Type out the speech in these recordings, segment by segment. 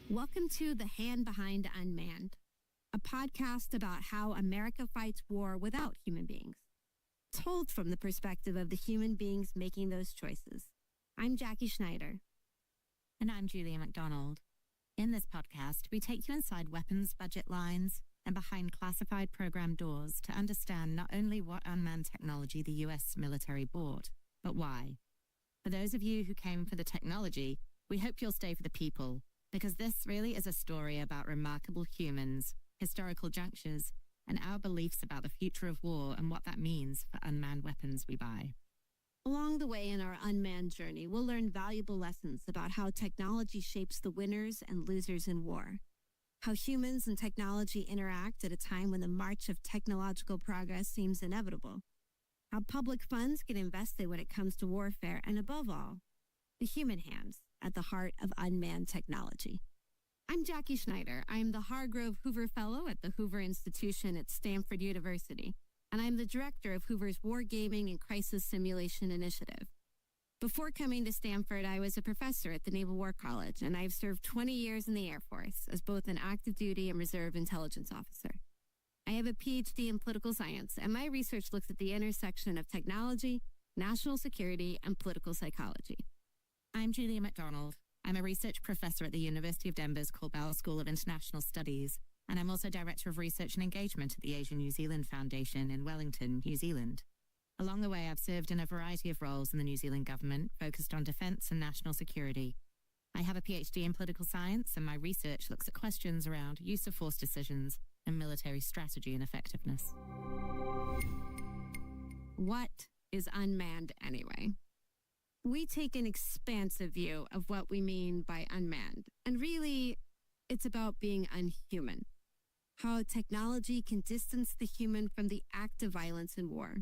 Welcome to The Hand Behind Unmanned, a podcast about how America fights war without human beings, told from the perspective of the human beings making those choices. I'm Jackie Schneider. And I'm Julia McDonald. In this podcast, we take you inside weapons budget lines and behind classified program doors to understand not only what unmanned technology the US military bought, but why. For those of you who came for the technology, we hope you'll stay for the people, because this really is a story about remarkable humans, historical junctures, and our beliefs about the future of war and what that means for unmanned weapons we buy. Along the way in our unmanned journey, we'll learn valuable lessons about how technology shapes the winners and losers in war, how humans and technology interact at a time when the march of technological progress seems inevitable, how public funds get invested when it comes to warfare, and above all, the human hands at the heart of unmanned technology. I'm Jackie Schneider. I'm the Hargrove Hoover Fellow at the Hoover Institution at Stanford University, and I'm the director of Hoover's Wargaming and Crisis Simulation Initiative. Before coming to Stanford, I was a professor at the Naval War College, and I've served 20 years in the Air Force as both an active duty and reserve intelligence officer. I have a PhD in political science, and my research looks at the intersection of technology, national security, and political psychology. I'm Julia McDonald. I'm a research professor at the University of Denver's Corbell School of International Studies, and I'm also Director of Research and Engagement at the Asian New Zealand Foundation in Wellington, New Zealand. Along the way, I've served in a variety of roles in the New Zealand government, focused on defence and national security. I have a PhD in political science, and my research looks at questions around use of force decisions and military strategy and effectiveness. What is unmanned anyway? We take an expansive view of what we mean by unmanned, and really, it's about being unhuman. How technology can distance the human from the act of violence in war.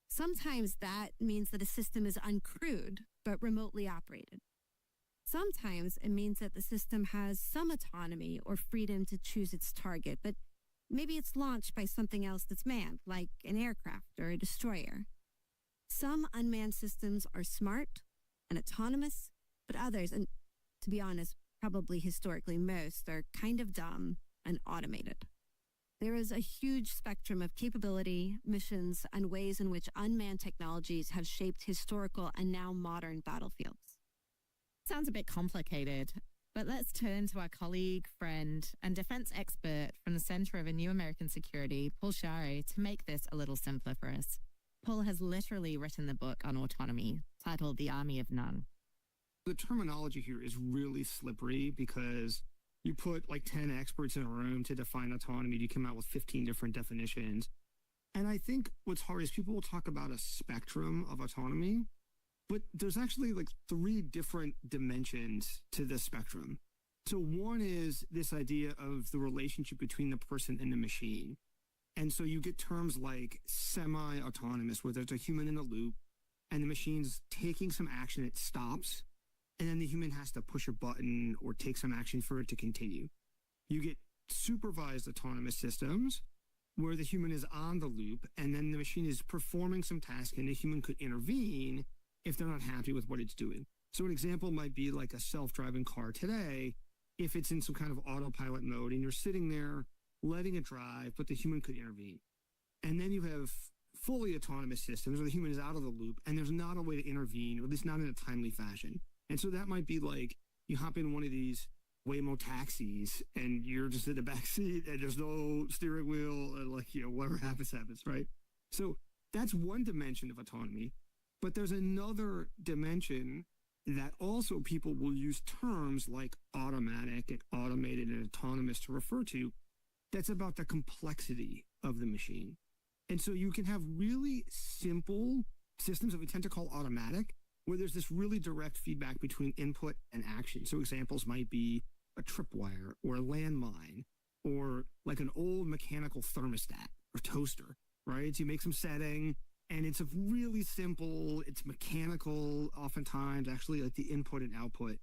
Sometimes that means that a system is uncrewed, but remotely operated. Sometimes it means that the system has some autonomy or freedom to choose its target, but maybe it's launched by something else that's manned, like an aircraft or a destroyer. Some unmanned systems are smart and autonomous, but others, and to be honest, probably historically most, are kind of dumb and automated. There is a huge spectrum of capability, missions, and ways in which unmanned technologies have shaped historical and now modern battlefields. Sounds a bit complicated, but let's turn to our colleague, friend, and defense expert from the Center of a New American Security, Paul Shari, to make this a little simpler for us. Paul has literally written the book on autonomy, titled The Army of None. The terminology here is really slippery because you put like 10 experts in a room to define autonomy, you come out with 15 different definitions. And I think what's hard is people will talk about a spectrum of autonomy, but there's actually like 3 different dimensions to the spectrum. So one is this idea of the relationship between the person and the machine. And so you get terms like semi-autonomous, where there's a human in the loop and the machine's taking some action, it stops, and then the human has to push a button or take some action for it to continue. You get supervised autonomous systems, where the human is on the loop, and then the machine is performing some task, and the human could intervene if they're not happy with what it's doing. So an example might be like a self-driving car today, if it's in some kind of autopilot mode, and you're sitting there letting it drive, but the human could intervene. And then you have fully autonomous systems where the human is out of the loop and there's not a way to intervene, or at least not in a timely fashion. And so that might be like you hop in one of these Waymo taxis and you're just in the back seat and there's no steering wheel and like, you know, whatever happens, right? So that's one dimension of autonomy. But there's another dimension that also people will use terms like automatic and automated and autonomous to refer to. That's about the complexity of the machine. And so you can have really simple systems that we tend to call automatic, where there's this really direct feedback between input and action. So examples might be a tripwire or a landmine or like an old mechanical thermostat or toaster, right? So you make some setting and it's a really simple, it's mechanical oftentimes, actually like the input and output.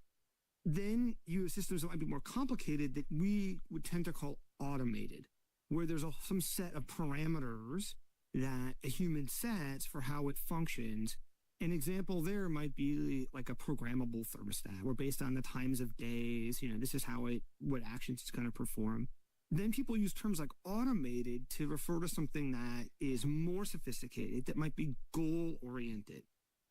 Then you have systems that might be more complicated that we would tend to call automated, where there's some set of parameters that a human sets for how it functions. An example there might be like a programmable thermostat, where based on the times of days, this is what actions it's going to perform. Then people use terms like automated to refer to something that is more sophisticated, that might be goal-oriented.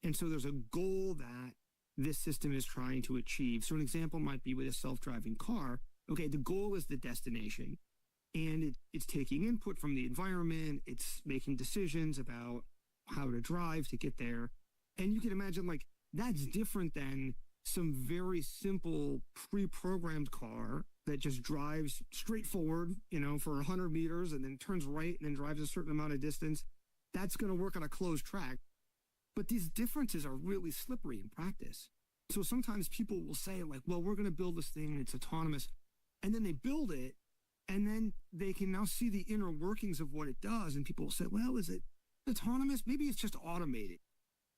And so there's a goal that this system is trying to achieve. So an example might be with a self-driving car. Okay, the goal is the destination. And it's taking input from the environment. It's making decisions about how to drive to get there. And you can imagine, like, that's different than some very simple pre-programmed car that just drives straight forward, for 100 meters and then turns right and then drives a certain amount of distance. That's going to work on a closed track. But these differences are really slippery in practice. So sometimes people will say, like, well, we're going to build this thing and it's autonomous. And then they build it, and then they can now see the inner workings of what it does. And people will say, well, is it autonomous? Maybe it's just automated.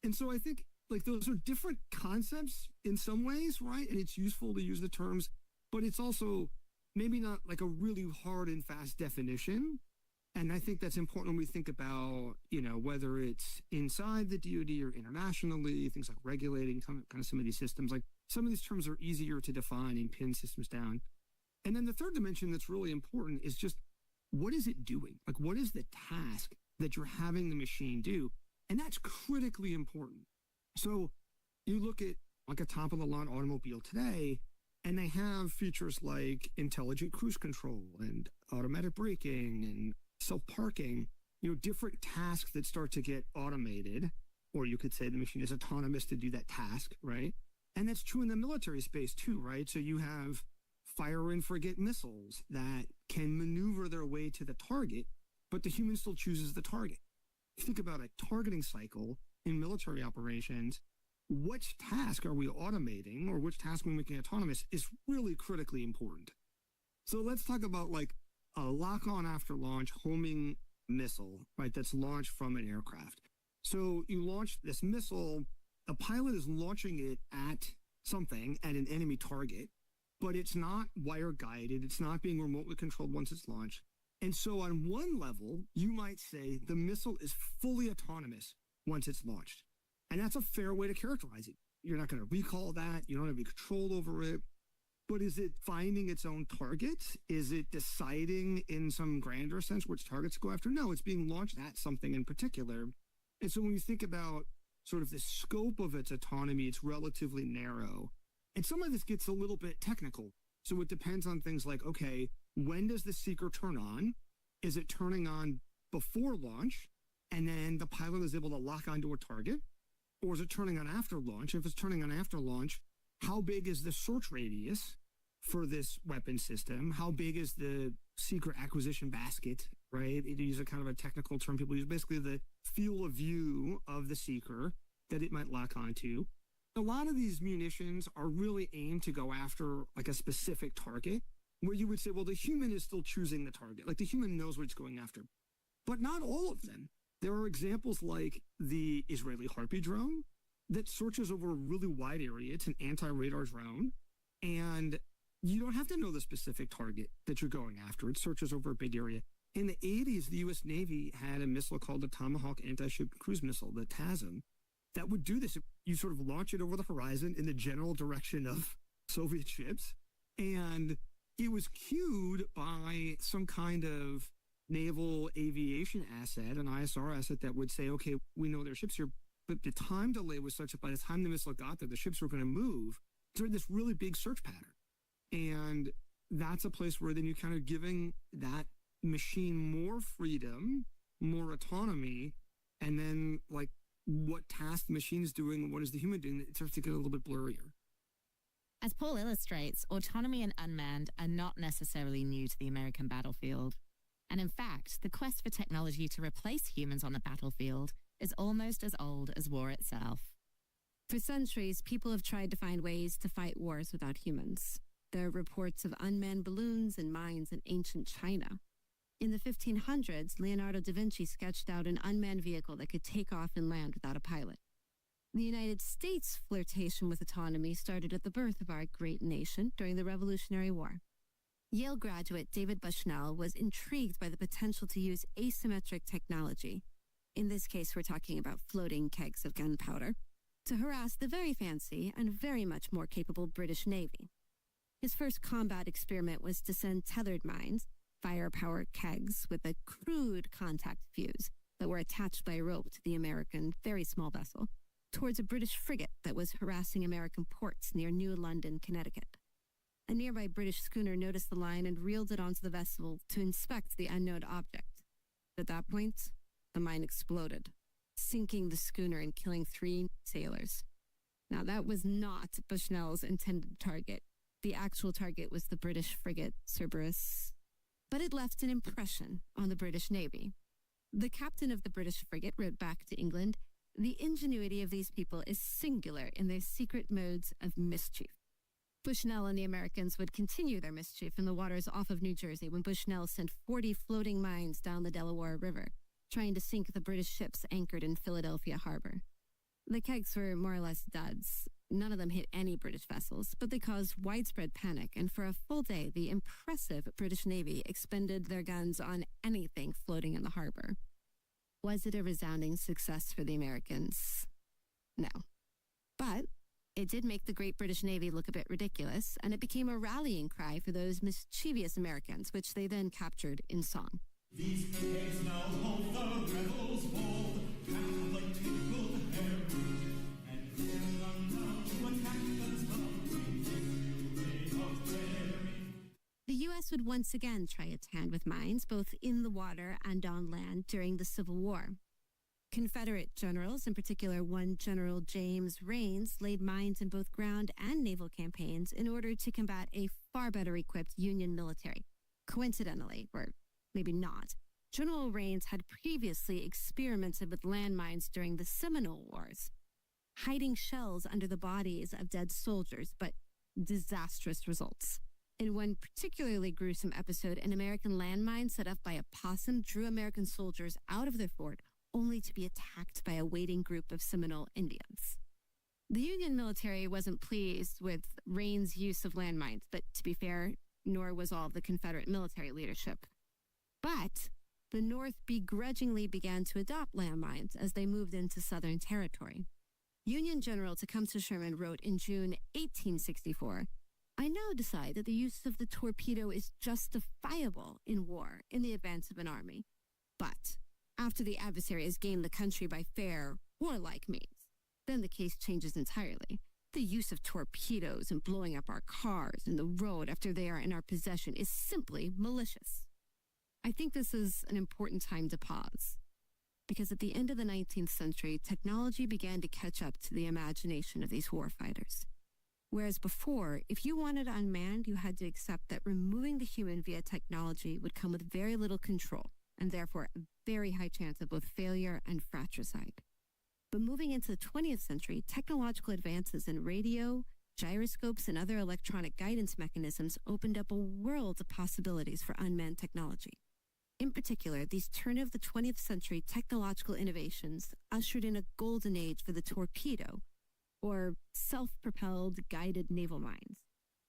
And so I think, like, those are different concepts in some ways, right? And it's useful to use the terms, but it's also maybe not like a really hard and fast definition. And I think that's important when we think about, whether it's inside the DoD or internationally, things like regulating kind of some of these systems. Like, some of these terms are easier to define and pin systems down. And then the third dimension that's really important is just, what is it doing? Like, what is the task that you're having the machine do? And that's critically important. So you look at like a top-of-the-line automobile today, and they have features like intelligent cruise control and automatic braking and self-parking, different tasks that start to get automated, or you could say the machine is autonomous to do that task, right? And that's true in the military space too, right? So you have fire and forget missiles that can maneuver their way to the target, but the human still chooses the target. Think about a targeting cycle in military operations. Which task are we automating, or which task are we making autonomous, is really critically important. So let's talk about like a lock-on after launch homing missile, right, that's launched from an aircraft. So you launch this missile, the pilot is launching it at something, at an enemy target, but it's not wire-guided, it's not being remotely controlled once it's launched. And so on one level, you might say the missile is fully autonomous once it's launched. And that's a fair way to characterize it. You're not going to recall that, you don't have any control over it. But is it finding its own targets? Is it deciding in some grander sense which targets to go after? No, it's being launched at something in particular. And so when you think about sort of the scope of its autonomy, it's relatively narrow. And some of this gets a little bit technical. So it depends on things like, okay, when does the seeker turn on? Is it turning on before launch, and then the pilot is able to lock onto a target? Or is it turning on after launch? If it's turning on after launch, how big is the search radius for this weapon system? How big is the secret acquisition basket, right? To use a kind of a technical term people use, basically the field of view of the seeker that it might lock onto. A lot of these munitions are really aimed to go after like a specific target, where you would say, well, the human is still choosing the target. Like, the human knows what it's going after. But not all of them. There are examples like the Israeli Harpy drone that searches over a really wide area. It's an anti-radar drone, and you don't have to know the specific target that you're going after. It searches over a big area. In the 80s, the U.S. Navy had a missile called the Tomahawk anti-ship cruise missile, the TASM, that would do this. You sort of launch it over the horizon in the general direction of Soviet ships, and it was cued by some kind of naval aviation asset, an ISR asset that would say, okay, we know there are ships here, but the time delay was such that by the time the missile got there, the ships were going to move during this really big search pattern. And that's a place where then you're kind of giving that machine more freedom, more autonomy, and then like what task the machine is doing and what is the human doing, it starts to get a little bit blurrier. As Paul illustrates, autonomy and unmanned are not necessarily new to the American battlefield. And in fact, the quest for technology to replace humans on the battlefield is almost as old as war itself. For centuries, people have tried to find ways to fight wars without humans. There are reports of unmanned balloons and mines in ancient China. In the 1500s, Leonardo da Vinci sketched out an unmanned vehicle that could take off and land without a pilot. The United States' flirtation with autonomy started at the birth of our great nation during the Revolutionary War. Yale graduate David Bushnell was intrigued by the potential to use asymmetric technology, in this case we're talking about floating kegs of gunpowder, to harass the very fancy and very much more capable British Navy. His first combat experiment was to send tethered mines, fire-powered kegs with a crude contact fuse that were attached by a rope to the American very small vessel, towards a British frigate that was harassing American ports near New London, Connecticut. A nearby British schooner noticed the line and reeled it onto the vessel to inspect the unknown object. At that point, the mine exploded, sinking the schooner and killing 3 sailors. Now, that was not Bushnell's intended target. The actual target was the British frigate Cerberus, but it left an impression on the British Navy. The captain of the British frigate wrote back to England, "The ingenuity of these people is singular in their secret modes of mischief." Bushnell and the Americans would continue their mischief in the waters off of New Jersey when Bushnell sent 40 floating mines down the Delaware River, trying to sink the British ships anchored in Philadelphia Harbor. The kegs were more or less duds. None of them hit any British vessels, but they caused widespread panic, and for a full day, the impressive British Navy expended their guns on anything floating in the harbor. Was it a resounding success for the Americans? No. But it did make the great British Navy look a bit ridiculous, and it became a rallying cry for those mischievous Americans, which they then captured in song. These kegs now hold the rebels bold, have the tinkled heritage, and bring them down to attack the submarine of daring. The U.S. would once again try its hand with mines, both in the water and on land, during the Civil War. Confederate generals, in particular one General James Rains, laid mines in both ground and naval campaigns in order to combat a far better equipped Union military. Coincidentally, or maybe not, General Rains had previously experimented with landmines during the Seminole Wars, hiding shells under the bodies of dead soldiers, but disastrous results. In one particularly gruesome episode, an American landmine set up by a possum drew American soldiers out of their fort, only to be attacked by a waiting group of Seminole Indians. The Union military wasn't pleased with Rains' use of landmines, but to be fair, nor was all of the Confederate military leadership. But the North begrudgingly began to adopt landmines as they moved into Southern territory. Union General Tecumseh Sherman wrote in June 1864, "I now decide that the use of the torpedo is justifiable in war in the advance of an army. But after the adversary has gained the country by fair, warlike means, then the case changes entirely. The use of torpedoes and blowing up our cars in the road after they are in our possession is simply malicious." I think this is an important time to pause, because at the end of the 19th century, technology began to catch up to the imagination of these warfighters. Whereas before, if you wanted unmanned, you had to accept that removing the human via technology would come with very little control, and therefore a very high chance of both failure and fratricide. But moving into the 20th century, technological advances in radio, gyroscopes, and other electronic guidance mechanisms opened up a world of possibilities for unmanned technology. In particular, these turn of the 20th century technological innovations ushered in a golden age for the torpedo, or self-propelled guided naval mines.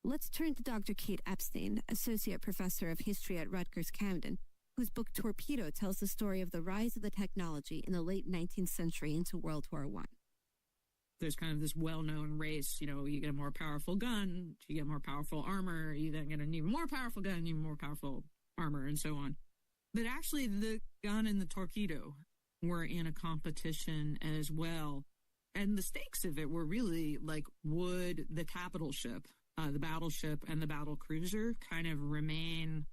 Let's turn to Dr. Kate Epstein, Associate Professor of History at Rutgers-Camden, whose book Torpedo tells the story of the rise of the technology in the late 19th century into World War I. There's kind of this well-known race, you get a more powerful gun, you get more powerful armor, you then get an even more powerful gun, even more powerful armor, and so on. But actually, the gun and the torpedo were in a competition as well. And the stakes of it were really like, would the capital ship, the battleship, and the battle cruiser kind of remain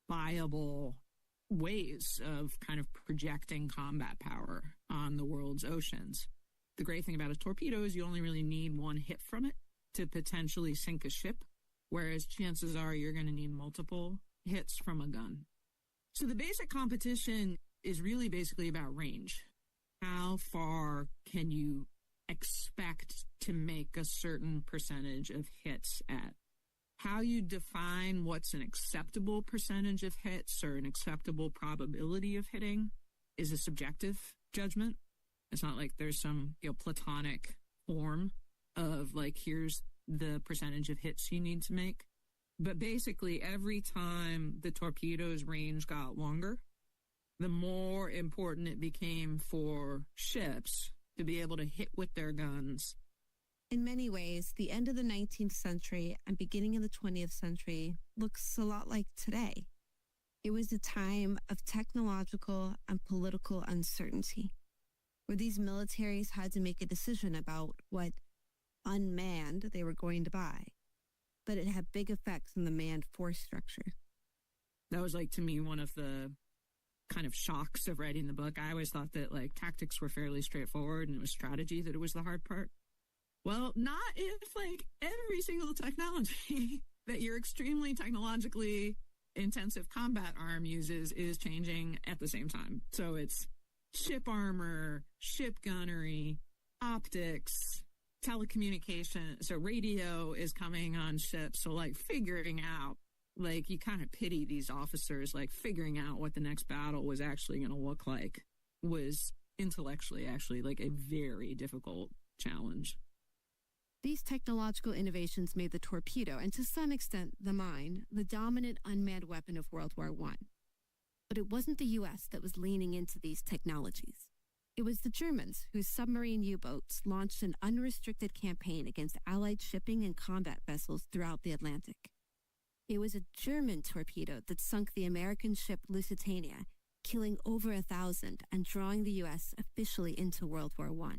viable ways of kind of projecting combat power on the world's oceans? The great thing about a torpedo is you only really need one hit from it to potentially sink a ship, whereas chances are you're going to need multiple hits from a gun. So the basic competition is really basically about range. How far can you expect to make a certain percentage of hits at? How you define what's an acceptable percentage of hits or an acceptable probability of hitting is a subjective judgment. It's not like there's some platonic form of here's the percentage of hits you need to make. But basically, every time the torpedo's range got longer, the more important it became for ships to be able to hit with their guns. In many ways, the end of the 19th century and beginning of the 20th century looks a lot like today. It was a time of technological and political uncertainty, where these militaries had to make a decision about what unmanned they were going to buy, but it had big effects on the manned force structure. That was like, to me, one of the kind of shocks of writing the book. I always thought that like tactics were fairly straightforward and it was strategy that it was the hard part. Well, not if like every single technology that your extremely technologically intensive combat arm uses is changing at the same time. So it's ship armor, ship gunnery, optics, telecommunication. So radio is coming on ships. So like figuring out, like you kind of pity these officers, like figuring out what the next battle was actually going to look like was intellectually actually like a very difficult challenge. These technological innovations made the torpedo, and to some extent the mine, the dominant unmanned weapon of World War I. But it wasn't the U.S. that was leaning into these technologies. It was the Germans whose submarine U-boats launched an unrestricted campaign against Allied shipping and combat vessels throughout the Atlantic. It was a German torpedo that sunk the American ship Lusitania, killing over 1,000 and drawing the U.S. officially into World War I.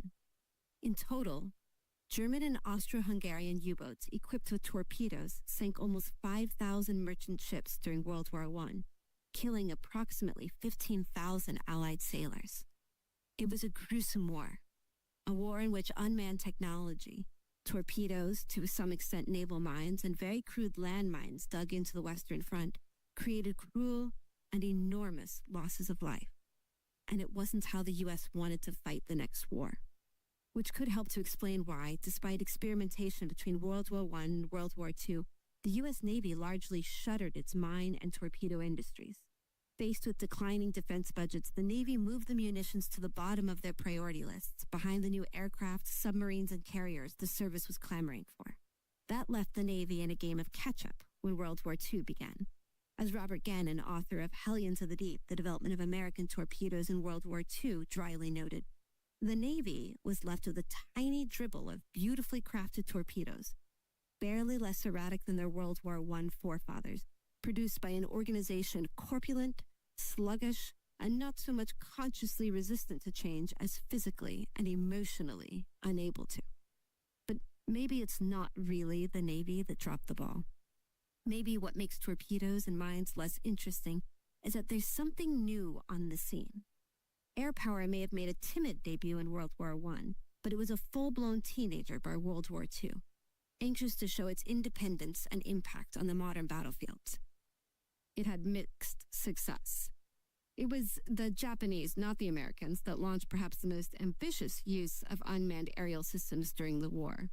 In total, German and Austro-Hungarian U-boats equipped with torpedoes sank almost 5,000 merchant ships during World War I, killing approximately 15,000 Allied sailors. It was a gruesome war, a war in which unmanned technology, torpedoes, to some extent naval mines, and very crude landmines dug into the Western Front created cruel and enormous losses of life. And it wasn't how the U.S. wanted to fight the next war, which could help to explain why, despite experimentation between World War I and World War II, the U.S. Navy largely shuttered its mine and torpedo industries. Faced with declining defense budgets, the Navy moved the munitions to the bottom of their priority lists, behind the new aircraft, submarines, and carriers the service was clamoring for. That left the Navy in a game of catch-up when World War II began. As Robert Gannon, author of Hellions of the Deep, The Development of American Torpedoes in World War II, dryly noted, the Navy was left with a tiny dribble of beautifully crafted torpedoes, barely less erratic than their World War I forefathers, produced by an organization corpulent, sluggish, and not so much consciously resistant to change as physically and emotionally unable to. But maybe it's not really the Navy that dropped the ball. Maybe what makes torpedoes and mines less interesting is that there's something new on the scene. Air power may have made a timid debut in World War I, but it was a full-blown teenager by World War II, anxious to show its independence and impact on the modern battlefields. It had mixed success. It was the Japanese, not the Americans, that launched perhaps the most ambitious use of unmanned aerial systems during the war.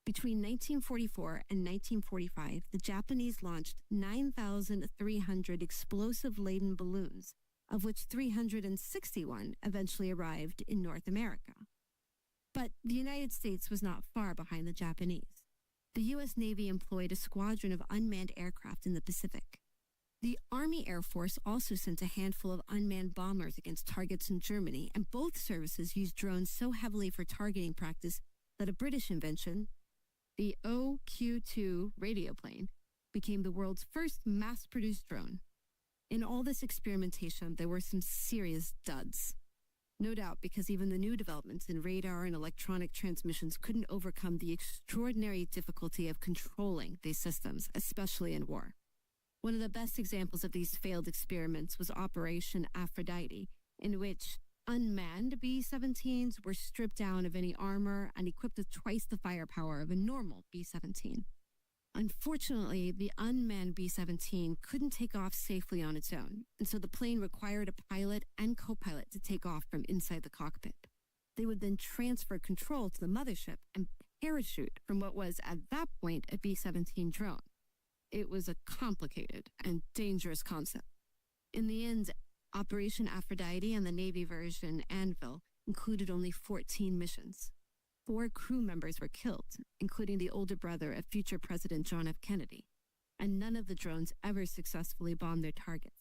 Between 1944 and 1945, the Japanese launched 9,300 explosive-laden balloons, of which 361 eventually arrived in North America. But the United States was not far behind the Japanese. The U.S. Navy employed a squadron of unmanned aircraft in the Pacific. The Army Air Force also sent a handful of unmanned bombers against targets in Germany, and both services used drones so heavily for targeting practice that a British invention, the OQ-2 radio plane, became the world's first mass-produced drone. In all this experimentation, there were some serious duds. No doubt because even the new developments in radar and electronic transmissions couldn't overcome the extraordinary difficulty of controlling these systems, especially in war. One of the best examples of these failed experiments was Operation Aphrodite, in which unmanned B-17s were stripped down of any armor and equipped with twice the firepower of a normal B-17. Unfortunately, the unmanned B-17 couldn't take off safely on its own, and so the plane required a pilot and co-pilot to take off from inside the cockpit. They would then transfer control to the mothership and parachute from what was, at that point, a B-17 drone. It was a complicated and dangerous concept. In the end, Operation Aphrodite and the Navy version Anvil included only 14 missions. 4 crew members were killed, including the older brother of future President John F. Kennedy, and none of the drones ever successfully bombed their targets.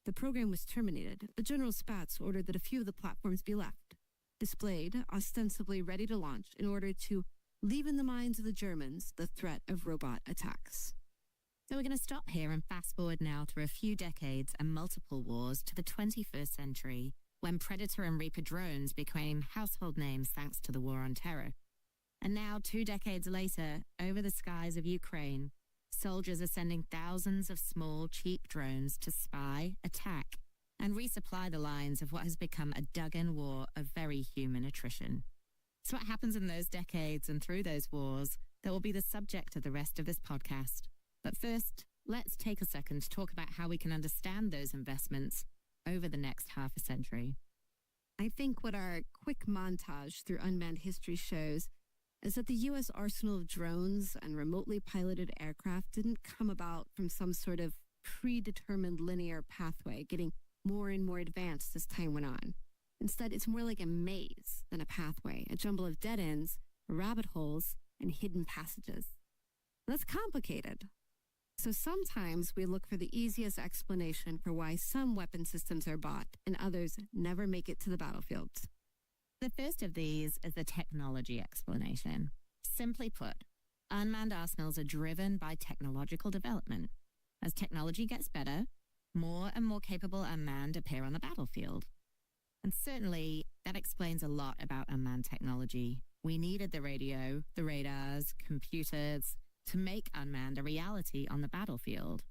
The program was terminated, but General Spaatz ordered that a few of the platforms be left, displayed, ostensibly ready to launch, in order to leave in the minds of the Germans the threat of robot attacks. So we're going to stop here and fast forward now through a few decades and multiple wars to the 21st century, when Predator and Reaper drones became household names thanks to the War on Terror. And now, 2 decades later, over the skies of Ukraine, soldiers are sending thousands of small, cheap drones to spy, attack, and resupply the lines of what has become a dug-in war of very human attrition. It's what happens in those decades and through those wars that will be the subject of the rest of this podcast. But first, let's take a second to talk about how we can understand those investments over the next half a century. I think what our quick montage through unmanned history shows is that the U.S. arsenal of drones and remotely piloted aircraft didn't come about from some sort of predetermined linear pathway, getting more and more advanced as time went on. Instead, it's more like a maze than a pathway, a jumble of dead ends, rabbit holes, and hidden passages. That's complicated. So sometimes we look for the easiest explanation for why some weapon systems are bought and others never make it to the battlefields. The first of these is the technology explanation. Simply put, unmanned arsenals are driven by technological development. As technology gets better, more and more capable unmanned appear on the battlefield. And certainly, that explains a lot about unmanned technology. We needed the radio, the radars, computers, to make unmanned a reality on the battlefield.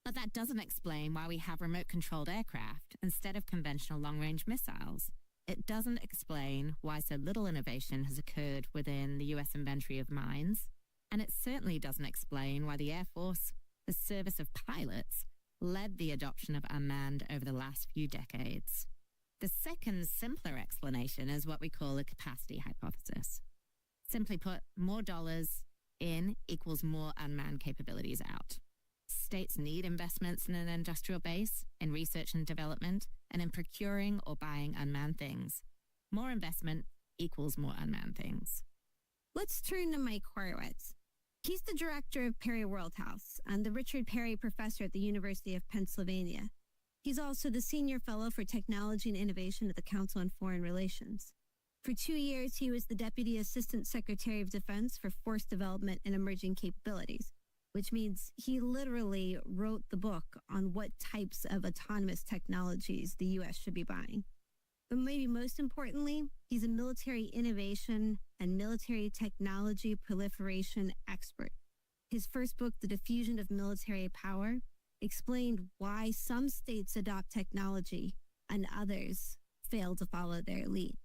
But that doesn't explain why we have remote-controlled aircraft instead of conventional long-range missiles. It doesn't explain why so little innovation has occurred within the U.S. inventory of mines. And it certainly doesn't explain why the Air Force, the service of pilots, led the adoption of unmanned over the last few decades. The second, simpler explanation is what we call a capacity hypothesis. Simply put, more dollars in equals more unmanned capabilities out. States need investments in an industrial base, in research and development, and in procuring or buying unmanned things. More investment equals more unmanned things. Let's turn to Mike Horowitz. He's the director of Perry Worldhouse and the Richard Perry Professor at the University of Pennsylvania. He's also the Senior Fellow for Technology and Innovation at the Council on Foreign Relations. For 2 years, he was the Deputy Assistant Secretary of Defense for Force Development and Emerging Capabilities, which means he literally wrote the book on what types of autonomous technologies the U.S. should be buying. But maybe most importantly, he's a military innovation and military technology proliferation expert. His first book, The Diffusion of Military Power, explained why some states adopt technology and others fail to follow their lead.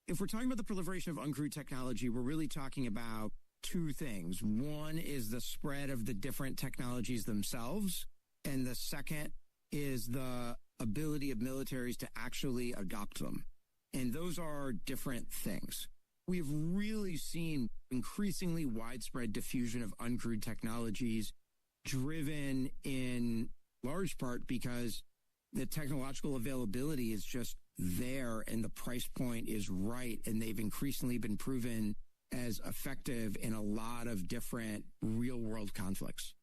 If we're talking about the proliferation of uncrewed technology, we're really talking about 2 things. One is the spread of the different technologies themselves, and the second is the ability of militaries to actually adopt them. And those are different things. We've really seen increasingly widespread diffusion of uncrewed technologies, driven in large part because the technological availability is just there and the price point is right, and they've increasingly been proven as effective in a lot of different real-world conflicts.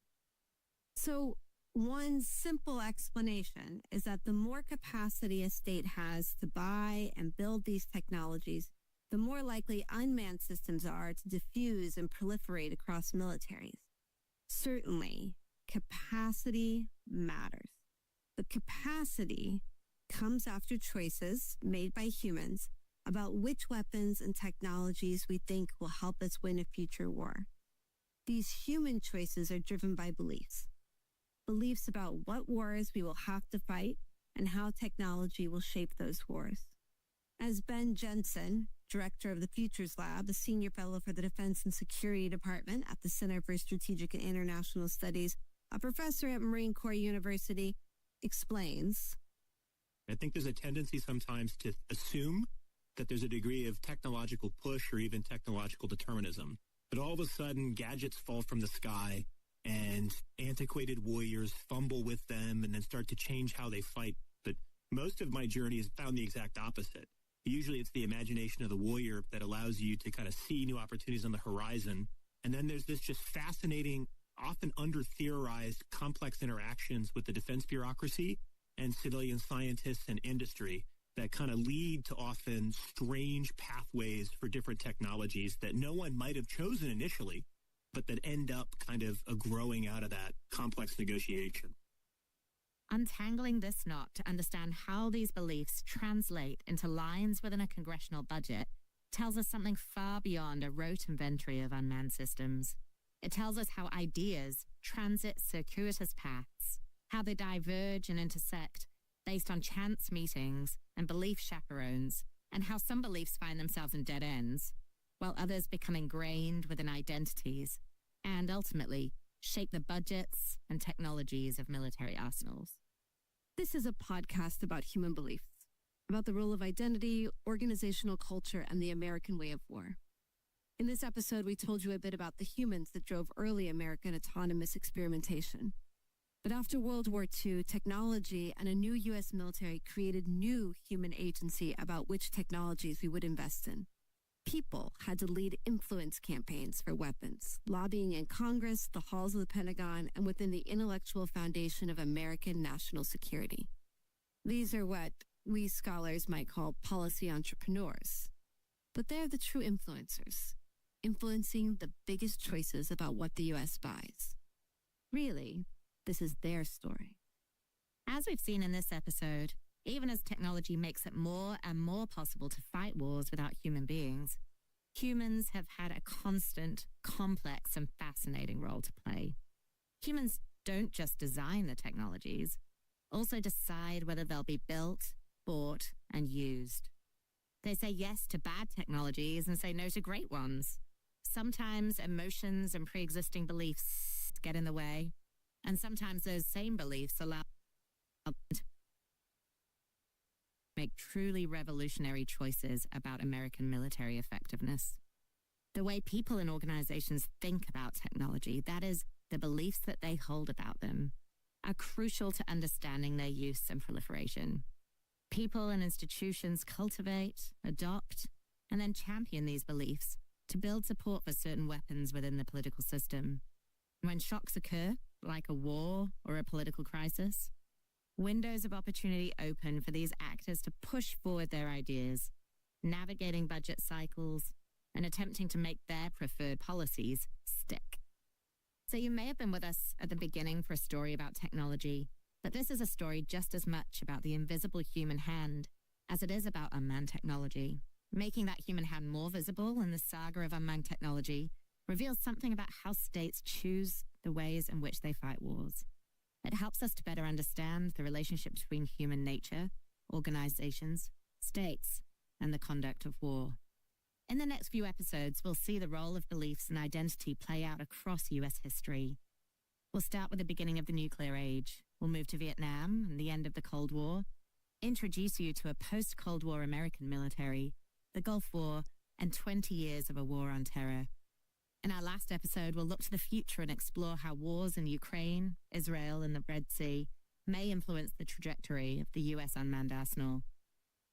So one simple explanation is that the more capacity a state has to buy and build these technologies, the more likely unmanned systems are to diffuse and proliferate across militaries. Certainly, capacity matters. But capacity comes after choices made by humans about which weapons and technologies we think will help us win a future war. These human choices are driven by beliefs. Beliefs about what wars we will have to fight and how technology will shape those wars. As Ben Jensen, director of the Futures Lab, a senior fellow for the Defense and Security Department at the Center for Strategic and International Studies, a professor at Marine Corps University, explains, I think there's a tendency sometimes to assume that there's a degree of technological push or even technological determinism. But all of a sudden, gadgets fall from the sky and antiquated warriors fumble with them and then start to change how they fight. But most of my journey has found the exact opposite. Usually it's the imagination of the warrior that allows you to kind of see new opportunities on the horizon. And then there's this just fascinating, often under-theorized, complex interactions with the defense bureaucracy and civilian scientists and industry that kind of lead to often strange pathways for different technologies that no one might have chosen initially, but that end up kind of growing out of that complex negotiation. Untangling this knot to understand how these beliefs translate into lines within a congressional budget tells us something far beyond a rote inventory of unmanned systems. It tells us how ideas transit circuitous paths, how they diverge and intersect based on chance meetings and belief chaperones, and how some beliefs find themselves in dead ends, while others become ingrained within identities and ultimately shape the budgets and technologies of military arsenals. This is a podcast about human beliefs, about the role of identity, organizational culture, and the American way of war. In this episode, we told you a bit about the humans that drove early American autonomous experimentation. But after World War II, technology and a new U.S. military created new human agency about which technologies we would invest in. People had to lead influence campaigns for weapons, lobbying in Congress, the halls of the Pentagon, and within the intellectual foundation of American national security. These are what we scholars might call policy entrepreneurs. But they're the true influencers, influencing the biggest choices about what the U.S. buys. Really, this is their story. As we've seen in this episode, even as technology makes it more and more possible to fight wars without human beings, humans have had a constant, complex, and fascinating role to play. Humans don't just design the technologies, also decide whether they'll be built, bought, and used. They say yes to bad technologies and say no to great ones. Sometimes emotions and pre-existing beliefs get in the way, and sometimes those same beliefs allow them to make truly revolutionary choices about American military effectiveness. The way people and organizations think about technology, that is, the beliefs that they hold about them, are crucial to understanding their use and proliferation. People and institutions cultivate, adopt, and then champion these beliefs to build support for certain weapons within the political system. When shocks occur, like a war or a political crisis, windows of opportunity open for these actors to push forward their ideas, navigating budget cycles and attempting to make their preferred policies stick. So you may have been with us at the beginning for a story about technology, but this is a story just as much about the invisible human hand as it is about unmanned technology. Making that human hand more visible in the saga of unmanned technology reveals something about how states choose the ways in which they fight wars. It helps us to better understand the relationship between human nature, organizations, states, and the conduct of war. In the next few episodes, we'll see the role of beliefs and identity play out across U.S. history. We'll start with the beginning of the nuclear age. We'll move to Vietnam and the end of the Cold War, introduce you to a post-Cold War American military, the Gulf War, and 20 years of a war on terror. In our last episode, we'll look to the future and explore how wars in Ukraine, Israel, and the Red Sea may influence the trajectory of the U.S. unmanned arsenal.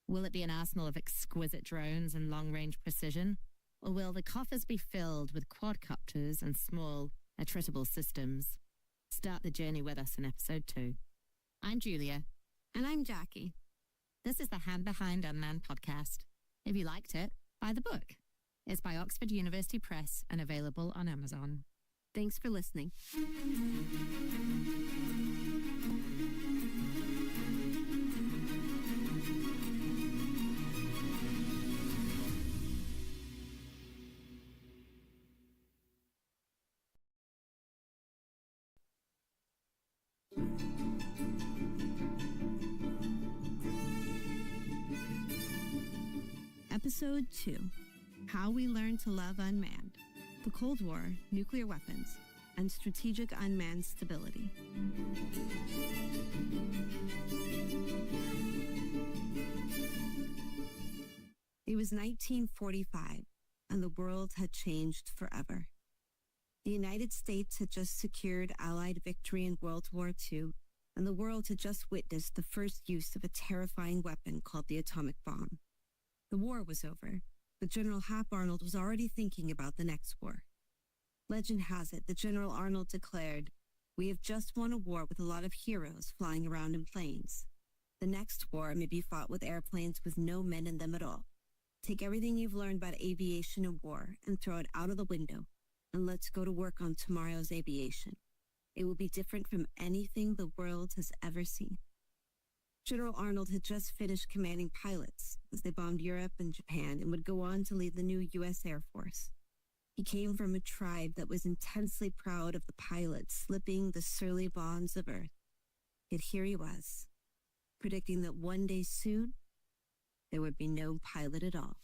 Will it be an arsenal of exquisite drones and long-range precision, or will the coffers be filled with quadcopters and small, attritable systems? Start the journey with us in episode 2. I'm Julia. And I'm Jackie. This is the Hand Behind Unmanned podcast. If you liked it, buy the book. It's by Oxford University Press and available on Amazon. Thanks for listening. Episode 2, How We Learned to Love Unmanned, the Cold War, Nuclear Weapons, and Strategic Unmanned Stability. It was 1945, and the world had changed forever. The United States had just secured Allied victory in World War II, and the world had just witnessed the first use of a terrifying weapon called the atomic bomb. The war was over, but General Hap Arnold was already thinking about the next war. Legend has it that General Arnold declared, "We have just won a war with a lot of heroes flying around in planes. The next war may be fought with airplanes with no men in them at all. Take everything you've learned about aviation and war and throw it out of the window, and let's go to work on tomorrow's aviation. It will be different from anything the world has ever seen. General Arnold had just finished commanding pilots as they bombed Europe and Japan and would go on to lead the new U.S. Air Force. He came from a tribe that was intensely proud of the pilots slipping the surly bonds of Earth. Yet here he was, predicting that one day soon, there would be no pilot at all.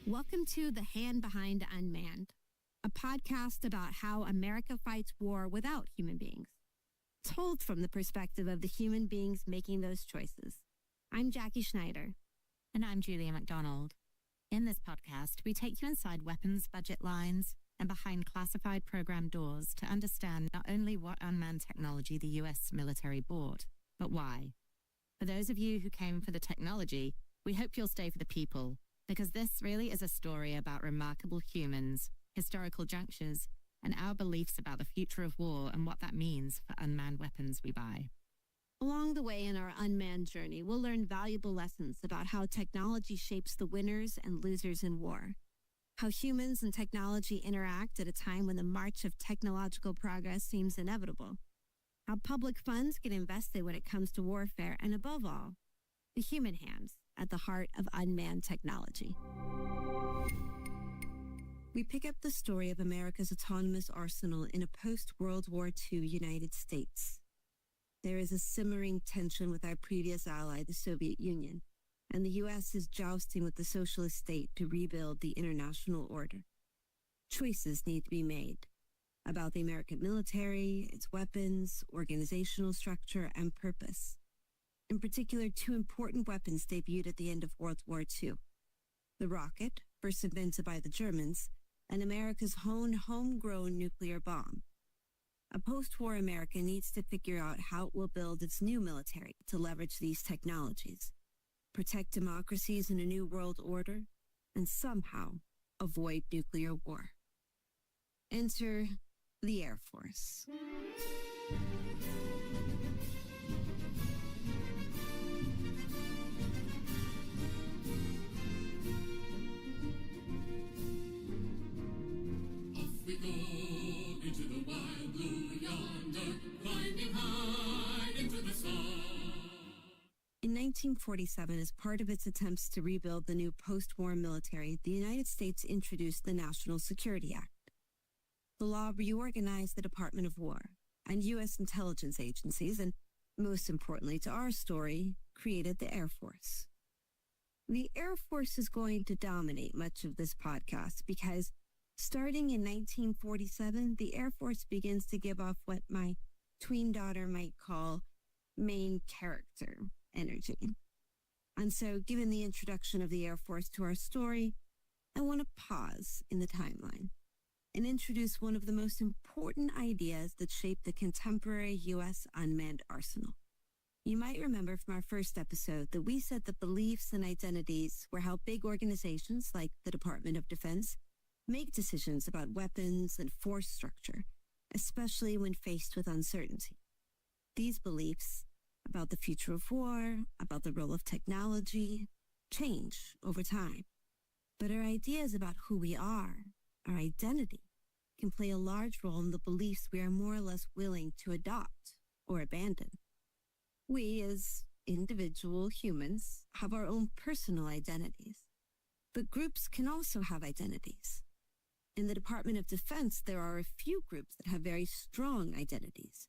Welcome to The Hand Behind Unmanned, a podcast about how America fights war without human beings, told from the perspective of the human beings making those choices. I'm Jackie Schneider. And I'm Julia MacDonald. In this podcast, we take you inside weapons budget lines and behind classified program doors to understand not only what unmanned technology the US military bought, but why. For those of you who came for the technology, we hope you'll stay for the people, because this really is a story about remarkable humans, historical junctures, and our beliefs about the future of war and what that means for unmanned weapons we buy. Along the way in our unmanned journey, we'll learn valuable lessons about how technology shapes the winners and losers in war, how humans and technology interact at a time when the march of technological progress seems inevitable, how public funds get invested when it comes to warfare, and above all, the human hands at the heart of unmanned technology. We pick up the story of America's autonomous arsenal in a post-World War II United States. There is a simmering tension with our previous ally, the Soviet Union, and the U.S. is jousting with the socialist state to rebuild the international order. Choices need to be made about the American military, its weapons, organizational structure, and purpose. In particular, two important weapons debuted at the end of World War II. The rocket, first invented by the Germans, and America's own homegrown nuclear bomb. A post-war America needs to figure out how it will build its new military to leverage these technologies, protect democracies in a new world order, and somehow avoid nuclear war. Enter the Air Force. Into the wild blue yonder, climbing high into the sun. In 1947, as part of its attempts to rebuild the new post-war military, the United States introduced the National Security Act. The law reorganized the Department of War and U.S. intelligence agencies, and most importantly to our story, created the Air Force. The Air Force is going to dominate much of this podcast because starting in 1947, the Air Force begins to give off what my tween daughter might call main character energy. And so, given the introduction of the Air Force to our story, I want to pause in the timeline and introduce one of the most important ideas that shaped the contemporary U.S. unmanned arsenal. You might remember from our first episode that we said that beliefs and identities were how big organizations like the Department of Defense make decisions about weapons and force structure, especially when faced with uncertainty. These beliefs about the future of war, about the role of technology, change over time. But our ideas about who we are, our identity, can play a large role in the beliefs we are more or less willing to adopt or abandon. We, as individual humans, have our own personal identities, but groups can also have identities. In the Department of Defense, there are a few groups that have very strong identities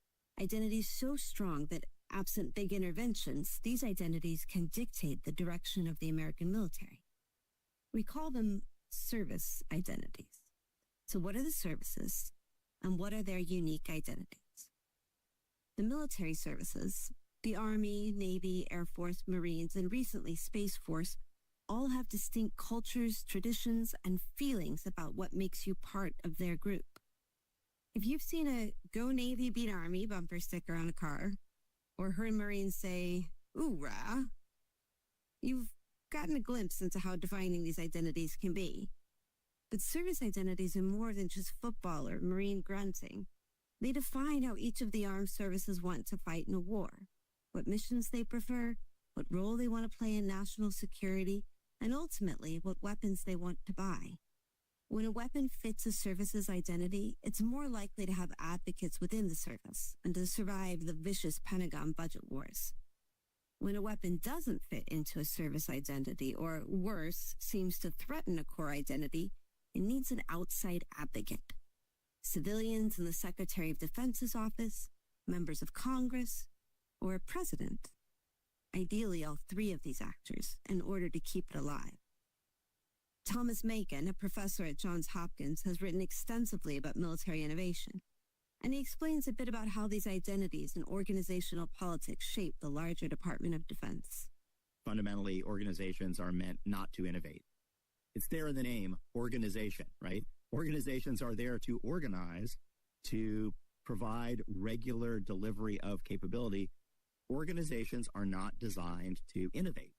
so strong that absent big interventions, these identities can dictate the direction of the American military. We call them service identities. So what are the services, and what are their unique identities? The military services, the Army, Navy, Air Force, Marines, and recently Space Force, all have distinct cultures, traditions, and feelings about what makes you part of their group. If you've seen a Go Navy Beat Army bumper sticker on a car, or heard Marines say, "Oorah," you've gotten a glimpse into how defining these identities can be. But service identities are more than just football or Marine grunting. They define how each of the armed services want to fight in a war, what missions they prefer, what role they want to play in national security, and ultimately what weapons they want to buy. When a weapon fits a service's identity, it's more likely to have advocates within the service and to survive the vicious Pentagon budget wars. When a weapon doesn't fit into a service identity, or worse, seems to threaten a core identity, it needs an outside advocate. Civilians in the Secretary of Defense's office, members of Congress, or a president. Ideally, all three of these actors, in order to keep it alive. Thomas Macon, a professor at Johns Hopkins, has written extensively about military innovation, and he explains a bit about how these identities and organizational politics shape the larger Department of Defense. Fundamentally, organizations are meant not to innovate. It's there in the name, organization, right? Organizations are there to organize, to provide regular delivery of capability. Organizations are not designed to innovate.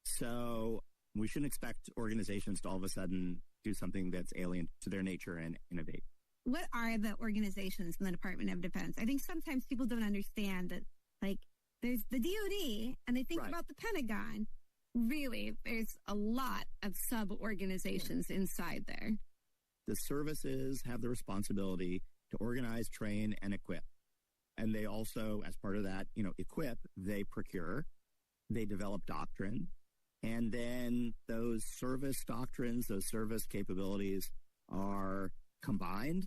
So we shouldn't expect organizations to all of a sudden do something that's alien to their nature and innovate. What are the organizations in the Department of Defense? I think sometimes people don't understand that, like, there's the DoD, and they think about the Pentagon. Really, there's a lot of sub-organizations inside there. The services have the responsibility to organize, train, and equip. And they also, as part of that, equip, they procure, they develop doctrine, and then those service doctrines, those service capabilities are combined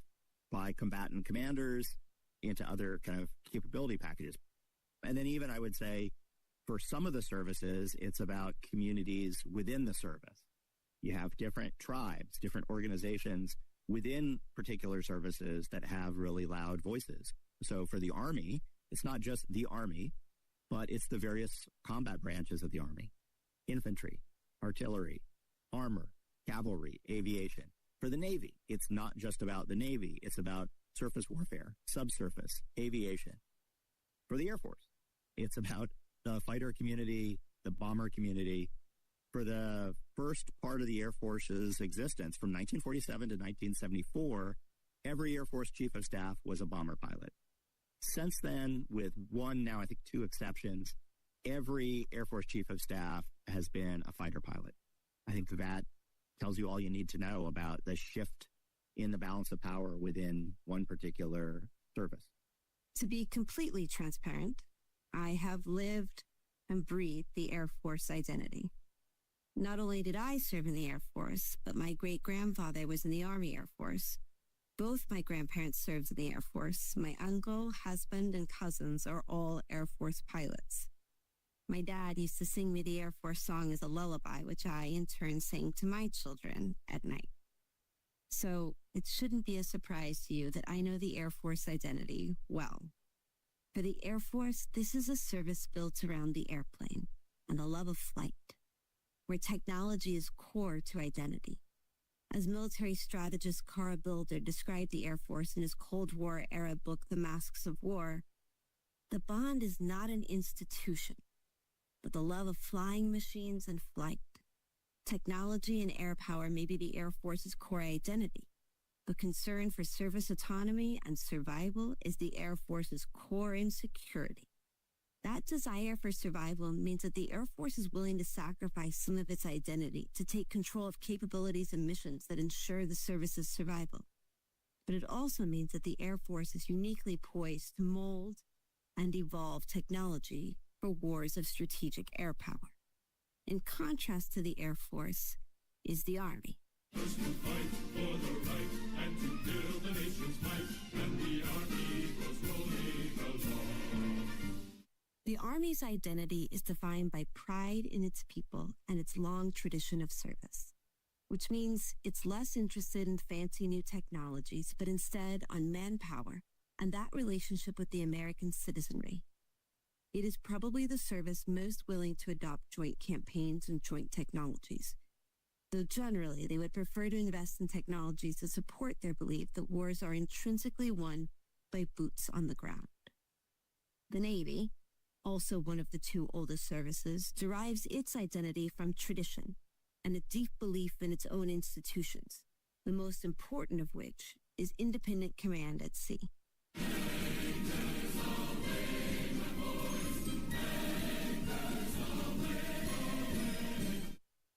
by combatant commanders into other kind of capability packages. And then even, I would say, for some of the services, it's about communities within the service. You have different tribes, different organizations within particular services that have really loud voices. So for the Army, it's not just the Army, but it's the various combat branches of the Army. Infantry, artillery, armor, cavalry, aviation. For the Navy, it's not just about the Navy. It's about surface warfare, subsurface, aviation. For the Air Force, it's about the fighter community, the bomber community. For the first part of the Air Force's existence, from 1947 to 1974, every Air Force Chief of Staff was a bomber pilot. Since then, with one, now I think two exceptions, every Air Force Chief of Staff has been a fighter pilot. I think that tells you all you need to know about the shift in the balance of power within one particular service. To be completely transparent, I have lived and breathed the Air Force identity. Not only did I serve in the Air Force, but my great-grandfather was in the Army Air Force. Both my grandparents served in the Air Force. My uncle, husband, and cousins are all Air Force pilots. My dad used to sing me the Air Force song as a lullaby, which I, in turn, sang to my children at night. So it shouldn't be a surprise to you that I know the Air Force identity well. For the Air Force, this is a service built around the airplane and the love of flight, where technology is core to identity. As military strategist Cara Builder described the Air Force in his Cold War-era book, The Masks of War, the bond is not an institution, but the love of flying machines and flight. Technology and air power may be the Air Force's core identity, but concern for service autonomy and survival is the Air Force's core insecurity. That desire for survival means that the Air Force is willing to sacrifice some of its identity to take control of capabilities and missions that ensure the service's survival. But it also means that the Air Force is uniquely poised to mold and evolve technology for wars of strategic air power. In contrast to the Air Force is the Army. First to fight for the right and to build the nation's might, and the Army goes rolling along. The Army's identity is defined by pride in its people and its long tradition of service, which means it's less interested in fancy new technologies, but instead on manpower and that relationship with the American citizenry. It is probably the service most willing to adopt joint campaigns and joint technologies, though generally they would prefer to invest in technologies to support their belief that wars are intrinsically won by boots on the ground. The Navy, also one of the two oldest services, derives its identity from tradition and a deep belief in its own institutions, the most important of which is independent command at sea.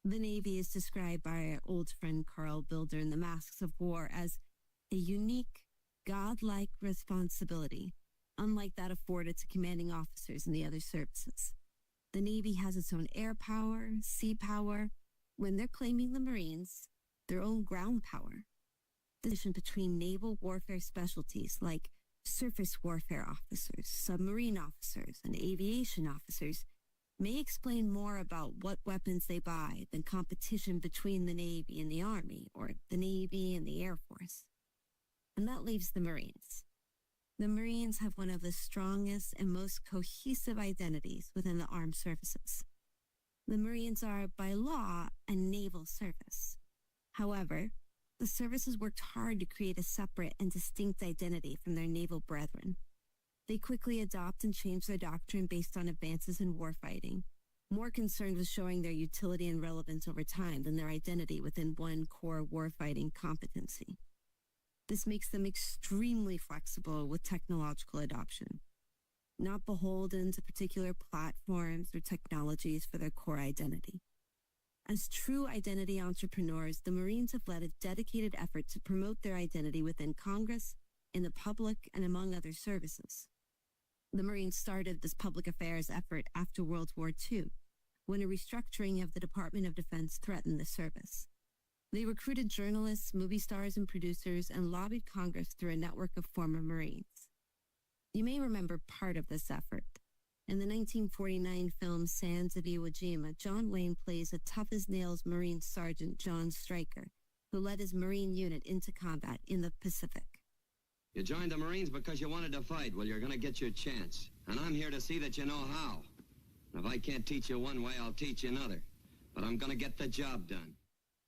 The Navy is described by our old friend Carl Bilder in The Masks of War as a unique, godlike responsibility, unlike that afforded to commanding officers in the other services. The Navy has its own air power, sea power, when they're claiming the Marines, their own ground power. The distinction between naval warfare specialties like surface warfare officers, submarine officers, and aviation officers may explain more about what weapons they buy than competition between the Navy and the Army, or the Navy and the Air Force. And that leaves the Marines. The Marines have one of the strongest and most cohesive identities within the armed services. The Marines are, by law, a naval service. However, the services worked hard to create a separate and distinct identity from their naval brethren. They quickly adopt and change their doctrine based on advances in warfighting, more concerned with showing their utility and relevance over time than their identity within one core warfighting competency. This makes them extremely flexible with technological adoption, not beholden to particular platforms or technologies for their core identity. As true identity entrepreneurs, the Marines have led a dedicated effort to promote their identity within Congress, in the public, and among other services. The Marines started this public affairs effort after World War II, when a restructuring of the Department of Defense threatened the service. They recruited journalists, movie stars, and producers, and lobbied Congress through a network of former Marines. You may remember part of this effort. In the 1949 film Sands of Iwo Jima, John Wayne plays a tough-as-nails Marine Sergeant John Stryker, who led his Marine unit into combat in the Pacific. You joined the Marines because you wanted to fight. Well, you're going to get your chance. And I'm here to see that you know how. And if I can't teach you one way, I'll teach you another. But I'm going to get the job done.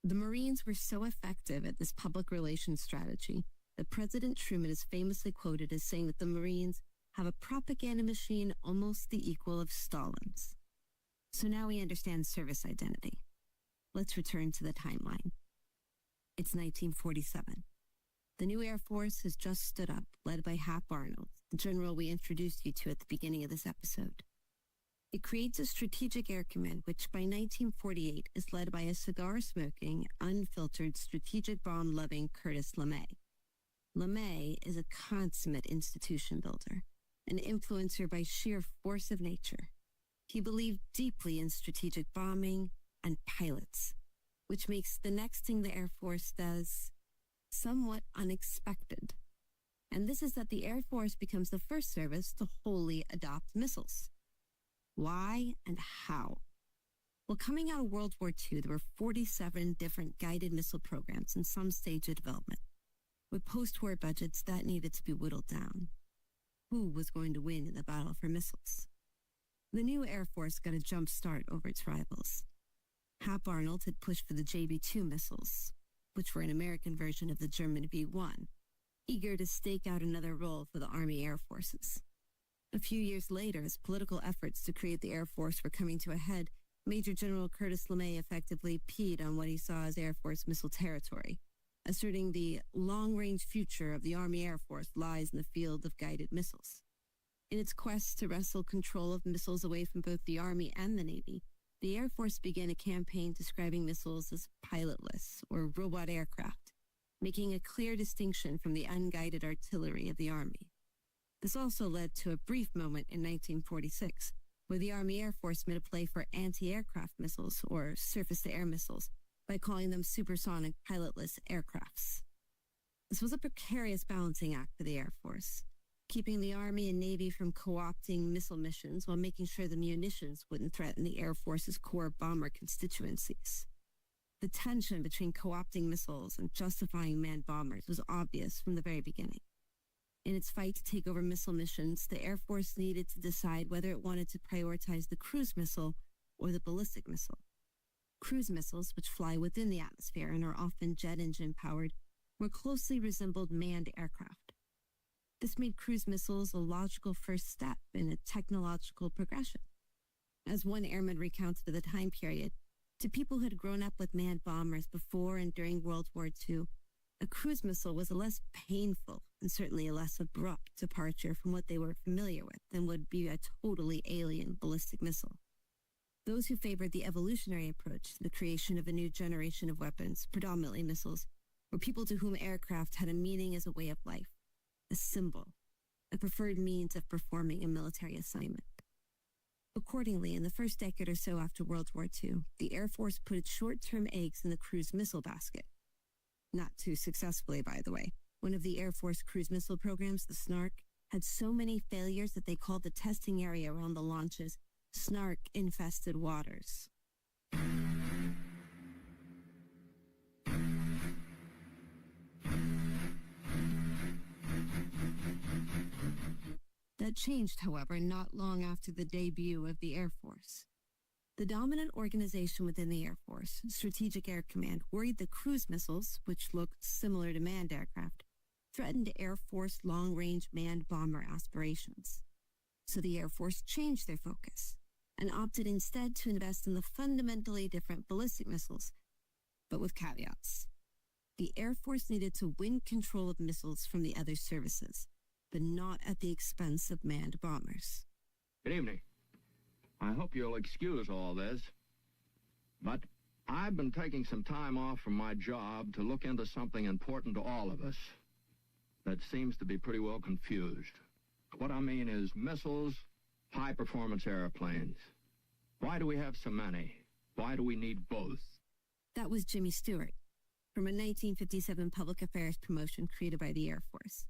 The Marines were so effective at this public relations strategy that President Truman is famously quoted as saying that the Marines have a propaganda machine almost the equal of Stalin's. So now we understand service identity. Let's return to the timeline. It's 1947. The new Air Force has just stood up, led by Hap Arnold, the general we introduced you to at the beginning of this episode. It creates a strategic air command, which by 1948 is led by a cigar-smoking, unfiltered, strategic bomb-loving Curtis LeMay. LeMay is a consummate institution builder, an influencer by sheer force of nature. He believed deeply in strategic bombing and pilots, which makes the next thing the Air Force does somewhat unexpected. And this is that the Air Force becomes the first service to wholly adopt missiles. Why and how? Well, coming out of World War II, there were 47 different guided missile programs in some stage of development. With post-war budgets, that needed to be whittled down. Who was going to win in the battle for missiles? The new Air Force got a jump start over its rivals. Hap Arnold had pushed for the JB-2 missiles, which were an American version of the German V-1, eager to stake out another role for the Army Air Forces. A few years later, as political efforts to create the Air Force were coming to a head, Major General Curtis LeMay effectively peed on what he saw as Air Force missile territory, asserting the long-range future of the Army Air Force lies in the field of guided missiles. In its quest to wrestle control of missiles away from both the Army and the Navy, the Air Force began a campaign describing missiles as pilotless or robot aircraft, making a clear distinction from the unguided artillery of the Army. This also led to a brief moment in 1946, where the Army Air Force made a play for anti-aircraft missiles, or surface-to-air missiles, by calling them supersonic pilotless aircrafts. This was a precarious balancing act for the Air Force, keeping the Army and Navy from co-opting missile missions while making sure the munitions wouldn't threaten the Air Force's core bomber constituencies. The tension between co-opting missiles and justifying manned bombers was obvious from the very beginning. In its fight to take over missile missions, the Air Force needed to decide whether it wanted to prioritize the cruise missile or the ballistic missile. Cruise missiles, which fly within the atmosphere and are often jet engine powered, more closely resembled manned aircraft. This made cruise missiles a logical first step in a technological progression. As one airman recounted of the time period, to people who had grown up with manned bombers before and during World War II, a cruise missile was a less painful and certainly a less abrupt departure from what they were familiar with than would be a totally alien ballistic missile. Those who favored the evolutionary approach to the creation of a new generation of weapons, predominantly missiles, were people to whom aircraft had a meaning as a way of life, a symbol, a preferred means of performing a military assignment. Accordingly, in the first decade or so after World War II, the Air Force put its short-term eggs in the cruise missile basket. Not too successfully, by the way. One of the Air Force cruise missile programs, the Snark, had so many failures that they called the testing area around the launches Snark-infested waters. That changed, however, not long after the debut of the Air Force. The dominant organization within the Air Force, Strategic Air Command, worried that cruise missiles, which looked similar to manned aircraft, threatened Air Force long-range manned bomber aspirations. So the Air Force changed their focus and opted instead to invest in the fundamentally different ballistic missiles, but with caveats. The Air Force needed to win control of missiles from the other services, but not at the expense of manned bombers. Good evening. I hope you'll excuse all this, but I've been taking some time off from my job to look into something important to all of us that seems to be pretty well confused. What I mean is missiles, high-performance airplanes. Why do we have so many? Why do we need both? That was Jimmy Stewart, from a 1957 public affairs promotion created by the Air Force.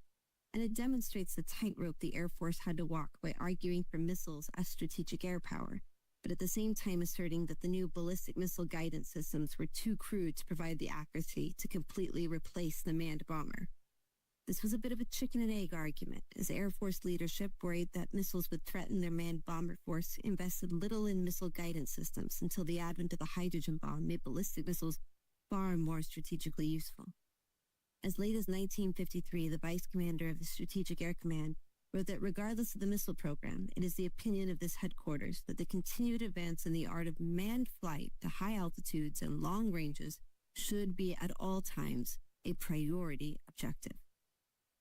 And it demonstrates the tightrope the Air Force had to walk by arguing for missiles as strategic air power, but at the same time asserting that the new ballistic missile guidance systems were too crude to provide the accuracy to completely replace the manned bomber. This was a bit of a chicken and egg argument, as Air Force leadership worried that missiles would threaten their manned bomber force, invested little in missile guidance systems until the advent of the hydrogen bomb made ballistic missiles far more strategically useful. As late as 1953, the vice commander of the Strategic Air Command wrote that regardless of the missile program, it is the opinion of this headquarters that the continued advance in the art of manned flight to high altitudes and long ranges should be at all times a priority objective.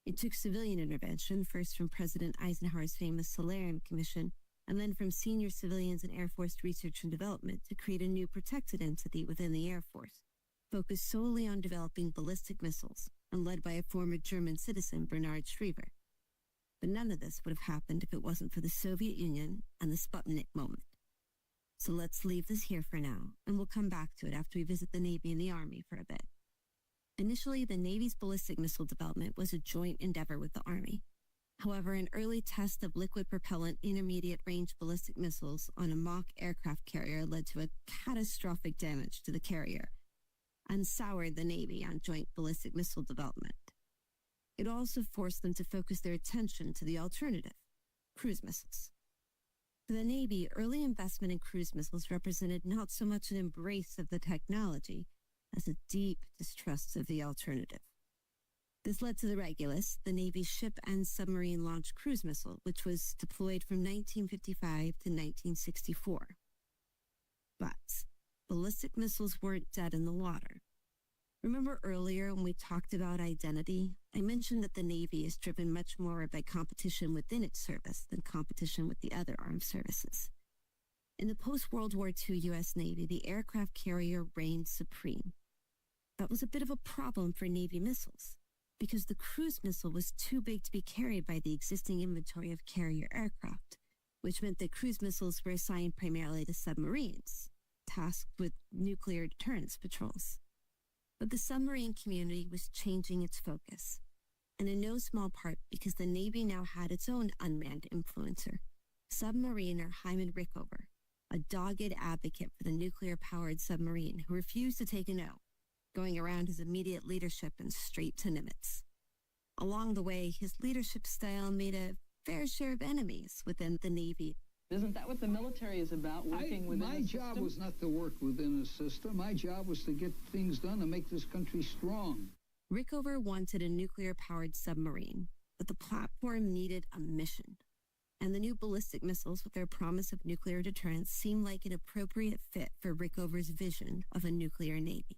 It took civilian intervention, first from President Eisenhower's famous Solarium Commission, and then from senior civilians in Air Force research and development to create a new protected entity within the Air Force, focused solely on developing ballistic missiles and led by a former German citizen, Bernard Schriever. But none of this would have happened if it wasn't for the Soviet Union and the Sputnik moment. So let's leave this here for now, and we'll come back to it after we visit the Navy and the Army for a bit. Initially, the Navy's ballistic missile development was a joint endeavor with the Army. However, an early test of liquid propellant intermediate-range ballistic missiles on a mock aircraft carrier led to a catastrophic damage to the carrier, and soured the Navy on joint ballistic missile development. It also forced them to focus their attention to the alternative, cruise missiles. For the Navy, early investment in cruise missiles represented not so much an embrace of the technology as a deep distrust of the alternative. This led to the Regulus, the Navy's ship and submarine launched cruise missile, which was deployed from 1955 to 1964. But ballistic missiles weren't dead in the water. Remember earlier when we talked about identity? I mentioned that the Navy is driven much more by competition within its service than competition with the other armed services. In the post-World War II U.S. Navy, the aircraft carrier reigned supreme. That was a bit of a problem for Navy missiles, because the cruise missile was too big to be carried by the existing inventory of carrier aircraft, which meant that cruise missiles were assigned primarily to submarines, tasked with nuclear deterrence patrols. But the submarine community was changing its focus, and in no small part because the Navy now had its own unmanned influencer, submariner Hyman Rickover, a dogged advocate for the nuclear-powered submarine who refused to take a no, going around his immediate leadership and straight to Nimitz. Along the way, his leadership style made a fair share of enemies within the Navy. Isn't that what the military is about, working within a system? My job was not to work within a system. My job was to get things done and make this country strong. Rickover wanted a nuclear-powered submarine, but the platform needed a mission. And the new ballistic missiles, with their promise of nuclear deterrence, seemed like an appropriate fit for Rickover's vision of a nuclear Navy.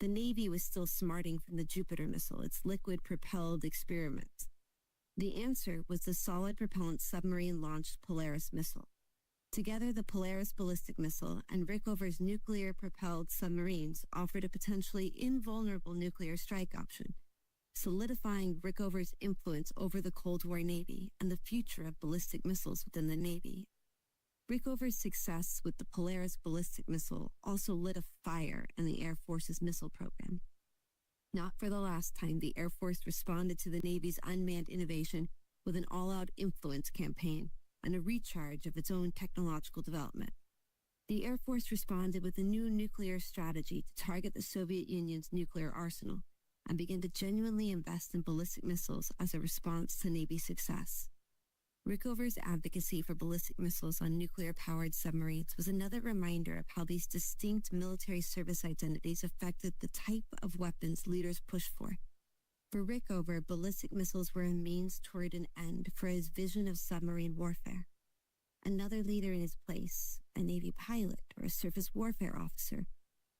The Navy was still smarting from the Jupiter missile, its liquid-propelled experiments. The answer was the solid propellant submarine-launched Polaris missile. Together, the Polaris ballistic missile and Rickover's nuclear-propelled submarines offered a potentially invulnerable nuclear strike option, solidifying Rickover's influence over the Cold War Navy and the future of ballistic missiles within the Navy. Rickover's success with the Polaris ballistic missile also lit a fire in the Air Force's missile program. Not for the last time, the Air Force responded to the Navy's unmanned innovation with an all-out influence campaign and a recharge of its own technological development. The Air Force responded with a new nuclear strategy to target the Soviet Union's nuclear arsenal and began to genuinely invest in ballistic missiles as a response to Navy success. Rickover's advocacy for ballistic missiles on nuclear-powered submarines was another reminder of how these distinct military service identities affected the type of weapons leaders pushed for. For Rickover, ballistic missiles were a means toward an end for his vision of submarine warfare. Another leader in his place, a Navy pilot or a surface warfare officer,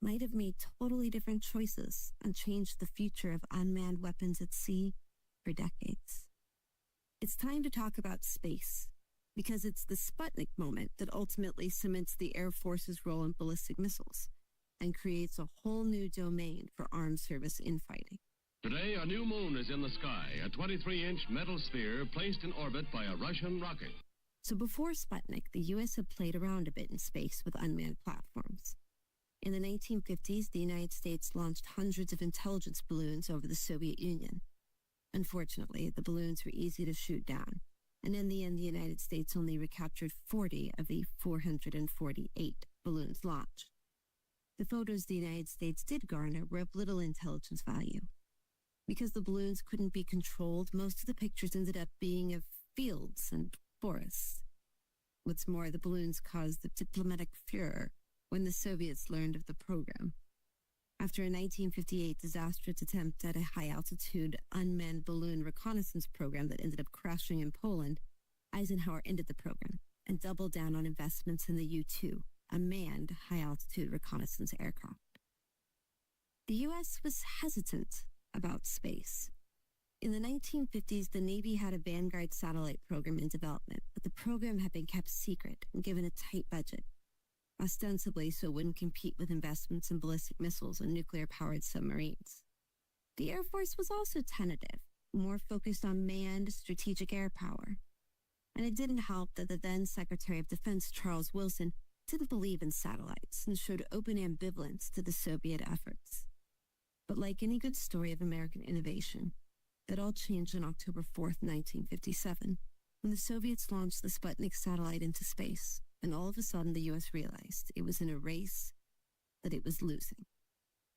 might have made totally different choices and changed the future of unmanned weapons at sea for decades. It's time to talk about space, because it's the Sputnik moment that ultimately cements the Air Force's role in ballistic missiles and creates a whole new domain for armed service infighting. Today, a new moon is in the sky, a 23-inch metal sphere placed in orbit by a Russian rocket. So before Sputnik, the U.S. had played around a bit in space with unmanned platforms. In the 1950s, the United States launched hundreds of intelligence balloons over the Soviet Union. Unfortunately, the balloons were easy to shoot down, and in the end, the United States only recaptured 40 of the 448 balloons launched. The photos the United States did garner were of little intelligence value. Because the balloons couldn't be controlled, most of the pictures ended up being of fields and forests. What's more, the balloons caused the diplomatic furor when the Soviets learned of the program. After a 1958 disastrous attempt at a high-altitude unmanned balloon reconnaissance program that ended up crashing in Poland, Eisenhower ended the program and doubled down on investments in the U-2, a manned high-altitude reconnaissance aircraft. The U.S. was hesitant about space. In the 1950s, the Navy had a Vanguard satellite program in development, but the program had been kept secret and given a tight budget, ostensibly so it wouldn't compete with investments in ballistic missiles and nuclear-powered submarines. The Air Force was also tentative, more focused on manned strategic air power. And it didn't help that the then Secretary of Defense, Charles Wilson, didn't believe in satellites and showed open ambivalence to the Soviet efforts. But like any good story of American innovation, that all changed on October 4th, 1957, when the Soviets launched the Sputnik satellite into space, and all of a sudden the U.S. realized it was in a race that it was losing.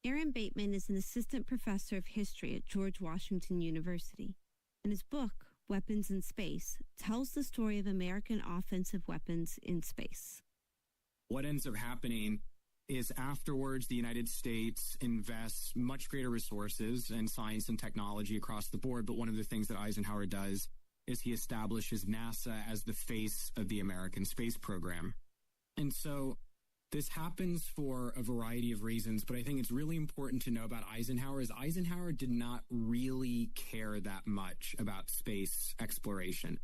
Aaron Bateman is an assistant professor of history at George Washington University, and his book, Weapons in Space, tells the story of American offensive weapons in space. What ends up happening is afterwards the United States invests much greater resources in science and technology across the board, but one of the things that Eisenhower does is he establishes NASA as the face of the American space program. And so this happens for a variety of reasons, but I think it's really important to know about Eisenhower is Eisenhower did not really care that much about space exploration.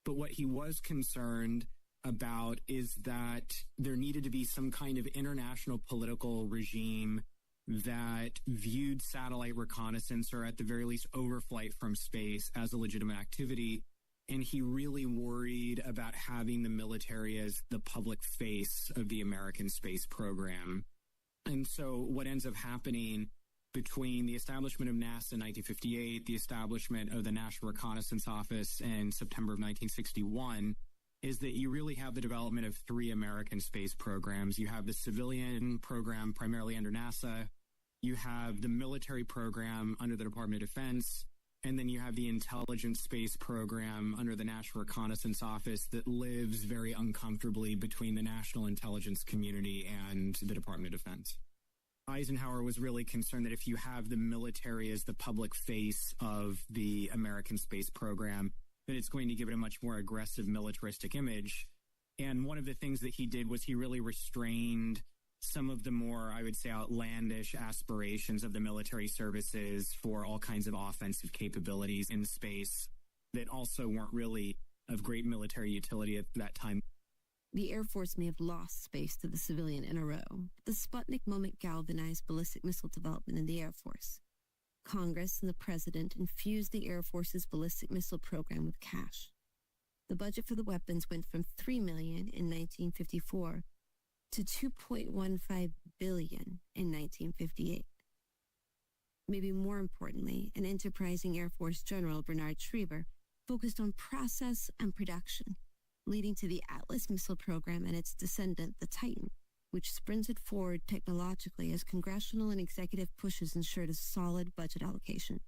But what he was concerned about is that there needed to be some kind of international political regime that viewed satellite reconnaissance, or at the very least overflight from space, as a legitimate activity. And he really worried about having the military as the public face of the American space program. And so what ends up happening between the establishment of NASA in 1958, the establishment of the National Reconnaissance Office in September of 1961, is that you really have the development of three American space programs. You have the civilian program primarily under NASA, you have the military program under the Department of Defense, and then you have the intelligence space program under the National Reconnaissance Office that lives very uncomfortably between the national intelligence community and the Department of Defense. Eisenhower was really concerned that if you have the military as the public face of the American space program, that it's going to give it a much more aggressive militaristic image. And one of the things that he did was he really restrained some of the more, I would say, outlandish aspirations of the military services for all kinds of offensive capabilities in space that also weren't really of great military utility at that time. The Air Force may have lost space to the civilian NRO, but the Sputnik moment galvanized ballistic missile development in the Air Force. Congress and the President infused the Air Force's ballistic missile program with cash. The budget for the weapons went from $3 million in 1954 to $2.15 billion in 1958. Maybe more importantly, an enterprising Air Force General, Bernard Schriever, focused on process and production, leading to the Atlas missile program and its descendant, the Titan, which sprinted forward technologically as congressional and executive pushes ensured a solid budget allocation.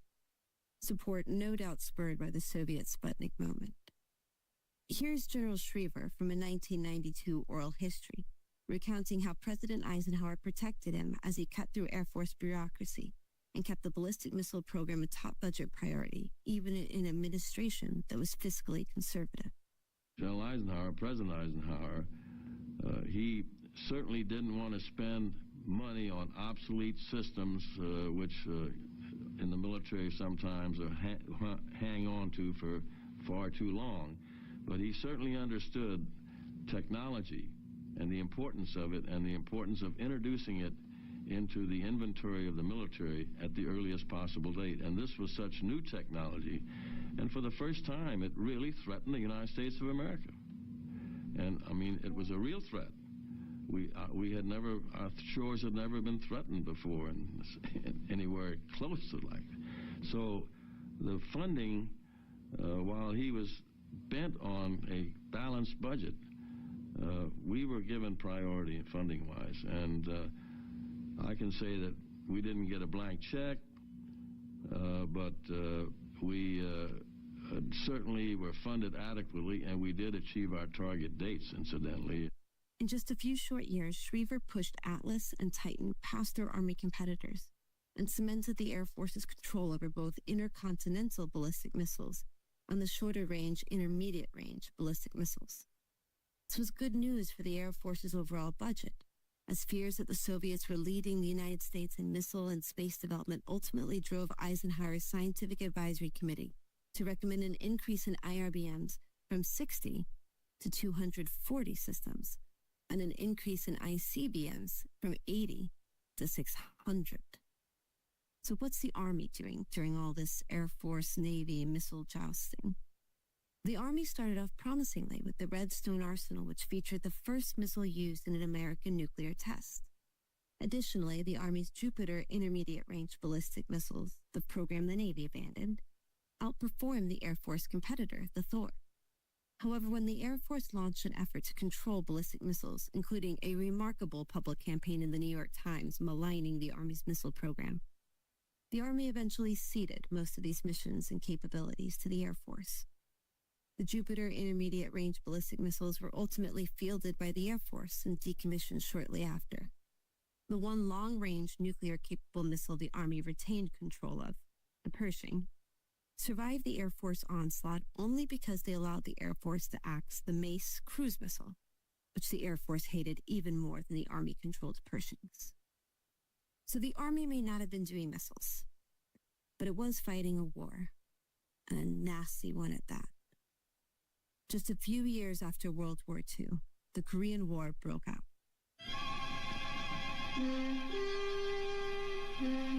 Support no doubt spurred by the Soviet Sputnik moment. Here's General Schriever from a 1992 oral history, recounting how President Eisenhower protected him as he cut through Air Force bureaucracy and kept the ballistic missile program a top budget priority, even in an administration that was fiscally conservative. General Eisenhower, President Eisenhower, he certainly didn't want to spend money on obsolete systems, which in the military sometimes are hang on to for far too long. But he certainly understood technology and the importance of it and the importance of introducing it into the inventory of the military at the earliest possible date. And this was such new technology. And for the first time, it really threatened the United States of America. And, I mean, it was a real threat. We had never, our shores had never been threatened before anywhere close to like that. So the funding, while he was bent on a balanced budget, we were given priority funding-wise. And I can say that we didn't get a blank check, but we certainly were funded adequately, and we did achieve our target dates, incidentally. In just a few short years, Schriever pushed Atlas and Titan past their Army competitors and cemented the Air Force's control over both intercontinental ballistic missiles and the shorter-range, intermediate-range ballistic missiles. This was good news for the Air Force's overall budget, as fears that the Soviets were leading the United States in missile and space development ultimately drove Eisenhower's Scientific Advisory Committee to recommend an increase in IRBMs from 60 to 240 systems, and an increase in ICBMs from 80 to 600. So what's the Army doing during all this Air Force, Navy, missile jousting? The Army started off promisingly with the Redstone Arsenal, which featured the first missile used in an American nuclear test. Additionally, the Army's Jupiter intermediate-range ballistic missiles, the program the Navy abandoned, outperformed the Air Force competitor, the Thor. However, when the Air Force launched an effort to control ballistic missiles, including a remarkable public campaign in the New York Times maligning the Army's missile program, the Army eventually ceded most of these missions and capabilities to the Air Force. The Jupiter intermediate-range ballistic missiles were ultimately fielded by the Air Force and decommissioned shortly after. The one long-range nuclear-capable missile the Army retained control of, the Pershing, survived the Air Force onslaught only because they allowed the Air Force to axe the Mace cruise missile, which the Air Force hated even more than the Army-controlled Pershings. So the Army may not have been doing missiles, but it was fighting a war, and a nasty one at that. Just a few years after World War II, the Korean War broke out.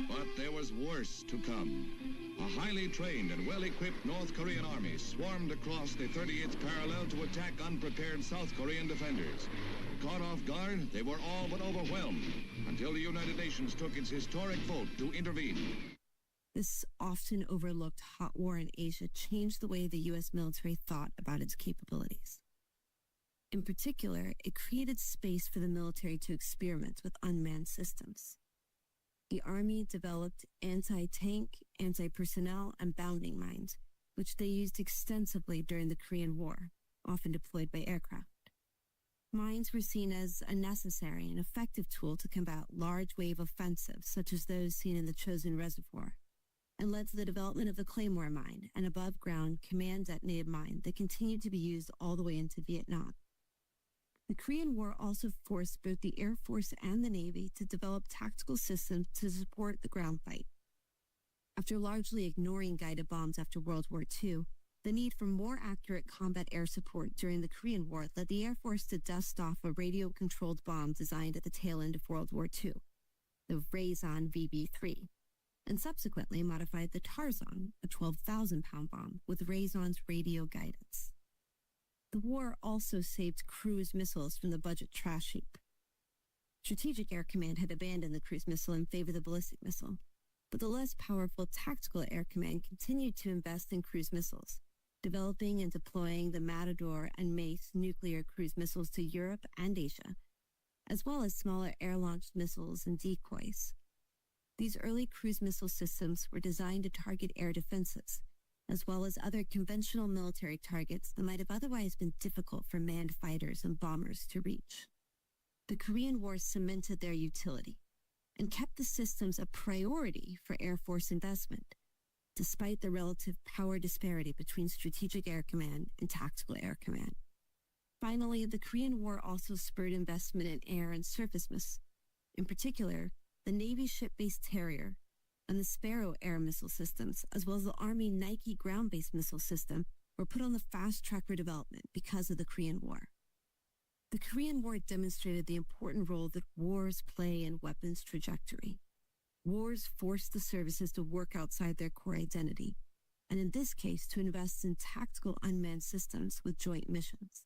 But there was worse to come. A highly trained and well-equipped North Korean army swarmed across the 38th parallel to attack unprepared South Korean defenders. Caught off guard, they were all but overwhelmed until the United Nations took its historic vote to intervene. This often overlooked hot war in Asia changed the way the U.S. military thought about its capabilities. In particular, it created space for the military to experiment with unmanned systems. The Army developed anti-tank, anti-personnel, and bounding mines, which they used extensively during the Korean War, often deployed by aircraft. Mines were seen as a necessary and effective tool to combat large wave offensives such as those seen in the Chosin Reservoir, and led to the development of the Claymore mine, an above-ground command-detonated mine that continued to be used all the way into Vietnam. The Korean War also forced both the Air Force and the Navy to develop tactical systems to support the ground fight. After largely ignoring guided bombs after World War II, the need for more accurate combat air support during the Korean War led the Air Force to dust off a radio-controlled bomb designed at the tail end of World War II, the Raison VB-3, and subsequently modified the Tarzan, a 12,000-pound bomb, with Raison's radio guidance. The war also saved cruise missiles from the budget trash heap. Strategic Air Command had abandoned the cruise missile in favor of the ballistic missile, but the less powerful Tactical Air Command continued to invest in cruise missiles, developing and deploying the Matador and Mace nuclear cruise missiles to Europe and Asia, as well as smaller air-launched missiles and decoys. These early cruise missile systems were designed to target air defenses, as well as other conventional military targets that might have otherwise been difficult for manned fighters and bombers to reach. The Korean War cemented their utility and kept the systems a priority for Air Force investment, despite the relative power disparity between Strategic Air Command and Tactical Air Command. Finally, the Korean War also spurred investment in air and surface missiles. In particular, the Navy ship-based Terrier and the Sparrow air missile systems, as well as the Army Nike ground-based missile system, were put on the fast track for development because of the Korean War. The Korean War demonstrated the important role that wars play in weapons trajectory. Wars force the services to work outside their core identity, and in this case, to invest in tactical unmanned systems with joint missions.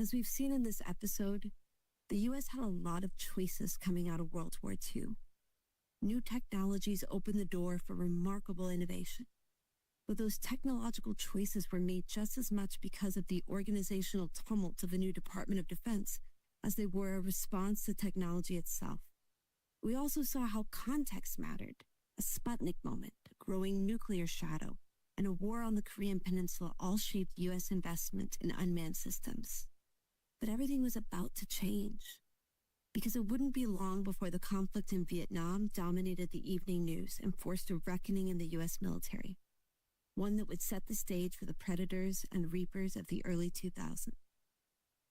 As we've seen in this episode, the U.S. had a lot of choices coming out of World War II. New technologies opened the door for remarkable innovation, but those technological choices were made just as much because of the organizational tumult of the new Department of Defense as they were a response to technology itself. We also saw how context mattered, a Sputnik moment, a growing nuclear shadow, and a war on the Korean Peninsula all shaped U.S. investment in unmanned systems. But everything was about to change, because it wouldn't be long before the conflict in Vietnam dominated the evening news and forced a reckoning in the U.S. military, one that would set the stage for the predators and reapers of the early 2000s.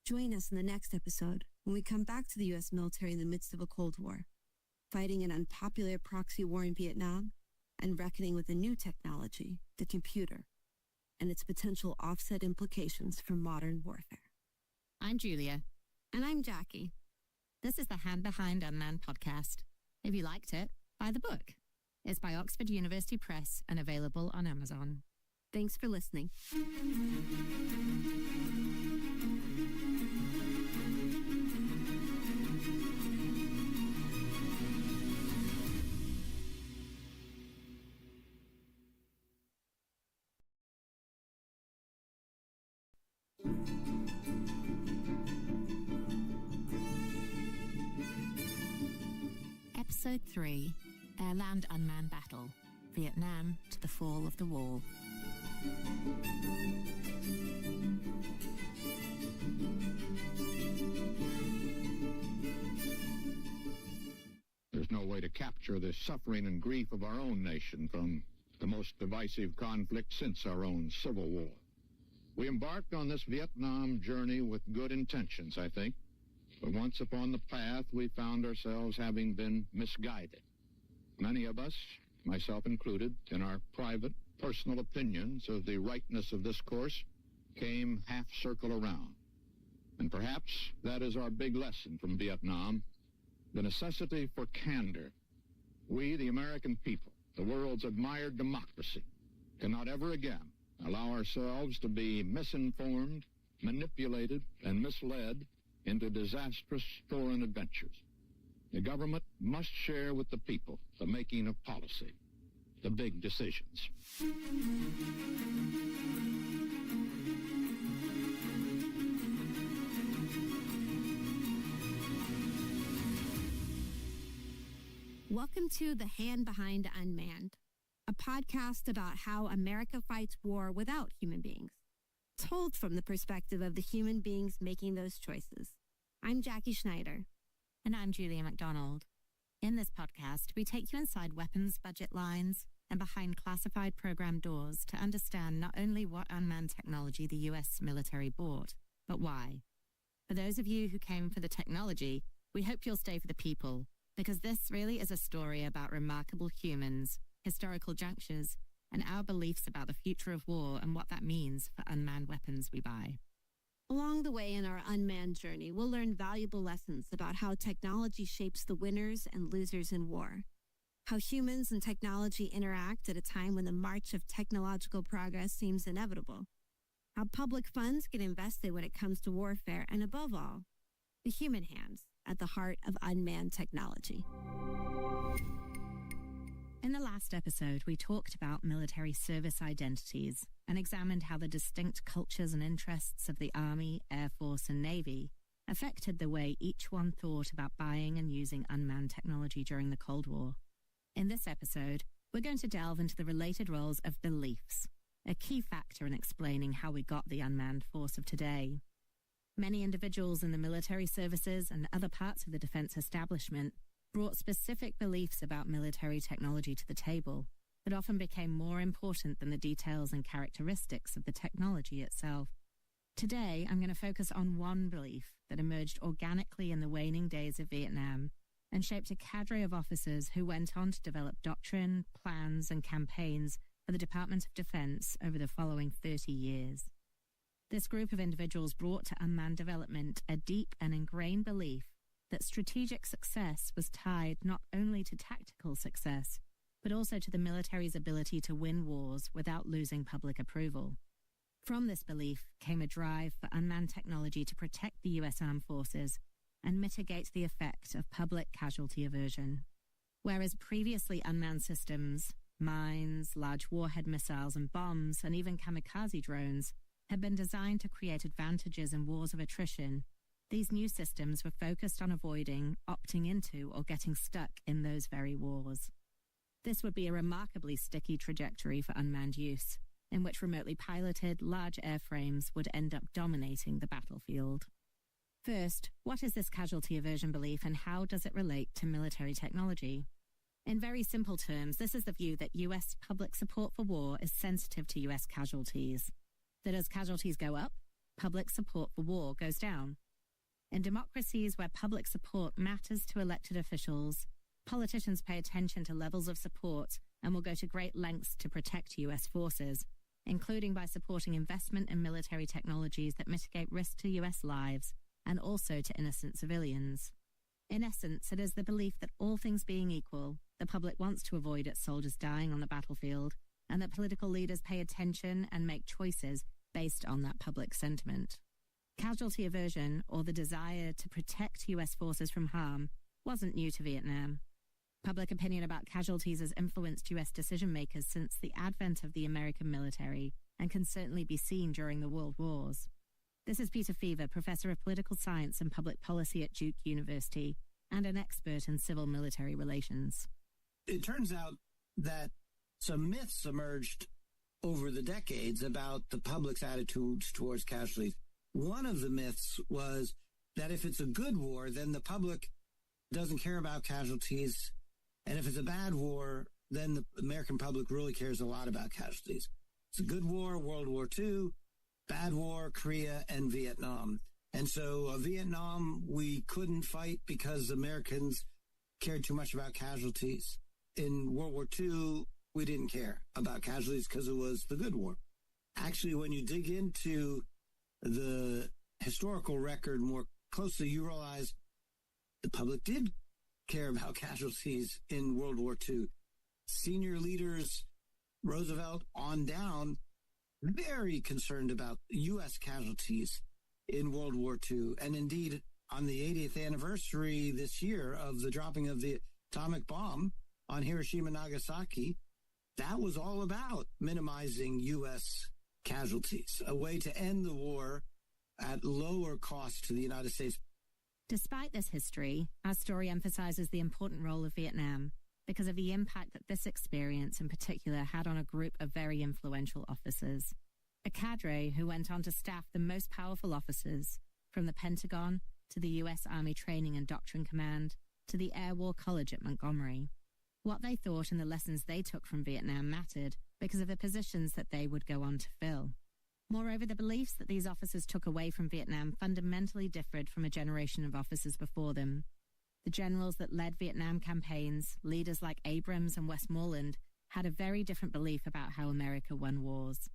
Join us in the next episode when we come back to the U.S. military in the midst of a Cold War, fighting an unpopular proxy war in Vietnam and reckoning with a new technology, the computer, and its potential offset implications for modern warfare. I'm Julia. And I'm Jackie. This is the Hand Behind Unmanned podcast. If you liked it, buy the book. It's by Oxford University Press and available on Amazon. Thanks for listening. Episode 3, Air-Land Unmanned Battle, Vietnam to the Fall of the Wall. There's no way to capture the suffering and grief of our own nation from the most divisive conflict since our own Civil War. We embarked on this Vietnam journey with good intentions, I think. But once upon the path, we found ourselves having been misguided. Many of us, myself included, in our private, personal opinions of the rightness of this course, came half-circle around. And perhaps that is our big lesson from Vietnam, the necessity for candor. We, the American people, the world's admired democracy, cannot ever again allow ourselves to be misinformed, manipulated, and misled into disastrous foreign adventures. The government must share with the people the making of policy, the big decisions. Welcome to The Hand Behind Unmanned, a podcast about how America fights war without human beings, told from the perspective of the human beings making those choices. I'm Jackie Schneider. And I'm Julia MacDonald. In this podcast, we take you inside weapons budget lines and behind classified program doors to understand not only what unmanned technology the US military bought, but why. For those of you who came for the technology, we hope you'll stay for the people, because this really is a story about remarkable humans, historical junctures, and our beliefs about the future of war and what that means for unmanned weapons we buy. Along the way in our unmanned journey, we'll learn valuable lessons about how technology shapes the winners and losers in war, how humans and technology interact at a time when the march of technological progress seems inevitable, how public funds get invested when it comes to warfare, and above all, the human hands at the heart of unmanned technology. In the last episode, we talked about military service identities and examined how the distinct cultures and interests of the Army, Air Force, and Navy affected the way each one thought about buying and using unmanned technology during the Cold War. In this episode, we're going to delve into the related roles of beliefs, a key factor in explaining how we got the unmanned force of today. Many individuals in the military services and other parts of the defense establishment brought specific beliefs about military technology to the table that often became more important than the details and characteristics of the technology itself. Today, I'm going to focus on one belief that emerged organically in the waning days of Vietnam and shaped a cadre of officers who went on to develop doctrine, plans, and campaigns for the Department of Defense over the following 30 years. This group of individuals brought to unmanned development a deep and ingrained belief that strategic success was tied not only to tactical success, but also to the military's ability to win wars without losing public approval. From this belief came a drive for unmanned technology to protect the U.S. Armed Forces and mitigate the effect of public casualty aversion. Whereas previously unmanned systems, mines, large warhead missiles and bombs, and even kamikaze drones had been designed to create advantages in wars of attrition, these new systems were focused on avoiding, opting into, or getting stuck in those very wars. This would be a remarkably sticky trajectory for unmanned use, in which remotely piloted, large airframes would end up dominating the battlefield. First, what is this casualty aversion belief and how does it relate to military technology? In very simple terms, this is the view that U.S. public support for war is sensitive to U.S. casualties, that as casualties go up, public support for war goes down. In democracies where public support matters to elected officials, politicians pay attention to levels of support and will go to great lengths to protect U.S. forces, including by supporting investment in military technologies that mitigate risk to U.S. lives and also to innocent civilians. In essence, it is the belief that all things being equal, the public wants to avoid its soldiers dying on the battlefield, and that political leaders pay attention and make choices based on that public sentiment. Casualty aversion, or the desire to protect U.S. forces from harm, wasn't new to Vietnam. Public opinion about casualties has influenced U.S. decision-makers since the advent of the American military and can certainly be seen during the World Wars. This is Peter Feaver, Professor of Political Science and Public Policy at Duke University and an expert in civil-military relations. It turns out that some myths emerged over the decades about the public's attitudes towards casualties. One of the myths was that if it's a good war, then the public doesn't care about casualties. And if it's a bad war, then the American public really cares a lot about casualties. It's a good war, World War II, bad war, Korea and Vietnam. And so Vietnam, we couldn't fight because Americans cared too much about casualties. In World War II, we didn't care about casualties because it was the good war. Actually, when you dig into the historical record more closely, you realize the public did care about casualties in World War II. Senior leaders, Roosevelt on down, very concerned about U.S. casualties in World War II. And indeed, on the 80th anniversary this year of the dropping of the atomic bomb on Hiroshima and Nagasaki, that was all about minimizing U.S. casualties, a way to end the war at lower cost to the United States. Despite this history, our story emphasizes the important role of Vietnam because of the impact that this experience in particular had on a group of very influential officers. A cadre who went on to staff the most powerful officers, from the Pentagon to the U.S. Army Training and Doctrine Command, to the Air War College at Montgomery. What they thought and the lessons they took from Vietnam mattered because of the positions that they would go on to fill. Moreover, the beliefs that these officers took away from Vietnam fundamentally differed from a generation of officers before them. The generals that led Vietnam campaigns, leaders like Abrams and Westmoreland, had a very different belief about how America won wars.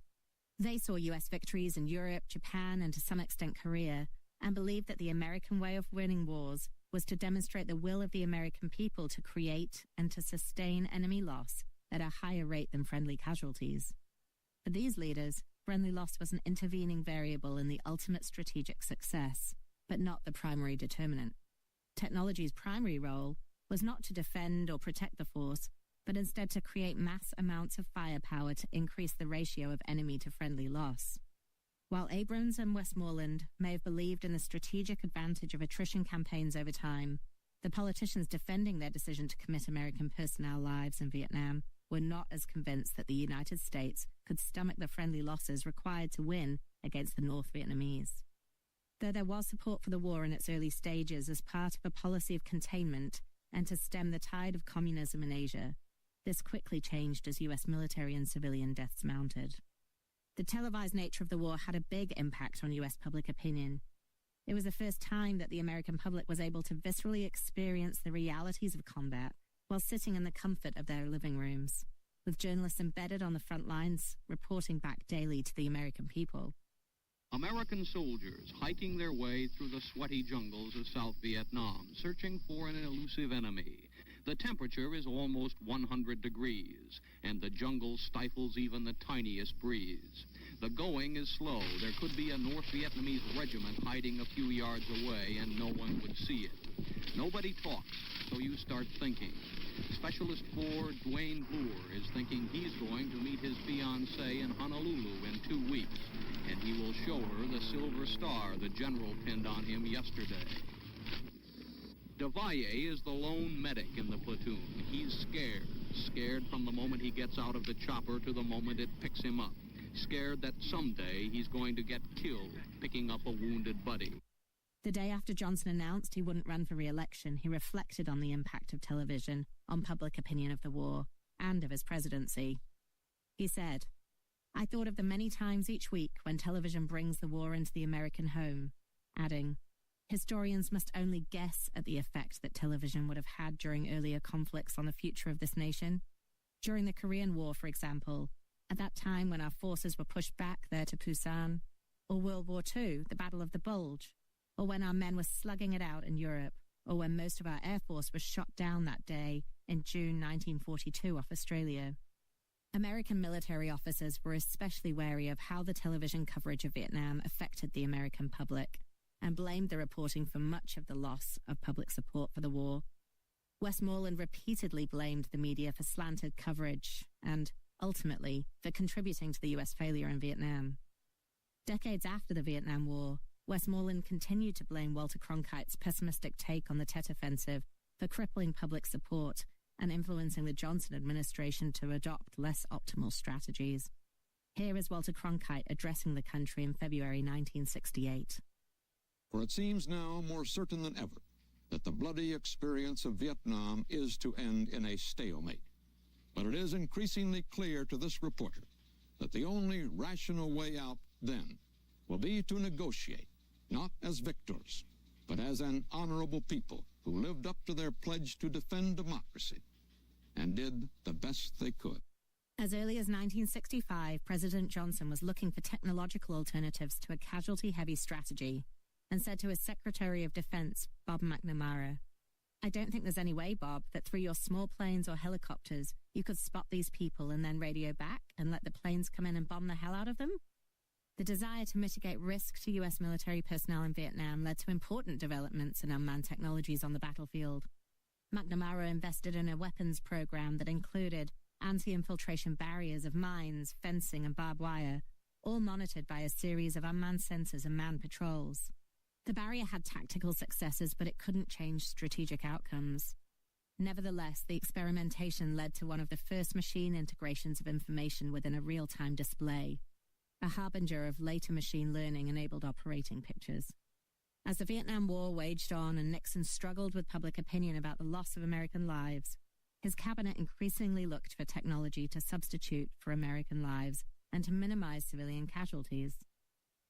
They saw U.S. victories in Europe, Japan, and to some extent Korea, and believed that the American way of winning wars was to demonstrate the will of the American people to create and to sustain enemy loss at a higher rate than friendly casualties. For these leaders, friendly loss was an intervening variable in the ultimate strategic success, but not the primary determinant. Technology's primary role was not to defend or protect the force, but instead to create mass amounts of firepower to increase the ratio of enemy to friendly loss. While Abrams and Westmoreland may have believed in the strategic advantage of attrition campaigns over time, the politicians defending their decision to commit American personnel lives in Vietnam were not as convinced that the United States could stomach the friendly losses required to win against the North Vietnamese. Though there was support for the war in its early stages as part of a policy of containment and to stem the tide of communism in Asia, this quickly changed as U.S. military and civilian deaths mounted. The televised nature of the war had a big impact on U.S. public opinion. It was the first time that the American public was able to viscerally experience the realities of combat while sitting in the comfort of their living rooms, with journalists embedded on the front lines reporting back daily to the American people. American soldiers hiking their way through the sweaty jungles of South Vietnam, searching for an elusive enemy. The temperature is almost 100 degrees, and the jungle stifles even the tiniest breeze. The going is slow. There could be a North Vietnamese regiment hiding a few yards away, and no one would see it. Nobody talks, so you start thinking. Specialist 4 Dwayne Boer is thinking he's going to meet his fiancée in Honolulu in 2 weeks, and he will show her the silver star the general pinned on him yesterday. DeValle is the lone medic in the platoon. He's scared from the moment he gets out of the chopper to the moment it picks him up. Scared that someday he's going to get killed picking up a wounded buddy. The day after Johnson announced he wouldn't run for re-election, he reflected on the impact of television on public opinion of the war and of his presidency. He said, "I thought of the many times each week when television brings the war into the American home," adding, "Historians must only guess at the effect that television would have had during earlier conflicts on the future of this nation. During the Korean War, for example, at that time when our forces were pushed back there to Busan, or World War II, the Battle of the Bulge, or when our men were slugging it out in Europe, or when most of our Air Force was shot down that day in June 1942 off Australia." American military officers were especially wary of how the television coverage of Vietnam affected the American public, and blamed the reporting for much of the loss of public support for the war. Westmoreland repeatedly blamed the media for slanted coverage and, ultimately, for contributing to the U.S. failure in Vietnam. Decades after the Vietnam War, Westmoreland continued to blame Walter Cronkite's pessimistic take on the Tet Offensive for crippling public support and influencing the Johnson administration to adopt less optimal strategies. Here is Walter Cronkite addressing the country in February 1968. For it seems now more certain than ever that the bloody experience of Vietnam is to end in a stalemate. But it is increasingly clear to this reporter that the only rational way out then will be to negotiate, not as victors, but as an honorable people who lived up to their pledge to defend democracy and did the best they could. As early as 1965, President Johnson was looking for technological alternatives to a casualty-heavy strategy and said to his Secretary of Defense, Bob McNamara, "I don't think there's any way, Bob, that through your small planes or helicopters you could spot these people and then radio back and let the planes come in and bomb the hell out of them?" The desire to mitigate risk to U.S. military personnel in Vietnam led to important developments in unmanned technologies on the battlefield. McNamara invested in a weapons program that included anti-infiltration barriers of mines, fencing, and barbed wire, all monitored by a series of unmanned sensors and manned patrols. The barrier had tactical successes, but it couldn't change strategic outcomes. Nevertheless, the experimentation led to one of the first machine integrations of information within a real-time display, a harbinger of later machine learning-enabled operating pictures. As the Vietnam War waged on and Nixon struggled with public opinion about the loss of American lives, his cabinet increasingly looked for technology to substitute for American lives and to minimize civilian casualties.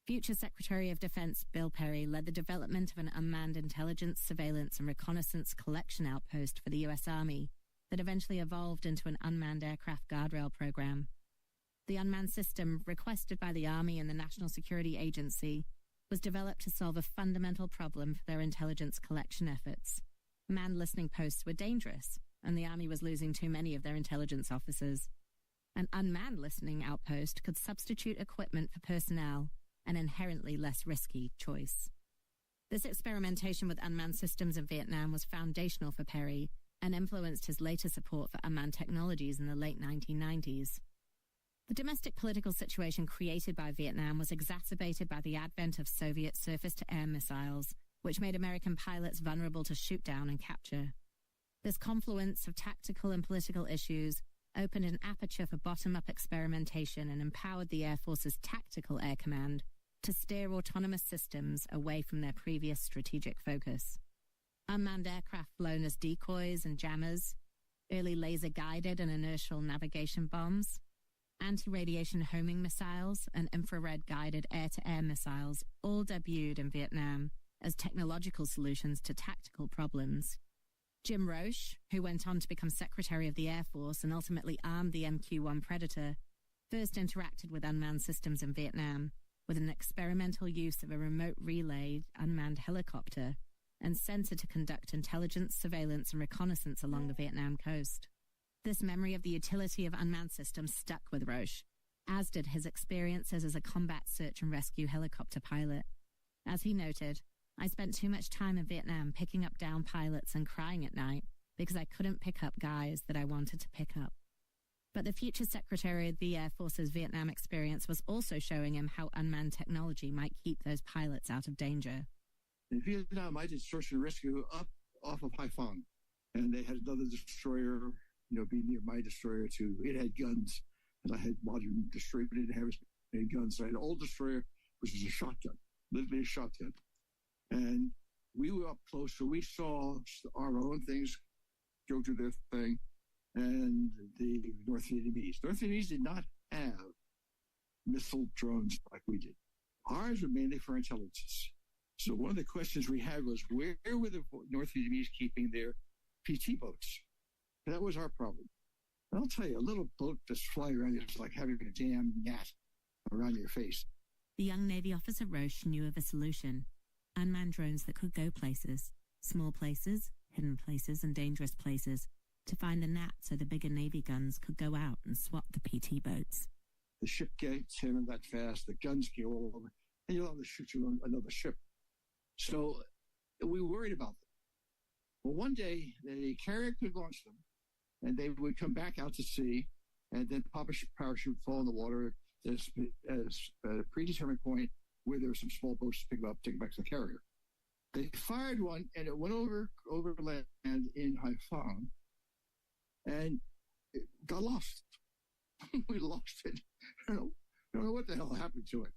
Future Secretary of Defense Bill Perry led the development of an unmanned intelligence, surveillance, and reconnaissance collection outpost for the U.S. Army that eventually evolved into an unmanned aircraft guardrail program. The unmanned system, requested by the Army and the National Security Agency, was developed to solve a fundamental problem for their intelligence collection efforts. Manned listening posts were dangerous, and the Army was losing too many of their intelligence officers. An unmanned listening outpost could substitute equipment for personnel, an inherently less risky choice. This experimentation with unmanned systems in Vietnam was foundational for Perry and influenced his later support for unmanned technologies in the late 1990s. The domestic political situation created by Vietnam was exacerbated by the advent of Soviet surface-to-air missiles, which made American pilots vulnerable to shoot down and capture. This confluence of tactical and political issues opened an aperture for bottom-up experimentation and empowered the Air Force's Tactical Air Command to steer autonomous systems away from their previous strategic focus. Unmanned aircraft flown as decoys and jammers, early laser-guided and inertial navigation bombs, anti-radiation homing missiles, and infrared-guided air-to-air missiles all debuted in Vietnam as technological solutions to tactical problems. Jim Roche, who went on to become Secretary of the Air Force and ultimately armed the MQ-1 Predator, first interacted with unmanned systems in Vietnam with an experimental use of a remote relayed unmanned helicopter and sensor to conduct intelligence, surveillance, and reconnaissance along the Vietnam coast. This memory of the utility of unmanned systems stuck with Roche, as did his experiences as a combat search and rescue helicopter pilot. As he noted, I spent too much time in Vietnam picking up down pilots and crying at night because I couldn't pick up guys that I wanted to pick up. But the future Secretary of the Air Force's Vietnam experience was also showing him how unmanned technology might keep those pilots out of danger. In Vietnam, I did search and rescue up off of Haiphong, and they had another destroyer, be near my destroyer too. It had guns, and I had modern destroyer, but it didn't have as many guns. So I had an old destroyer, which was a shotgun, literally a shotgun. And we were up close, so we saw our own things go to their thing, and the North Vietnamese. North Vietnamese did not have missile drones like we did. Ours were mainly for intelligence. So one of the questions we had was, where were the North Vietnamese keeping their PT boats? That was our problem. And I'll tell you, a little boat that's flying around you is like having a damn gnat around your face. The young Navy officer Roche knew of a solution: unmanned drones that could go places, small places, hidden places, and dangerous places, to find the gnat so the bigger Navy guns could go out and swat the PT boats. The ship gets in that fast, the guns go all over, and you'll have to shoot you on another ship. So we worried about them. Well, one day, the carrier could launch them, and they would come back out to sea, and then pop a parachute, fall in the water at a predetermined point where there were some small boats to pick them up, take them back to the carrier. They fired one, and it went over land in Haiphong, and it got lost. We lost it. I don't know what the hell happened to it.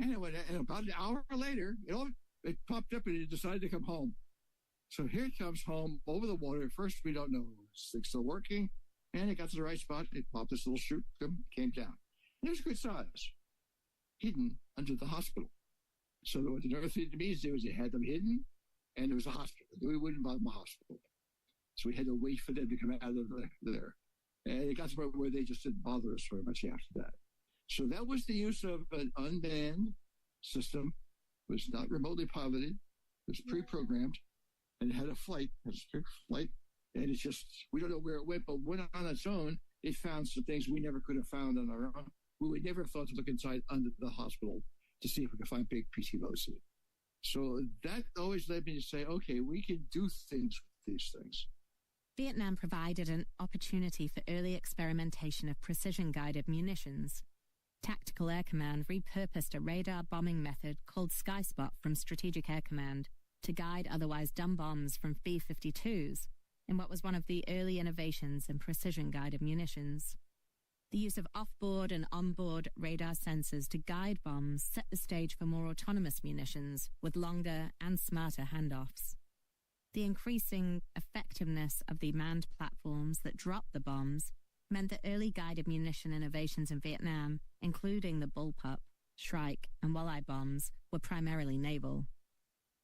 Anyway, and about an hour later, it popped up and it decided to come home. So here it comes home over the water. At first, we don't know. It's still working. And it got to the right spot. It popped this little chute, came down. And it was a good size, hidden under the hospital. So what the North Vietnamese did was they had them hidden, and there was a hospital. We wouldn't buy them a hospital. So we had to wait for them to come out of there. And it got to the point where they just didn't bother us very much after that. So that was the use of an unmanned system. It was not remotely piloted. It was pre-programmed, and it had a flight. It was a flight, and it's just, we don't know where it went, but when on its own, it found some things we never could have found on our own. We would never have thought to look inside under the hospital to see if we could find big PT boats. So that always led me to say, okay, we can do things with these things. Vietnam provided an opportunity for early experimentation of precision-guided munitions. Tactical Air Command repurposed a radar bombing method called Sky Spot from Strategic Air Command to guide otherwise dumb bombs from B-52s in what was one of the early innovations in precision-guided munitions. The use of off-board and on-board radar sensors to guide bombs set the stage for more autonomous munitions with longer and smarter handoffs. The increasing effectiveness of the manned platforms that dropped the bombs meant that early guided munition innovations in Vietnam, including the Bullpup, Shrike, and Walleye bombs, were primarily naval.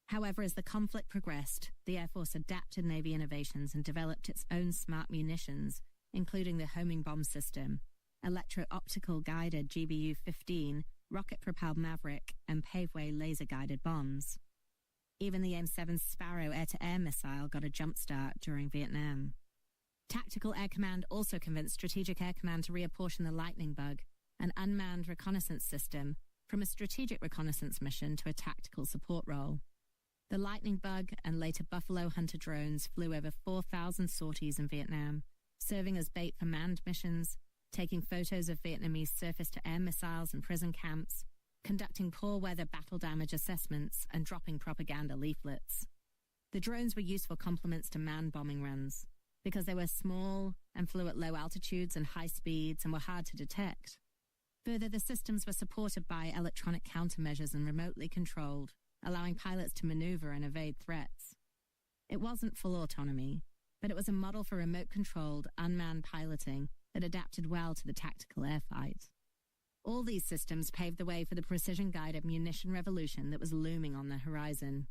However, as the conflict progressed, the Air Force adapted Navy innovations and developed its own smart munitions, including the homing bomb system, electro-optical guided GBU-15, rocket-propelled Maverick, and paveway laser-guided bombs. Even the AIM-7 Sparrow air-to-air missile got a jump start during Vietnam. Tactical Air Command also convinced Strategic Air Command to reapportion the Lightning Bug, an unmanned reconnaissance system, from a strategic reconnaissance mission to a tactical support role. The Lightning Bug and later Buffalo Hunter drones flew over 4,000 sorties in Vietnam, serving as bait for manned missions, taking photos of Vietnamese surface-to-air missiles and prison camps, conducting poor weather battle damage assessments, and dropping propaganda leaflets. The drones were useful complements to manned bombing runs, because they were small and flew at low altitudes and high speeds and were hard to detect. Further, the systems were supported by electronic countermeasures and remotely controlled, allowing pilots to maneuver and evade threats. It wasn't full autonomy, but it was a model for remote-controlled, unmanned piloting that adapted well to the tactical airfight. All these systems paved the way for the precision-guided munition revolution that was looming on the horizon.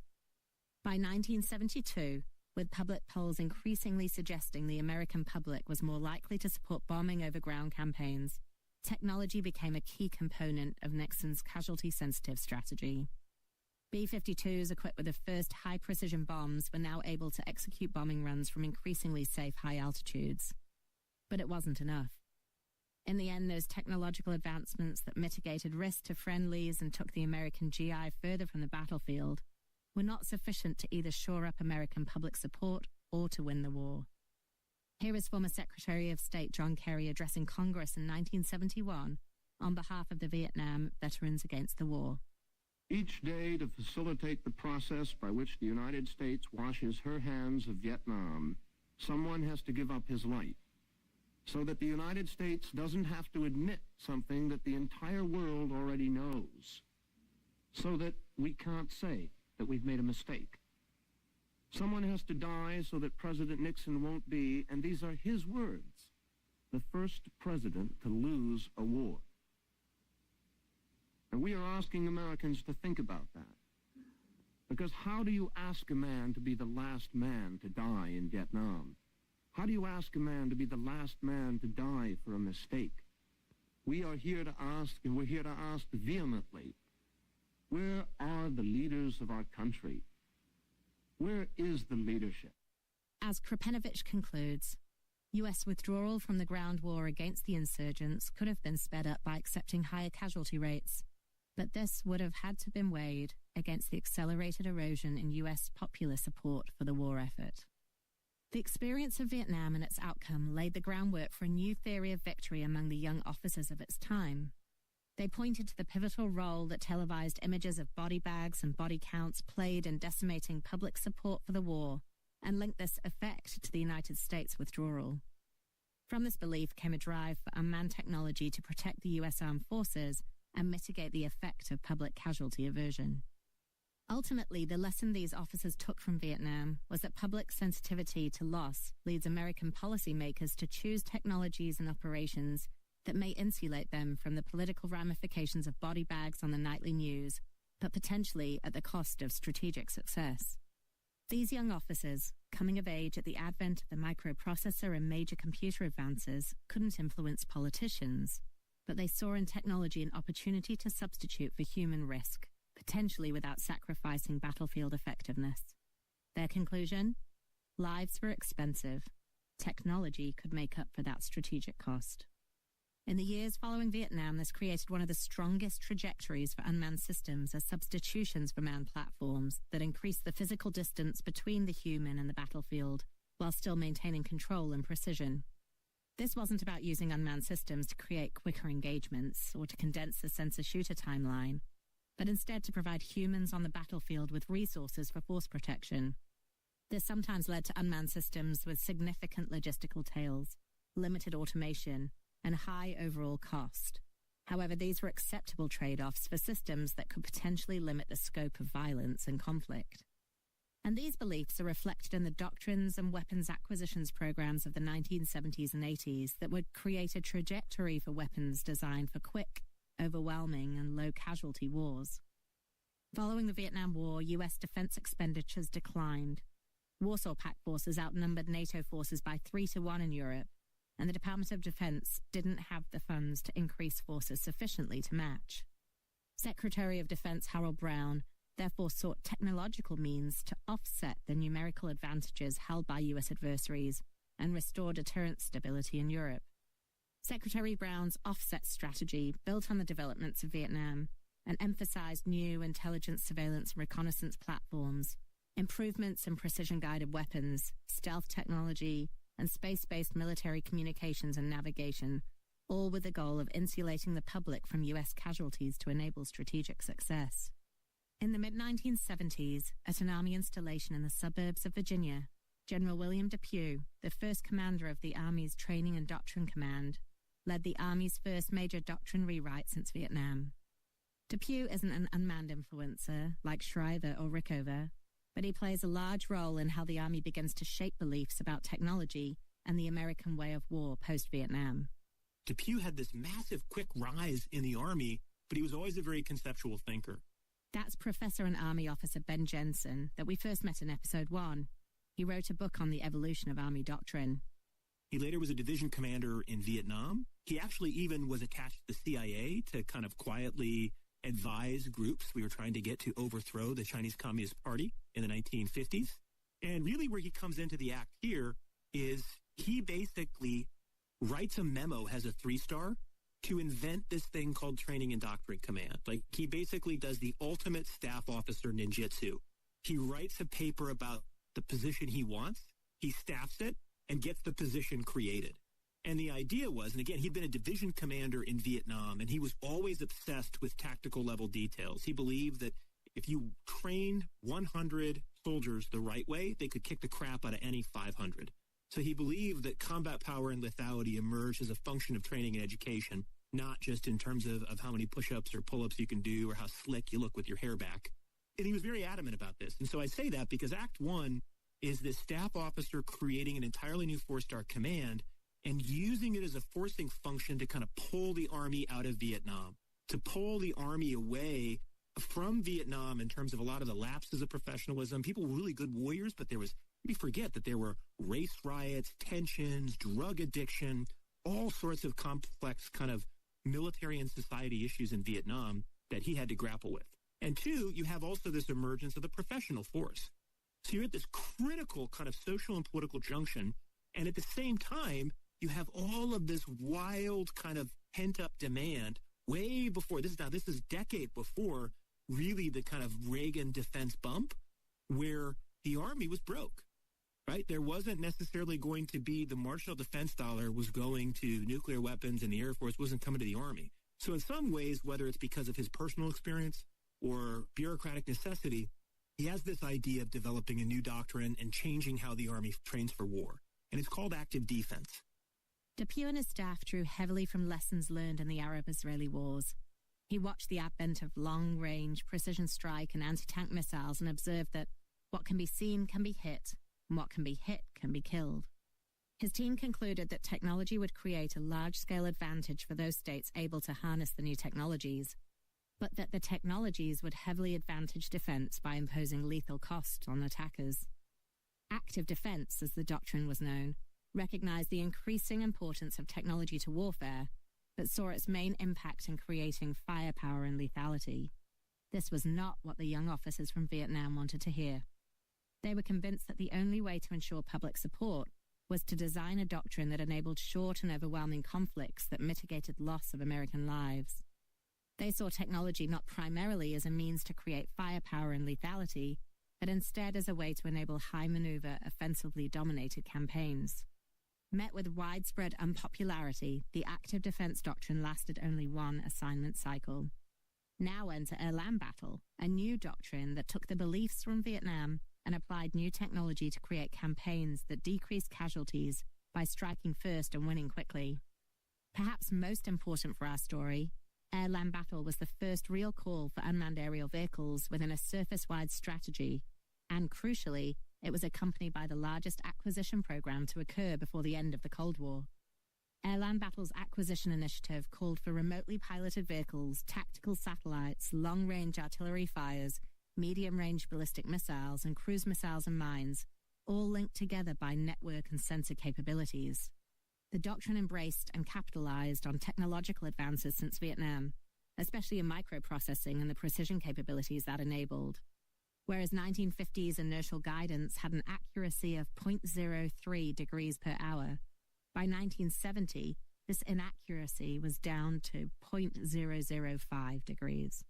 By 1972, with public polls increasingly suggesting the American public was more likely to support bombing over ground campaigns, technology became a key component of Nixon's casualty-sensitive strategy. B-52s equipped with the first high-precision bombs were now able to execute bombing runs from increasingly safe high altitudes. But it wasn't enough. In the end, those technological advancements that mitigated risk to friendlies and took the American GI further from the battlefield were not sufficient to either shore up American public support or to win the war. Here is former Secretary of State John Kerry addressing Congress in 1971 on behalf of the Vietnam Veterans Against the War. Each day, to facilitate the process by which the United States washes her hands of Vietnam, someone has to give up his life, so that the United States doesn't have to admit something that the entire world already knows, so that we can't say that we've made a mistake. Someone has to die so that President Nixon won't be, and these are his words, the first president to lose a war. And we are asking Americans to think about that. Because how do you ask a man to be the last man to die in Vietnam? How do you ask a man to be the last man to die for a mistake? We are here to ask, and we're here to ask vehemently, where are the leaders of our country? Where is the leadership? As Krapenovich concludes, U.S. withdrawal from the ground war against the insurgents could have been sped up by accepting higher casualty rates, but this would have had to been weighed against the accelerated erosion in U.S. popular support for the war effort. The experience of Vietnam and its outcome laid the groundwork for a new theory of victory among the young officers of its time. They pointed to the pivotal role that televised images of body bags and body counts played in decimating public support for the war, and linked this effect to the United States withdrawal. From this belief came a drive for unmanned technology to protect the U.S. Armed Forces and mitigate the effect of public casualty aversion. Ultimately, the lesson these officers took from Vietnam was that public sensitivity to loss leads American policymakers to choose technologies and operations that may insulate them from the political ramifications of body bags on the nightly news, but potentially at the cost of strategic success. These young officers, coming of age at the advent of the microprocessor and major computer advances, couldn't influence politicians, but they saw in technology an opportunity to substitute for human risk, potentially without sacrificing battlefield effectiveness. Their conclusion? Lives were expensive. Technology could make up for that strategic cost. In the years following Vietnam, this created one of the strongest trajectories for unmanned systems as substitutions for manned platforms that increased the physical distance between the human and the battlefield, while still maintaining control and precision. This wasn't about using unmanned systems to create quicker engagements or to condense the sensor-shooter timeline, but instead to provide humans on the battlefield with resources for force protection. This sometimes led to unmanned systems with significant logistical tails, limited automation, and high overall cost. However, these were acceptable trade-offs for systems that could potentially limit the scope of violence and conflict. And these beliefs are reflected in the doctrines and weapons acquisitions programs of the 1970s and 80s that would create a trajectory for weapons designed for quick, overwhelming, and low-casualty wars. Following the Vietnam War, U.S. defense expenditures declined. Warsaw Pact forces outnumbered NATO forces by 3-1 in Europe, and the Department of Defense didn't have the funds to increase forces sufficiently to match. Secretary of Defense Harold Brown therefore sought technological means to offset the numerical advantages held by U.S. adversaries and restore deterrent stability in Europe. Secretary Brown's offset strategy built on the developments of Vietnam and emphasized new intelligence, surveillance, and reconnaissance platforms, improvements in precision-guided weapons, stealth technology, and space-based military communications and navigation, all with the goal of insulating the public from U.S. casualties to enable strategic success. In the mid-1970s, at an Army installation in the suburbs of Virginia, General William Depew, the first commander of the Army's Training and Doctrine Command, led the Army's first major doctrine rewrite since Vietnam. Depew isn't an unmanned influencer like Shriver or Rickover, but he plays a large role in how the Army begins to shape beliefs about technology and the American way of war post-Vietnam. Depew had this massive, quick rise in the Army, but he was always a very conceptual thinker. That's Professor and Army Officer Ben Jensen that we first met in Episode 1. He wrote a book on the evolution of Army doctrine. He later was a division commander in Vietnam. He actually even was attached to the CIA to kind of quietly advise groups we were trying to get to overthrow the Chinese Communist Party in the 1950s. And really where he comes into the act here is he basically writes a memo, has a 3-star, to invent this thing called Training and Doctrine Command. Like, he basically does the ultimate staff officer ninjutsu. He writes a paper about the position he wants, he staffs it, and gets the position created. And the idea was, and again, he'd been a division commander in Vietnam, and he was always obsessed with tactical level details. He believed that if you trained 100 soldiers the right way, they could kick the crap out of any 500. So he believed that combat power and lethality emerged as a function of training and education, not just in terms of how many push-ups or pull-ups you can do or how slick you look with your hair back. And he was very adamant about this. And so I say that because Act 1 is this staff officer creating an entirely new 4-star command and using it as a forcing function to kind of pull the Army out of Vietnam, to pull the Army away from Vietnam in terms of a lot of the lapses of professionalism. People were really good warriors, but we forget that there were race riots, tensions, drug addiction, all sorts of complex kind of military and society issues in Vietnam that he had to grapple with. And 2, you have also this emergence of the professional force. So you're at this critical kind of social and political junction, and at the same time, you have all of this wild kind of pent-up demand way before, this is decade before really the kind of Reagan defense bump where the Army was broke, right? There wasn't necessarily going to be the marginal defense dollar was going to nuclear weapons and the Air Force wasn't coming to the Army. So in some ways, whether it's because of his personal experience or bureaucratic necessity, he has this idea of developing a new doctrine and changing how the Army trains for war. And it's called active defense. Depew and his staff drew heavily from lessons learned in the Arab-Israeli wars. He watched the advent of long-range precision strike and anti-tank missiles and observed that what can be seen can be hit, and what can be hit can be killed. His team concluded that technology would create a large-scale advantage for those states able to harness the new technologies, but that the technologies would heavily advantage defense by imposing lethal cost on attackers. Active defense, as the doctrine was known, recognized the increasing importance of technology to warfare, but saw its main impact in creating firepower and lethality. This was not what the young officers from Vietnam wanted to hear. They were convinced that the only way to ensure public support was to design a doctrine that enabled short and overwhelming conflicts that mitigated loss of American lives. They saw technology not primarily as a means to create firepower and lethality, but instead as a way to enable high-maneuver, offensively dominated campaigns. Met with widespread unpopularity, the active defense doctrine lasted only one assignment cycle. Now enter a land battle, a new doctrine that took the beliefs from Vietnam and applied new technology to create campaigns that decreased casualties by striking first and winning quickly. Perhaps most important for our story, air-land battle was the first real call for unmanned aerial vehicles within a surface-wide strategy, and crucially, it was accompanied by the largest acquisition program to occur before the end of the Cold War. Air-land battle's acquisition initiative called for remotely piloted vehicles, tactical satellites, long-range artillery fires, medium-range ballistic missiles, and cruise missiles and mines, all linked together by network and sensor capabilities. The doctrine embraced and capitalized on technological advances since Vietnam, especially in microprocessing and the precision capabilities that enabled. Whereas 1950s inertial guidance had an accuracy of 0.03 degrees per hour, by 1970, this inaccuracy was down to 0.005 degrees.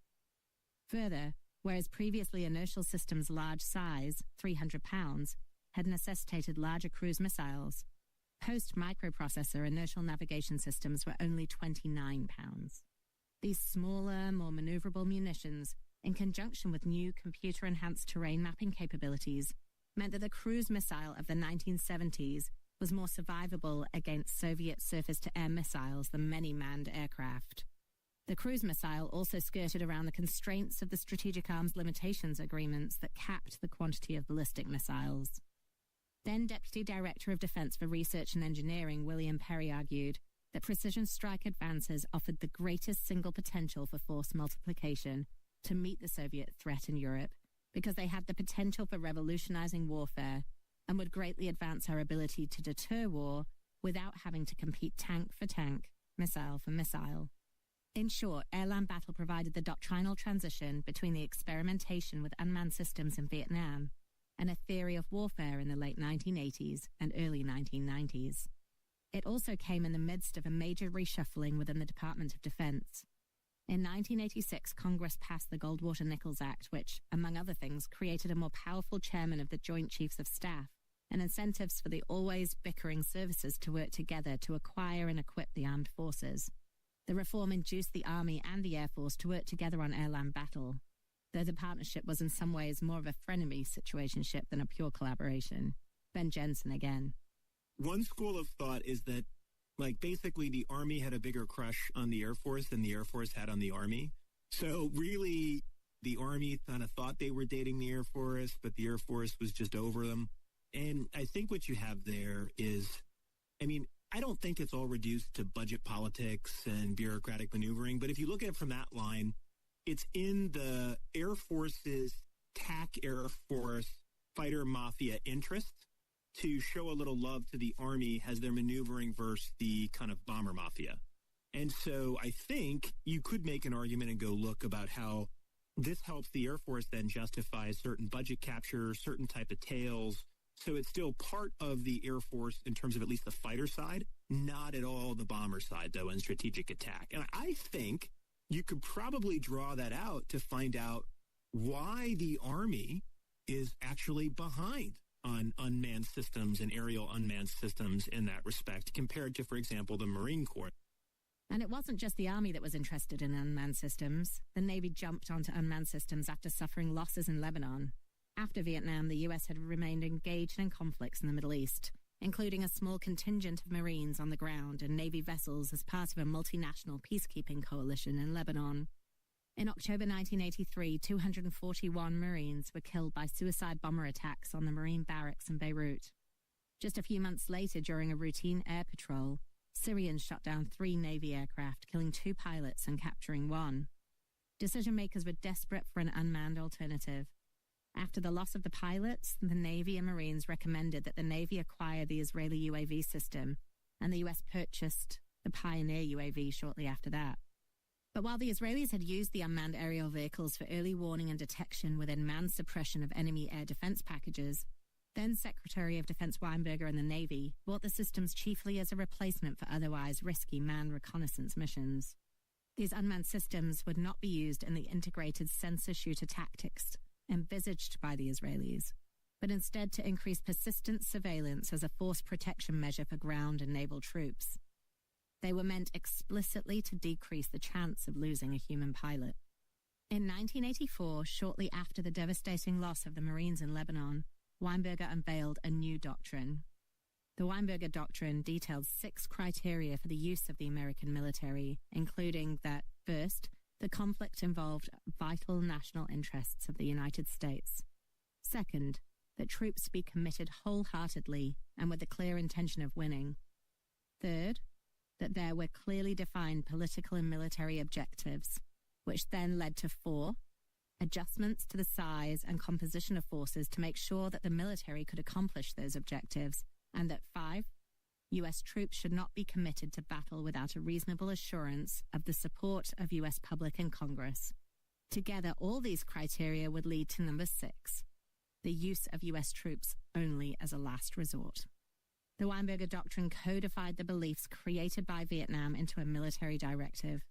Further, whereas previously inertial systems' large size, 300 pounds, had necessitated larger cruise missiles, post-microprocessor inertial navigation systems were only 29 pounds. These smaller, more maneuverable munitions, in conjunction with new computer-enhanced terrain mapping capabilities, meant that the cruise missile of the 1970s was more survivable against Soviet surface-to-air missiles than many manned aircraft. The cruise missile also skirted around the constraints of the Strategic Arms Limitations Agreements that capped the quantity of ballistic missiles. Then Deputy Director of Defense for Research and Engineering William Perry argued that precision strike advances offered the greatest single potential for force multiplication to meet the Soviet threat in Europe because they had the potential for revolutionizing warfare and would greatly advance our ability to deter war without having to compete tank for tank, missile for missile. In short, air-land battle provided the doctrinal transition between the experimentation with unmanned systems in Vietnam and a theory of warfare in the late 1980s and early 1990s. It also came in the midst of a major reshuffling within the Department of Defense. In 1986, Congress passed the Goldwater-Nichols Act, which, among other things, created a more powerful chairman of the Joint Chiefs of Staff and incentives for the always bickering services to work together to acquire and equip the armed forces. The reform induced the Army and the Air Force to work together on air-land battle, though the partnership was in some ways more of a frenemy situationship than a pure collaboration. Ben Jensen again. One school of thought is that, basically the Army had a bigger crush on the Air Force than the Air Force had on the Army. So really, the Army kind of thought they were dating the Air Force, but the Air Force was just over them. And I think what you have there is, I don't think it's all reduced to budget politics and bureaucratic maneuvering, but if you look at it from that line, it's in the Air Force's TAC Air Force fighter mafia interest to show a little love to the Army as they're maneuvering versus the kind of bomber mafia. And so I think you could make an argument and go look about how this helps the Air Force then justify certain budget capture, certain type of tails. So it's still part of the Air Force in terms of at least the fighter side, not at all the bomber side, though, in strategic attack. And I think you could probably draw that out to find out why the Army is actually behind on unmanned systems and aerial unmanned systems in that respect compared to, for example, the Marine Corps. And it wasn't just the Army that was interested in unmanned systems. The Navy jumped onto unmanned systems after suffering losses in Lebanon. After Vietnam, the U.S. had remained engaged in conflicts in the Middle East, including a small contingent of Marines on the ground and Navy vessels as part of a multinational peacekeeping coalition in Lebanon. In October 1983, 241 Marines were killed by suicide bomber attacks on the Marine barracks in Beirut. Just a few months later, during a routine air patrol, Syrians shot down 3 Navy aircraft, killing 2 pilots and capturing 1. Decision-makers were desperate for an unmanned alternative. After the loss of the pilots, the Navy and Marines recommended that the Navy acquire the Israeli UAV system, and the U.S. purchased the Pioneer UAV shortly after that. But while the Israelis had used the unmanned aerial vehicles for early warning and detection within manned suppression of enemy air defense packages, then Secretary of Defense Weinberger and the Navy bought the systems chiefly as a replacement for otherwise risky manned reconnaissance missions. These unmanned systems would not be used in the integrated sensor-shooter tactics envisaged by the Israelis, but instead to increase persistent surveillance as a force protection measure for ground and naval troops. They were meant explicitly to decrease the chance of losing a human pilot. In 1984, shortly after the devastating loss of the Marines in Lebanon, Weinberger unveiled a new doctrine. The Weinberger Doctrine detailed 6 criteria for the use of the American military, including that, first, the conflict involved vital national interests of the United States. Second, that troops be committed wholeheartedly and with the clear intention of winning. Third, that there were clearly defined political and military objectives, which then led to 4, adjustments to the size and composition of forces to make sure that the military could accomplish those objectives, and that 5, U.S. troops should not be committed to battle without a reasonable assurance of the support of U.S. public and Congress. Together, all these criteria would lead to number 6, the use of U.S. troops only as a last resort. The Weinberger Doctrine codified the beliefs created by Vietnam into a military directive.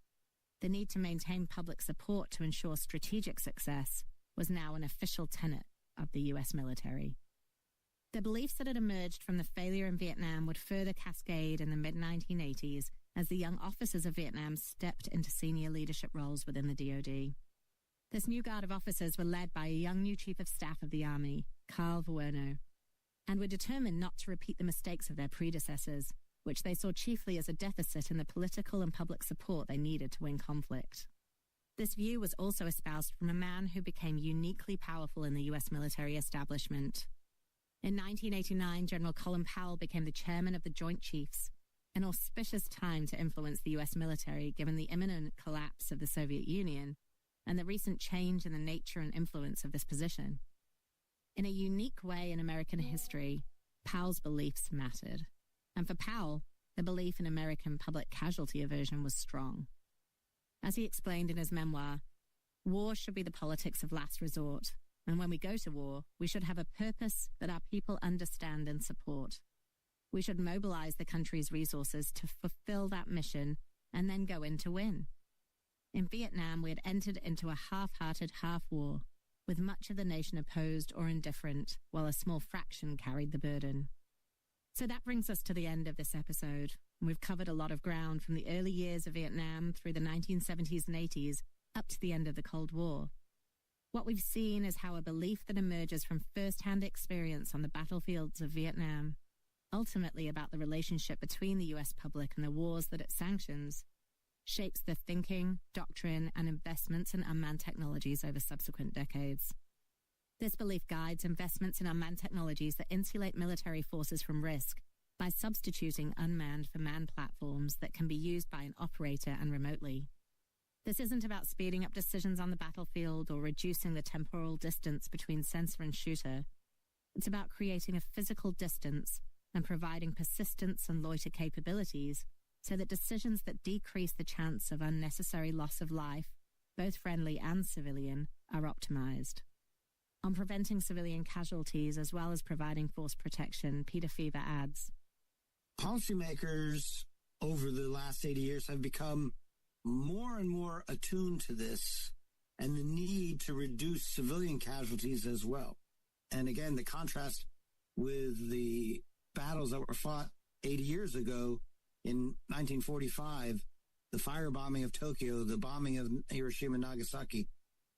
The need to maintain public support to ensure strategic success was now an official tenet of the U.S. military. The beliefs that had emerged from the failure in Vietnam would further cascade in the mid-1980s as the young officers of Vietnam stepped into senior leadership roles within the DoD. This new guard of officers were led by a young new chief of staff of the Army, Carl Vuerno, and were determined not to repeat the mistakes of their predecessors, which they saw chiefly as a deficit in the political and public support they needed to win conflict. This view was also espoused from a man who became uniquely powerful in the U.S. military establishment. In 1989, General Colin Powell became the chairman of the Joint Chiefs, an auspicious time to influence the U.S. military given the imminent collapse of the Soviet Union and the recent change in the nature and influence of this position. In a unique way in American history, Powell's beliefs mattered. And for Powell, the belief in American public casualty aversion was strong. As he explained in his memoir, war should be the politics of last resort, and when we go to war, we should have a purpose that our people understand and support. We should mobilize the country's resources to fulfill that mission and then go in to win. In Vietnam, we had entered into a half-hearted half-war, with much of the nation opposed or indifferent, while a small fraction carried the burden. So that brings us to the end of this episode. We've covered a lot of ground from the early years of Vietnam through the 1970s and 80s up to the end of the Cold War. What we've seen is how a belief that emerges from first-hand experience on the battlefields of Vietnam, ultimately about the relationship between the U.S. public and the wars that it sanctions, shapes the thinking, doctrine, and investments in unmanned technologies over subsequent decades. This belief guides investments in unmanned technologies that insulate military forces from risk by substituting unmanned for manned platforms that can be used by an operator and remotely. This isn't about speeding up decisions on the battlefield or reducing the temporal distance between sensor and shooter. It's about creating a physical distance and providing persistence and loiter capabilities so that decisions that decrease the chance of unnecessary loss of life, both friendly and civilian, are optimized. On preventing civilian casualties as well as providing force protection, Peter Fever adds, policymakers over the last 80 years have become more and more attuned to this and the need to reduce civilian casualties as well. And again, the contrast with the battles that were fought 80 years ago in 1945, the firebombing of Tokyo, the bombing of Hiroshima and Nagasaki,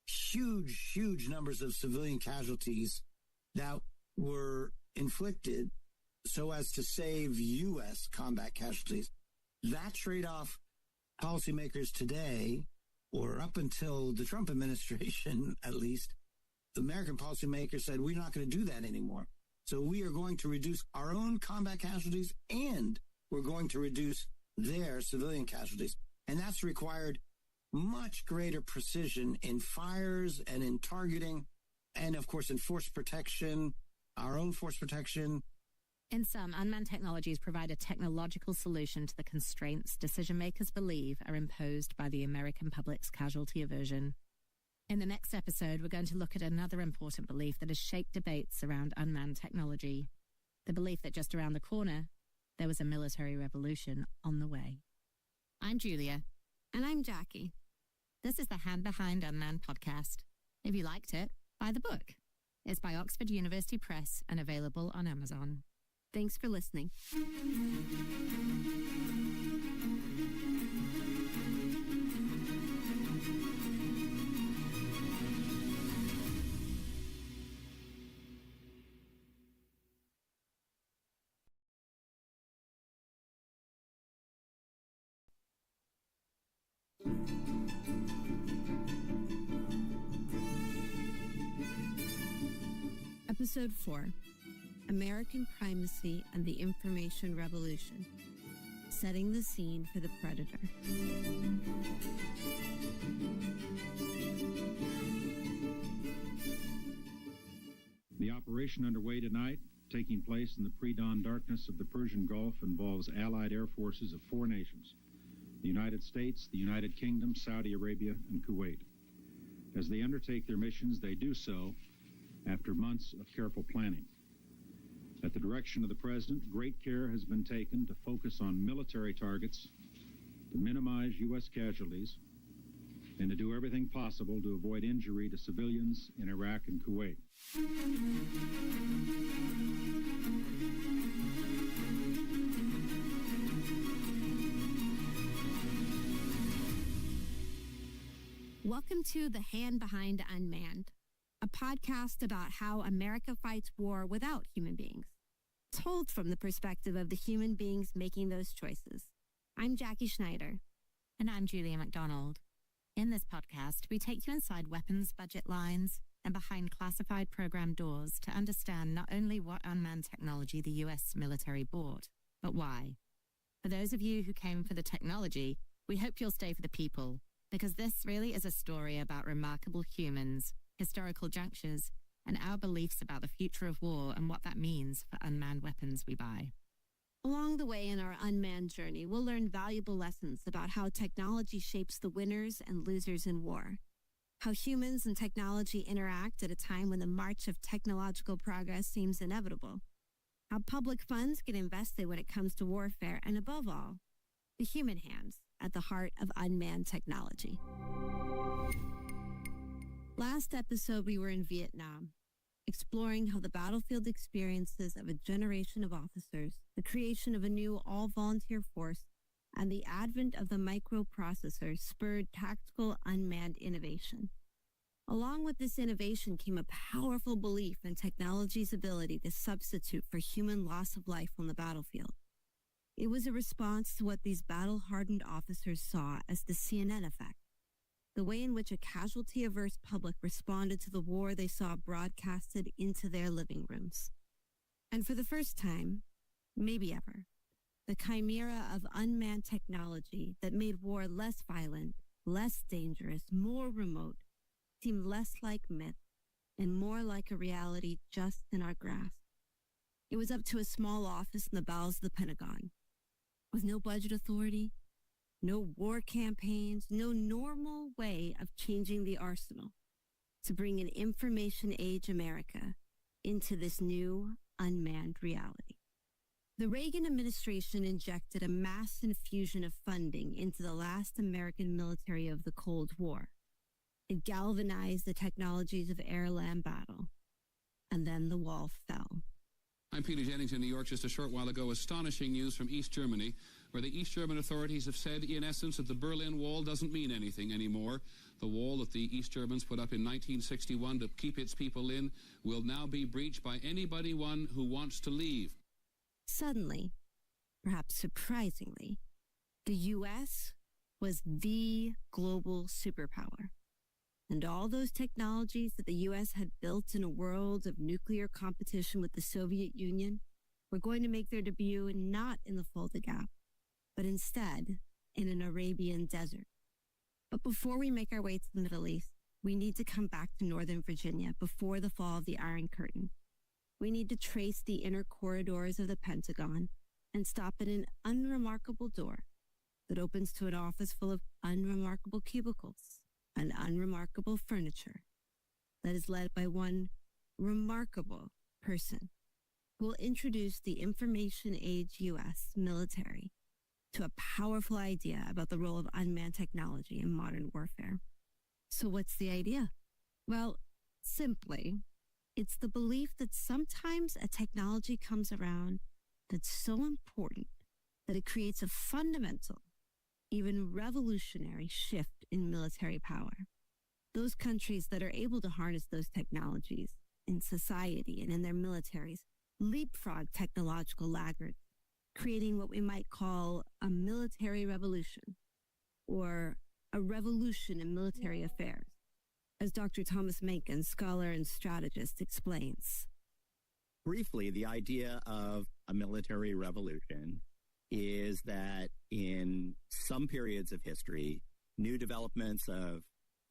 huge numbers of civilian casualties that were inflicted so as to save U.S. combat casualties. That trade-off, policymakers today, or up until the Trump administration at least, the American policymakers said, we're not going to do that anymore. So we are going to reduce our own combat casualties and we're going to reduce their civilian casualties. And that's required much greater precision in fires and in targeting and, of course, in force protection, our own force protection. In sum, unmanned technologies provide a technological solution to the constraints decision-makers believe are imposed by the American public's casualty aversion. In the next episode, we're going to look at another important belief that has shaped debates around unmanned technology, the belief that just around the corner, there was a military revolution on the way. I'm Julia. And I'm Jackie. This is the Hand Behind Unmanned podcast. If you liked it, buy the book. It's by Oxford University Press and available on Amazon. Thanks for listening. Episode 4, American Primacy and the Information Revolution, setting the scene for the Predator. The operation underway tonight, taking place in the pre-dawn darkness of the Persian Gulf, involves allied air forces of 4 nations: the United States, the United Kingdom, Saudi Arabia, and Kuwait. As they undertake their missions, they do so after months of careful planning. At the direction of the President, great care has been taken to focus on military targets, to minimize U.S. casualties, and to do everything possible to avoid injury to civilians in Iraq and Kuwait. Welcome to The Hand Behind Unmanned, a podcast about how America fights war without human beings, told from the perspective of the human beings making those choices. I'm Jackie Schneider. And I'm Julia McDonald. In this podcast, we take you inside weapons budget lines and behind classified program doors to understand not only what unmanned technology the U.S. military bought, but why. For those of you who came for the technology, we hope you'll stay for the people, because this really is a story about remarkable humans, historical junctures, and our beliefs about the future of war and what that means for unmanned weapons we buy. Along the way in our unmanned journey, we'll learn valuable lessons about how technology shapes the winners and losers in war, how humans and technology interact at a time when the march of technological progress seems inevitable, how public funds get invested when it comes to warfare, and above all, the human hands at the heart of unmanned technology. Last episode, we were in Vietnam, exploring how the battlefield experiences of a generation of officers, the creation of a new all-volunteer force, and the advent of the microprocessor spurred tactical unmanned innovation. Along with this innovation came a powerful belief in technology's ability to substitute for human loss of life on the battlefield. It was a response to what these battle-hardened officers saw as the CNN effect, the way in which a casualty-averse public responded to the war they saw broadcasted into their living rooms. And for the first time, maybe ever, the chimera of unmanned technology that made war less violent, less dangerous, more remote, seemed less like myth and more like a reality just in our grasp. It was up to a small office in the bowels of the Pentagon, with no budget authority, no war campaigns, no normal way of changing the arsenal, to bring an information age America into this new unmanned reality. The Reagan administration injected a mass infusion of funding into the last American military of the Cold War. It galvanized the technologies of air-land battle. And then the wall fell. I'm Peter Jennings in New York. Just a short while ago, astonishing news from East Germany, where the East German authorities have said, in essence, that the Berlin Wall doesn't mean anything anymore. The wall that the East Germans put up in 1961 to keep its people in will now be breached by anybody who wants to leave. Suddenly, perhaps surprisingly, the U.S. was the global superpower. And all those technologies that the U.S. had built in a world of nuclear competition with the Soviet Union were going to make their debut not in the Fulda Gap, but instead in an Arabian desert. But before we make our way to the Middle East, we need to come back to Northern Virginia before the fall of the Iron Curtain. We need to trace the inner corridors of the Pentagon and stop at an unremarkable door that opens to an office full of unremarkable cubicles and unremarkable furniture that is led by one remarkable person who will introduce the information age U.S. military to a powerful idea about the role of unmanned technology in modern warfare. So what's the idea? Well, simply, it's the belief that sometimes a technology comes around that's so important that it creates a fundamental, even revolutionary shift in military power. Those countries that are able to harness those technologies in society and in their militaries leapfrog technological laggards, creating what we might call a military revolution or a revolution in military affairs. As Dr. Thomas Mencken, scholar and strategist, explains, briefly, the idea of a military revolution is that in some periods of history, new developments of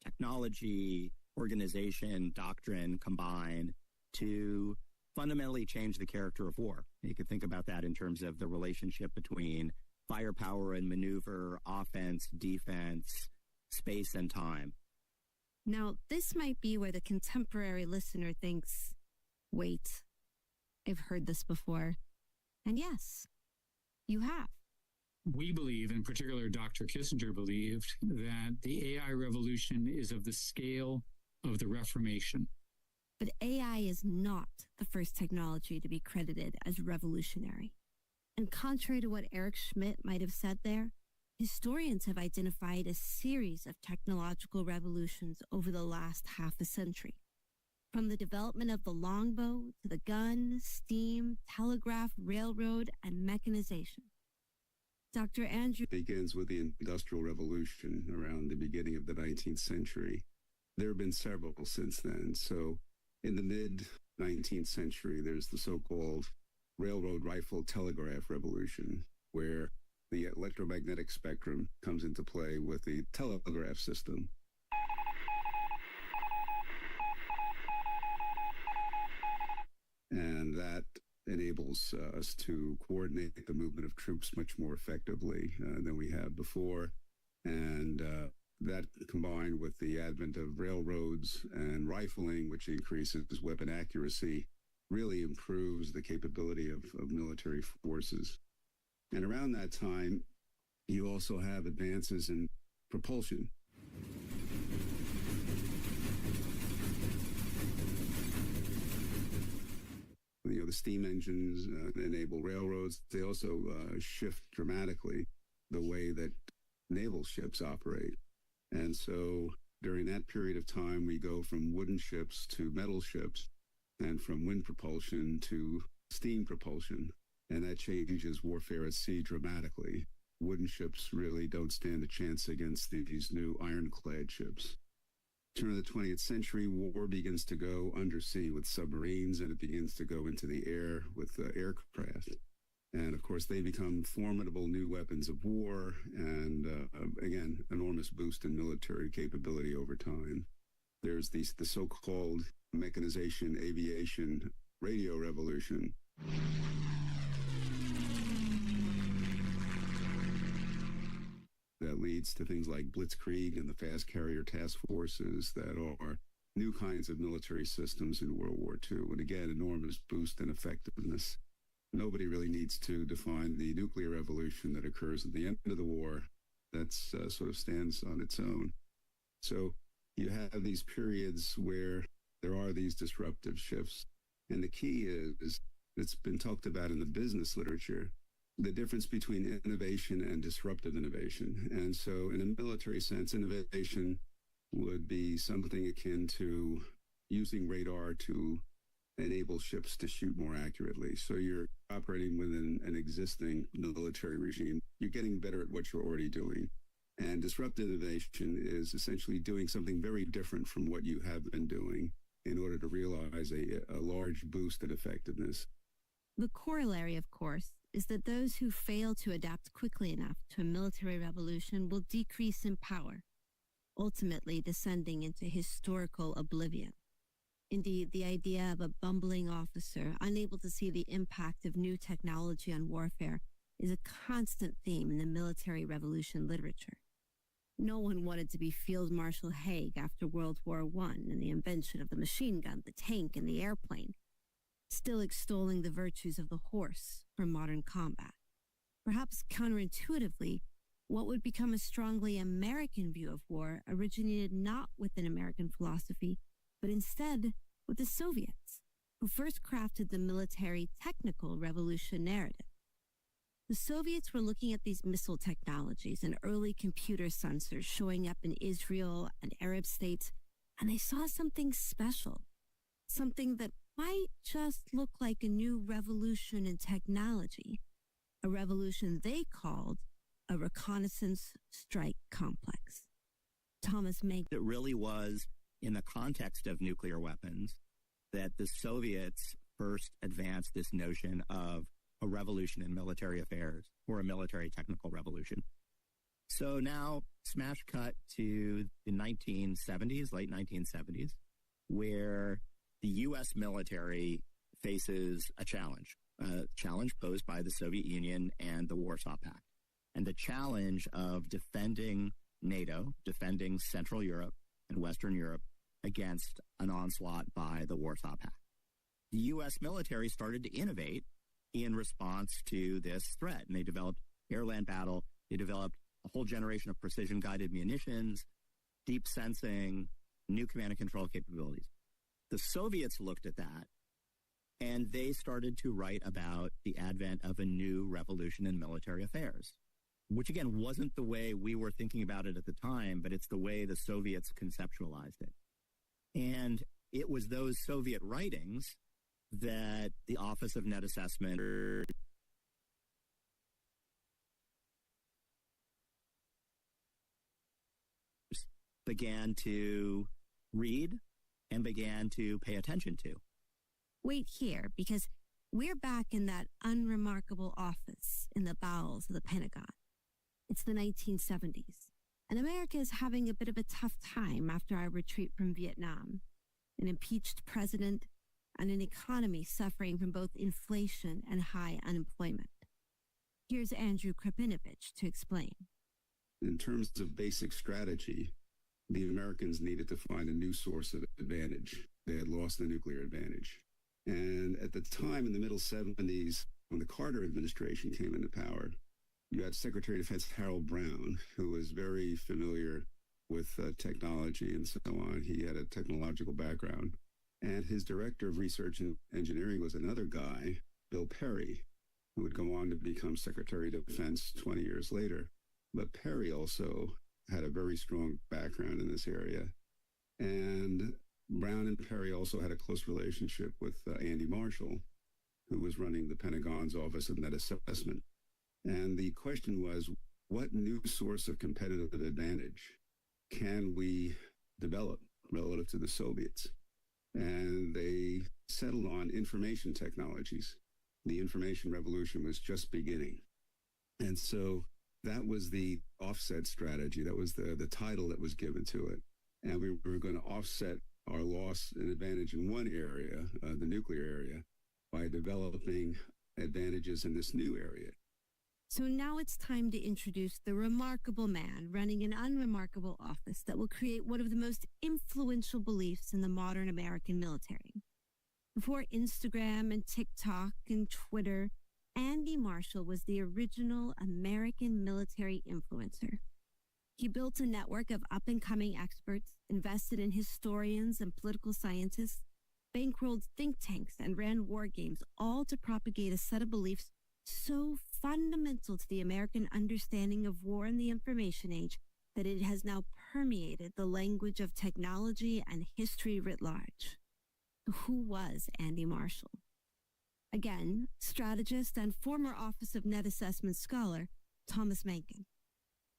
technology, organization, doctrine combine to fundamentally change the character of war. You could think about that in terms of the relationship between firepower and maneuver, offense, defense, space and time. Now, this might be where the contemporary listener thinks, wait, I've heard this before. And yes, you have. We believe, in particular, Dr. Kissinger believed, that the AI revolution is of the scale of the Reformation. But AI is not the first technology to be credited as revolutionary. And contrary to what Eric Schmidt might have said there, historians have identified a series of technological revolutions over the last half a century. From the development of the longbow to the gun, steam, telegraph, railroad, and mechanization. Dr. Andrew begins with the Industrial Revolution around the beginning of the 19th century. There have been several since then. So in the mid-19th century, there's the so-called railroad rifle telegraph revolution, where the electromagnetic spectrum comes into play with the telegraph system. And that enables us to coordinate the movement of troops much more effectively than we have before. And that combined with the advent of railroads and rifling, which increases weapon accuracy, really improves the capability of military forces. And around that time, you also have advances in propulsion. The steam engines enable railroads. They also shift dramatically the way that naval ships operate. And so during that period of time, we go from wooden ships to metal ships and from wind propulsion to steam propulsion. And that changes warfare at sea dramatically. Wooden ships really don't stand a chance against these new ironclad ships. Turn of the 20th century, war begins to go undersea with submarines, and it begins to go into the air with aircraft. And of course, they become formidable new weapons of war and, again, enormous boost in military capability over time. There's the so-called mechanization, aviation, radio revolution. That leads to things like Blitzkrieg and the fast carrier task forces that are new kinds of military systems in World War II. And again, enormous boost in effectiveness. Nobody really needs to define the nuclear revolution that occurs at the end of the war. That's sort of stands on its own. So you have these periods where there are these disruptive shifts. And the key is, it's been talked about in the business literature, the difference between innovation and disruptive innovation. And so in a military sense, innovation would be something akin to using radar to enable ships to shoot more accurately. So you're operating within an existing military regime. You're getting better at what you're already doing. And disruptive innovation is essentially doing something very different from what you have been doing in order to realize a large boost in effectiveness. The corollary, of course, is that those who fail to adapt quickly enough to a military revolution will decrease in power, ultimately descending into historical oblivion. Indeed, the idea of a bumbling officer unable to see the impact of new technology on warfare is a constant theme in the military revolution literature. No one wanted to be Field Marshal Haig after World War I and the invention of the machine gun, the tank, and the airplane, still extolling the virtues of the horse for modern combat. Perhaps counterintuitively, what would become a strongly American view of war originated not within American philosophy, but instead with the Soviets, who first crafted the military technical revolution narrative. The Soviets were looking at these missile technologies and early computer sensors showing up in Israel and Arab states, and they saw something special, something that might just look like a new revolution in technology, a revolution they called a reconnaissance strike complex. Thomas Meg. It really was in the context of nuclear weapons that the Soviets first advanced this notion of a revolution in military affairs, or a military technical revolution. So now smash cut to the 1970s, late 1970s, where the U.S. military faces a challenge posed by the Soviet Union and the Warsaw Pact, and the challenge of defending NATO, defending Central Europe and Western Europe against an onslaught by the Warsaw Pact. The U.S. military started to innovate in response to this threat, and they developed air-land battle. They developed a whole generation of precision-guided munitions, deep sensing, new command and control capabilities. The Soviets looked at that, and they started to write about the advent of a new revolution in military affairs, which, again, wasn't the way we were thinking about it at the time, but it's the way the Soviets conceptualized it. And it was those Soviet writings that the Office of Net Assessment began to read and began to pay attention to. Wait here, because we're back in that unremarkable office in the bowels of the Pentagon. It's the 1970s, and America is having a bit of a tough time after our retreat from Vietnam, an impeached president, and an economy suffering from both inflation and high unemployment. Here's Andrew Krapinovich to explain. In terms of basic strategy, the Americans needed to find a new source of advantage. They had lost the nuclear advantage. And at the time, in the middle 70s, when the Carter administration came into power, you had Secretary of Defense Harold Brown, who was very familiar with technology and so on. He had a technological background. And his director of research and engineering was another guy, Bill Perry, who would go on to become Secretary of Defense 20 years later. But Perry also had a very strong background in this area. And Brown and Perry also had a close relationship with Andy Marshall, who was running the Pentagon's Office of Net Assessment. And the question was, what new source of competitive advantage can we develop relative to the Soviets? And they settled on information technologies. The information revolution was just beginning. And so that was the offset strategy. That was the title that was given to it. And we were going to offset our loss in advantage in one area, the nuclear area, by developing advantages in this new area. So now it's time to introduce the remarkable man running an unremarkable office that will create one of the most influential beliefs in the modern American military. Before Instagram and TikTok and Twitter, Andy Marshall was the original American military influencer. He built a network of up-and-coming experts, invested in historians and political scientists, bankrolled think tanks, and ran war games, all to propagate a set of beliefs so fundamental to the American understanding of war in the information age that it has now permeated the language of technology and history writ large. Who was Andy Marshall? Again, strategist and former Office of Net Assessment scholar, Thomas Mencken.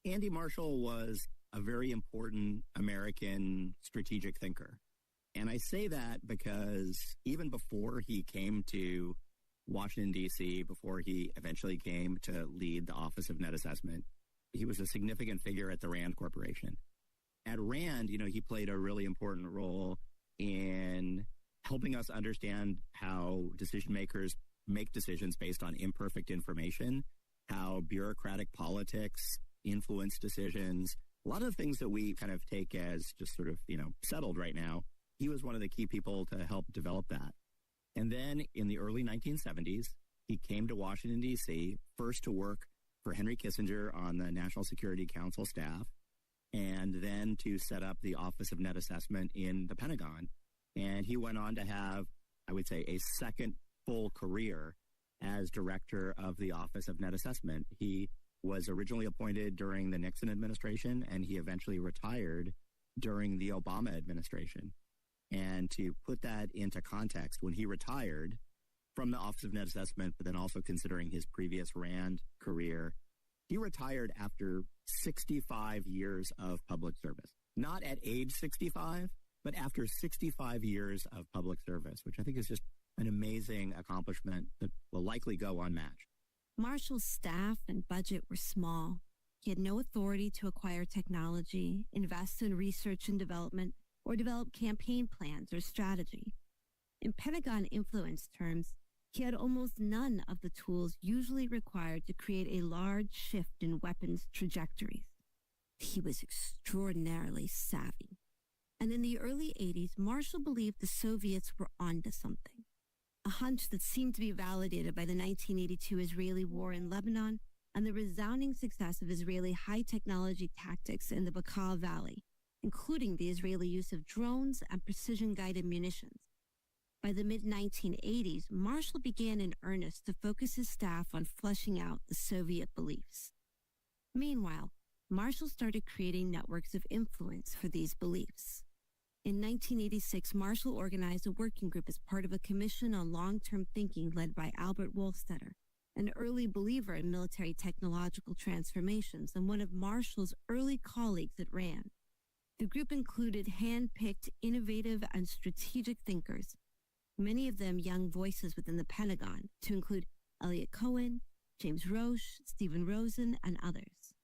Andy Marshall was a very important American strategic thinker. And I say that because even before he came to Washington, D.C., before he eventually came to lead the Office of Net Assessment, he was a significant figure at the RAND Corporation. At RAND, he played a really important role in helping us understand how decision makers make decisions based on imperfect information, how bureaucratic politics influence decisions, a lot of things that we kind of take as just sort of, settled right now. He was one of the key people to help develop that. And then in the early 1970s, he came to Washington, D.C., first to work for Henry Kissinger on the National Security Council staff, and then to set up the Office of Net Assessment in the Pentagon. And he went on to have, I would say, a second full career as director of the Office of Net Assessment. He was originally appointed during the Nixon administration, and he eventually retired during the Obama administration. And to put that into context, when he retired from the Office of Net Assessment, but then also considering his previous RAND career, he retired after 65 years of public service. Not at age 65, but after 65 years of public service, which I think is just an amazing accomplishment that will likely go unmatched. Marshall's staff and budget were small. He had no authority to acquire technology, invest in research and development, or develop campaign plans or strategy. In Pentagon influence terms, he had almost none of the tools usually required to create a large shift in weapons trajectories. He was extraordinarily savvy. And in the early 80s, Marshall believed the Soviets were onto something. A hunch that seemed to be validated by the 1982 Israeli war in Lebanon and the resounding success of Israeli high-technology tactics in the Bekaa Valley, including the Israeli use of drones and precision-guided munitions. By the mid-1980s, Marshall began in earnest to focus his staff on fleshing out the Soviet beliefs. Meanwhile, Marshall started creating networks of influence for these beliefs. In 1986, Marshall organized a working group as part of a commission on long-term thinking led by Albert Wohlstetter, an early believer in military technological transformations and one of Marshall's early colleagues at RAND. The group included hand-picked, innovative, and strategic thinkers, many of them young voices within the Pentagon, to include Elliot Cohen, James Roche, Stephen Rosen, and others.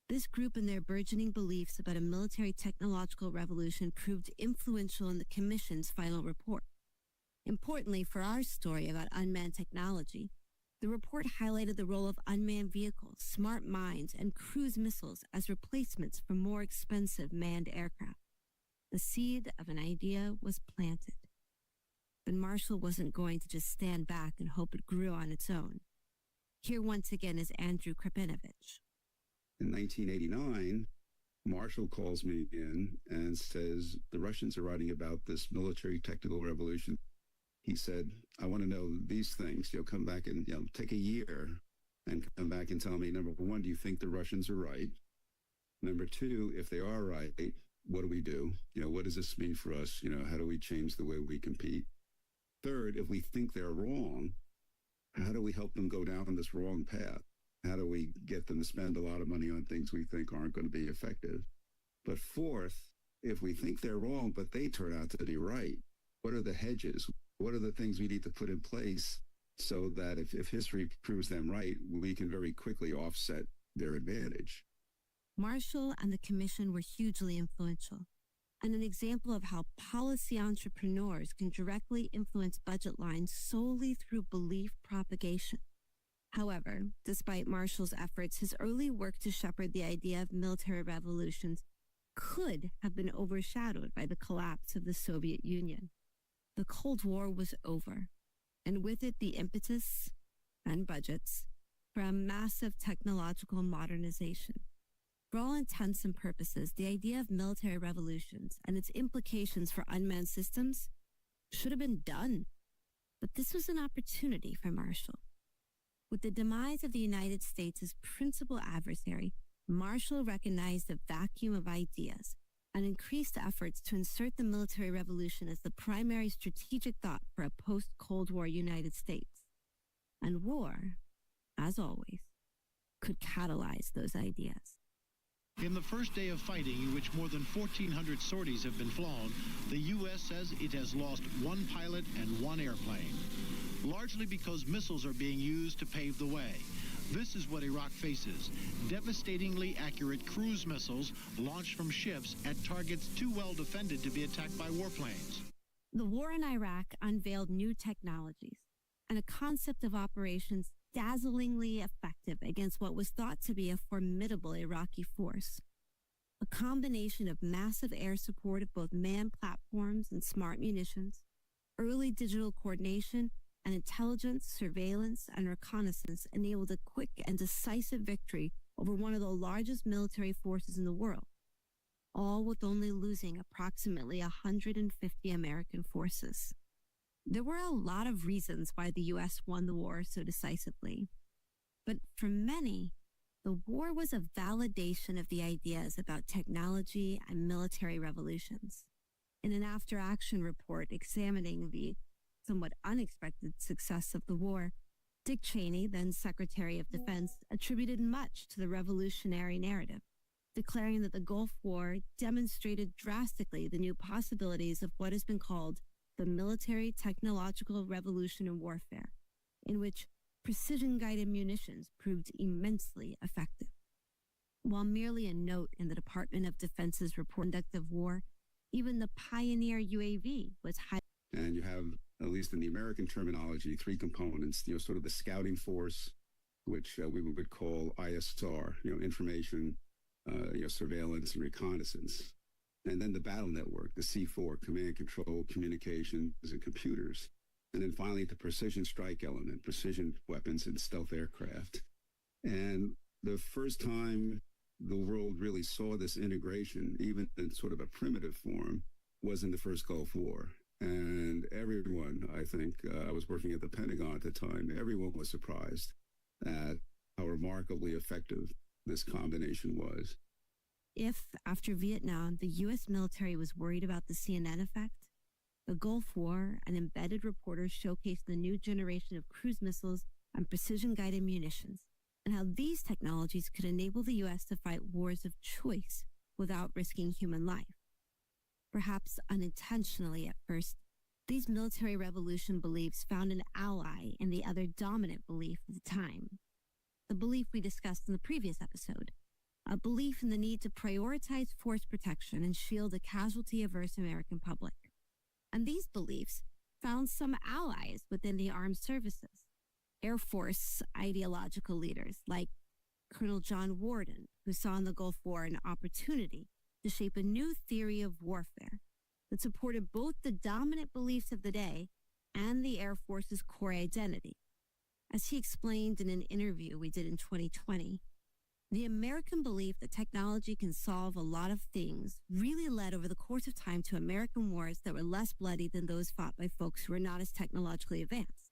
This group and their burgeoning beliefs about a military technological revolution proved influential in the Commission's final report. Importantly for our story about unmanned technology, the report highlighted the role of unmanned vehicles, smart mines, and cruise missiles as replacements for more expensive manned aircraft. The seed of an idea was planted. But Marshall wasn't going to just stand back and hope it grew on its own. Here once again is Andrew Krapinovich. In 1989, Marshall calls me in and says, the Russians are writing about this military technical revolution. He said, I want to know these things. Come back and take a year and come back and tell me, number one, do you think the Russians are right? Number two, if they are right, what do we do? What does this mean for us? How do we change the way we compete? Third, if we think they're wrong, how do we help them go down this wrong path? How do we get them to spend a lot of money on things we think aren't going to be effective? But fourth, if we think they're wrong, but they turn out to be right, what are the hedges? What are the things we need to put in place so that if history proves them right, we can very quickly offset their advantage? Marshall and the Commission were hugely influential, and an example of how policy entrepreneurs can directly influence budget lines solely through belief propagation. However, despite Marshall's efforts, his early work to shepherd the idea of military revolutions could have been overshadowed by the collapse of the Soviet Union. The Cold War was over, and with it the impetus and budgets for a massive technological modernization. For all intents and purposes, the idea of military revolutions and its implications for unmanned systems should have been done. But this was an opportunity for Marshall. With the demise of the United States as principal adversary, Marshall recognized a vacuum of ideas and increased efforts to insert the military revolution as the primary strategic thought for a post-Cold War United States. And war, as always, could catalyze those ideas. In the first day of fighting, in which more than 1,400 sorties have been flown, the U.S. says it has lost one pilot and one airplane, largely because missiles are being used to pave the way. This is what Iraq faces: devastatingly accurate cruise missiles launched from ships at targets too well defended to be attacked by warplanes. The war in Iraq unveiled new technologies and a concept of operations dazzlingly effective against what was thought to be a formidable Iraqi force. A combination of massive air support of both manned platforms and smart munitions, early digital coordination, and intelligence, surveillance, and reconnaissance enabled a quick and decisive victory over one of the largest military forces in the world, all with only losing approximately 150 American forces. There were a lot of reasons why the U.S. won the war so decisively, but for many, the war was a validation of the ideas about technology and military revolutions. In an after-action report examining the somewhat unexpected success of the war, Dick Cheney, then Secretary of Defense, attributed much to the revolutionary narrative, declaring that the Gulf War demonstrated drastically the new possibilities of what has been called the military technological revolution in warfare, in which precision-guided munitions proved immensely effective. While merely a note in the Department of Defense's report Conduct of War, even the Pioneer UAV was high. And you have, at least in the American terminology, three components, sort of the scouting force, which we would call ISR, information, surveillance and reconnaissance. And then the battle network, the C4, command, control, communications, and computers. And then finally, the precision strike element, precision weapons and stealth aircraft. And the first time the world really saw this integration, even in sort of a primitive form, was in the first Gulf War. And everyone, I think, I was working at the Pentagon at the time, everyone was surprised at how remarkably effective this combination was. If, after Vietnam, the U.S. military was worried about the CNN effect, the Gulf War and embedded reporters showcased the new generation of cruise missiles and precision-guided munitions, and how these technologies could enable the U.S. to fight wars of choice without risking human life. Perhaps unintentionally at first, these military revolution beliefs found an ally in the other dominant belief of the time, the belief we discussed in the previous episode, a belief in the need to prioritize force protection and shield a casualty-averse American public. And these beliefs found some allies within the armed services. Air Force ideological leaders like Colonel John Warden, who saw in the Gulf War an opportunity to shape a new theory of warfare that supported both the dominant beliefs of the day and the Air Force's core identity. As he explained in an interview we did in 2020, the American belief that technology can solve a lot of things really led over the course of time to American wars that were less bloody than those fought by folks who were not as technologically advanced.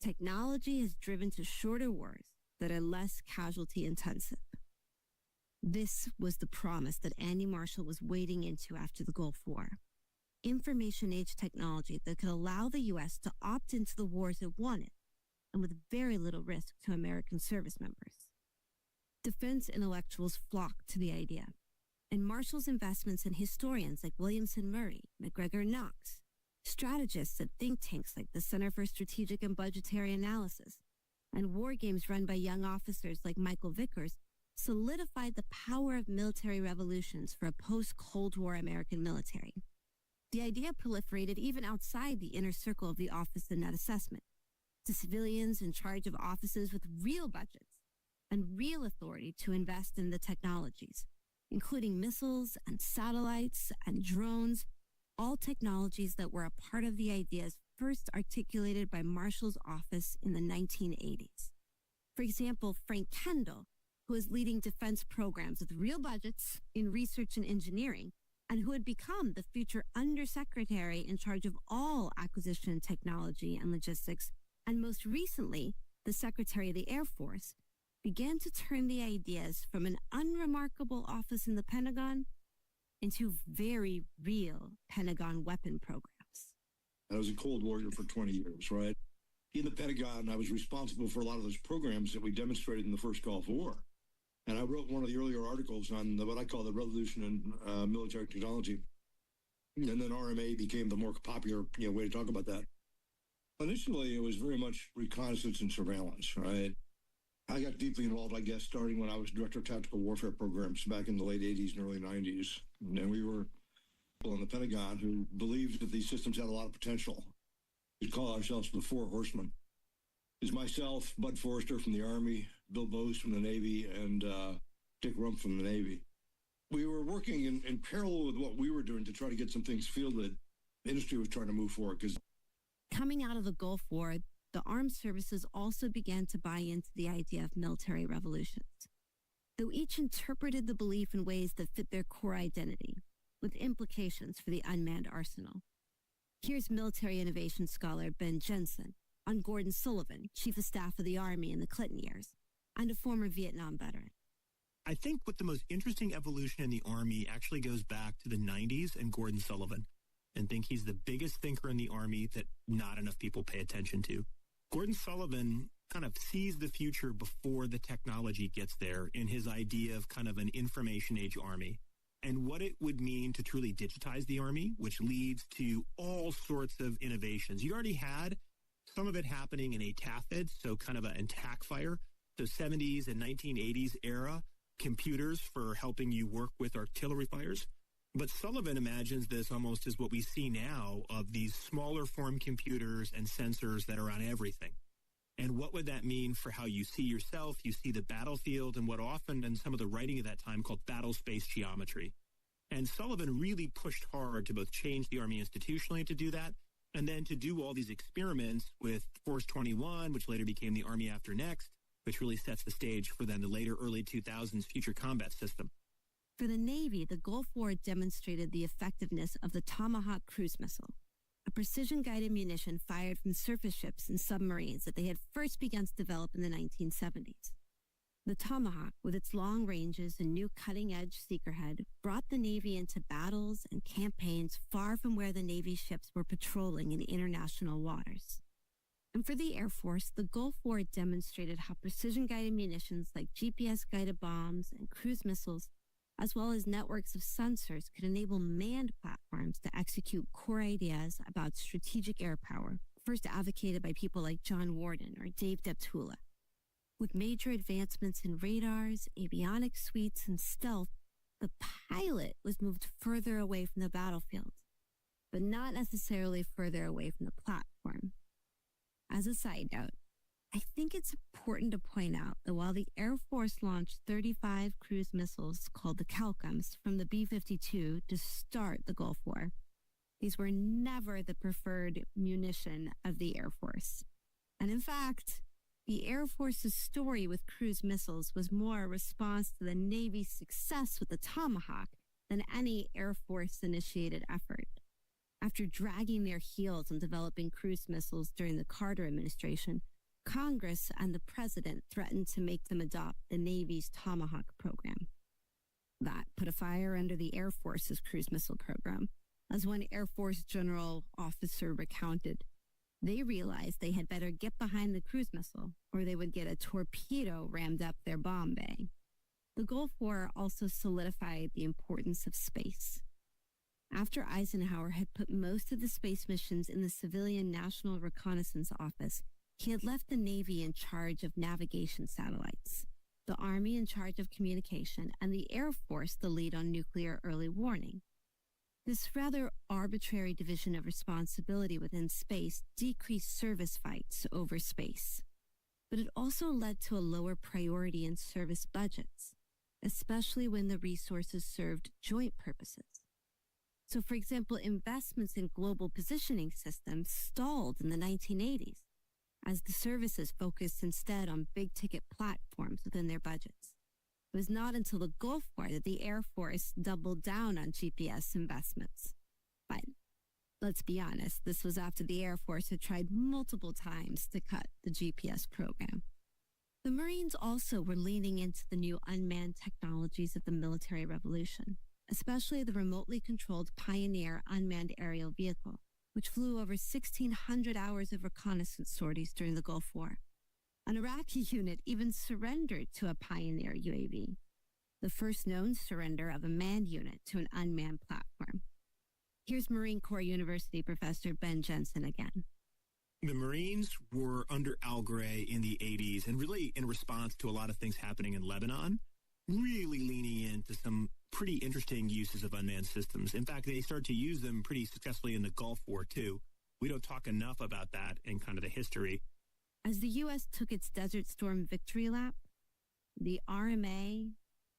Technology has driven to shorter wars that are less casualty intensive. This was the promise that Andy Marshall was wading into after the Gulf War. Information age technology that could allow the U.S. to opt into the wars it wanted, and with very little risk to American service members. Defense intellectuals flocked to the idea, and Marshall's investments in historians like Williamson Murray, McGregor Knox, strategists at think tanks like the Center for Strategic and Budgetary Analysis, and war games run by young officers like Michael Vickers solidified the power of military revolutions for a post-Cold War American military. The idea proliferated even outside the inner circle of the Office of Net Assessment, to civilians in charge of offices with real budgets and real authority to invest in the technologies, including missiles and satellites and drones, all technologies that were a part of the ideas first articulated by Marshall's office in the 1980s. For example, Frank Kendall, who was leading defense programs with real budgets in research and engineering, and who had become the future undersecretary in charge of all acquisition technology and logistics, and most recently, the Secretary of the Air Force, began to turn the ideas from an unremarkable office in the Pentagon into very real Pentagon weapon programs. I was a Cold Warrior for 20 years, right? In the Pentagon, I was responsible for a lot of those programs that we demonstrated in the first Gulf War. And I wrote one of the earlier articles on what I call the revolution in military technology. And then RMA became the more popular way to talk about that. Initially, it was very much reconnaissance and surveillance, right? I got deeply involved, I guess, starting when I was director of tactical warfare programs back in the late 80s and early 90s. And we were people in the Pentagon who believed that these systems had a lot of potential. We call ourselves the Four Horsemen. It's myself, Bud Forrester from the Army, Bill Bose from the Navy, and Dick Rump from the Navy. We were working in parallel with what we were doing to try to get some things fielded. The industry was trying to move forward. Coming out of the Gulf War, the armed services also began to buy into the idea of military revolutions, though each interpreted the belief in ways that fit their core identity, with implications for the unmanned arsenal. Here's military innovation scholar Ben Jensen on Gordon Sullivan, Chief of Staff of the Army in the Clinton years, and a former Vietnam veteran. I think what the most interesting evolution in the Army actually goes back to the 90s and Gordon Sullivan, and think he's the biggest thinker in the Army that not enough people pay attention to. Gordon Sullivan kind of sees the future before the technology gets there in his idea of kind of an information age army. and what it would mean to truly digitize the Army, which leads to all sorts of innovations. You already had some of it happening in a TAFID, so kind of an attack fire, so 70s and 1980s era computers for helping you work with artillery fires. But Sullivan imagines this almost as what we see now of these smaller form computers and sensors that are on everything. And what would that mean for how you see yourself, you see the battlefield, and what often in some of the writing of that time called battle space geometry. And Sullivan really pushed hard to both change the Army institutionally to do that, and then to do all these experiments with Force 21, which later became the Army After Next, which really sets the stage for then the later early 2000s future combat system. For the Navy, the Gulf War demonstrated the effectiveness of the Tomahawk cruise missile, a precision-guided munition fired from surface ships and submarines that they had first begun to develop in the 1970s. The Tomahawk, with its long ranges and new cutting-edge seeker head, brought the Navy into battles and campaigns far from where the Navy ships were patrolling in international waters. And for the Air Force, the Gulf War demonstrated how precision-guided munitions like GPS-guided bombs and cruise missiles, as well as networks of sensors, could enable manned platforms to execute core ideas about strategic air power, first advocated by people like John Warden or Dave Deptula. With major advancements in radars, avionics suites, and stealth, the pilot was moved further away from the battlefield, but not necessarily further away from the platform. As a side note, I think it's important to point out that while the Air Force launched 35 cruise missiles called the Calcums from the B-52 to start the Gulf War, these were never the preferred munition of the Air Force. And in fact, the Air Force's story with cruise missiles was more a response to the Navy's success with the Tomahawk than any Air Force-initiated effort. After dragging their heels on developing cruise missiles during the Carter administration, Congress and the President threatened to make them adopt the Navy's Tomahawk program. That put a fire under the Air Force's cruise missile program. As one Air Force general officer recounted, they realized they had better get behind the cruise missile or they would get a torpedo rammed up their bomb bay. The Gulf War also solidified the importance of space. After Eisenhower had put most of the space missions in the civilian National Reconnaissance Office, he had left the Navy in charge of navigation satellites, the Army in charge of communication, and the Air Force the lead on nuclear early warning. This rather arbitrary division of responsibility within space decreased service fights over space, but it also led to a lower priority in service budgets, especially when the resources served joint purposes. So, for example, investments in global positioning systems stalled in the 1980s, as the services focused instead on big-ticket platforms within their budgets. It was not until the Gulf War that the Air Force doubled down on GPS investments. But let's be honest, this was after the Air Force had tried multiple times to cut the GPS program. The Marines also were leaning into the new unmanned technologies of the military revolution, especially the remotely controlled Pioneer unmanned aerial vehicle, which flew over 1,600 hours of reconnaissance sorties during the Gulf War. An Iraqi unit even surrendered to a Pioneer UAV, the first known surrender of a manned unit to an unmanned platform. Here's Marine Corps University professor Ben Jensen again. The Marines were under Al Gray in the 80s, and really in response to a lot of things happening in Lebanon, really leaning into some pretty interesting uses of unmanned systems. In fact, they started to use them pretty successfully in the Gulf War, too. We don't talk enough about that in kind of the history. As the U.S. took its Desert Storm victory lap, the RMA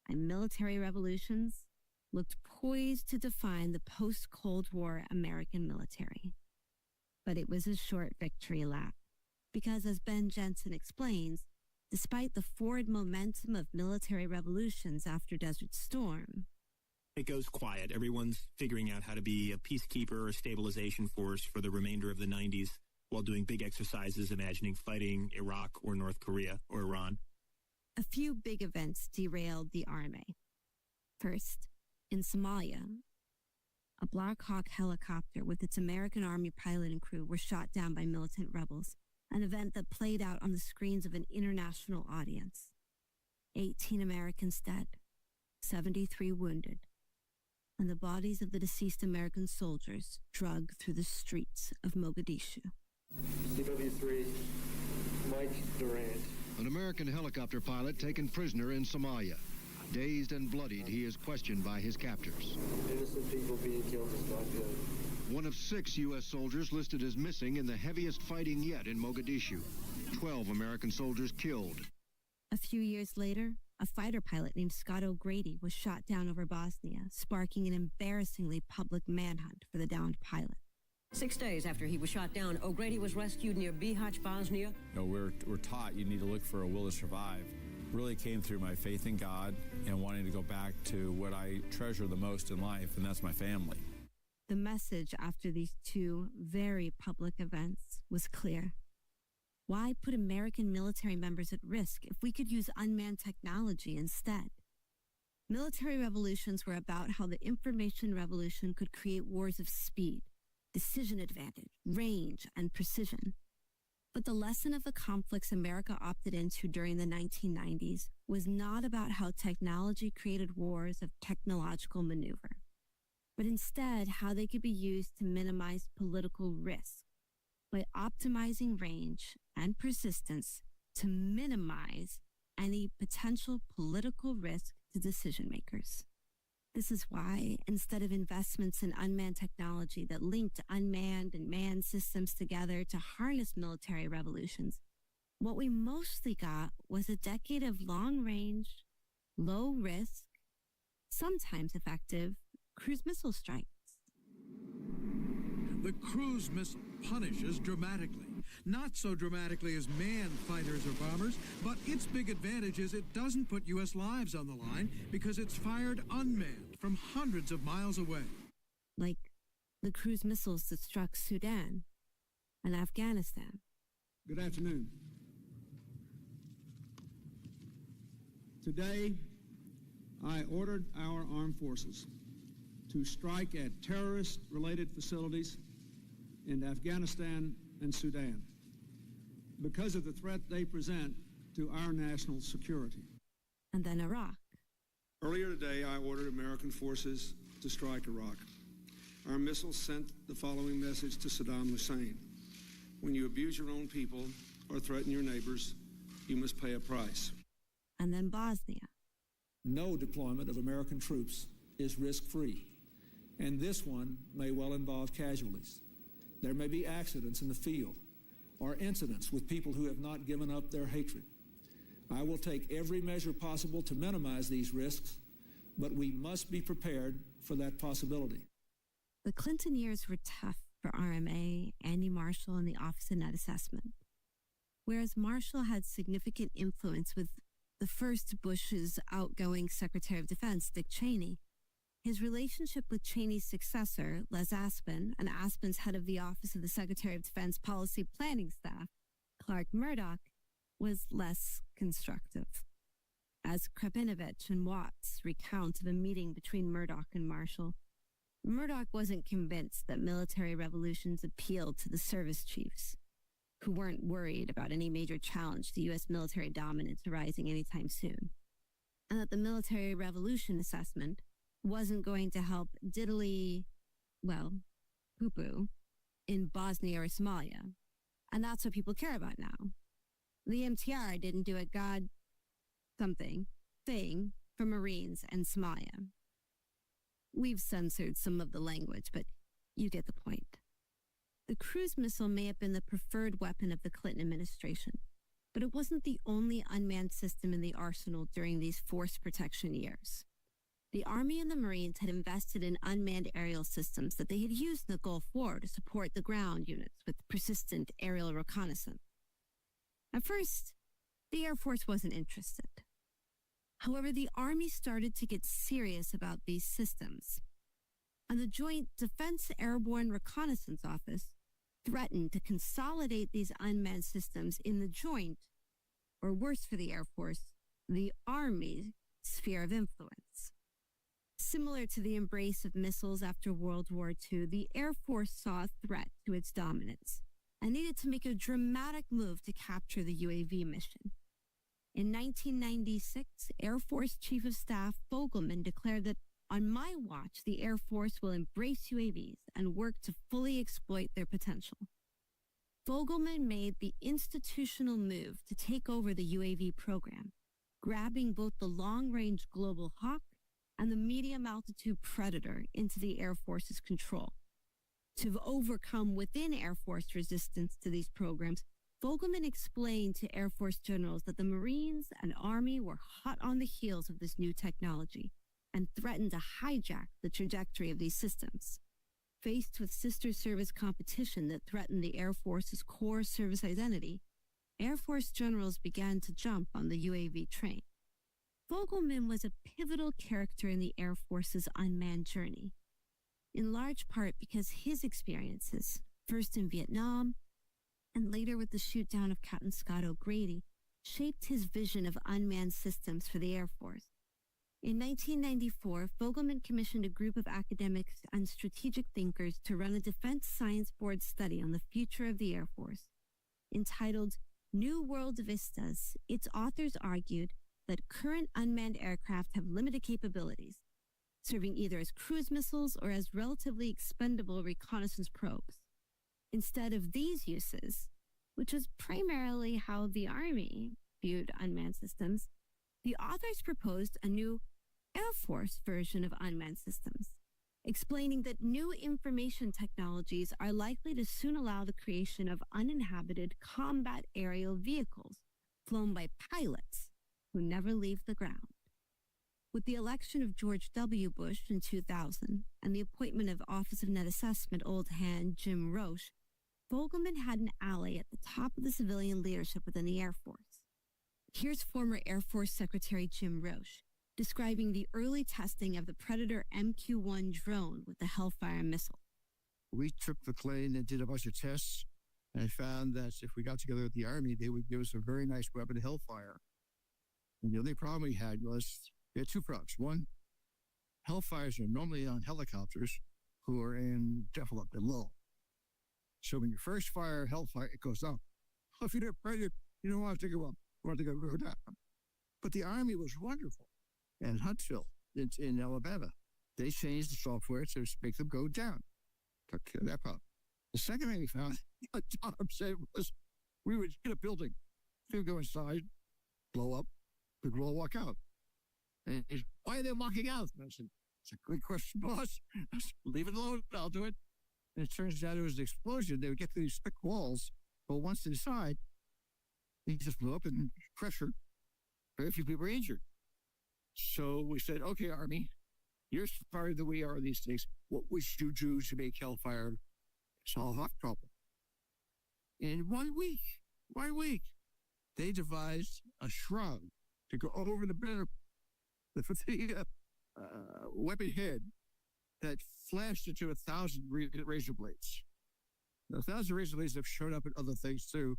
and military revolutions looked poised to define the post-Cold War American military. But it was a short victory lap, because as Ben Jensen explains, despite the forward momentum of military revolutions after Desert Storm, it goes quiet. Everyone's figuring out how to be a peacekeeper or stabilization force for the remainder of the 90s while doing big exercises imagining fighting Iraq or North Korea or Iran. A few big events derailed the RMA. First, in Somalia, a Black Hawk helicopter with its American Army pilot and crew were shot down by militant rebels, an event that played out on the screens of an international audience. 18 Americans dead, 73 wounded, and the bodies of the deceased American soldiers dragged through the streets of Mogadishu. CW3, Mike Durant. An American helicopter pilot taken prisoner in Somalia. Dazed and bloodied, he is questioned by his captors. Innocent people being killed is not good. One of 6 U.S. soldiers listed as missing in the heaviest fighting yet in Mogadishu. 12 American soldiers killed. A few years later, a fighter pilot named Scott O'Grady was shot down over Bosnia, sparking an embarrassingly public manhunt for the downed pilot. 6 days after he was shot down, O'Grady was rescued near Bihać, Bosnia. We're taught you need to look for a will to survive. Really came through my faith in God and wanting to go back to what I treasure the most in life, and that's my family. The message after these 2 very public events was clear. Why put American military members at risk if we could use unmanned technology instead? Military revolutions were about how the information revolution could create wars of speed, decision advantage, range, and precision. But the lesson of the conflicts America opted into during the 1990s was not about how technology created wars of technological maneuver, but instead how they could be used to minimize political risk by optimizing range and persistence to minimize any potential political risk to decision makers. This is why, instead of investments in unmanned technology that linked unmanned and manned systems together to harness military revolutions, what we mostly got was a decade of long-range, low-risk, sometimes effective, cruise missile strikes. The cruise missile punishes dramatically. Not so dramatically as manned fighters or bombers, but its big advantage is it doesn't put U.S. lives on the line because it's fired unmanned from hundreds of miles away. Like the cruise missiles that struck Sudan and Afghanistan. Good afternoon. Today, I ordered our armed forces to strike at terrorist-related facilities in Afghanistan and Sudan because of the threat they present to our national security. And then Iraq. Earlier today, I ordered American forces to strike Iraq. Our missiles sent the following message to Saddam Hussein. When you abuse your own people or threaten your neighbors, you must pay a price. And then Bosnia. No deployment of American troops is risk-free, and this one may well involve casualties. There may be accidents in the field or incidents with people who have not given up their hatred. I will take every measure possible to minimize these risks, but we must be prepared for that possibility. The Clinton years were tough for RMA, Andy Marshall, and the Office of Net Assessment. Whereas Marshall had significant influence with the first Bush's outgoing Secretary of Defense, Dick Cheney, his relationship with Cheney's successor, Les Aspin, and Aspin's head of the Office of the Secretary of Defense Policy Planning Staff, Clark Murdoch, was less constructive. As Krapinovich and Watts recount of a meeting between Murdoch and Marshall, Murdoch wasn't convinced that military revolutions appealed to the service chiefs, who weren't worried about any major challenge to U.S. military dominance arising anytime soon, and that the military revolution assessment wasn't going to help diddly, well, poo-poo, in Bosnia or Somalia. And that's what people care about now. The MTR didn't do a thing for Marines and Somalia. We've censored some of the language, but you get the point. The cruise missile may have been the preferred weapon of the Clinton administration, but it wasn't the only unmanned system in the arsenal during these force protection years. The Army and the Marines had invested in unmanned aerial systems that they had used in the Gulf War to support the ground units with persistent aerial reconnaissance. At first, the Air Force wasn't interested. However, the Army started to get serious about these systems, and the Joint Defense Airborne Reconnaissance Office threatened to consolidate these unmanned systems in the Joint, or worse for the Air Force, the Army's sphere of influence. Similar to the embrace of missiles after World War II, the Air Force saw a threat to its dominance and needed to make a dramatic move to capture the UAV mission. In 1996, Air Force Chief of Staff Fogelman declared that on my watch, the Air Force will embrace UAVs and work to fully exploit their potential. Fogelman made the institutional move to take over the UAV program, grabbing both the long-range Global Hawk and the medium-altitude Predator into the Air Force's control. To overcome within Air Force resistance to these programs, Fogelman explained to Air Force generals that the Marines and Army were hot on the heels of this new technology and threatened to hijack the trajectory of these systems. Faced with sister service competition that threatened the Air Force's core service identity, Air Force generals began to jump on the UAV train. Fogelman was a pivotal character in the Air Force's unmanned journey, in large part because his experiences, first in Vietnam and later with the shoot-down of Captain Scott O'Grady, shaped his vision of unmanned systems for the Air Force. In 1994, Fogelman commissioned a group of academics and strategic thinkers to run a Defense Science Board study on the future of the Air Force. Entitled New World Vistas, its authors argued that current unmanned aircraft have limited capabilities, serving either as cruise missiles or as relatively expendable reconnaissance probes. Instead of these uses, which was primarily how the Army viewed unmanned systems, the authors proposed a new Air Force version of unmanned systems, explaining that new information technologies are likely to soon allow the creation of uninhabited combat aerial vehicles flown by pilots who never leave the ground. With the election of George W. Bush in 2000 and the appointment of Office of Net Assessment old hand Jim Roche, Fogelman had an ally at the top of the civilian leadership within the Air Force. Here's former Air Force Secretary Jim Roche describing the early testing of the Predator MQ-1 drone with the Hellfire missile. We took the plane and did a bunch of tests and found that if we got together with the Army, they would give us a very nice weapon, Hellfire. And the only problem we had was, we had two problems. One, Hellfires are normally on helicopters who are in default and low. So when you first fire Hellfire, it goes up. If you're Predator, you don't want to go up. You want to go down. But the Army was wonderful. And Huntsville, in Alabama, they changed the software to make them go down. Took care of that problem. The second thing we found, what Tom said was, we would hit a building, they would go inside, blow up, people will walk out. And he said, why are they walking out? And I said, it's a good question, boss. I said, leave it alone, I'll do it. And it turns out it was an explosion. They would get through these thick walls, but once inside, they just blew up and pressure. Very few people were injured. So we said, okay, Army, you're smarter than we are on these things. What would you do to make Hellfire solve our problem? In 1 week, they devised a shroud to go over the weapon head that flashed into 1,000 razor blades. Now, 1,000 razor blades have shown up in other things too,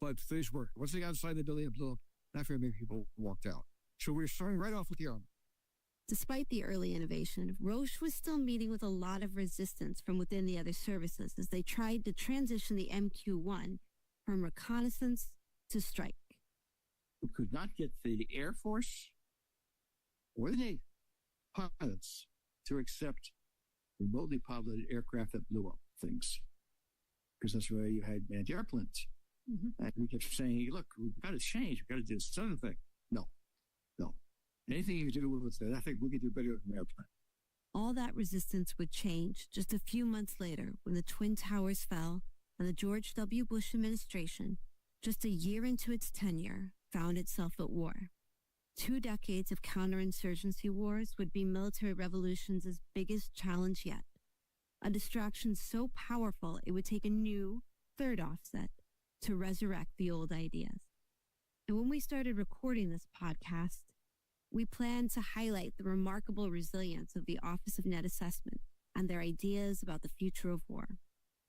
but things work. Once they got inside the building, it blew up. Not very many people walked out. So we're starting right off with the Army. Despite the early innovation, Roche was still meeting with a lot of resistance from within the other services as they tried to transition the MQ-1 from reconnaissance to strike. We could not get the Air Force or the Navy pilots to accept remotely piloted aircraft that blew up things, because that's where you had manned airplanes. Mm-hmm. And we kept saying, look, we've got to change. We've got to do this other thing. No. Anything you do with that, I think we could do better with an airplane. All that resistance would change just a few months later when the Twin Towers fell and the George W. Bush administration, just a year into its tenure, found itself at war. 2 decades of counterinsurgency wars would be military revolution's biggest challenge yet. A distraction so powerful it would take a new, third offset to resurrect the old ideas. And when we started recording this podcast, we planned to highlight the remarkable resilience of the Office of Net Assessment and their ideas about the future of war,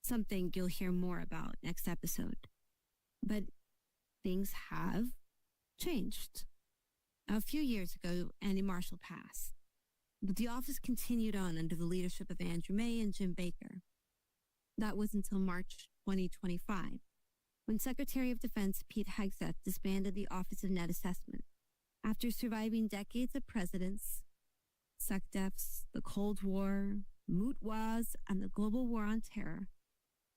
something you'll hear more about next episode. But things have changed. A few years ago, Andy Marshall passed, but the office continued on under the leadership of Andrew May and Jim Baker. That was until March 2025, when Secretary of Defense Pete Hegseth disbanded the Office of Net Assessment after surviving decades of presidents, SecDefs, the Cold War, Moot Was, and the global war on terror,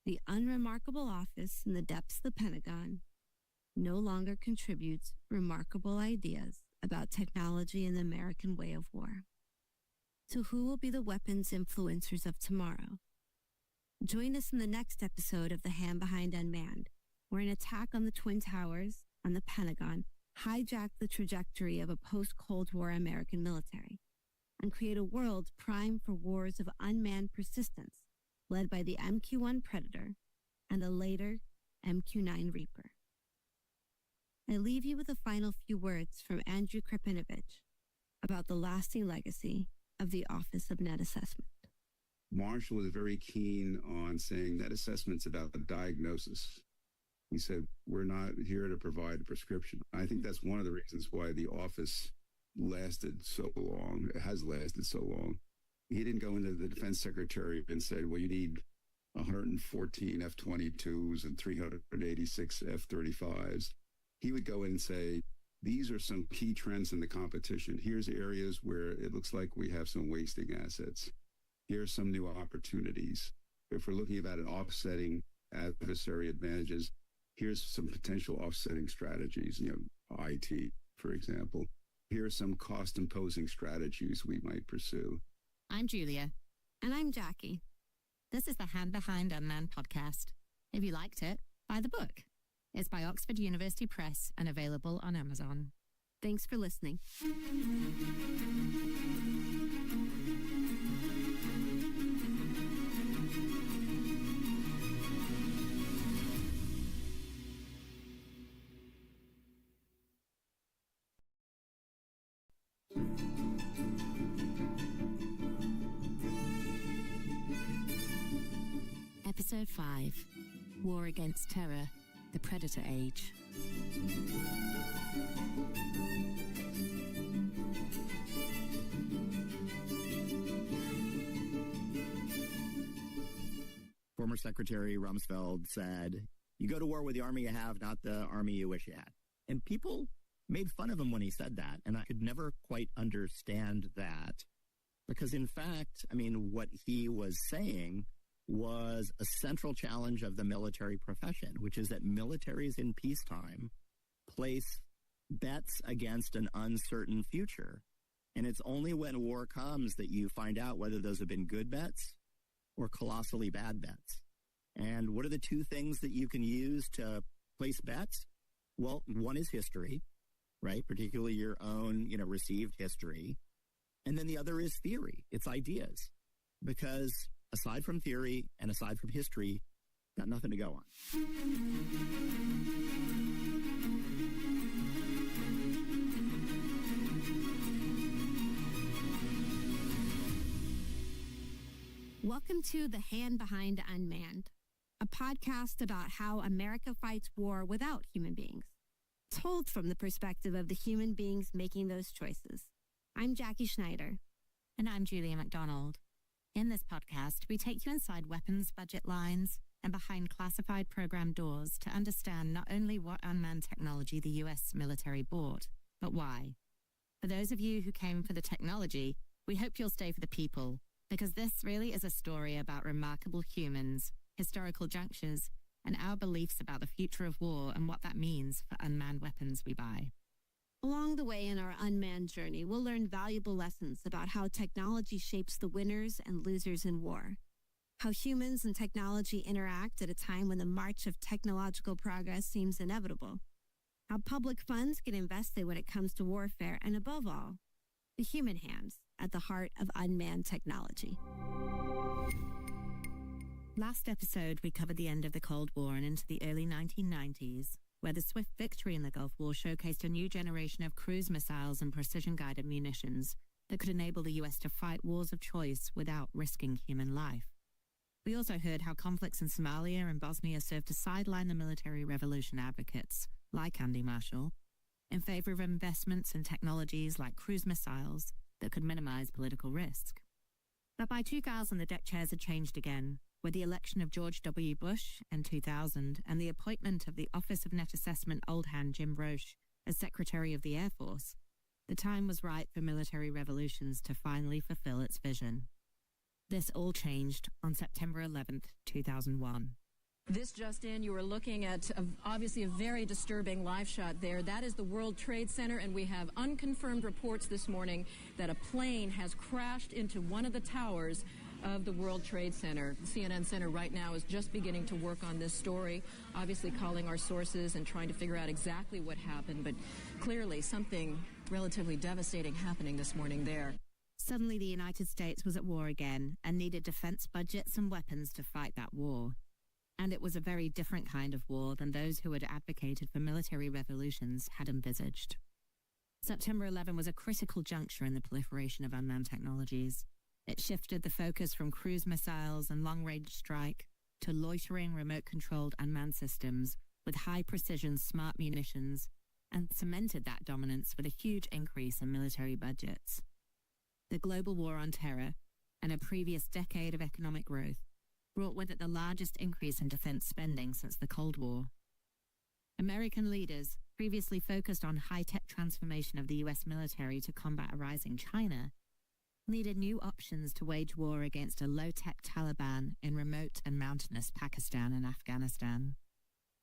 the unremarkable office in the depths of the Pentagon no longer contributes remarkable ideas about technology and the American way of war. So who will be the weapons influencers of tomorrow? Join us in the next episode of The Hand Behind Unmanned, where an attack on the Twin Towers on the Pentagon hijacked the trajectory of a post-Cold War American military and create a world primed for wars of unmanned persistence, led by the MQ-1 Predator and the later MQ-9 Reaper. I leave you with the final few words from Andrew Krapinovich about the lasting legacy of the Office of Net Assessment. Marshall is very keen on saying that assessment's about the diagnosis. He said, we're not here to provide a prescription. I think that's one of the reasons why the office lasted so long. It has lasted so long. He didn't go into the defense secretary and say, well, you need 114 F-22s and 386 F-35s. He would go in and say, these are some key trends in the competition. Here's areas where it looks like we have some wasting assets. Here's some new opportunities. If we're looking at an offsetting adversary advantages, here's some potential offsetting strategies, IT, for example. Here are some cost-imposing strategies we might pursue. I'm Julia. And I'm Jackie. This is the Hand Behind Unmanned podcast. If you liked it, buy the book. It's by Oxford University Press and available on Amazon. Thanks for listening. Episode 5, War Against Terror, the Predator Age. Former Secretary Rumsfeld said, you go to war with the army you have, not the army you wish you had. And people made fun of him when he said that, and I could never quite understand that. Because in fact, what he was saying was a central challenge of the military profession, which is that militaries in peacetime place bets against an uncertain future. And it's only when war comes that you find out whether those have been good bets or colossally bad bets. And what are the two things that you can use to place bets? Well, one is history, right? Particularly your own, received history. And then the other is theory. It's ideas. Because aside from theory and aside from history, got nothing to go on. Welcome to The Hand Behind Unmanned, a podcast about how America fights war without human beings, told from the perspective of the human beings making those choices. I'm Jackie Schneider. And I'm Julia McDonald. In this podcast, we take you inside weapons budget lines and behind classified program doors to understand not only what unmanned technology the U.S. military bought, but why. For those of you who came for the technology, we hope you'll stay for the people, because this really is a story about remarkable humans, historical junctures, and our beliefs about the future of war and what that means for unmanned weapons we buy. Along the way in our unmanned journey, we'll learn valuable lessons about how technology shapes the winners and losers in war, how humans and technology interact at a time when the march of technological progress seems inevitable, how public funds get invested when it comes to warfare, and above all, the human hands at the heart of unmanned technology. Last episode, we covered the end of the Cold War and into the early 1990s, where the swift victory in the Gulf War showcased a new generation of cruise missiles and precision-guided munitions that could enable the U.S. to fight wars of choice without risking human life. We also heard how conflicts in Somalia and Bosnia served to sideline the military revolution advocates, like Andy Marshall, in favor of investments in technologies like cruise missiles that could minimize political risk. But by 2000, the deck chairs had changed again, with the election of George W. Bush in 2000 and the appointment of the Office of Net Assessment old hand Jim Roche as Secretary of the Air Force. the time was right for military revolutions to finally fulfill its vision. This all changed on September 11th, 2001. This just in, you are looking at obviously a very disturbing live shot there. That is the World Trade Center, and we have unconfirmed reports this morning that a plane has crashed into one of the towers of the World Trade Center. The CNN Center right now is just beginning to work on this story, obviously calling our sources and trying to figure out exactly what happened, but clearly something relatively devastating happening this morning there. Suddenly the United States was at war again and needed defense budgets and weapons to fight that war. And it was a very different kind of war than those who had advocated for military revolutions had envisaged. September 11 was a critical juncture in the proliferation of unmanned technologies. It shifted the focus from cruise missiles and long-range strike to loitering, remote-controlled unmanned systems with high-precision smart munitions, and cemented that dominance with a huge increase in military budgets. The global war on terror and a previous decade of economic growth brought with it the largest increase in defense spending since the Cold War. American leaders, previously focused on high-tech transformation of the U.S. military to combat a rising China, needed new options to wage war against a low-tech Taliban in remote and mountainous Pakistan and Afghanistan.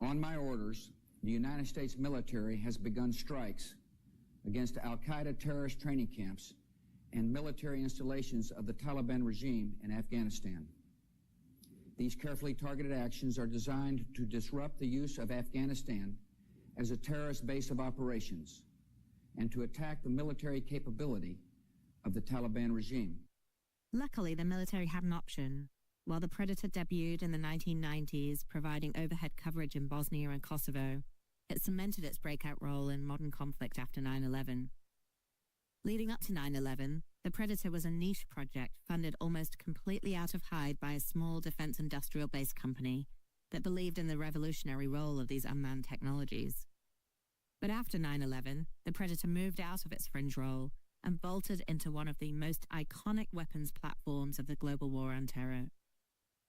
On my orders, the United States military has begun strikes against al-Qaeda terrorist training camps and military installations of the Taliban regime in Afghanistan. These carefully targeted actions are designed to disrupt the use of Afghanistan as a terrorist base of operations and to attack the military capability of the Taliban regime. Luckily, the military had an option. While the Predator debuted in the 1990s, providing overhead coverage in Bosnia and Kosovo, it cemented its breakout role in modern conflict after 9/11. Leading up to 9/11, the Predator was a niche project funded almost completely out of hide by a small defense industrial base company that believed in the revolutionary role of these unmanned technologies. But after 9/11, the Predator moved out of its fringe role and bolted into one of the most iconic weapons platforms of the global war on terror.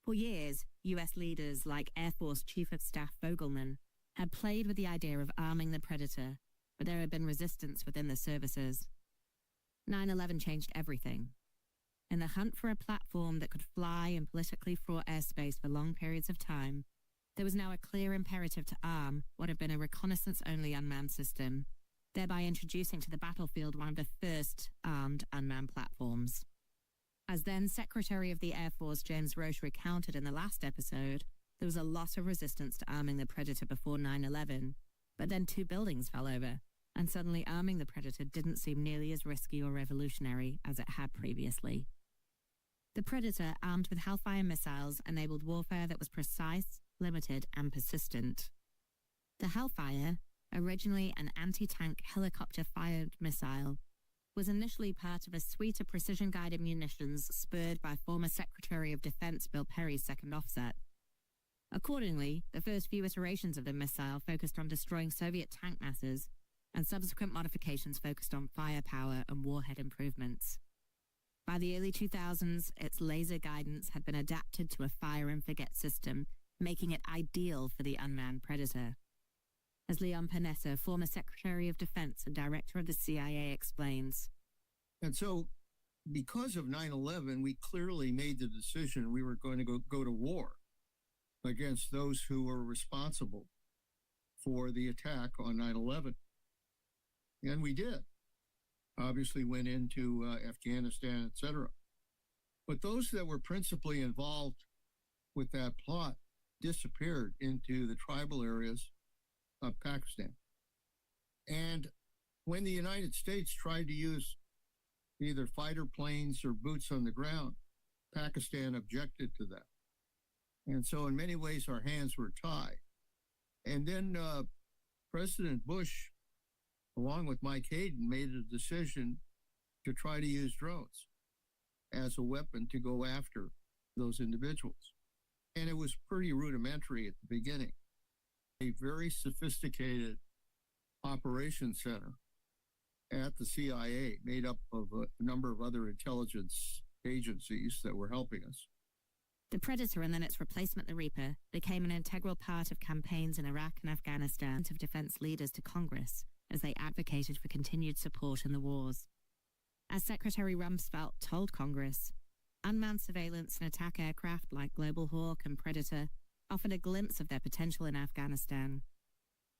For years, U.S. leaders like Air Force Chief of Staff Fogelman had played with the idea of arming the Predator, but there had been resistance within the services. 9/11 changed everything. In the hunt for a platform that could fly in politically fraught airspace for long periods of time, there was now a clear imperative to arm what had been a reconnaissance-only unmanned system, thereby introducing to the battlefield one of the first armed unmanned platforms. As then Secretary of the Air Force James Roche recounted in the last episode, there was a lot of resistance to arming the Predator before 9/11, but then 2 buildings fell over, and suddenly arming the Predator didn't seem nearly as risky or revolutionary as it had previously. The Predator, armed with Hellfire missiles, enabled warfare that was precise, limited, and persistent. The Hellfire, originally an anti-tank helicopter-fired missile, was initially part of a suite of precision-guided munitions spurred by former Secretary of Defense Bill Perry's second offset. Accordingly, the first few iterations of the missile focused on destroying Soviet tank masses, and subsequent modifications focused on firepower and warhead improvements. By the early 2000s, its laser guidance had been adapted to a fire-and-forget system, making it ideal for the unmanned Predator. As Leon Panetta, former Secretary of Defense and Director of the CIA, explains. And so, because of 9/11, we clearly made the decision we were going to go to war against those who were responsible for the attack on 9/11. And we did. Obviously went into Afghanistan, etc. But those that were principally involved with that plot disappeared into the tribal areas of Pakistan. And when the United States tried to use either fighter planes or boots on the ground, Pakistan objected to that. And so in many ways, our hands were tied. And then President Bush, along with Mike Hayden, made a decision to try to use drones as a weapon to go after those individuals. And it was pretty rudimentary at the beginning. A very sophisticated operations center at the CIA, made up of a number of other intelligence agencies that were helping us. The Predator and then its replacement, the Reaper, became an integral part of campaigns in Iraq and Afghanistan of defense leaders to Congress as they advocated for continued support in the wars. As Secretary Rumsfeld told Congress, unmanned surveillance and attack aircraft like Global Hawk and Predator offered a glimpse of their potential in Afghanistan.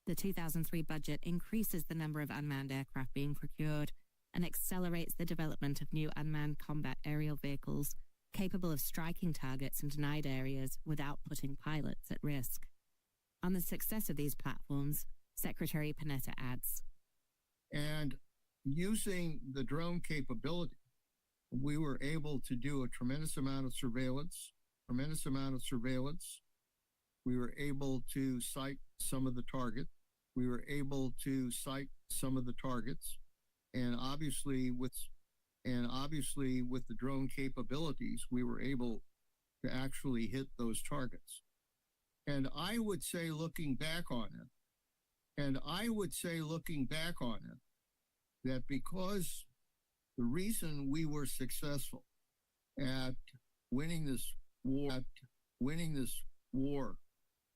The 2003 budget increases the number of unmanned aircraft being procured and accelerates the development of new unmanned combat aerial vehicles capable of striking targets in denied areas without putting pilots at risk. On the success of these platforms, Secretary Panetta adds, and using the drone capability, we were able to do a tremendous amount of surveillance. We were able to sight some of the targets. And obviously with the drone capabilities, we were able to actually hit those targets. And I would say looking back on it, that because the reason we were successful at winning this war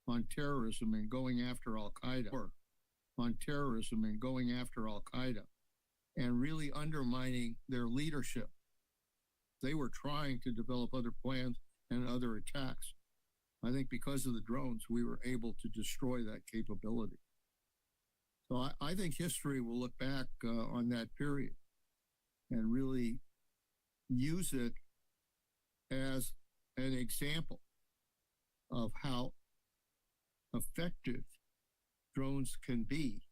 on terrorism and going after Al-Qaeda, and really undermining their leadership. They were trying to develop other plans and other attacks. I think because of the drones, we were able to destroy that capability. So I think history will look back on that period and really use it as an example of how effective drones can be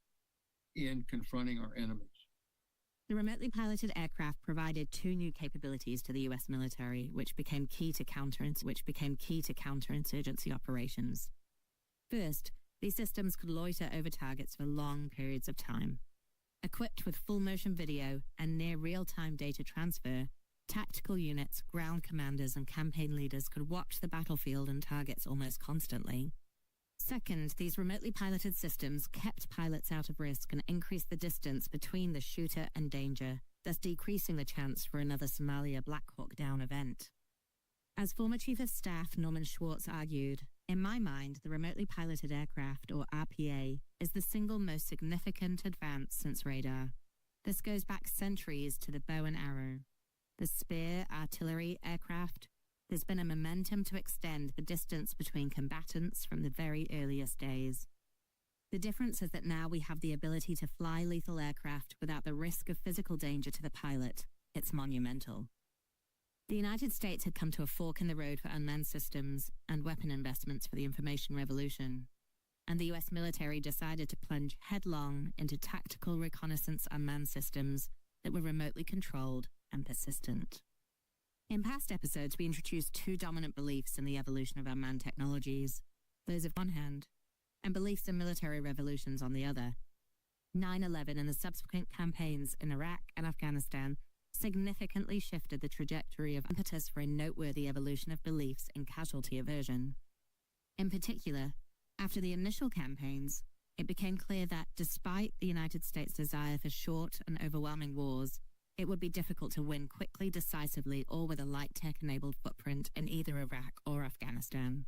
in confronting our enemies. The remotely piloted aircraft provided two new capabilities to the U.S. military, which became key to counterinsurgency operations. First, these systems could loiter over targets for long periods of time. Equipped with full-motion video and near real-time data transfer, tactical units, ground commanders, and campaign leaders could watch the battlefield and targets almost constantly. Second, these remotely piloted systems kept pilots out of risk and increased the distance between the shooter and danger, thus decreasing the chance for another Somalia Black Hawk Down event. As former Chief of Staff Norman Schwartz argued, in my mind, the remotely piloted aircraft, or RPA, is the single most significant advance since radar. This goes back centuries to the bow and arrow. The Spear artillery aircraft, there's been a momentum to extend the distance between combatants from the very earliest days. The difference is that now we have the ability to fly lethal aircraft without the risk of physical danger to the pilot. It's monumental. The United States had come to a fork in the road for unmanned systems and weapon investments for the information revolution, and the U.S. military decided to plunge headlong into tactical reconnaissance unmanned systems that were remotely controlled and persistent. In past episodes, we introduced two dominant beliefs in the evolution of unmanned technologies, those of one hand, and beliefs in military revolutions on the other. 9/11 and the subsequent campaigns in Iraq and Afghanistan significantly shifted the trajectory of impetus for a noteworthy evolution of beliefs in casualty aversion. In particular, after the initial campaigns, it became clear that despite the United States' desire for short and overwhelming wars, it would be difficult to win quickly, decisively, or with a light tech-enabled footprint in either Iraq or Afghanistan.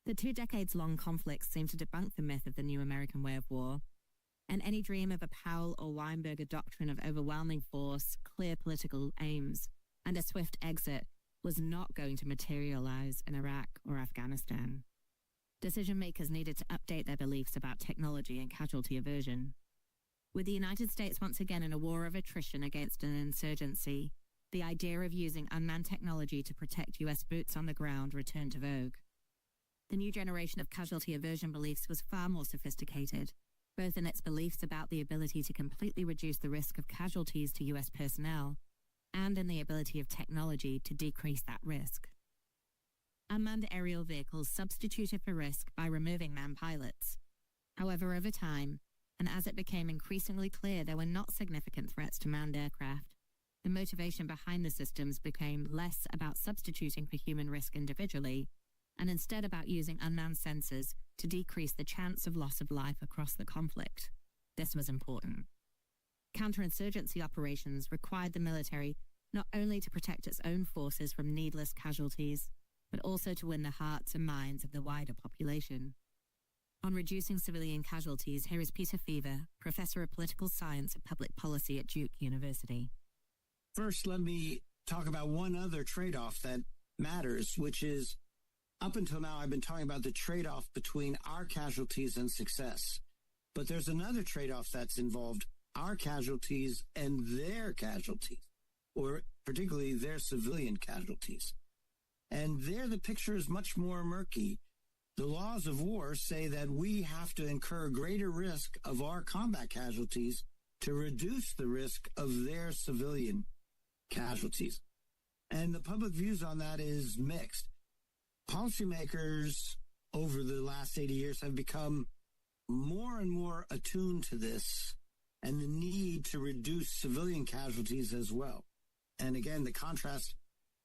The 2 decades-long conflicts seemed to debunk the myth of the new American way of war, and any dream of a Powell or Weinberger doctrine of overwhelming force, clear political aims, and a swift exit was not going to materialize in Iraq or Afghanistan. Decision-makers needed to update their beliefs about technology and casualty aversion. With the United States once again in a war of attrition against an insurgency, the idea of using unmanned technology to protect U.S. boots on the ground returned to vogue. The new generation of casualty aversion beliefs was far more sophisticated, both in its beliefs about the ability to completely reduce the risk of casualties to U.S. personnel, and in the ability of technology to decrease that risk. Unmanned aerial vehicles substituted for risk by removing manned pilots. However, over time, and as it became increasingly clear there were not significant threats to manned aircraft, the motivation behind the systems became less about substituting for human risk individually, and instead about using unmanned sensors to decrease the chance of loss of life across the conflict. This was important. Counterinsurgency operations required the military not only to protect its own forces from needless casualties, but also to win the hearts and minds of the wider population. On reducing civilian casualties, here is Peter Fever, Professor of Political Science and Public Policy at Duke University. First, let me talk about one other trade-off that matters, which is, up until now, I've been talking about the trade-off between our casualties and success. But there's another trade-off that's involved, our casualties and their casualties, or particularly their civilian casualties. And there the picture is much more murky. The laws of war say that we have to incur greater risk of our combat casualties to reduce the risk of their civilian casualties. And the public views on that is mixed. Policymakers over the last 80 years have become more and more attuned to this and the need to reduce civilian casualties as well. And again, the contrast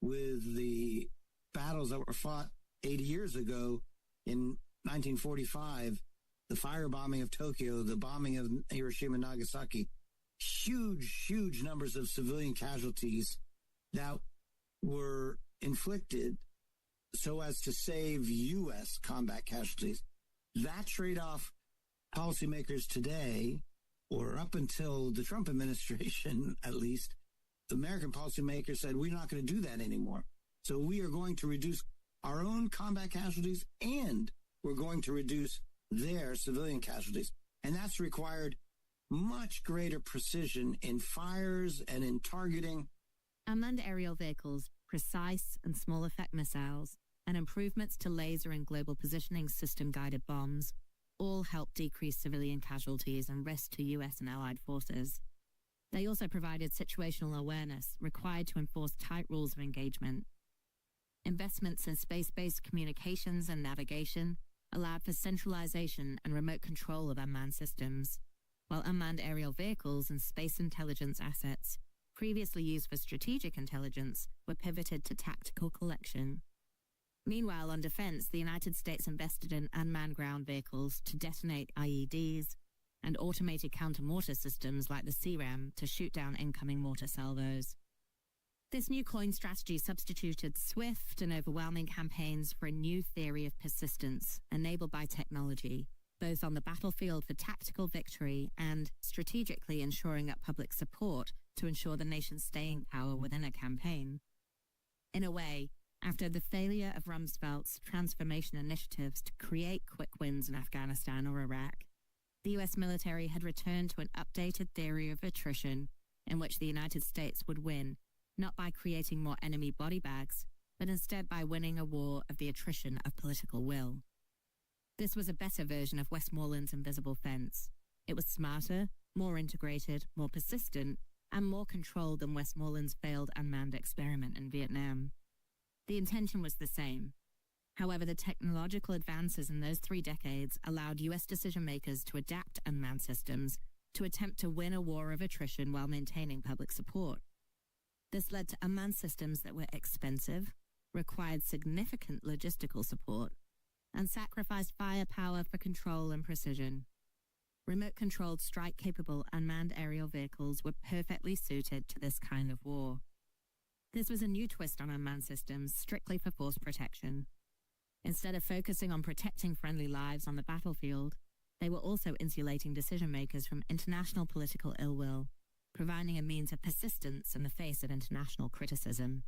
with the battles that were fought 80 years ago in 1945, the firebombing of Tokyo, the bombing of Hiroshima and Nagasaki, huge numbers of civilian casualties that were inflicted so as to save U.S. combat casualties. That trade-off, policymakers today, or up until the Trump administration at least, American policymakers said, we're not going to do that anymore. So we are going to reduce our own combat casualties and we're going to reduce their civilian casualties. And that's required much greater precision in fires and in targeting. Unmanned aerial vehicles, precise and small effect missiles, and improvements to laser and global positioning system-guided bombs all help decrease civilian casualties and risk to U.S. and allied forces. They also provided situational awareness required to enforce tight rules of engagement. Investments in space-based communications and navigation allowed for centralization and remote control of unmanned systems, while unmanned aerial vehicles and space intelligence assets, previously used for strategic intelligence, were pivoted to tactical collection. Meanwhile, on defense, the United States invested in unmanned ground vehicles to detonate IEDs and automated counter-mortar systems like the CRAM to shoot down incoming mortar salvos. This new coin strategy substituted swift and overwhelming campaigns for a new theory of persistence enabled by technology, both on the battlefield for tactical victory and strategically ensuring up public support to ensure the nation's staying power within a campaign. In a way, after the failure of Rumsfeld's transformation initiatives to create quick wins in Afghanistan or Iraq, the U.S. military had returned to an updated theory of attrition in which the United States would win, not by creating more enemy body bags, but instead by winning a war of the attrition of political will. This was a better version of Westmoreland's invisible fence. It was smarter, more integrated, more persistent, and more controlled than Westmoreland's failed unmanned experiment in Vietnam. The intention was the same. However, the technological advances in those 3 decades allowed U.S. decision-makers to adapt unmanned systems to attempt to win a war of attrition while maintaining public support. This led to unmanned systems that were expensive, required significant logistical support, and sacrificed firepower for control and precision. Remote-controlled strike-capable unmanned aerial vehicles were perfectly suited to this kind of war. This was a new twist on unmanned systems, strictly for force protection. Instead of focusing on protecting friendly lives on the battlefield, they were also insulating decision-makers from international political ill will, providing a means of persistence in the face of international criticism.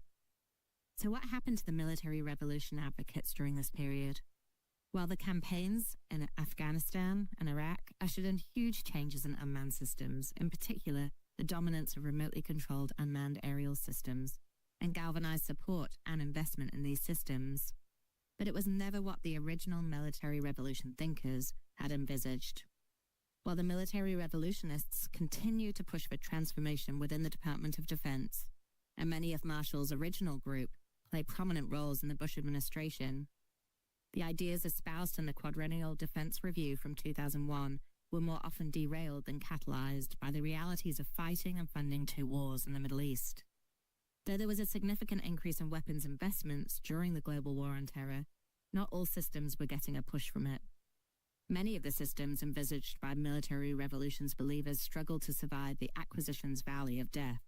So what happened to the military revolution advocates during this period? While the campaigns in Afghanistan and Iraq ushered in huge changes in unmanned systems, in particular the dominance of remotely controlled unmanned aerial systems, and galvanized support and investment in these systems, but it was never what the original military revolution thinkers had envisaged. While the military revolutionists continued to push for transformation within the Department of Defense, and many of Marshall's original group played prominent roles in the Bush administration, the ideas espoused in the Quadrennial Defense Review from 2001 were more often derailed than catalyzed by the realities of fighting and funding 2 wars in the Middle East. Though there was a significant increase in weapons investments during the global war on terror, not all systems were getting a push from it. Many of the systems envisaged by military revolutions believers struggled to survive the acquisition's valley of death.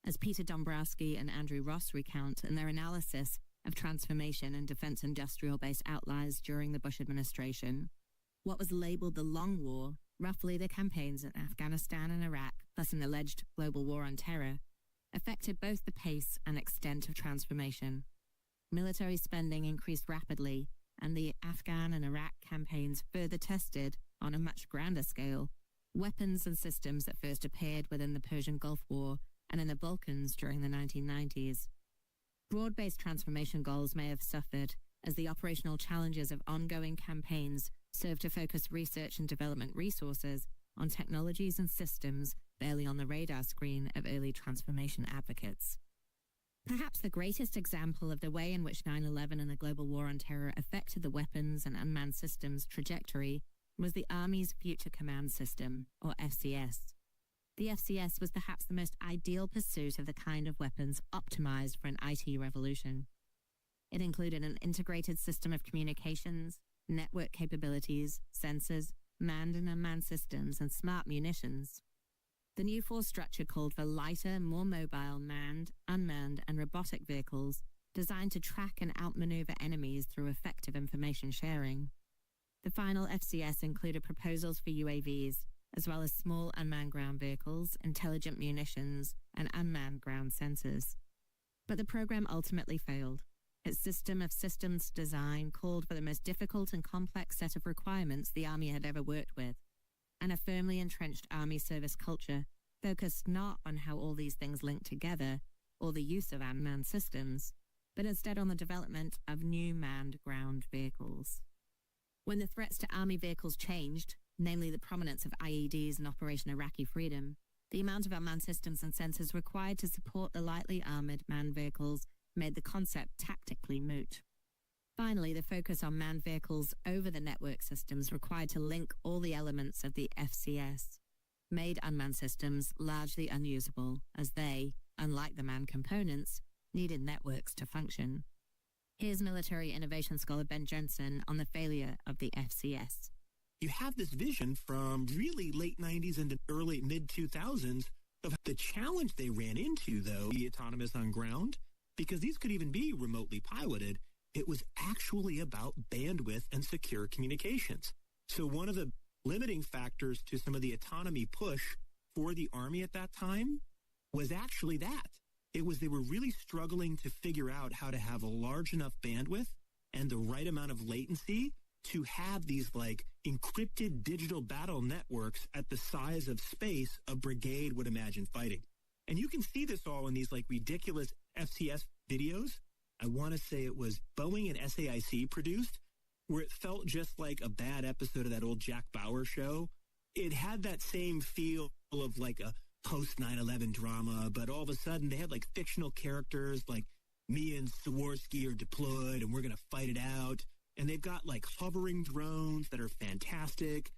As Peter Dombrowski and Andrew Ross recount in their analysis of transformation in defense industrial base outliers during the Bush administration, What was labeled the Long War, roughly the campaigns in Afghanistan and Iraq, plus an alleged global war on terror, affected both the pace and extent of transformation. Military spending increased rapidly, and the Afghan and Iraq campaigns further tested, on a much grander scale, weapons and systems that first appeared within the Persian Gulf War and in the Balkans during the 1990s. Broad-based transformation goals may have suffered as the operational challenges of ongoing campaigns served to focus research and development resources on technologies and systems barely on the radar screen of early transformation advocates. Perhaps the greatest example of the way in which 9/11 and the global war on terror affected the weapons and unmanned systems trajectory was the Army's Future Command System, or FCS. The FCS was perhaps the most ideal pursuit of the kind of weapons optimized for an IT revolution. It included an integrated system of communications, network capabilities, sensors, manned and unmanned systems, and smart munitions. The new force structure called for lighter, more mobile, manned, unmanned, and robotic vehicles designed to track and outmaneuver enemies through effective information sharing. The final FCS included proposals for UAVs, as well as small unmanned ground vehicles, intelligent munitions, and unmanned ground sensors. But the program ultimately failed. Its system of systems design called for the most difficult and complex set of requirements the Army had ever worked with, and a firmly entrenched Army service culture focused not on how all these things linked together or the use of unmanned systems, but instead on the development of new manned ground vehicles. When the threats to Army vehicles changed, namely the prominence of IEDs and Operation Iraqi Freedom, the amount of unmanned systems and sensors required to support the lightly armored manned vehicles made the concept tactically moot. Finally, the focus on manned vehicles over the network systems required to link all the elements of the FCS made unmanned systems largely unusable, as they, unlike the manned components, needed networks to function. Here's military innovation scholar Ben Jensen on the failure of the FCS. You have this vision from really late 90s and early mid-2000s of the challenge they ran into, though, the autonomous on ground, because these could even be remotely piloted. It was actually about bandwidth and secure communications. So one of the limiting factors to some of the autonomy push for the Army at that time was actually that. It was they were really struggling to figure out how to have a large enough bandwidth and the right amount of latency to have these like encrypted digital battle networks at the size of space a brigade would imagine fighting. And you can see this all in these like ridiculous FCS videos. I want to say it was Boeing and SAIC produced, where it felt just like a bad episode of that old Jack Bauer show. It had that same feel of like a post 9/11 drama, but all of a sudden they had like fictional characters like me and Swarovski are deployed and we're going to fight it out. And they've got like hovering drones that are fantastic.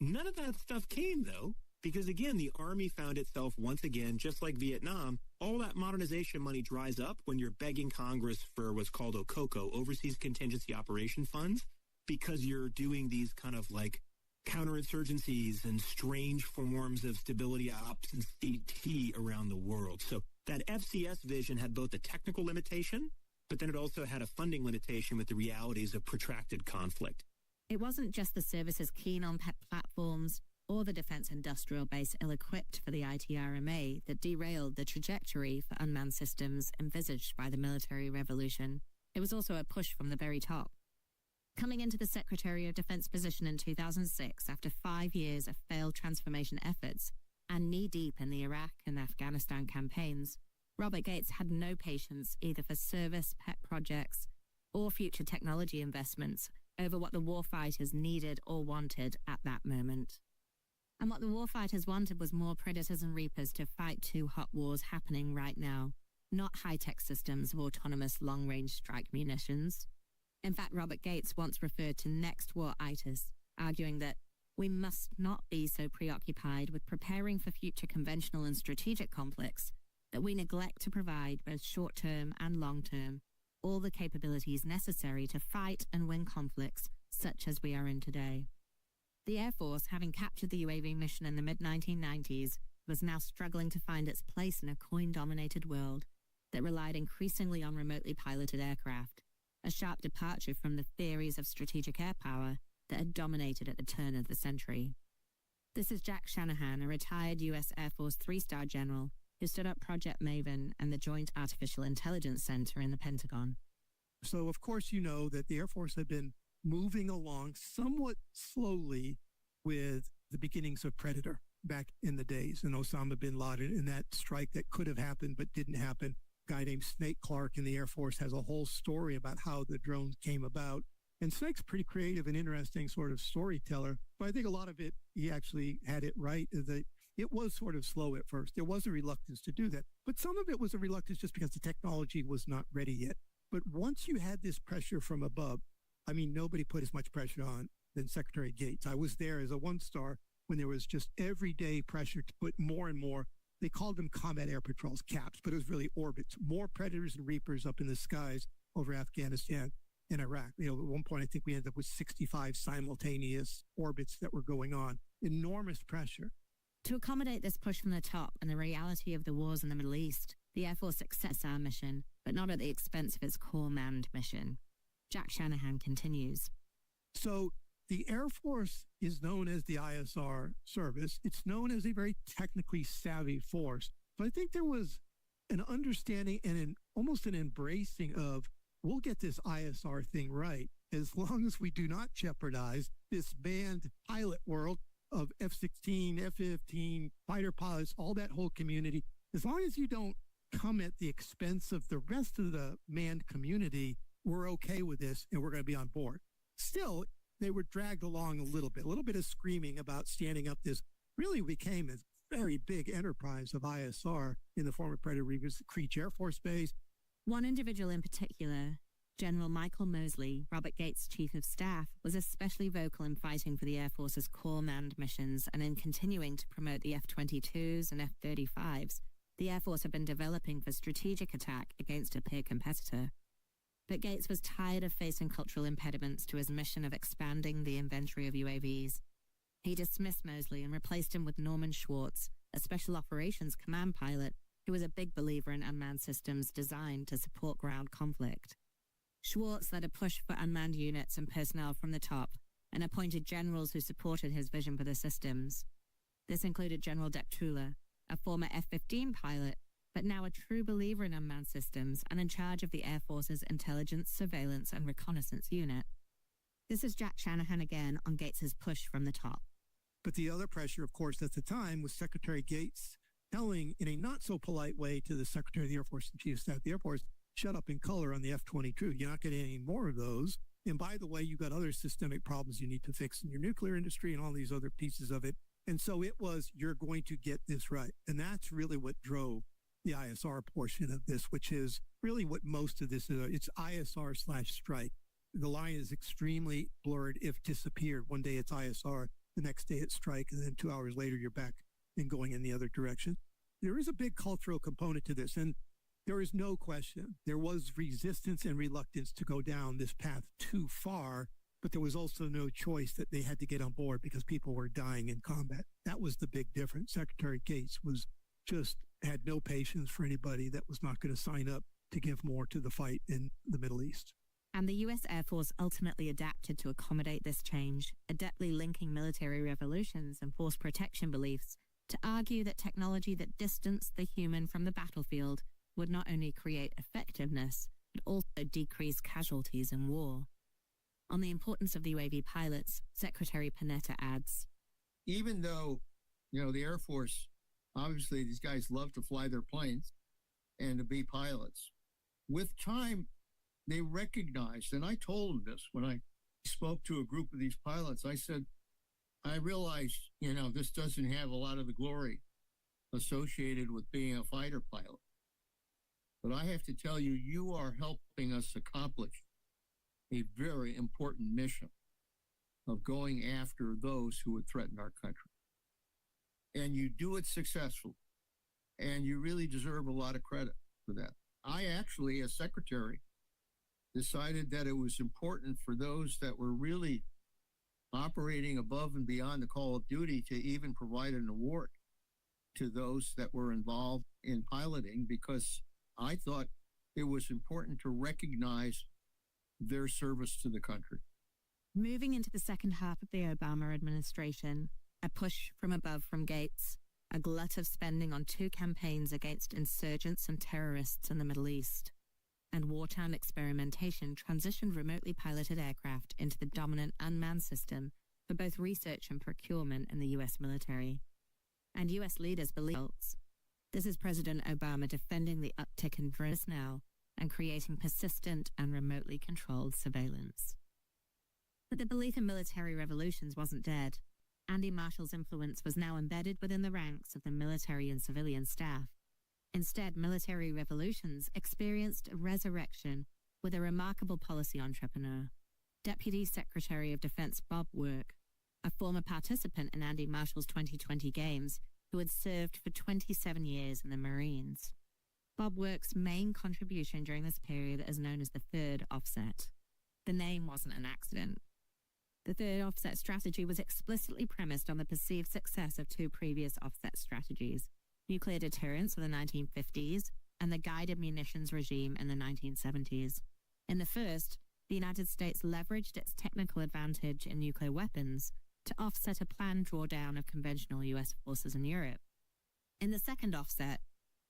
None of that stuff came though, because again, the Army found itself once again, just like Vietnam, all that modernization money dries up when you're begging Congress for what's called OCOCO, Overseas Contingency Operation Funds, because you're doing these kind of like counterinsurgencies and strange forms of stability ops and CT around the world. So that FCS vision had both a technical limitation, but then it also had a funding limitation with the realities of protracted conflict. It wasn't just the services keen on pet platforms or the defense industrial base ill-equipped for the ITRMA that derailed the trajectory for unmanned systems envisaged by the military revolution. It was also a push from the very top. Coming into the Secretary of Defense position in 2006 after 5 years of failed transformation efforts and knee-deep in the Iraq and Afghanistan campaigns, Robert Gates had no patience either for service pet projects or future technology investments over what the warfighters needed or wanted at that moment. And what the warfighters wanted was more predators and reapers to fight two hot wars happening right now, not high-tech systems of autonomous long-range strike munitions. In fact, Robert Gates once referred to next war-itis, arguing that we must not be so preoccupied with preparing for future conventional and strategic conflicts that we neglect to provide both short-term and long-term all the capabilities necessary to fight and win conflicts such as we are in today. The Air Force, having captured the UAV mission in the mid-1990s, was now struggling to find its place in a coin-dominated world that relied increasingly on remotely piloted aircraft, a sharp departure from the theories of strategic air power that had dominated at the turn of the century. This is Jack Shanahan, a retired U.S. Air Force 3-star general who stood up Project Maven and the Joint Artificial Intelligence Center in the Pentagon. So, of course, you know that the Air Force had been moving along somewhat slowly with the beginnings of Predator back in the days, and Osama bin Laden, and that strike that could have happened but didn't happen. A guy named Snake Clark in the Air Force has a whole story about how the drones came about. And Snake's pretty creative and interesting sort of storyteller, but I think a lot of it, he actually had it right, is that it was sort of slow at first. There was a reluctance to do that, but some of it was a reluctance just because the technology was not ready yet. But once you had this pressure from above, I mean, nobody put as much pressure on than Secretary Gates. I was there as a 1-star when there was just everyday pressure to put more and more. They called them combat air patrols, CAPs, but it was really orbits, more Predators and Reapers up in the skies over Afghanistan and Iraq. You know, at one point, I think we ended up with 65 simultaneous orbits that were going on. Enormous pressure. To accommodate this push from the top and the reality of the wars in the Middle East, the Air Force accepts our mission, but not at the expense of its core manned mission. Jack Shanahan continues. So the Air Force is known as the ISR service. It's known as a very technically savvy force. But I think there was an understanding and almost an embracing of, we'll get this ISR thing right as long as we do not jeopardize this manned pilot world of F-16, F-15, fighter pilots, all that whole community. As long as you don't come at the expense of the rest of the manned community, we're okay with this and we're going to be on board. Still, they were dragged along a little bit of screaming about standing up this really became a very big enterprise of ISR in the former Predator Reapers, Creech Air Force Base. One individual in particular, General Michael Mosley, Robert Gates' chief of staff, was especially vocal in fighting for the Air Force's core manned missions and in continuing to promote the F-22s and F-35s the Air Force had been developing for strategic attack against a peer competitor. But Gates was tired of facing cultural impediments to his mission of expanding the inventory of UAVs. He dismissed Mosley and replaced him with Norman Schwartz, a special operations command pilot who was a big believer in unmanned systems designed to support ground conflict. Schwartz led a push for unmanned units and personnel from the top and appointed generals who supported his vision for the systems. This included General Deptula, a former F-15 pilot, but now a true believer in unmanned systems and in charge of the Air Force's intelligence, surveillance, and reconnaissance unit. This is Jack Shanahan again on Gates' push from the top. But the other pressure, of course, at the time was Secretary Gates telling in a not-so-polite way to the Secretary of the Air Force and Chief of Staff of the Air Force, shut up in color on the F-22. You're not getting any more of those. And by the way, you've got other systemic problems you need to fix in your nuclear industry and all these other pieces of it. And so it was, you're going to get this right. And that's really what drove the ISR portion of this, which is really what most of this is. It's ISR/strike. The line is extremely blurred, if disappeared. One day it's ISR, the next day it's strike, and then 2 hours later you're back and going in the other direction. There is a big cultural component to this, and there is no question. There was resistance and reluctance to go down this path too far, but there was also no choice that they had to get on board because people were dying in combat. That was the big difference. Secretary Gates had no patience for anybody that was not going to sign up to give more to the fight in the Middle East. And the U.S. Air Force ultimately adapted to accommodate this change, adeptly linking military revolutions and force protection beliefs to argue that technology that distanced the human from the battlefield would not only create effectiveness, but also decrease casualties in war. On the importance of the UAV pilots, Secretary Panetta adds, even though, the Air Force, obviously these guys love to fly their planes and to be pilots, with time, they recognized, and I told them this when I spoke to a group of these pilots, I said, I realized, this doesn't have a lot of the glory associated with being a fighter pilot. But I have to tell you, you are helping us accomplish a very important mission of going after those who would threaten our country. And you do it successfully. And you really deserve a lot of credit for that. I actually, as secretary, decided that it was important for those that were really operating above and beyond the call of duty to even provide an award to those that were involved in piloting, because I thought it was important to recognize their service to the country. Moving into the second half of the Obama administration, a push from above from Gates, a glut of spending on 2 campaigns against insurgents and terrorists in the Middle East, and wartime experimentation transitioned remotely piloted aircraft into the dominant unmanned system for both research and procurement in the U.S. military. And U.S. leaders believe this is President Obama defending the uptick in drones now and creating persistent and remotely controlled surveillance. But the belief in military revolutions wasn't dead. Andy Marshall's influence was now embedded within the ranks of the military and civilian staff. Instead, military revolutions experienced a resurrection with a remarkable policy entrepreneur, Deputy Secretary of Defense Bob Work, a former participant in Andy Marshall's 2020 Games, who had served for 27 years in the Marines. Bob Work's main contribution during this period is known as the third offset. The name wasn't an accident. The third offset strategy was explicitly premised on the perceived success of 2 previous offset strategies, nuclear deterrence in the 1950s and the guided munitions regime in the 1970s. In the first, the United States leveraged its technical advantage in nuclear weapons to offset a planned drawdown of conventional U.S. forces in Europe. In the second offset,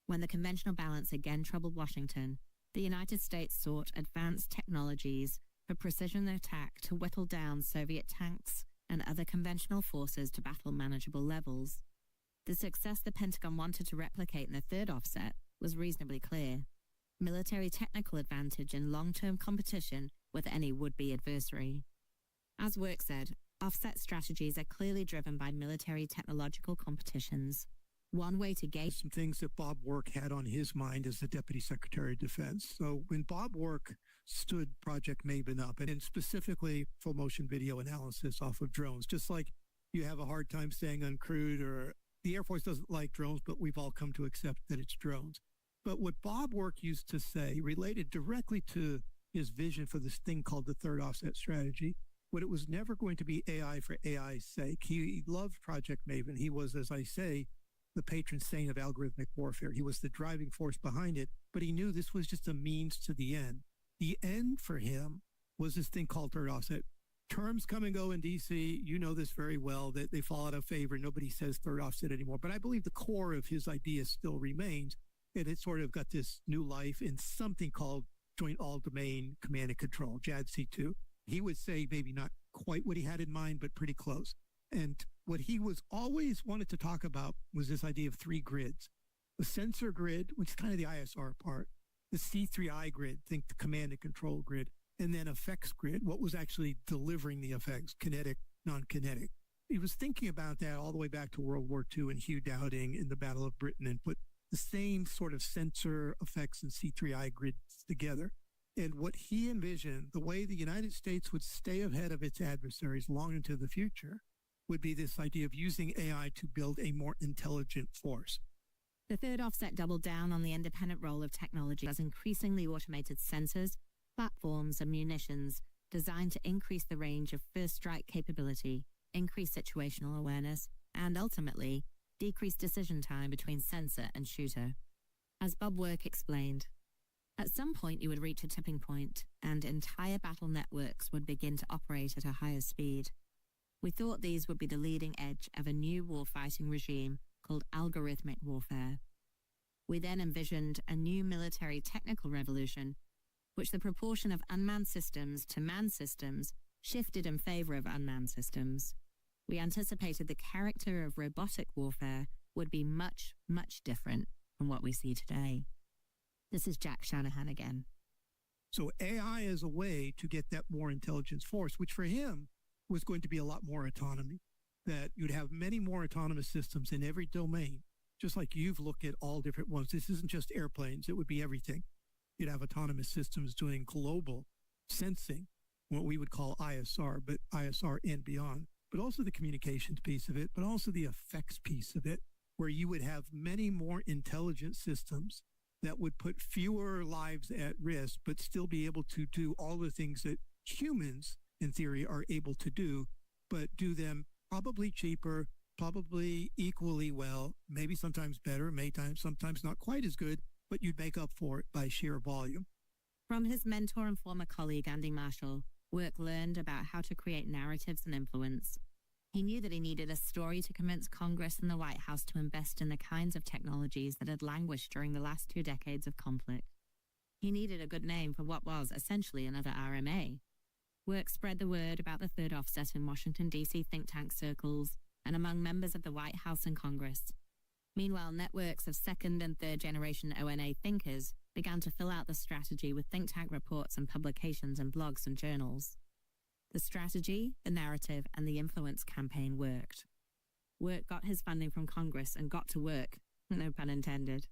when the conventional balance again troubled Washington, the United States sought advanced technologies for precision attack to whittle down Soviet tanks and other conventional forces to battle manageable levels. The success the Pentagon wanted to replicate in the third offset was reasonably clear. Military technical advantage in long-term competition with any would-be adversary. As Work said, offset strategies are clearly driven by military technological competitions. One way to gauge some things that Bob Work had on his mind as the Deputy Secretary of Defense. So when Bob Work stood Project Maven up, and specifically full motion video analysis off of drones, just like you have a hard time saying uncrewed, or the Air Force doesn't like drones, but we've all come to accept that it's drones. But what Bob Work used to say related directly to his vision for this thing called the third offset strategy, but it was never going to be AI for AI's sake. He loved Project Maven. He was, as I say, the patron saint of algorithmic warfare. He was the driving force behind it, but he knew this was just a means to the end. The end for him was this thing called third offset. Terms come and go in D.C. You know this very well, that they fall out of favor. Nobody says third offset anymore. But I believe the core of his idea still remains, and it sort of got this new life in something called Joint All-Domain Command and Control, JADC2. He would say maybe not quite what he had in mind, but pretty close. And what he was always wanted to talk about was this idea of 3 grids. The sensor grid, which is kind of the ISR part, the C3I grid, think the command and control grid, and then effects grid, what was actually delivering the effects, kinetic, non-kinetic. He was thinking about that all the way back to World War II and Hugh Dowding in the Battle of Britain, and put the same sort of sensor effects and C3I grids together. And what he envisioned, the way the United States would stay ahead of its adversaries long into the future, would be this idea of using AI to build a more intelligent force. The third offset doubled down on the independent role of technology as increasingly automated sensors, platforms, and munitions designed to increase the range of first strike capability, increase situational awareness, and ultimately, decrease decision time between sensor and shooter. As Bob Work explained, at some point you would reach a tipping point, and entire battle networks would begin to operate at a higher speed. We thought these would be the leading edge of a new warfighting regime called algorithmic warfare. We then envisioned a new military technical revolution, which the proportion of unmanned systems to manned systems shifted in favor of unmanned systems. We anticipated the character of robotic warfare would be much, much different from what we see today. This is Jack Shanahan again. So AI is a way to get that more intelligence force, which for him was going to be a lot more autonomy, that you'd have many more autonomous systems in every domain, just like you've looked at all different ones. This isn't just airplanes. It would be everything. You'd have autonomous systems doing global sensing, what we would call ISR, but ISR and beyond, but also the communications piece of it, but also the effects piece of it, where you would have many more intelligent systems that would put fewer lives at risk, but still be able to do all the things that humans, in theory, are able to do, but do them probably cheaper, probably equally well, maybe sometimes better, sometimes not quite as good, but you'd make up for it by sheer volume. From his mentor and former colleague, Andy Marshall, Work learned about how to create narratives and influence. He knew that he needed a story to convince Congress and the White House to invest in the kinds of technologies that had languished during the last 2 decades of conflict. He needed a good name for what was essentially another RMA. Work spread the word about the third offset in Washington, D.C. think tank circles and among members of the White House and Congress. Meanwhile, networks of second and third generation ONA thinkers began to fill out the strategy with think tank reports and publications and blogs and journals. The strategy, the narrative, and the influence campaign worked. Work got his funding from Congress and got to work, no pun intended.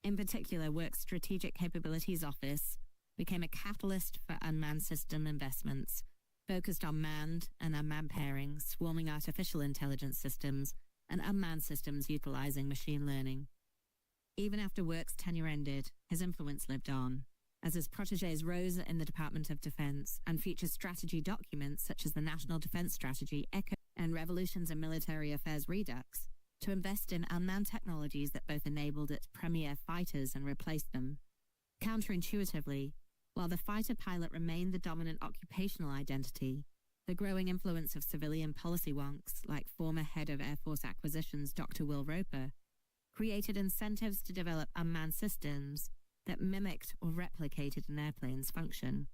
In particular, Work's Strategic Capabilities Office became a catalyst for unmanned system investments, focused on manned and unmanned pairing, swarming artificial intelligence systems, and unmanned systems utilizing machine learning. Even after Work's tenure ended, his influence lived on, as his protégés rose in the Department of Defense and future strategy documents such as the National Defense Strategy, ECHO, and Revolutions in Military Affairs Redux, to invest in unmanned technologies that both enabled its premier fighters and replaced them. Counterintuitively, while the fighter pilot remained the dominant occupational identity, the growing influence of civilian policy wonks, like former head of Air Force Acquisitions Dr. Will Roper, created incentives to develop unmanned systems that mimicked or replicated an airplane's function.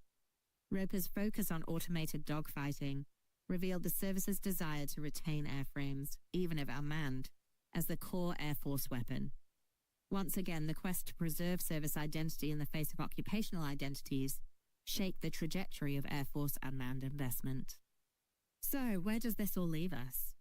Roper's focus on automated dogfighting revealed the service's desire to retain airframes, even if unmanned, as the core Air Force weapon. Once again, the quest to preserve service identity in the face of occupational identities shaped the trajectory of Air Force unmanned investment. So, where does this all leave us?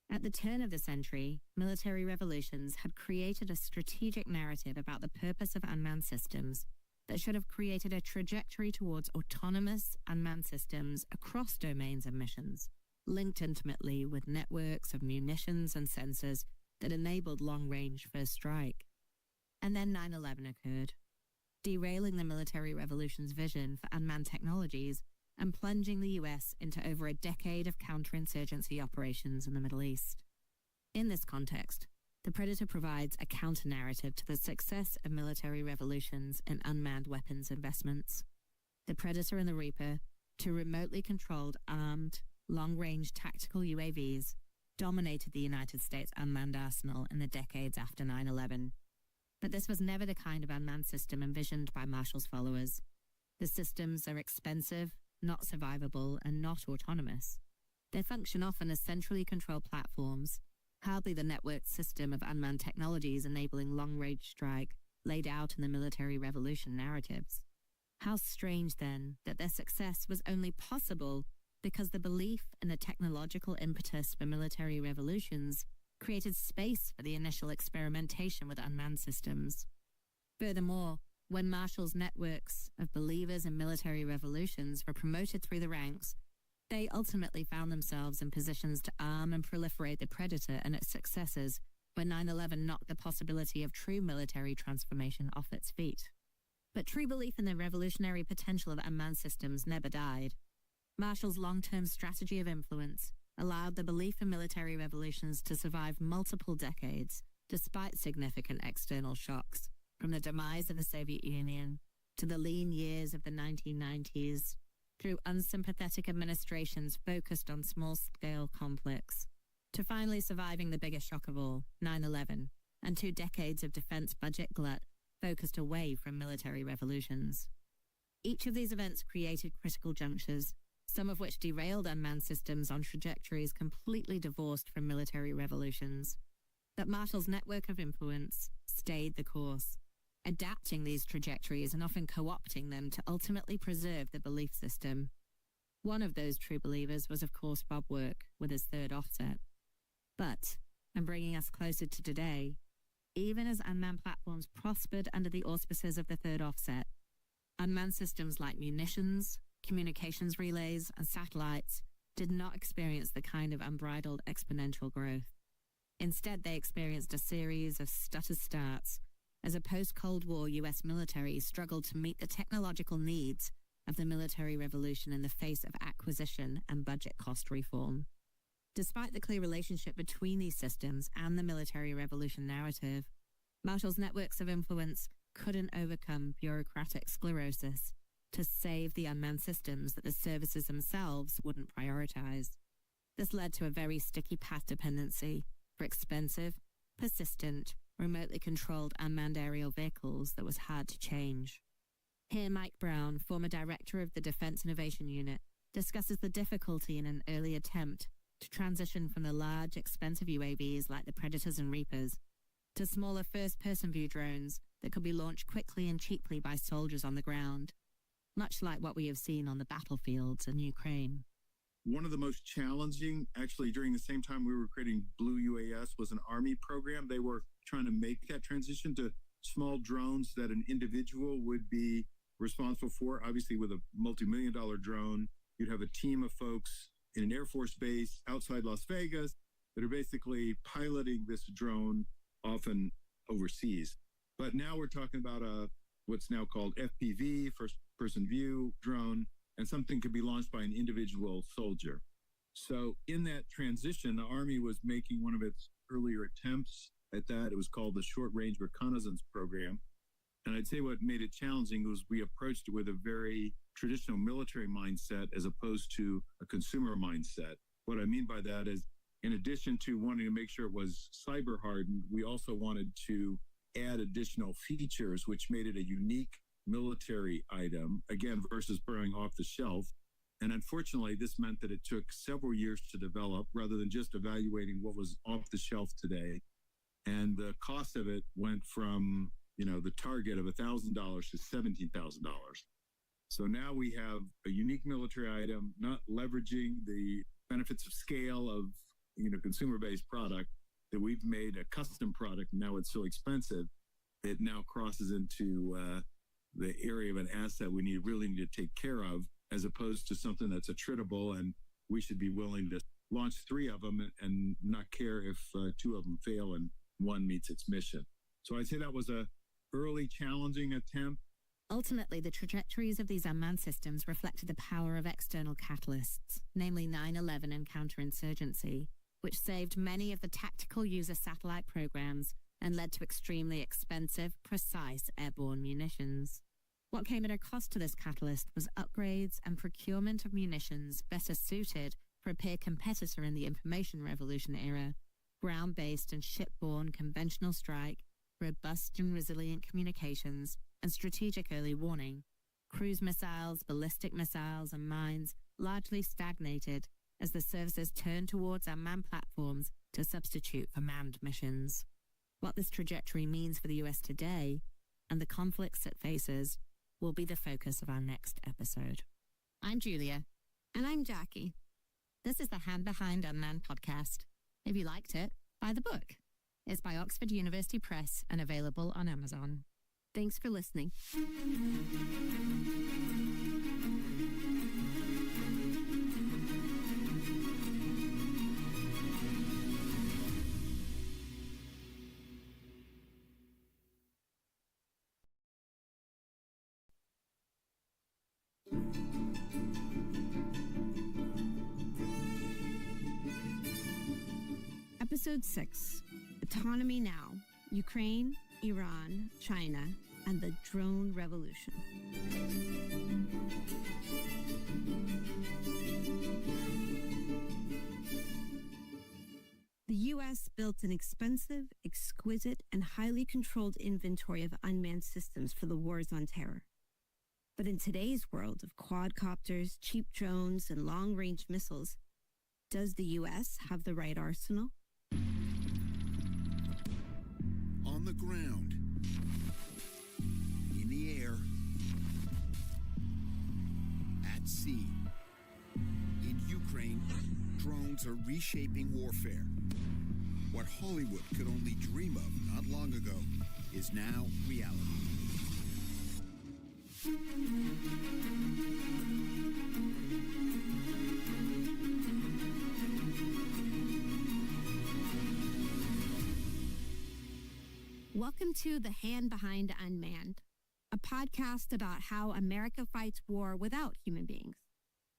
At the turn of the century, military revolutions had created a strategic narrative about the purpose of unmanned systems that should have created a trajectory towards autonomous unmanned systems across domains and missions, linked intimately with networks of munitions and sensors that enabled long-range first strike. And then 9/11 occurred, derailing the military revolution's vision for unmanned technologies and plunging the US into over a decade of counterinsurgency operations in the Middle East. In this context, the Predator provides a counter-narrative to the success of military revolutions in unmanned weapons investments. The Predator and the Reaper, 2 remotely controlled, armed, long-range tactical UAVs, dominated the United States unmanned arsenal in the decades after 9/11. But this was never the kind of unmanned system envisioned by Marshall's followers. The systems are expensive, not survivable, and not autonomous. They function often as centrally controlled platforms, hardly the networked system of unmanned technologies enabling long-range strike laid out in the military revolution narratives. How strange, then, that their success was only possible because the belief in the technological impetus for military revolutions created space for the initial experimentation with unmanned systems. Furthermore, when Marshall's networks of believers in military revolutions were promoted through the ranks, they ultimately found themselves in positions to arm and proliferate the Predator and its successors when 9/11 knocked the possibility of true military transformation off its feet. But true belief in the revolutionary potential of unmanned systems never died. Marshall's long-term strategy of influence allowed the belief in military revolutions to survive multiple decades, despite significant external shocks, from the demise of the Soviet Union to the lean years of the 1990s, through unsympathetic administrations focused on small-scale conflicts, to finally surviving the biggest shock of all, 9/11, and 2 decades of defense budget glut focused away from military revolutions. Each of these events created critical junctures, some of which derailed unmanned systems on trajectories completely divorced from military revolutions. But Marshall's network of influence stayed the course, adapting these trajectories and often co-opting them to ultimately preserve the belief system. One of those true believers was, of course, Bob Work with his third offset. But, and bringing us closer to today, even as unmanned platforms prospered under the auspices of the third offset, unmanned systems like munitions, communications relays, and satellites did not experience the kind of unbridled exponential growth. Instead, they experienced a series of stutter-starts as a post-Cold War US military struggled to meet the technological needs of the military revolution in the face of acquisition and budget cost reform. Despite the clear relationship between these systems and the military revolution narrative, Marshall's networks of influence couldn't overcome bureaucratic sclerosis to save the unmanned systems that the services themselves wouldn't prioritize. This led to a very sticky path dependency for expensive, persistent, remotely controlled unmanned aerial vehicles that was hard to change. Here, Mike Brown, former director of the Defense Innovation Unit, discusses the difficulty in an early attempt to transition from the large, expensive UAVs like the Predators and Reapers to smaller first-person view drones that could be launched quickly and cheaply by soldiers on the ground, much like what we have seen on the battlefields in Ukraine. One of the most challenging, actually during the same time we were creating Blue UAS, was an Army program. They were trying to make that transition to small drones that an individual would be responsible for. Obviously, with a multi-million-dollar drone, you'd have a team of folks in an Air Force base outside Las Vegas that are basically piloting this drone, often overseas. But now we're talking about what's now called FPV, first-person view drone, and something could be launched by an individual soldier. So in that transition, the Army was making one of its earlier attempts at that. It was called the Short Range Reconnaissance Program. And I'd say what made it challenging was we approached it with a very traditional military mindset as opposed to a consumer mindset. What I mean by that is, in addition to wanting to make sure it was cyber hardened, we also wanted to add additional features, which made it a unique military item, again, versus borrowing off the shelf. And unfortunately, this meant that it took several years to develop rather than just evaluating what was off the shelf today. And the cost of it went from, the target of $1,000 to $17,000. So now we have a unique military item, not leveraging the benefits of scale of, consumer-based product, that we've made a custom product. Now it's so expensive, it now crosses into the area of an asset we really need to take care of, as opposed to something that's attritable, and we should be willing to launch 3 of them and not care if 2 of them fail and 1 meets its mission. So I'd say that was a early challenging attempt. Ultimately, the trajectories of these unmanned systems reflected the power of external catalysts, namely 9/11 and counterinsurgency, which saved many of the tactical user satellite programs and led to extremely expensive, precise airborne munitions. What came at a cost to this catalyst was upgrades and procurement of munitions better suited for a peer competitor in the information revolution era, ground-based and shipborne conventional strike, robust and resilient communications, and strategic early warning. Cruise missiles, ballistic missiles, and mines largely stagnated as the services turned towards unmanned platforms to substitute for manned missions. What this trajectory means for the US today and the conflicts it faces will be the focus of our next episode. I'm Julia. And I'm Jackie. This is the Hand Behind Unmanned podcast. If you liked it, buy the book. It's by Oxford University Press and available on Amazon. Thanks for listening. Episode 6, Autonomy Now, Ukraine, Iran, China, and the Drone Revolution. The U.S. built an expensive, exquisite, and highly controlled inventory of unmanned systems for the wars on terror. But in today's world of quadcopters, cheap drones, and long-range missiles, does the U.S. have the right arsenal? On the ground, in the air, at sea. In Ukraine, drones are reshaping warfare. What Hollywood could only dream of not long ago is now reality. Welcome to The Hand Behind Unmanned, a podcast about how America fights war without human beings,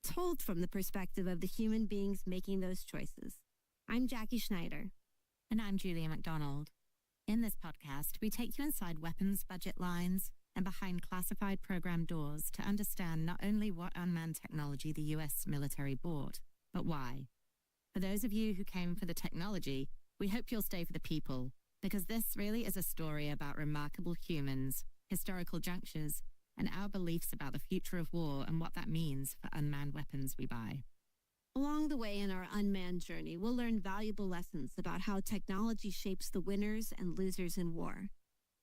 told from the perspective of the human beings making those choices. I'm Jackie Schneider. And I'm Julia MacDonald. In this podcast, we take you inside weapons budget lines, and behind classified program doors to understand not only what unmanned technology the US military bought, but why. For those of you who came for the technology, we hope you'll stay for the people, because this really is a story about remarkable humans, historical junctures, and our beliefs about the future of war and what that means for unmanned weapons we buy. Along the way in our unmanned journey, we'll learn valuable lessons about how technology shapes the winners and losers in war,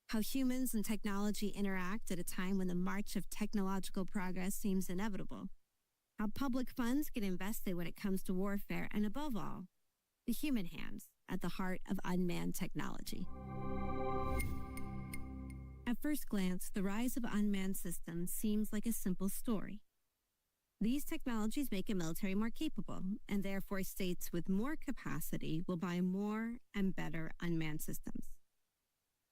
how humans and technology interact at a time when the march of technological progress seems inevitable, how public funds get invested when it comes to warfare, and above all, the human hands at the heart of unmanned technology. At first glance, the rise of unmanned systems seems like a simple story. These technologies make a military more capable, and therefore states with more capacity will buy more and better unmanned systems.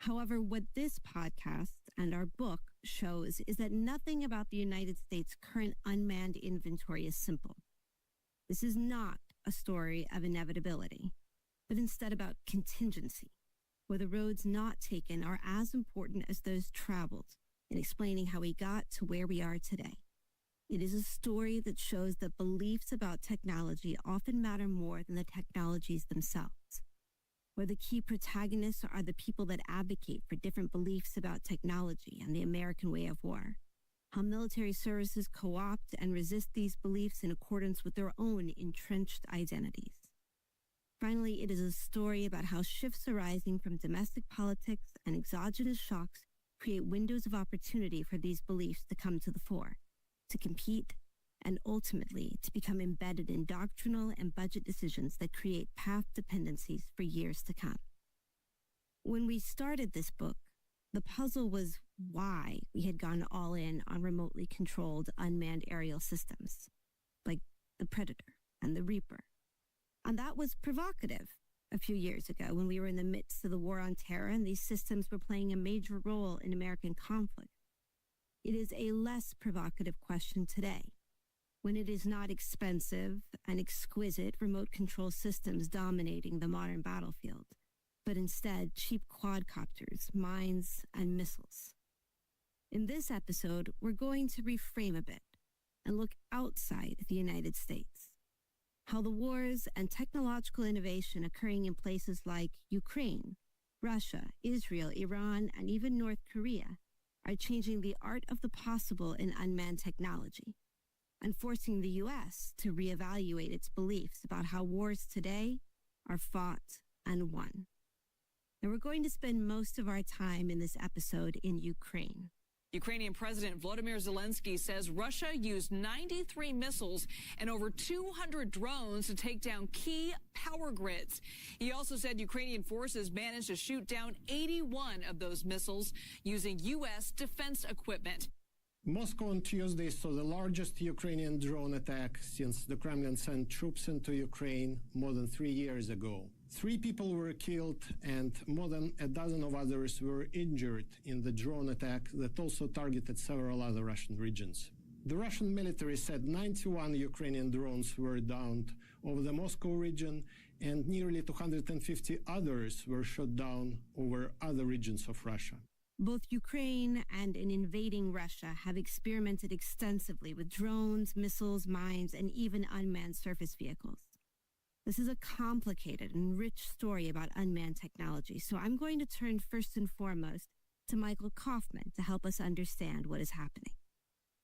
However, what this podcast and our book shows is that nothing about the United States' current unmanned inventory is simple. This is not a story of inevitability, but instead about contingency, where the roads not taken are as important as those traveled in explaining how we got to where we are today. It is a story that shows that beliefs about technology often matter more than the technologies themselves, where the key protagonists are the people that advocate for different beliefs about technology and the American way of war, how military services co-opt and resist these beliefs in accordance with their own entrenched identities. Finally, it is a story about how shifts arising from domestic politics and exogenous shocks create windows of opportunity for these beliefs to come to the fore, to compete, and ultimately to become embedded in doctrinal and budget decisions that create path dependencies for years to come. When we started this book, the puzzle was why we had gone all in on remotely controlled unmanned aerial systems, like the Predator and the Reaper. And that was provocative a few years ago when we were in the midst of the war on terror and these systems were playing a major role in American conflict. It is a less provocative question today, when it is not expensive and exquisite remote control systems dominating the modern battlefield, but instead cheap quadcopters, mines, and missiles. In this episode, we're going to reframe a bit and look outside the United States. How the wars and technological innovation occurring in places like Ukraine, Russia, Israel, Iran, and even North Korea are changing the art of the possible in unmanned technology and forcing the U.S. to reevaluate its beliefs about how wars today are fought and won. And we're going to spend most of our time in this episode in Ukraine. Ukrainian President Volodymyr Zelensky says Russia used 93 missiles and over 200 drones to take down key power grids. He also said Ukrainian forces managed to shoot down 81 of those missiles using U.S. defense equipment. Moscow on Tuesday saw the largest Ukrainian drone attack since the Kremlin sent troops into Ukraine more than 3 years ago. 3 people were killed and more than a dozen of others were injured in the drone attack that also targeted several other Russian regions. The Russian military said 91 Ukrainian drones were downed over the Moscow region and nearly 250 others were shot down over other regions of Russia. Both Ukraine and an invading Russia have experimented extensively with drones, missiles, mines, and even unmanned surface vehicles. This is a complicated and rich story about unmanned technology, so I'm going to turn first and foremost to Michael Kaufman to help us understand what is happening.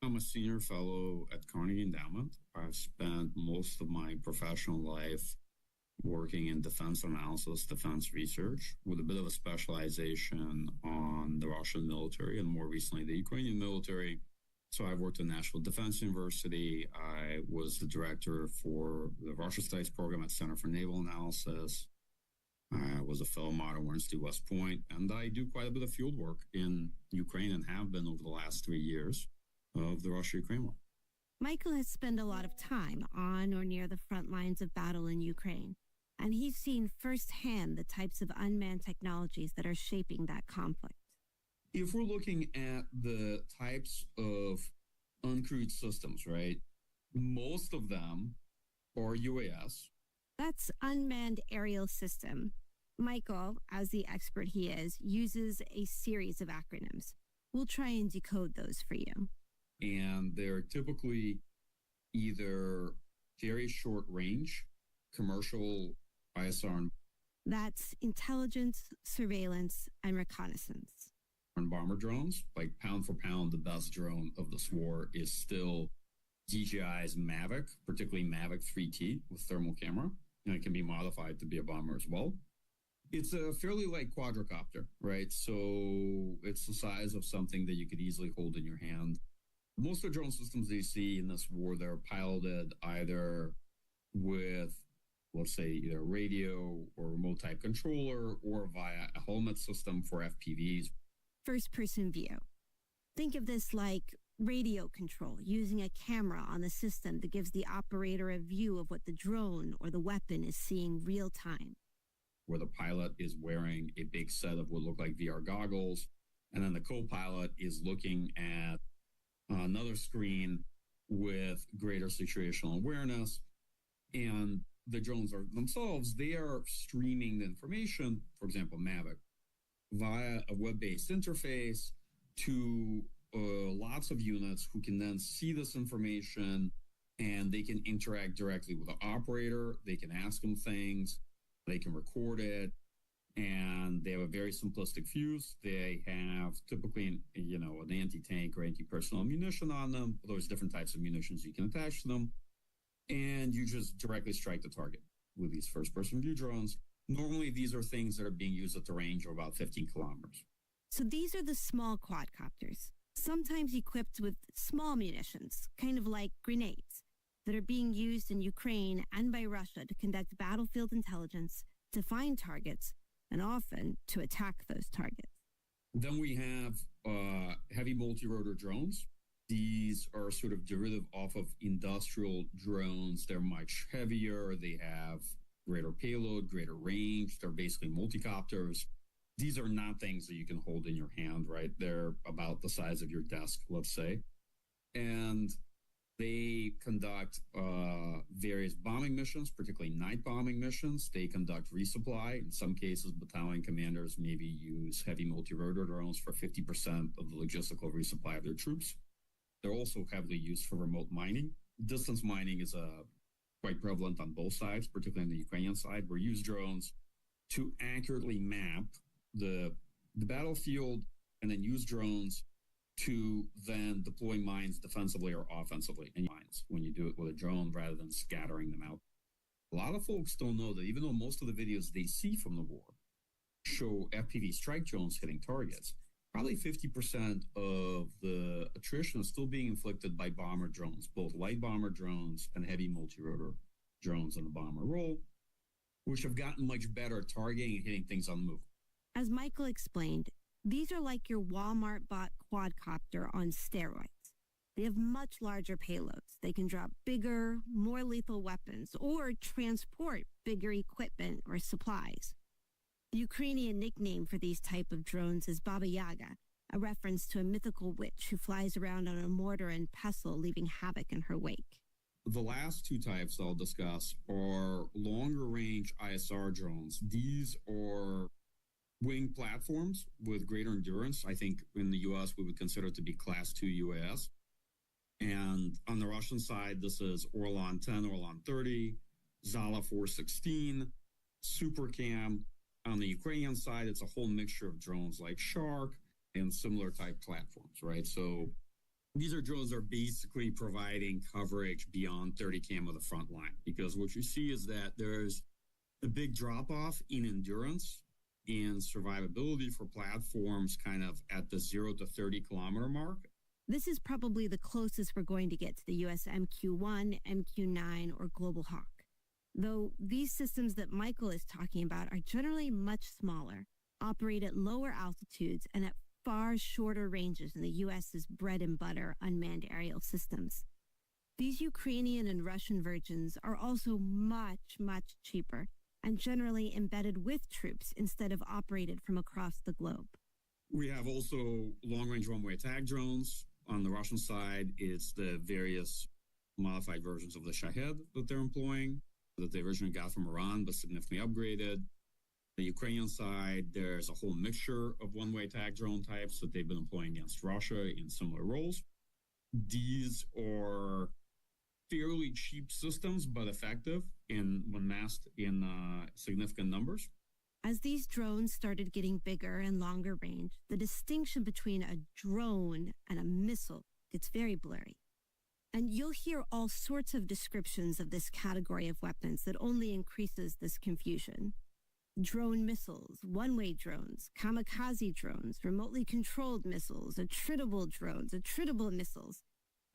I'm a senior fellow at Carnegie Endowment. I've spent most of my professional life working in defense analysis, defense research, with a bit of a specialization on the Russian military and more recently the Ukrainian military. So I worked at National Defense University. I was the director for the Russia Studies program at Center for Naval Analysis. I was a fellow Modern War Institute West Point, and I do quite a bit of field work in Ukraine and have been over the last 3 years of the Russia-Ukraine war. Michael has spent a lot of time on or near the front lines of battle in Ukraine, and he's seen firsthand the types of unmanned technologies that are shaping that conflict. If we're looking at the types of uncrewed systems, right, most of them are UAS. That's unmanned aerial system. Michael, as the expert he is, uses a series of acronyms. We'll try and decode those for you. And they're typically either very short range, commercial ISR That's intelligence, surveillance, and reconnaissance. and bomber drones. Like pound for pound, the best drone of this war is still DJI's Mavic, particularly Mavic 3T with thermal camera. And it can be modified to be a bomber as well. It's a fairly light quadricopter, right? So it's the size of something that you could easily hold in your hand. Most of the drone systems that you see in this war, they're piloted either with, let's say, either a radio or remote type controller or via a helmet system for FPVs. First-person view. Think of this like radio control, using a camera on the system that gives the operator a view of what the drone or the weapon is seeing real time. Where the pilot is wearing a big set of what look like VR goggles, and then the co-pilot is looking at another screen with greater situational awareness. And the drones are themselves, they are streaming the information, for example, Mavic, via a web-based interface to lots of units who can then see this information, and they can interact directly with the operator. They can ask them things. They can record it, and they have a very simplistic fuse. They have typically, an anti-tank or anti-personnel munition on them. There's different types of munitions you can attach to them, and you just directly strike the target with these first-person view drones. Normally, these are things that are being used at the range of about 15 kilometers. So these are the small quadcopters, sometimes equipped with small munitions, kind of like grenades, that are being used in Ukraine and by Russia to conduct battlefield intelligence, to find targets, and often to attack those targets. Then we have heavy multi-rotor drones. These are sort of derivative off of industrial drones. They're much heavier. They have greater payload, greater range. They're basically multicopters. These are not things that you can hold in your hand, right? They're about the size of your desk, let's say. And they conduct various bombing missions, particularly night bombing missions. They conduct resupply. In some cases, battalion commanders maybe use heavy multi-rotor drones for 50% of the logistical resupply of their troops. They're also heavily used for remote mining. Distance mining is quite prevalent on both sides, particularly on the Ukrainian side. We use drones to accurately map the battlefield and then use drones to then deploy mines defensively or offensively in mines when you do it with a drone rather than scattering them out. A lot of folks don't know that even though most of the videos they see from the war show FPV strike drones hitting targets, probably 50% of the attrition is still being inflicted by bomber drones, both light bomber drones and heavy multi-rotor drones in the bomber role, which have gotten much better at targeting and hitting things on the move. As Michael explained, these are like your Walmart-bought quadcopter on steroids. They have much larger payloads. They can drop bigger, more lethal weapons or transport bigger equipment or supplies. The Ukrainian nickname for these type of drones is Baba Yaga, a reference to a mythical witch who flies around on a mortar and pestle, leaving havoc in her wake. The last two types I'll discuss are longer-range ISR drones. These are wing platforms with greater endurance. I think in the U.S. we would consider it to be Class 2 UAS. And on the Russian side, this is Orlan 10, Orlan 30, Zala 416, Supercam. On the Ukrainian side, it's a whole mixture of drones like Shark and similar type platforms, right? So these are drones that are basically providing coverage beyond 30 cam of the front line, because what you see is that there's a big drop-off in endurance and survivability for platforms kind of at the 0 to 30 kilometer mark. This is probably the closest we're going to get to the US MQ-1, MQ-9, or Global Hawk. Though these systems that Michael is talking about are generally much smaller, operate at lower altitudes, and at far shorter ranges than the US's bread and butter unmanned aerial systems. These Ukrainian and Russian versions are also much, much cheaper and generally embedded with troops instead of operated from across the globe. We have also long-range one-way attack drones. On the Russian side, it's the various modified versions of the Shahed that they're employing, that they originally got from Iran, but significantly upgraded. The Ukrainian side, there's a whole mixture of one-way attack drone types that they've been employing against Russia in similar roles. These are fairly cheap systems, but effective when massed in significant numbers. As these drones started getting bigger and longer range, the distinction between a drone and a missile gets very blurry. And you'll hear all sorts of descriptions of this category of weapons that only increases this confusion. Drone missiles, one-way drones, kamikaze drones, remotely controlled missiles, attritable drones, attritable missiles.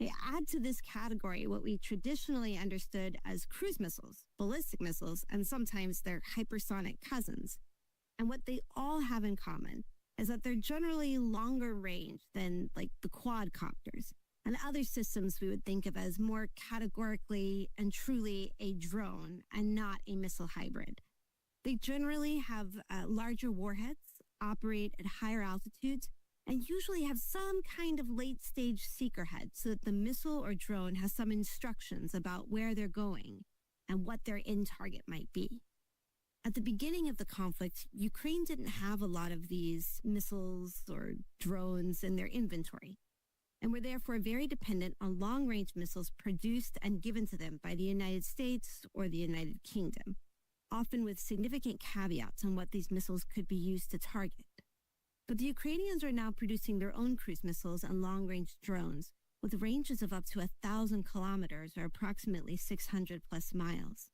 They add to this category what we traditionally understood as cruise missiles, ballistic missiles, and sometimes their hypersonic cousins. And what they all have in common is that they're generally longer range than like the quadcopters and other systems we would think of as more categorically and truly a drone and not a missile hybrid. They generally have larger warheads, operate at higher altitudes, and usually have some kind of late-stage seeker head so that the missile or drone has some instructions about where they're going and what their end target might be. At the beginning of the conflict, Ukraine didn't have a lot of these missiles or drones in their inventory, and were therefore very dependent on long-range missiles produced and given to them by the United States or the United Kingdom, often with significant caveats on what these missiles could be used to target. But the Ukrainians are now producing their own cruise missiles and long-range drones with ranges of up to 1,000 kilometers or approximately 600 plus miles.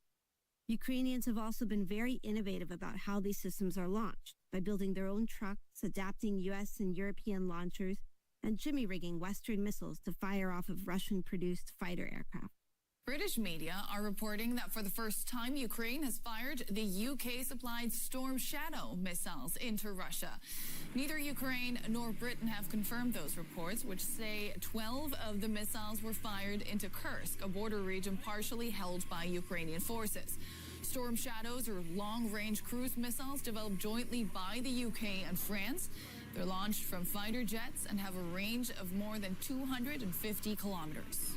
Ukrainians have also been very innovative about how these systems are launched by building their own trucks, adapting U.S. and European launchers, and jimmy-rigging Western missiles to fire off of Russian-produced fighter aircraft. British media are reporting that for the first time, Ukraine has fired the UK-supplied Storm Shadow missiles into Russia. Neither Ukraine nor Britain have confirmed those reports, which say 12 of the missiles were fired into Kursk, a border region partially held by Ukrainian forces. Storm Shadows are long-range cruise missiles developed jointly by the UK and France. They're launched from fighter jets and have a range of more than 250 kilometers.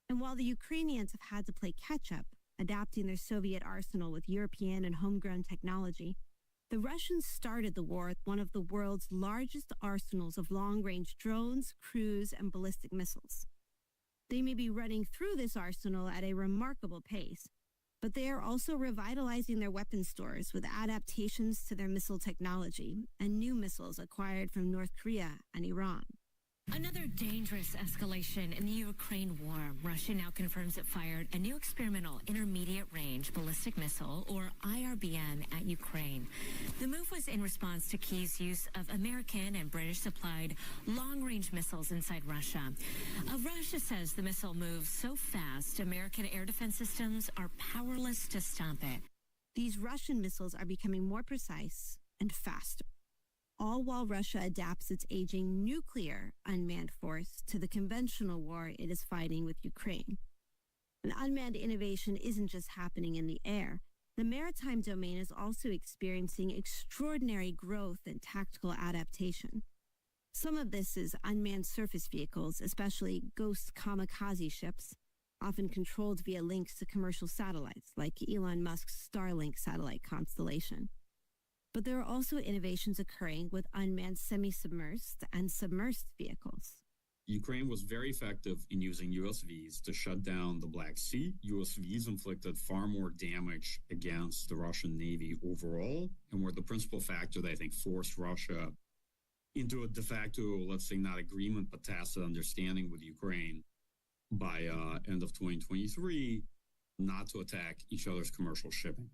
And while the Ukrainians have had to play catch-up, adapting their Soviet arsenal with European and homegrown technology, the Russians started the war with one of the world's largest arsenals of long-range drones, cruise, and ballistic missiles. They may be running through this arsenal at a remarkable pace, but they are also revitalizing their weapon stores with adaptations to their missile technology and new missiles acquired from North Korea and Iran. Another dangerous escalation in the Ukraine war. Russia now confirms it fired a new experimental intermediate-range ballistic missile, or IRBM, at Ukraine. The move was in response to Kyiv's use of American and British-supplied long-range missiles inside Russia. Russia says the missile moves so fast, American air defense systems are powerless to stop it. These Russian missiles are becoming more precise and faster, all while Russia adapts its aging nuclear unmanned force to the conventional war it is fighting with Ukraine. And unmanned innovation isn't just happening in the air. The maritime domain is also experiencing extraordinary growth and tactical adaptation. Some of this is unmanned surface vehicles, especially ghost kamikaze ships, often controlled via links to commercial satellites like Elon Musk's Starlink satellite constellation. But there are also innovations occurring with unmanned semi-submersed and submersed vehicles. Ukraine was very effective in using USVs to shut down the Black Sea. USVs inflicted far more damage against the Russian Navy overall, and were the principal factor that I think forced Russia into a de facto, let's say not agreement, but tacit understanding with Ukraine by end of 2023, not to attack each other's commercial shipping.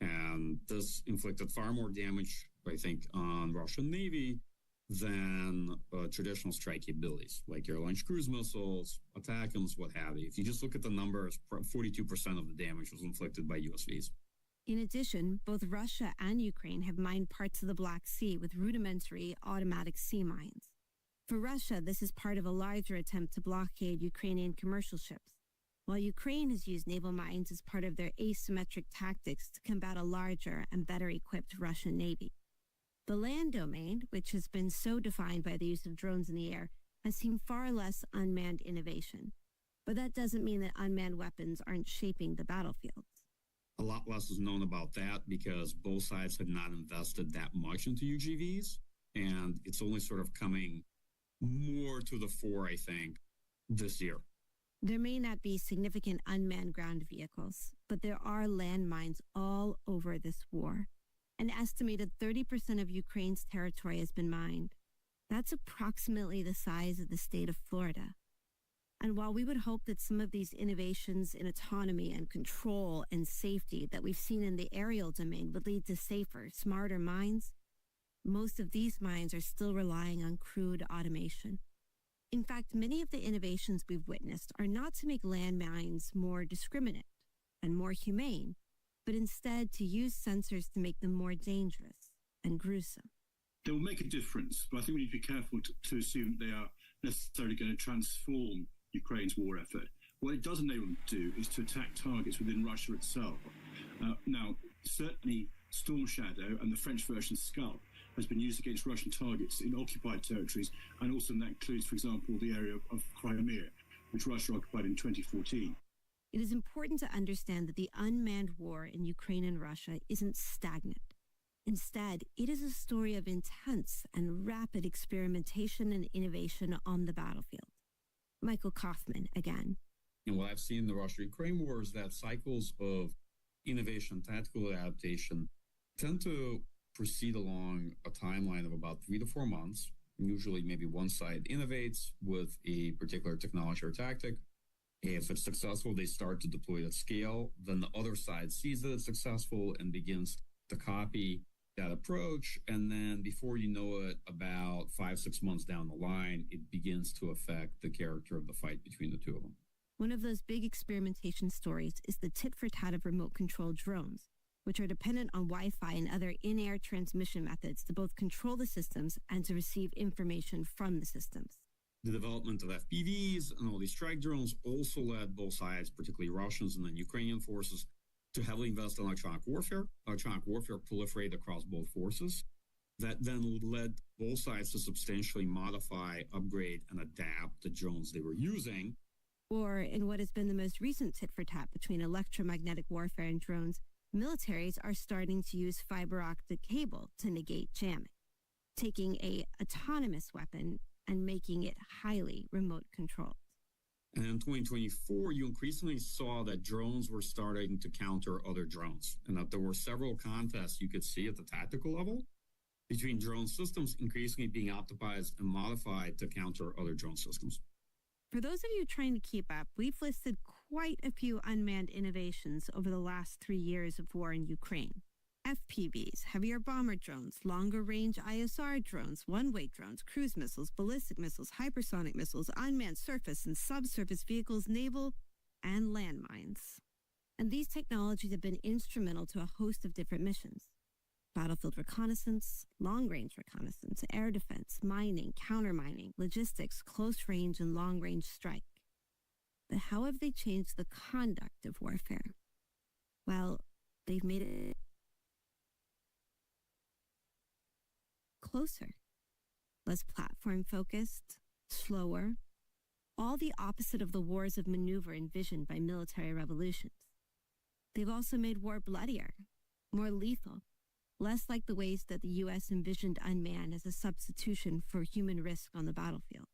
And this inflicted far more damage, I think, on Russian Navy than traditional strike capabilities, like air-launched cruise missiles, ATACMS, what have you. If you just look at the numbers, 42% of the damage was inflicted by USVs. In addition, both Russia and Ukraine have mined parts of the Black Sea with rudimentary automatic sea mines. For Russia, this is part of a larger attempt to blockade Ukrainian commercial ships, while Ukraine has used naval mines as part of their asymmetric tactics to combat a larger and better equipped Russian Navy. The land domain, which has been so defined by the use of drones in the air, has seen far less unmanned innovation. But that doesn't mean that unmanned weapons aren't shaping the battlefields. A lot less is known about that because both sides have not invested that much into UGVs, and it's only sort of coming more to the fore, I think, this year. There may not be significant unmanned ground vehicles, but there are landmines all over this war. An estimated 30% of Ukraine's territory has been mined. That's approximately the size of the state of Florida. And while we would hope that some of these innovations in autonomy and control and safety that we've seen in the aerial domain would lead to safer, smarter mines, most of these mines are still relying on crude automation. In fact, many of the innovations we've witnessed are not to make landmines more discriminate and more humane, but instead to use sensors to make them more dangerous and gruesome. They will make a difference, but I think we need to be careful to assume they are necessarily going to transform Ukraine's war effort. What it does enable them to do is to attack targets within Russia itself. Now, certainly Storm Shadow and the French version Scalp has been used against Russian targets in occupied territories, and also that includes, for example, the area of Crimea, which Russia occupied in 2014. It is important to understand that the unmanned war in Ukraine and Russia isn't stagnant. Instead, it is a story of intense and rapid experimentation and innovation on the battlefield. Michael Kaufman again. And what I've seen in the Russia-Ukraine war is that cycles of innovation, tactical adaptation tend to proceed along a timeline of about 3 to 4 months. Usually maybe one side innovates with a particular technology or tactic. If it's successful, they start to deploy it at scale. Then the other side sees that it's successful and begins to copy that approach. And then before you know it, about 5-6 months down the line, it begins to affect the character of the fight between the two of them. One of those big experimentation stories is the tit-for-tat of remote-controlled drones, which are dependent on Wi-Fi and other in-air transmission methods to both control the systems and to receive information from the systems. The development of FPVs and all these strike drones also led both sides, particularly Russians and then Ukrainian forces, to heavily invest in electronic warfare. Electronic warfare proliferated across both forces. That then led both sides to substantially modify, upgrade, and adapt the drones they were using. Or in what has been the most recent tit-for-tat between electromagnetic warfare and drones, militaries are starting to use fiber optic cable to negate jamming, taking an autonomous weapon and making it highly remote controlled. And in 2024, you increasingly saw that drones were starting to counter other drones, and that there were several contests you could see at the tactical level between drone systems increasingly being optimized and modified to counter other drone systems. For those of you trying to keep up, we've listed quite a few unmanned innovations over the last 3 years of war in Ukraine. FPVs, heavier bomber drones, longer-range ISR drones, one-way drones, cruise missiles, ballistic missiles, hypersonic missiles, unmanned surface and subsurface vehicles, naval, and landmines. And these technologies have been instrumental to a host of different missions. Battlefield reconnaissance, long-range reconnaissance, air defense, mining, countermining, logistics, close-range and long-range strike. But how have they changed the conduct of warfare? Well, they've made it closer, less platform-focused, slower, all the opposite of the wars of maneuver envisioned by military revolutions. They've also made war bloodier, more lethal, less like the ways that the U.S. envisioned unmanned as a substitution for human risk on the battlefield.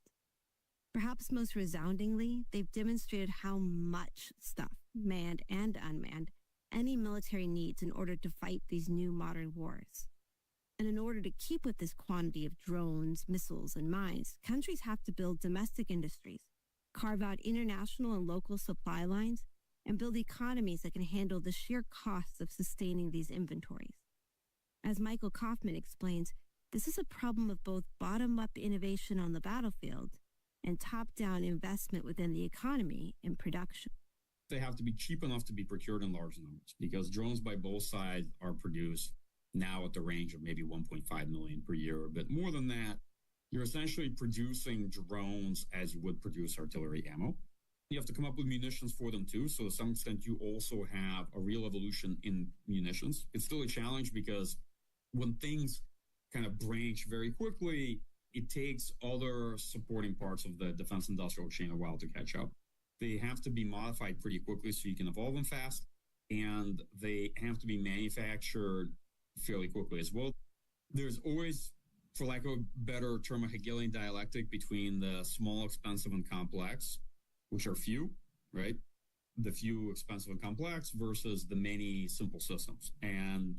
Perhaps most resoundingly, they've demonstrated how much stuff, manned and unmanned, any military needs in order to fight these new modern wars. And in order to keep with this quantity of drones, missiles, and mines, countries have to build domestic industries, carve out international and local supply lines, and build economies that can handle the sheer costs of sustaining these inventories. As Michael Kaufman explains, this is a problem of both bottom-up innovation on the battlefield and top-down investment within the economy and production. They have to be cheap enough to be procured in large numbers because drones by both sides are produced now at the range of maybe 1.5 million per year or a bit more than that. You're essentially producing drones as you would produce artillery ammo. You have to come up with munitions for them too. So to some extent, you also have a real evolution in munitions. It's still a challenge because when things kind of branch very quickly, it takes other supporting parts of the defense industrial chain a while to catch up. They have to be modified pretty quickly so you can evolve them fast. and they have to be manufactured fairly quickly as well. There's always, for lack of a better term, a Hegelian dialectic between the small, expensive, and complex, which are few, right? The few, expensive, and complex versus the many simple systems. And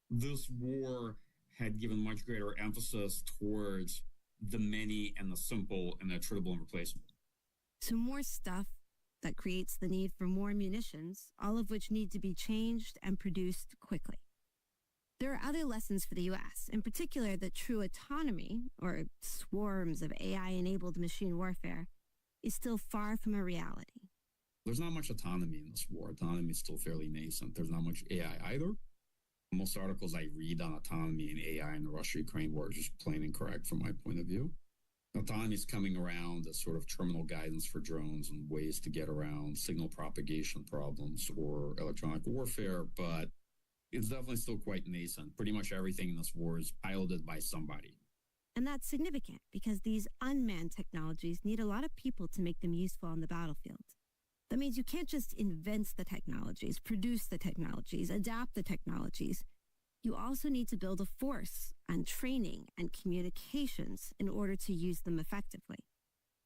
this war had given much greater emphasis towards the many and the simple and the attritable and replaceable. So more stuff that creates the need for more munitions, all of which need to be changed and produced quickly. There are other lessons for the U.S., in particular that true autonomy, or swarms of AI-enabled machine warfare, is still far from a reality. There's not much autonomy in this war. Autonomy is still fairly nascent. There's not much AI either. Most articles I read on autonomy and AI in the Russia-Ukraine war are just plain incorrect from my point of view. Autonomy is coming around as sort of terminal guidance for drones and ways to get around signal propagation problems or electronic warfare, but it's definitely still quite nascent. Pretty much everything in this war is piloted by somebody. And that's significant because these unmanned technologies need a lot of people to make them useful on the battlefield. That means you can't just invent the technologies, produce the technologies, adapt the technologies. You also need to build a force and training and communications in order to use them effectively.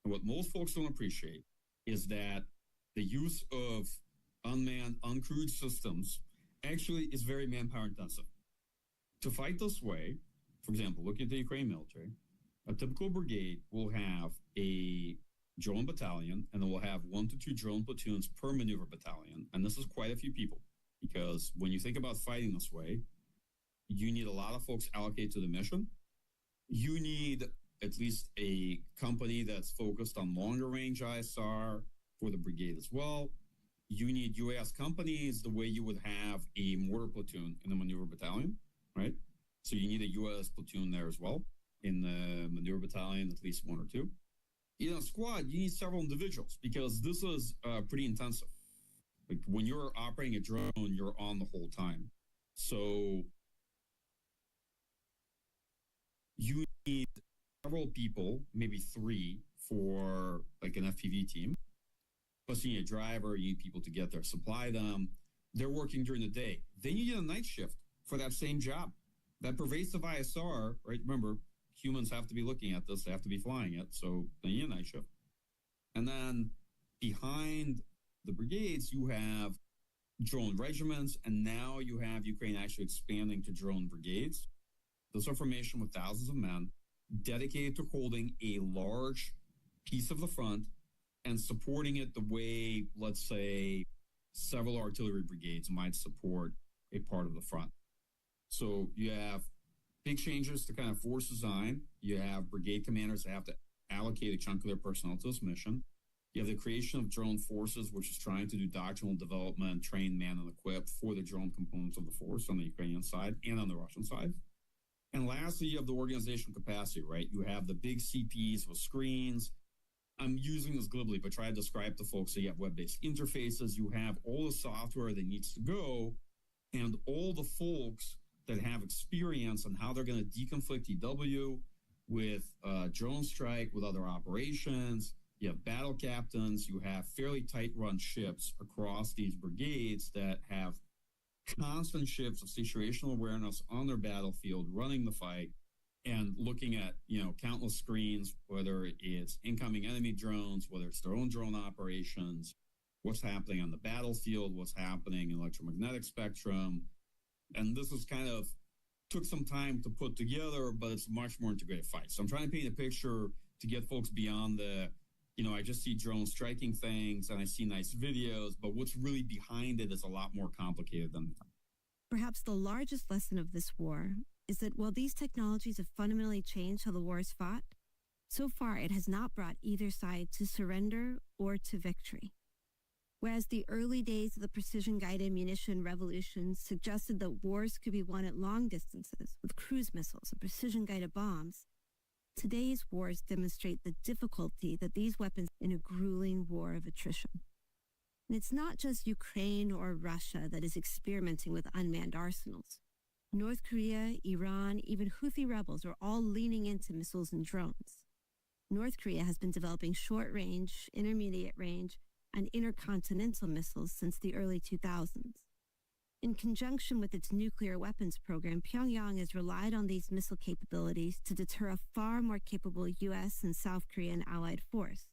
What most folks don't appreciate is that the use of unmanned, uncrewed systems actually is very manpower intensive. To fight this way, for example, looking at the Ukraine military, a typical brigade will have a drone battalion, and then we'll have 1 to 2 drone platoons per maneuver battalion. And this is quite a few people, because when you think about fighting this way, you need a lot of folks allocated to the mission. You need at least a company that's focused on longer range ISR for the brigade as well. You need UAS companies the way you would have a mortar platoon in the maneuver battalion, right? So you need a UAS platoon there as well. In the maneuver battalion, at least 1 or 2. In a squad, you need several individuals because this is pretty intensive. Like when you're operating a drone, you're on the whole time. So you need several people, maybe 3 for like an FPV team. Plus you need a driver, you need people to get there, supply them. They're working during the day. Then you need a night shift for that same job. That pervasive ISR, right? Remember, humans have to be looking at this. They have to be flying it. So they need a night shift. And then behind the brigades, you have drone regiments. And now you have Ukraine actually expanding to drone brigades. Those are formation with thousands of men dedicated to holding a large piece of the front and supporting it the way, let's say, several artillery brigades might support a part of the front. So you have big changes to kind of force design. You have brigade commanders that have to allocate a chunk of their personnel to this mission. You have the creation of drone forces, which is trying to do doctrinal development, train, man, and equip for the drone components of the force on the Ukrainian side and on the Russian side. And lastly, you have the organizational capacity, right? You have the big CPs with screens. I'm using this glibly, but try to describe to folks. So you have web-based interfaces. You have all the software that needs to go and all the folks that have experience on how they're going to deconflict EW with drone strike, with other operations. You have battle captains. You have fairly tight-run ships across these brigades that have constant shifts of situational awareness on their battlefield, running the fight and looking at, countless screens, whether it's incoming enemy drones, whether it's their own drone operations, what's happening on the battlefield, what's happening in electromagnetic spectrum. And this is kind of took some time to put together, but it's a much more integrated fight. So I'm trying to paint a picture to get folks beyond the, I just see drones striking things and I see nice videos, but what's really behind it is a lot more complicated than that. Perhaps the largest lesson of this war is that while these technologies have fundamentally changed how the war is fought, so far it has not brought either side to surrender or to victory. Whereas the early days of the precision-guided munition revolution suggested that wars could be won at long distances with cruise missiles and precision-guided bombs, today's wars demonstrate the difficulty that these weapons in a grueling war of attrition. And it's not just Ukraine or Russia that is experimenting with unmanned arsenals. North Korea, Iran, even Houthi rebels are all leaning into missiles and drones. North Korea has been developing short-range, intermediate-range, and intercontinental missiles since the early 2000s. In conjunction with its nuclear weapons program, Pyongyang has relied on these missile capabilities to deter a far more capable U.S. and South Korean allied force.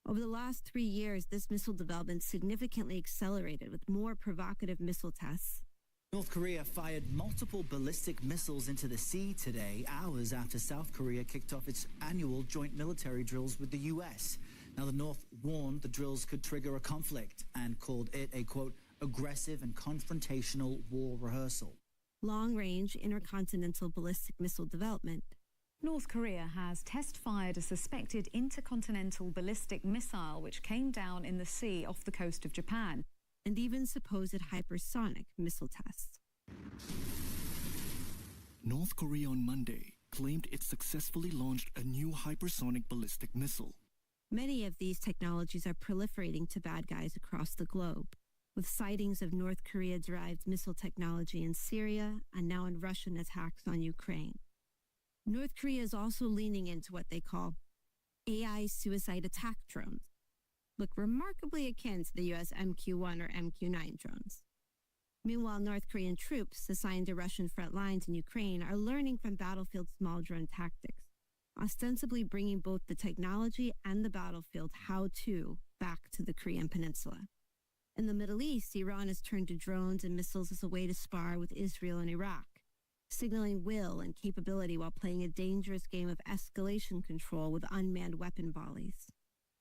Over the last 3 years, this missile development significantly accelerated with more provocative missile tests. North Korea fired multiple ballistic missiles into the sea today, hours after South Korea kicked off its annual joint military drills with the U.S. Now, the North warned the drills could trigger a conflict and called it a, quote, aggressive and confrontational war rehearsal. Long-range intercontinental ballistic missile development. North Korea has test-fired a suspected intercontinental ballistic missile which came down in the sea off the coast of Japan. And even supposed hypersonic missile tests. North Korea on Monday claimed it successfully launched a new hypersonic ballistic missile. Many of these technologies are proliferating to bad guys across the globe, with sightings of North Korea-derived missile technology in Syria and now in Russian attacks on Ukraine. North Korea is also leaning into what they call AI suicide attack drones, look remarkably akin to the U.S. MQ-1 or MQ-9 drones. Meanwhile, North Korean troops assigned to Russian front lines in Ukraine are learning from battlefield small drone tactics, ostensibly bringing both the technology and the battlefield how-to back to the Korean peninsula. In the Middle East, Iran has turned to drones and missiles as a way to spar with Israel and Iraq, signaling will and capability while playing a dangerous game of escalation control with unmanned weapon volleys.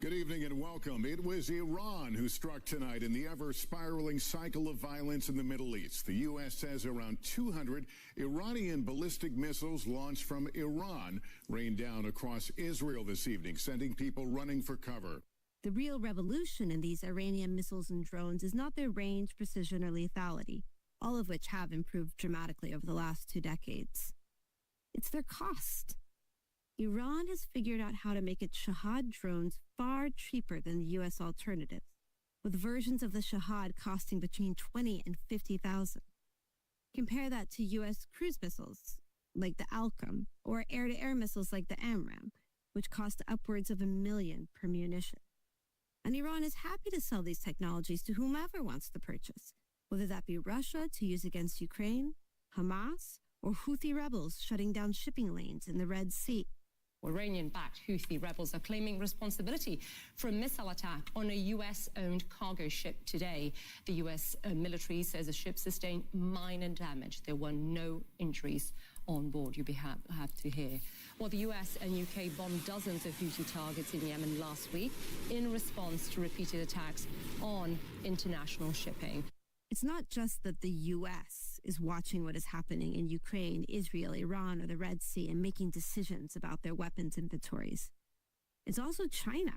Good evening and welcome. It was Iran who struck tonight in the ever-spiraling cycle of violence in the Middle East. The U.S. says around 200 Iranian ballistic missiles launched from Iran rained down across Israel this evening, sending people running for cover. The real revolution in these Iranian missiles and drones is not their range, precision, or lethality, all of which have improved dramatically over the last 2 decades. It's their cost. Iran has figured out how to make its Shahad drones far cheaper than the U.S. alternatives, with versions of the Shahad costing between $20,000 and $50,000. Compare that to U.S. cruise missiles like the Alcom or air-to-air missiles like the AMRAAM, which cost upwards of $1 million per munition. And Iran is happy to sell these technologies to whomever wants to purchase, whether that be Russia to use against Ukraine, Hamas, or Houthi rebels shutting down shipping lanes in the Red Sea. Iranian-backed Houthi rebels are claiming responsibility for a missile attack on a U.S.-owned cargo ship today. The U.S. military says the ship sustained minor damage. There were no injuries on board, you have to hear. Well, the U.S. and U.K. bombed dozens of Houthi targets in Yemen last week in response to repeated attacks on international shipping. It's not just that the U.S. is watching what is happening in Ukraine, Israel, Iran, or the Red Sea and making decisions about their weapons inventories. It's also China.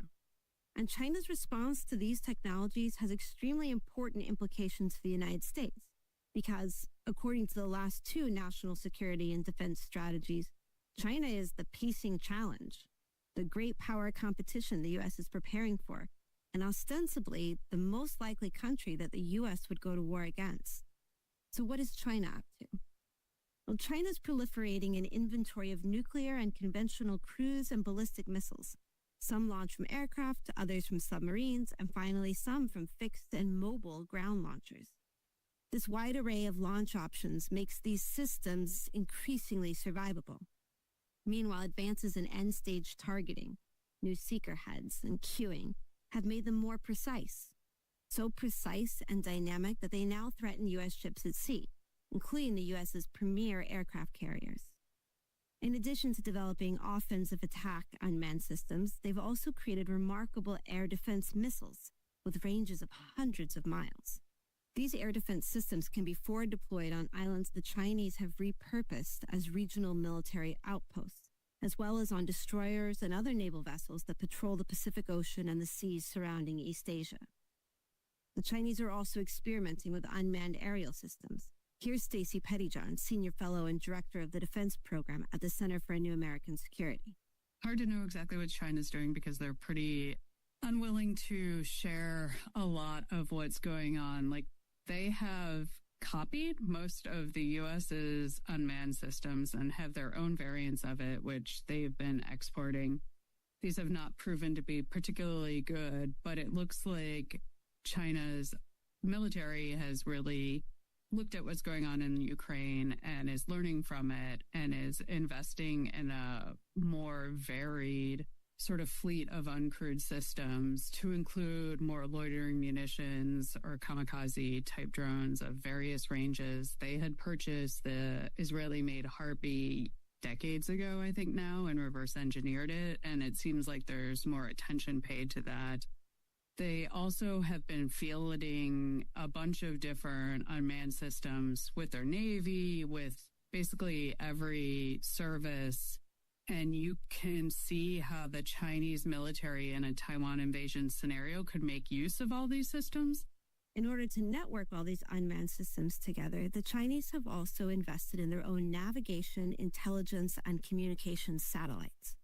And China's response to these technologies has extremely important implications for the United States because, according to the last 2 national security and defense strategies, China is the pacing challenge, the great power competition the U.S. is preparing for, and ostensibly the most likely country that the U.S. would go to war against. So what is China up to? Well, China's proliferating an inventory of nuclear and conventional cruise and ballistic missiles, some launched from aircraft, others from submarines, and finally some from fixed and mobile ground launchers. This wide array of launch options makes these systems increasingly survivable. Meanwhile, advances in end-stage targeting, new seeker heads, and queuing have made them more precise. So precise and dynamic that they now threaten U.S. ships at sea, including the U.S.'s premier aircraft carriers. In addition to developing offensive attack unmanned systems, they've also created remarkable air defense missiles with ranges of hundreds of miles. These air defense systems can be forward deployed on islands the Chinese have repurposed as regional military outposts, as well as on destroyers and other naval vessels that patrol the Pacific Ocean and the seas surrounding East Asia. The Chinese are also experimenting with unmanned aerial systems. Here's Stacy Pettyjohn, Senior Fellow and Director of the Defense Program at the Center for a New American Security. Hard to know exactly what China's doing because they're pretty unwilling to share a lot of what's going on. Like, they have copied most of the U.S.'s unmanned systems and have their own variants of it, which they've been exporting. These have not proven to be particularly good, but it looks like China's military has really looked at what's going on in Ukraine and is learning from it and is investing in a more varied sort of fleet of uncrewed systems to include more loitering munitions or kamikaze type drones of various ranges. They had purchased the Israeli-made Harpy decades ago, I think now, and reverse engineered it. And it seems like there's more attention paid to that. They also have been fielding a bunch of different unmanned systems with their Navy, with basically every service. And you can see how the Chinese military in a Taiwan invasion scenario could make use of all these systems. In order to network all these unmanned systems together, the Chinese have also invested in their own navigation, intelligence, and communications satellites.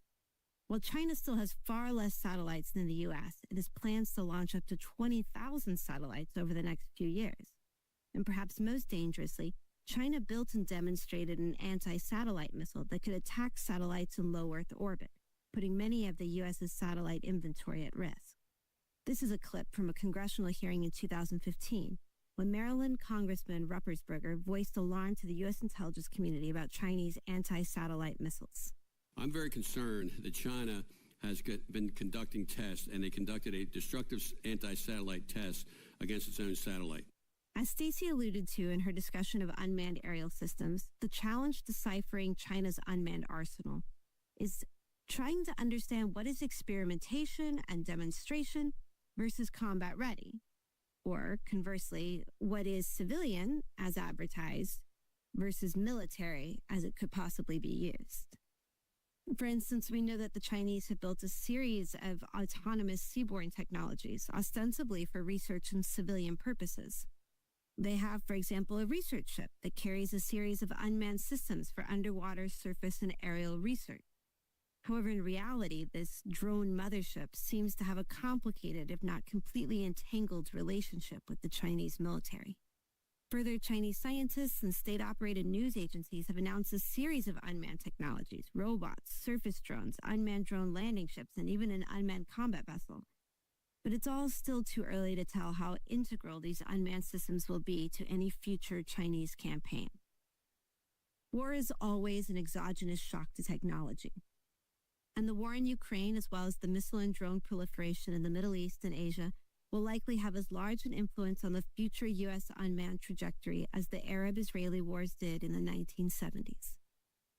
While China still has far less satellites than the U.S., it has plans to launch up to 20,000 satellites over the next few years. And perhaps most dangerously, China built and demonstrated an anti-satellite missile that could attack satellites in low Earth orbit, putting many of the U.S.'s satellite inventory at risk. This is a clip from a congressional hearing in 2015, when Maryland Congressman Ruppersberger voiced alarm to the U.S. intelligence community about Chinese anti-satellite missiles. I'm very concerned that China has been conducting tests, and they conducted a destructive anti-satellite test against its own satellite. As Stacey alluded to in her discussion of unmanned aerial systems, the challenge deciphering China's unmanned arsenal is trying to understand what is experimentation and demonstration versus combat ready, or conversely, what is civilian as advertised versus military as it could possibly be used. For instance, we know that the Chinese have built a series of autonomous seaborne technologies, ostensibly for research and civilian purposes. They have, for example, a research ship that carries a series of unmanned systems for underwater, surface, and aerial research. However, in reality, this drone mothership seems to have a complicated, if not completely entangled, relationship with the Chinese military. Further, Chinese scientists and state-operated news agencies have announced a series of unmanned technologies, robots, surface drones, unmanned drone landing ships, and even an unmanned combat vessel. But it's all still too early to tell how integral these unmanned systems will be to any future Chinese campaign. War is always an exogenous shock to technology. And the war in Ukraine, as well as the missile and drone proliferation in the Middle East and Asia, will likely have as large an influence on the future U.S. unmanned trajectory as the Arab-Israeli wars did in the 1970s.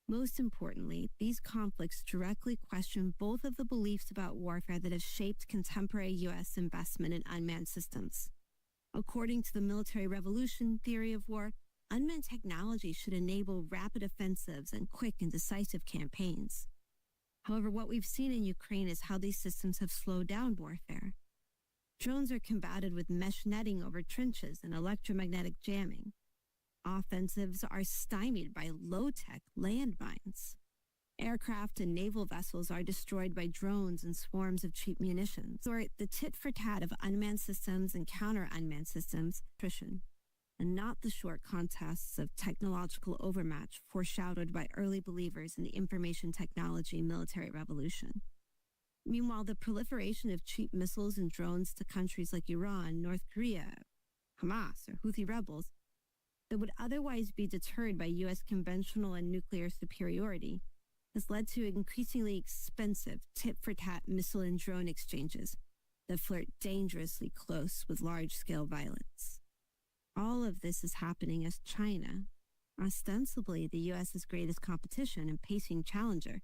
Most importantly, these conflicts directly question both of the beliefs about warfare that have shaped contemporary U.S. investment in unmanned systems. According to the military revolution theory of war, unmanned technology should enable rapid offensives and quick and decisive campaigns. However, what we've seen in Ukraine is how these systems have slowed down warfare. Drones are combated with mesh netting over trenches and electromagnetic jamming. Offensives are stymied by low-tech landmines. Aircraft and naval vessels are destroyed by drones and swarms of cheap munitions. Or the tit-for-tat of unmanned systems and counter-unmanned systems, attrition, and not the short contests of technological overmatch foreshadowed by early believers in the information technology military revolution. Meanwhile, the proliferation of cheap missiles and drones to countries like Iran, North Korea, Hamas, or Houthi rebels that would otherwise be deterred by U.S. conventional and nuclear superiority has led to increasingly expensive tit-for-tat missile and drone exchanges that flirt dangerously close with large-scale violence. All of this is happening as China, ostensibly the U.S.'s greatest competition and pacing challenger,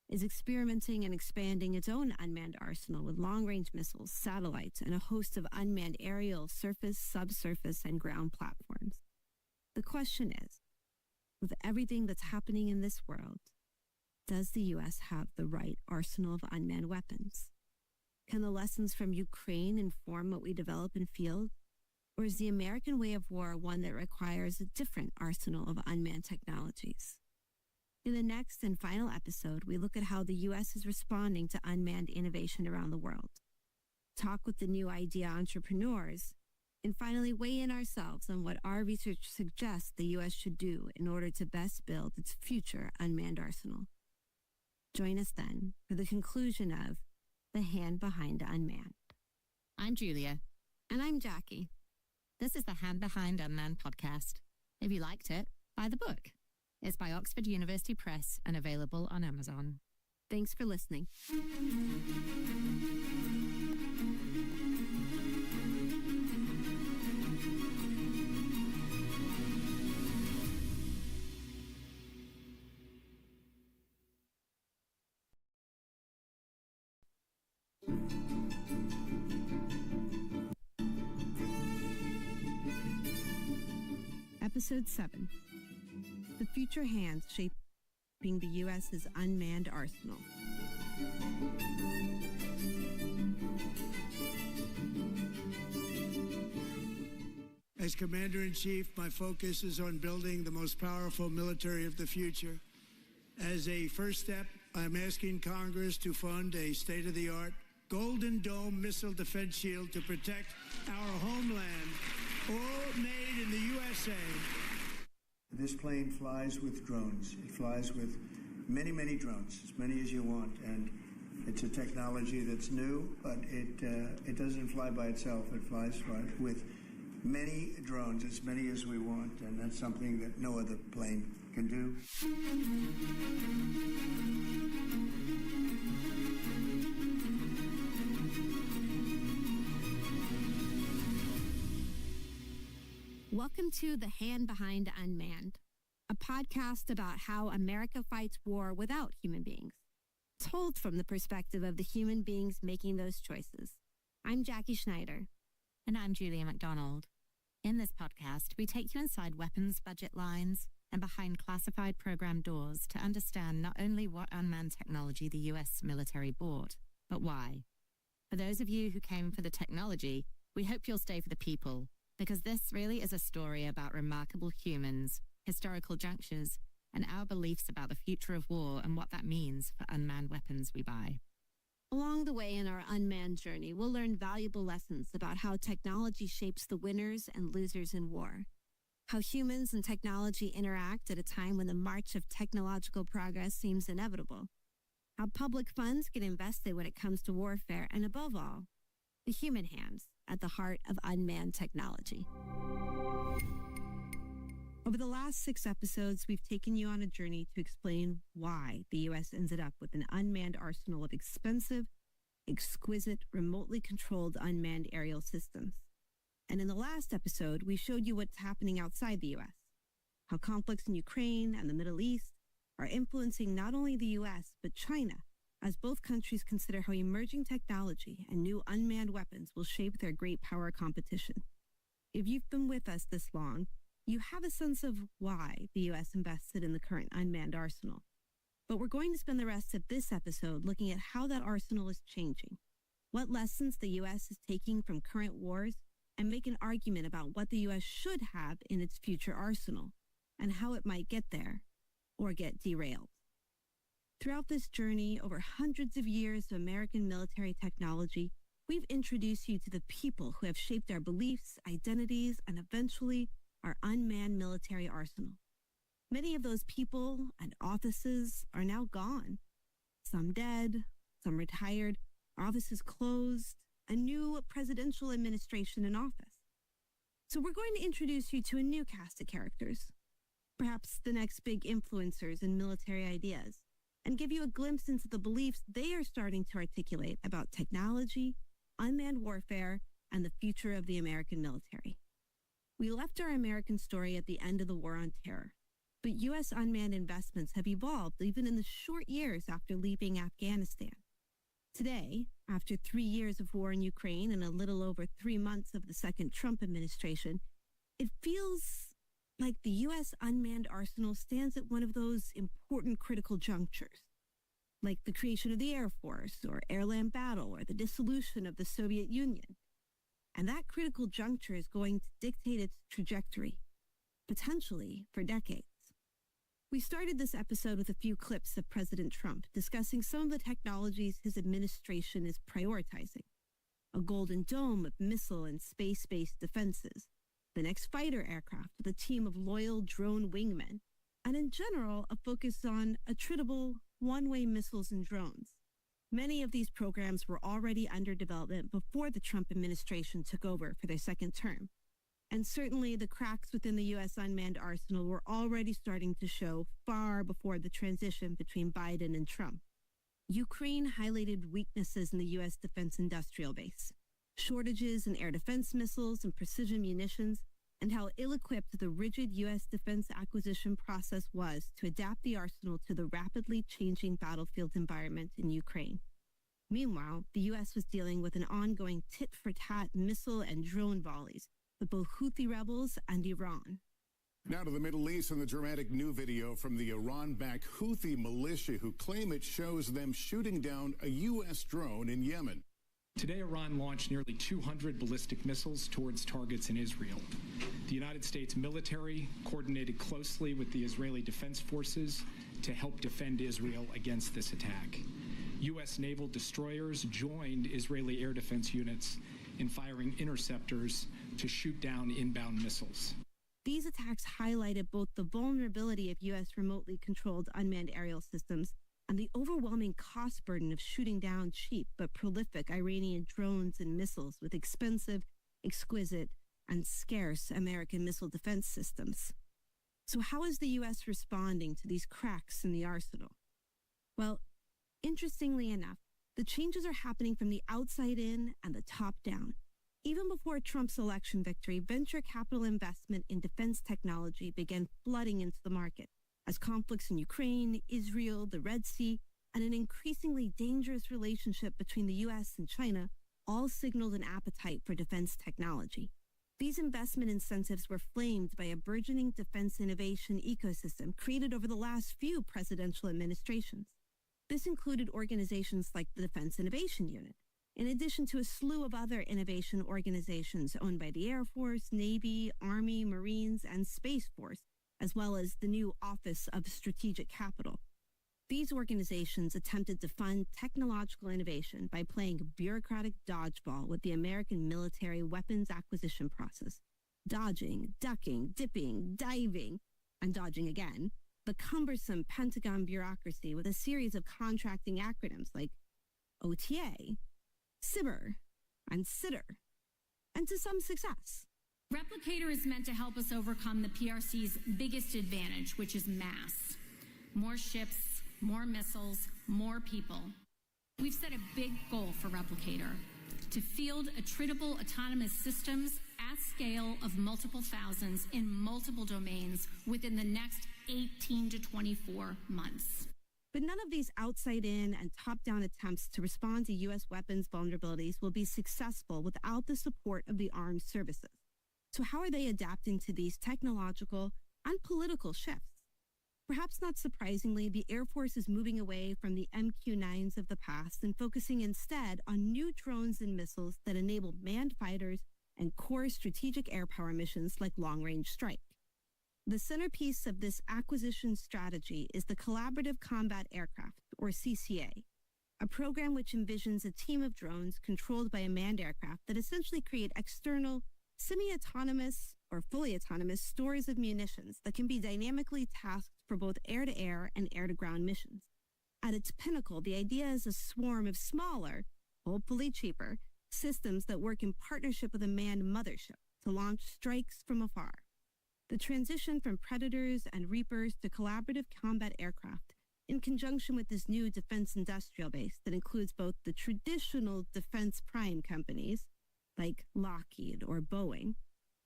is experimenting and expanding its own unmanned arsenal with long-range missiles, satellites, and a host of unmanned aerial, surface, subsurface, and ground platforms. The question is, with everything that's happening in this world, does the U.S. have the right arsenal of unmanned weapons? Can the lessons from Ukraine inform what we develop and field? Or is the American way of war one that requires a different arsenal of unmanned technologies? In the next and final episode, we look at how the U.S. is responding to unmanned innovation around the world, talk with the new idea entrepreneurs, and finally weigh in ourselves on what our research suggests the U.S. should do in order to best build its future unmanned arsenal. Join us then for the conclusion of The Hand Behind Unmanned. I'm Julia. And I'm Jackie. This is the Hand Behind Unmanned podcast. If you liked it, buy the book. It's by Oxford University Press and available on Amazon. Thanks for listening. Episode 7. The Future Hands Shaping the U.S.'s Unmanned Arsenal. As Commander-in-Chief, my focus is on building the most powerful military of the future. As a first step, I'm asking Congress to fund a state-of-the-art Golden Dome missile defense shield to protect our homeland, all made in the USA. This plane flies with drones. It flies with many, many drones, as many as you want. And it's a technology that's new, but it doesn't fly by itself. It flies with many drones, as many as we want. And that's something that no other plane can do. Welcome to The Hand Behind Unmanned, a podcast about how America fights war without human beings, told from the perspective of the human beings making those choices. I'm Jackie Schneider. And I'm Julia MacDonald. In this podcast, we take you inside weapons budget lines and behind classified program doors to understand not only what unmanned technology the U.S. military bought, but why. For those of you who came for the technology, we hope you'll stay for the people, because this really is a story about remarkable humans, historical junctures, and our beliefs about the future of war and what that means for unmanned weapons we buy. Along the way in our unmanned journey, we'll learn valuable lessons about how technology shapes the winners and losers in war, how humans and technology interact at a time when the march of technological progress seems inevitable, how public funds get invested when it comes to warfare, and above all, the human hands at the heart of unmanned technology. Over the last 6 episodes, we've taken you on a journey to explain why the U.S. ended up with an unmanned arsenal of expensive, exquisite, remotely controlled unmanned aerial systems. And in the last episode, we showed you what's happening outside the U.S., how conflicts in Ukraine and the Middle East are influencing not only the U.S., but China, as both countries consider how emerging technology and new unmanned weapons will shape their great power competition. If you've been with us this long, you have a sense of why the U.S. invested in the current unmanned arsenal. But we're going to spend the rest of this episode looking at how that arsenal is changing, what lessons the U.S. is taking from current wars, and make an argument about what the U.S. should have in its future arsenal, and how it might get there, or get derailed. Throughout this journey, over hundreds of years of American military technology, we've introduced you to the people who have shaped our beliefs, identities, and eventually our unmanned military arsenal. Many of those people and offices are now gone. Some dead, some retired, offices closed, a new presidential administration in office. So we're going to introduce you to a new cast of characters, perhaps the next big influencers in military ideas, and give you a glimpse into the beliefs they are starting to articulate about technology, unmanned warfare, and the future of the American military. We left our American story at the end of the War on Terror, but U.S. unmanned investments have evolved even in the short years after leaving Afghanistan. Today, after 3 years of war in Ukraine and a little over 3 months of the second Trump administration, it feels like the U.S. unmanned arsenal stands at one of those important critical junctures, like the creation of the Air Force or air-land battle or the dissolution of the Soviet Union. And that critical juncture is going to dictate its trajectory, potentially for decades. We started this episode with a few clips of President Trump discussing some of the technologies his administration is prioritizing. A Golden Dome of missile and space-based defenses, the next fighter aircraft with a team of loyal drone wingmen, and in general, a focus on attritable one-way missiles and drones. Many of these programs were already under development before the Trump administration took over for their second term. And certainly the cracks within the U.S. unmanned arsenal were already starting to show far before the transition between Biden and Trump. Ukraine highlighted weaknesses in the U.S. defense industrial base, shortages in air defense missiles and precision munitions, and how ill-equipped the rigid U.S. defense acquisition process was to adapt the arsenal to the rapidly changing battlefield environment in Ukraine. Meanwhile, the U.S. was dealing with an ongoing tit-for-tat missile and drone volleys with both Houthi rebels and Iran. Now to the Middle East and the dramatic new video from the Iran-backed Houthi militia who claim it shows them shooting down a U.S. drone in Yemen. Today, Iran launched nearly 200 ballistic missiles towards targets in Israel. The United States military coordinated closely with the Israeli Defense Forces to help defend Israel against this attack. U.S. naval destroyers joined Israeli air defense units in firing interceptors to shoot down inbound missiles. These attacks highlighted both the vulnerability of U.S. remotely controlled unmanned aerial systems and the overwhelming cost burden of shooting down cheap but prolific Iranian drones and missiles with expensive, exquisite, and scarce American missile defense systems. So how is the U.S. responding to these cracks in the arsenal? Well, interestingly enough, the changes are happening from the outside in and the top down. Even before Trump's election victory, venture capital investment in defense technology began flooding into the market as conflicts in Ukraine, Israel, the Red Sea, and an increasingly dangerous relationship between the U.S. and China all signaled an appetite for defense technology. These investment incentives were flamed by a burgeoning defense innovation ecosystem created over the last few presidential administrations. This included organizations like the Defense Innovation Unit, in addition to a slew of other innovation organizations owned by the Air Force, Navy, Army, Marines, and Space Force, as well as the new Office of Strategic Capital. These organizations attempted to fund technological innovation by playing bureaucratic dodgeball with the American military weapons acquisition process, dodging, ducking, dipping, diving, and dodging again, the cumbersome Pentagon bureaucracy with a series of contracting acronyms like OTA, SIBR, and SITR, and to some success. Replicator is meant to help us overcome the PRC's biggest advantage, which is mass. More ships, more missiles, more people. We've set a big goal for Replicator, to field attritable autonomous systems at scale of multiple thousands in multiple domains within the next 18 to 24 months. But none of these outside-in and top-down attempts to respond to U.S. weapons vulnerabilities will be successful without the support of the armed services. So how are they adapting to these technological and political shifts? Perhaps not surprisingly, the Air Force is moving away from the MQ-9s of the past and focusing instead on new drones and missiles that enable manned fighters and core strategic air power missions like long-range strike. The centerpiece of this acquisition strategy is the Collaborative Combat Aircraft, or CCA, a program which envisions a team of drones controlled by a manned aircraft that essentially create external, semi-autonomous or fully autonomous stores of munitions that can be dynamically tasked for both air-to-air and air-to-ground missions. At its pinnacle, the idea is a swarm of smaller, hopefully cheaper, systems that work in partnership with a manned mothership to launch strikes from afar. The transition from Predators and Reapers to collaborative combat aircraft, in conjunction with this new defense industrial base that includes both the traditional defense prime companies, like Lockheed or Boeing,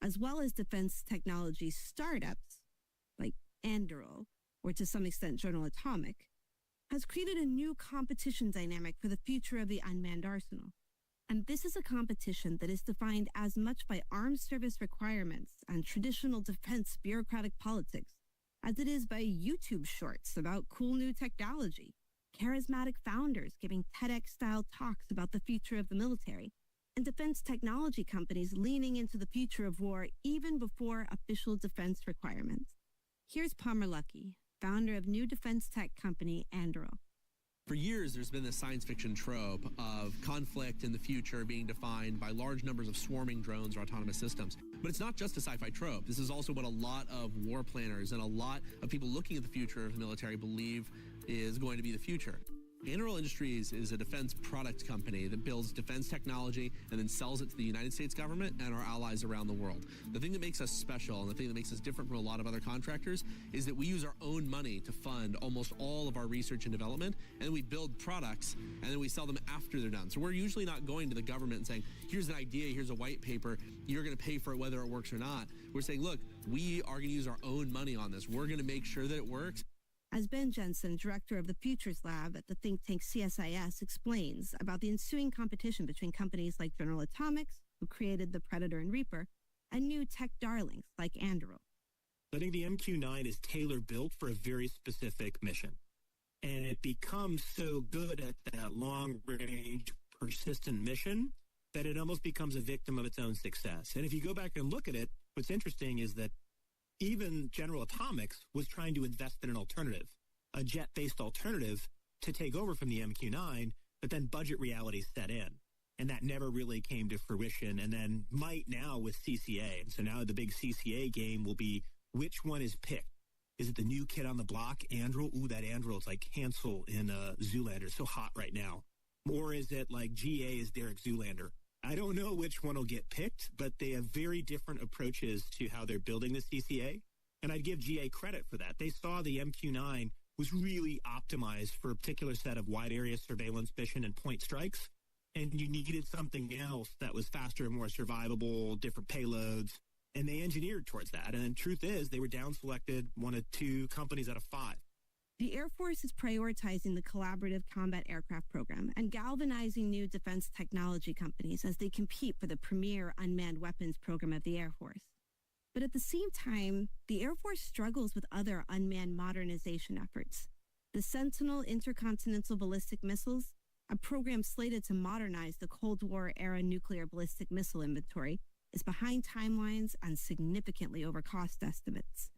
as well as defense technology startups, like Anduril, or to some extent General Atomic, has created a new competition dynamic for the future of the unmanned arsenal. And this is a competition that is defined as much by armed service requirements and traditional defense bureaucratic politics as it is by YouTube shorts about cool new technology, charismatic founders giving TEDx-style talks about the future of the military, and defense technology companies leaning into the future of war even before official defense requirements. Here's Palmer Luckey, founder of new defense tech company Anduril. For years, there's been this science fiction trope of conflict in the future being defined by large numbers of swarming drones or autonomous systems. But it's not just a sci-fi trope. This is also what a lot of war planners and a lot of people looking at the future of the military believe is going to be the future. Anduril Industries is a defense product company that builds defense technology and then sells it to the United States government and our allies around the world. The thing that makes us special and the thing that makes us different from a lot of other contractors is that we use our own money to fund almost all of our research and development, and then we build products and then we sell them after they're done. So we're usually not going to the government and saying, here's an idea, here's a white paper, you're going to pay for it whether it works or not. We're saying, look, we are going to use our own money on this. We're going to make sure that it works. As Ben Jensen, director of the Futures Lab at the think tank CSIS, explains about the ensuing competition between companies like General Atomics, who created the Predator and Reaper, and new tech darlings like Anduril. I think the MQ-9 is tailor-built for a very specific mission. And it becomes so good at that long-range, persistent mission that it almost becomes a victim of its own success. And if you go back and look at it, what's interesting is that even General Atomics was trying to invest in an alternative, a jet-based alternative to take over from the MQ-9, but then budget realities set in. And that never really came to fruition, and then might now with CCA. And so now the big CCA game will be which one is picked. Is it the new kid on the block, Anduril? Ooh, that Anduril, it's like Hansel in Zoolander. It's so hot right now. Or is it like GA is Derek Zoolander? I don't know which one will get picked, but they have very different approaches to how they're building the CCA. And I'd give GA credit for that. They saw the MQ-9 was really optimized for a particular set of wide area surveillance mission and point strikes. And you needed something else that was faster and more survivable, different payloads. And they engineered towards that. And the truth is, they were down-selected one of 2 companies out of 5. The Air Force is prioritizing the Collaborative Combat Aircraft Program and galvanizing new defense technology companies as they compete for the premier unmanned weapons program of the Air Force. But at the same time, the Air Force struggles with other unmanned modernization efforts. The Sentinel intercontinental ballistic missiles, a program slated to modernize the Cold War-era nuclear ballistic missile inventory, is behind timelines and significantly over cost estimates.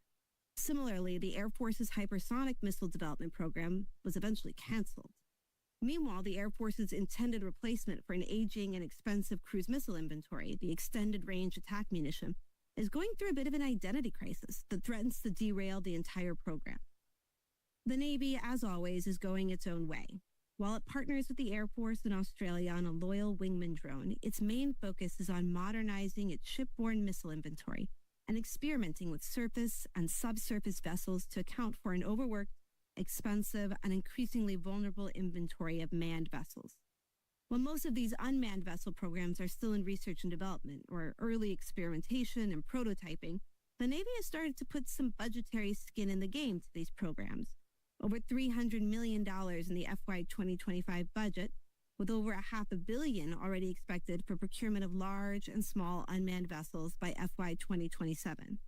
Similarly, the Air Force's hypersonic missile development program was eventually canceled. Meanwhile, the Air Force's intended replacement for an aging and expensive cruise missile inventory, the Extended Range Attack Munition, is going through a bit of an identity crisis that threatens to derail the entire program. The Navy, as always, is going its own way. While it partners with the Air Force in Australia on a loyal wingman drone, its main focus is on modernizing its shipborne missile inventory and experimenting with surface and subsurface vessels to account for an overworked, expensive, and increasingly vulnerable inventory of manned vessels. While most of these unmanned vessel programs are still in research and development or early experimentation and prototyping, the Navy has started to put some budgetary skin in the game to these programs. Over $300 million in the FY 2025 budget, with over $500 million already expected for procurement of large and small unmanned vessels by FY 2027.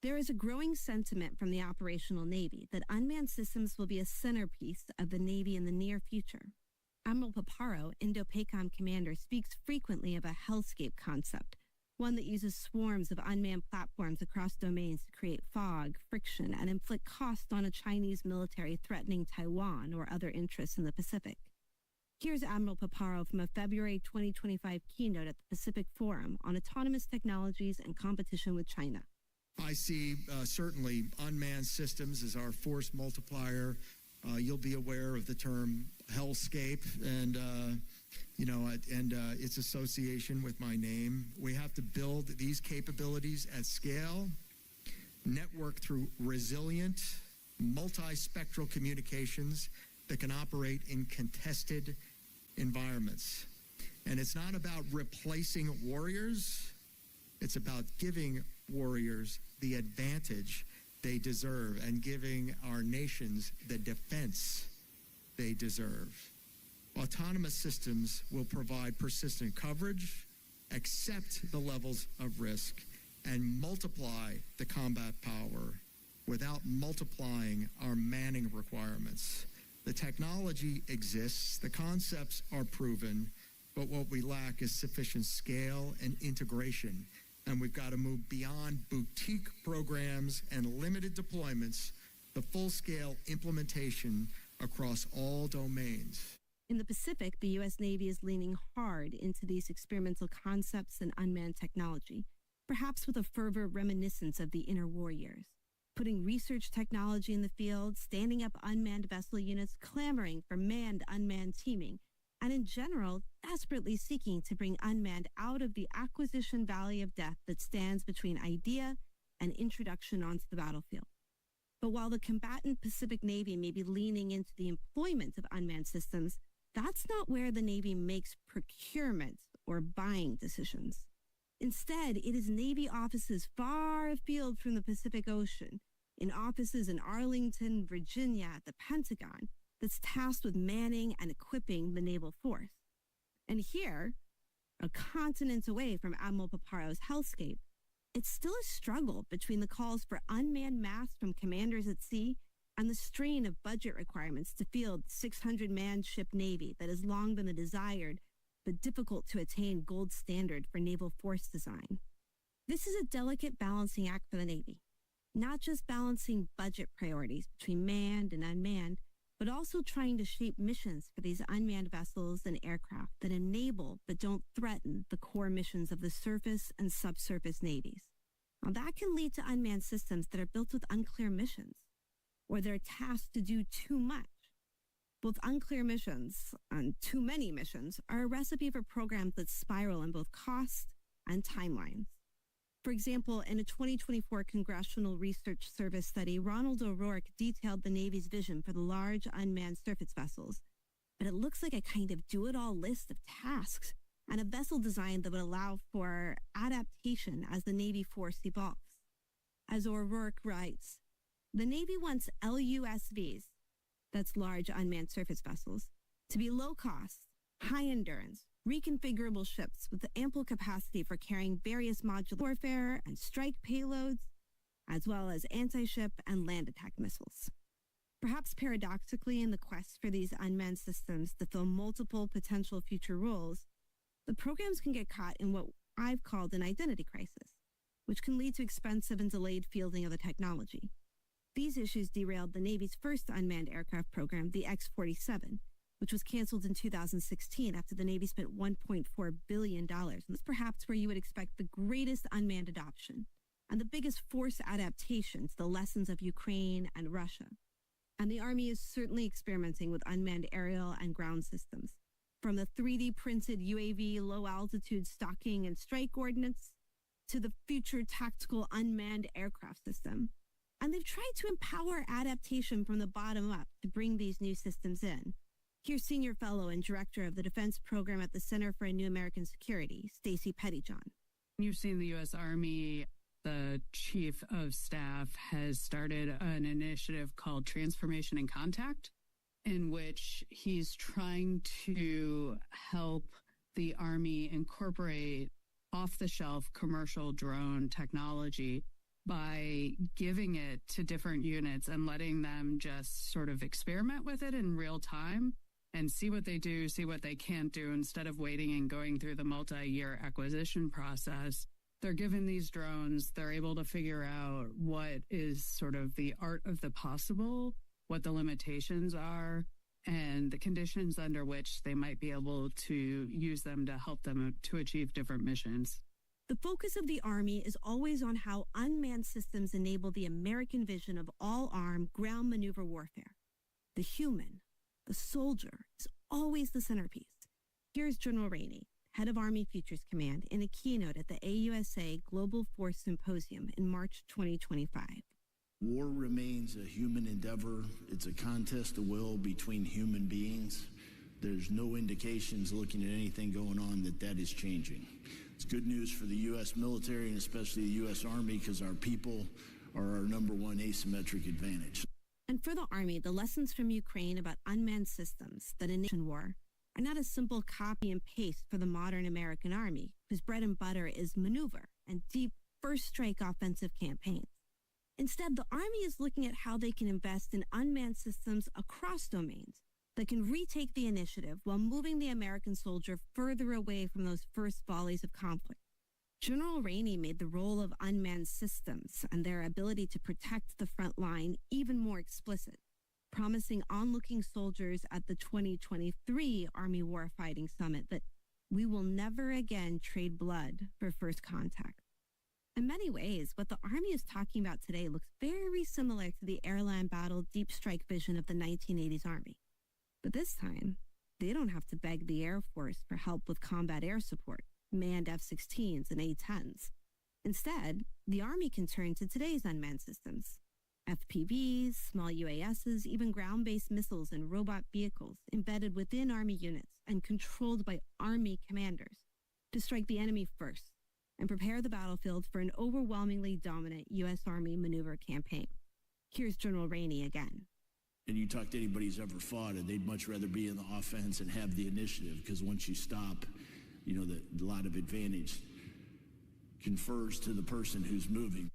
There is a growing sentiment from the operational Navy that unmanned systems will be a centerpiece of the Navy in the near future. Admiral Paparo, Indo-PACOM commander, speaks frequently of a hellscape concept, one that uses swarms of unmanned platforms across domains to create fog, friction, and inflict cost on a Chinese military threatening Taiwan or other interests in the Pacific. Here's Admiral Paparo from a February 2025 keynote at the Pacific Forum on autonomous technologies and competition with China. I see certainly unmanned systems as our force multiplier. You'll be aware of the term hellscape and its association with my name. We have to build these capabilities at scale, network through resilient, multispectral communications that can operate in contested environments. And it's not about replacing warriors. It's about giving warriors the advantage they deserve and giving our nations the defense they deserve. Autonomous systems will provide persistent coverage, accept the levels of risk, and multiply the combat power without multiplying our manning requirements. The technology exists, the concepts are proven, but what we lack is sufficient scale and integration. And we've got to move beyond boutique programs and limited deployments, the full-scale implementation across all domains. In the Pacific, the U.S. Navy is leaning hard into these experimental concepts and unmanned technology, perhaps with a fervor reminiscent of the interwar years. putting research technology in the field, standing up unmanned vessel units, clamoring for manned-unmanned teaming, and in general, desperately seeking to bring unmanned out of the acquisition valley of death that stands between idea and introduction onto the battlefield. But while the combatant Pacific Navy may be leaning into the employment of unmanned systems, that's not where the Navy makes procurement or buying decisions. Instead, it is Navy offices far afield from the Pacific Ocean, in offices in Arlington, Virginia, at the Pentagon, that's tasked with manning and equipping the naval force. And here, a continent away from Admiral Paparo's hellscape, it's still a struggle between the calls for unmanned mass from commanders at sea and the strain of budget requirements to field the 600-man ship Navy that has long been the desired but difficult to attain gold standard for naval force design. This is a delicate balancing act for the Navy, not just balancing budget priorities between manned and unmanned, but also trying to shape missions for these unmanned vessels and aircraft that enable but don't threaten the core missions of the surface and subsurface navies. Now, that can lead to unmanned systems that are built with unclear missions, or they're tasked to do too much. Both unclear missions and too many missions are a recipe for programs that spiral in both cost and timelines. For example, in a 2024 Congressional Research Service study, Ronald O'Rourke detailed the Navy's vision for the large unmanned surface vessels. But it looks like a kind of do-it-all list of tasks and a vessel design that would allow for adaptation as the Navy force evolves. As O'Rourke writes, the Navy wants LUSVs, that's large unmanned surface vessels, to be low-cost, high-endurance, reconfigurable ships with ample capacity for carrying various modular warfare and strike payloads, as well as anti-ship and land attack missiles. Perhaps paradoxically, in the quest for these unmanned systems to fill multiple potential future roles, the programs can get caught in what I've called an identity crisis, which can lead to expensive and delayed fielding of the technology. These issues derailed the Navy's first unmanned aircraft program, the X-47, which was canceled in 2016 after the Navy spent $1.4 billion. And that's perhaps where you would expect the greatest unmanned adoption and the biggest force adaptation to the lessons of Ukraine and Russia. And the Army is certainly experimenting with unmanned aerial and ground systems, from the 3D printed UAV low-altitude stalking and strike ordnance to the future tactical unmanned aircraft system. And they've tried to empower adaptation from the bottom up to bring these new systems in. Here's Senior Fellow and Director of the Defense Program at the Center for a New American Security, Stacey Pettyjohn. You've seen the U.S. Army, the Chief of Staff has started an initiative called Transformation in Contact, in which he's trying to help the Army incorporate off-the-shelf commercial drone technology by giving it to different units and letting them just sort of experiment with it in real time and see what they do, see what they can't do, instead of waiting and going through the multi-year acquisition process. They're given these drones, they're able to figure out what is sort of the art of the possible, what the limitations are, and the conditions under which they might be able to use them to help them to achieve different missions. The focus of the Army is always on how unmanned systems enable the American vision of all-arm ground maneuver warfare. The human, the soldier, is always the centerpiece. Here's General Rainey, head of Army Futures Command, in a keynote at the AUSA Global Force Symposium in March 2025. War remains a human endeavor. It's a contest of will between human beings. There's no indications looking at anything going on that is changing. It's good news for the U.S. military and especially the U.S. Army because our people are our number one asymmetric advantage. And for the Army, the lessons from Ukraine about unmanned systems that initiate war are not a simple copy and paste for the modern American Army, whose bread and butter is maneuver and deep first-strike offensive campaigns. Instead, the Army is looking at how they can invest in unmanned systems across domains that can retake the initiative while moving the American soldier further away from those first volleys of conflict. General Rainey made the role of unmanned systems and their ability to protect the front line even more explicit, promising onlooking soldiers at the 2023 Army Warfighting Summit that we will never again trade blood for first contact. In many ways, what the Army is talking about today looks very similar to the air-land battle deep strike vision of the 1980s Army. But this time, they don't have to beg the Air Force for help with combat air support, manned F-16s and A-10s. Instead, the Army can turn to today's unmanned systems. FPVs, small UASs, even ground-based missiles and robot vehicles embedded within Army units and controlled by Army commanders to strike the enemy first and prepare the battlefield for an overwhelmingly dominant U.S. Army maneuver campaign. Here's General Rainey again. And you talk to anybody who's ever fought, and they'd much rather be in the offense and have the initiative, because once you stop, a lot of advantage confers to the person who's moving.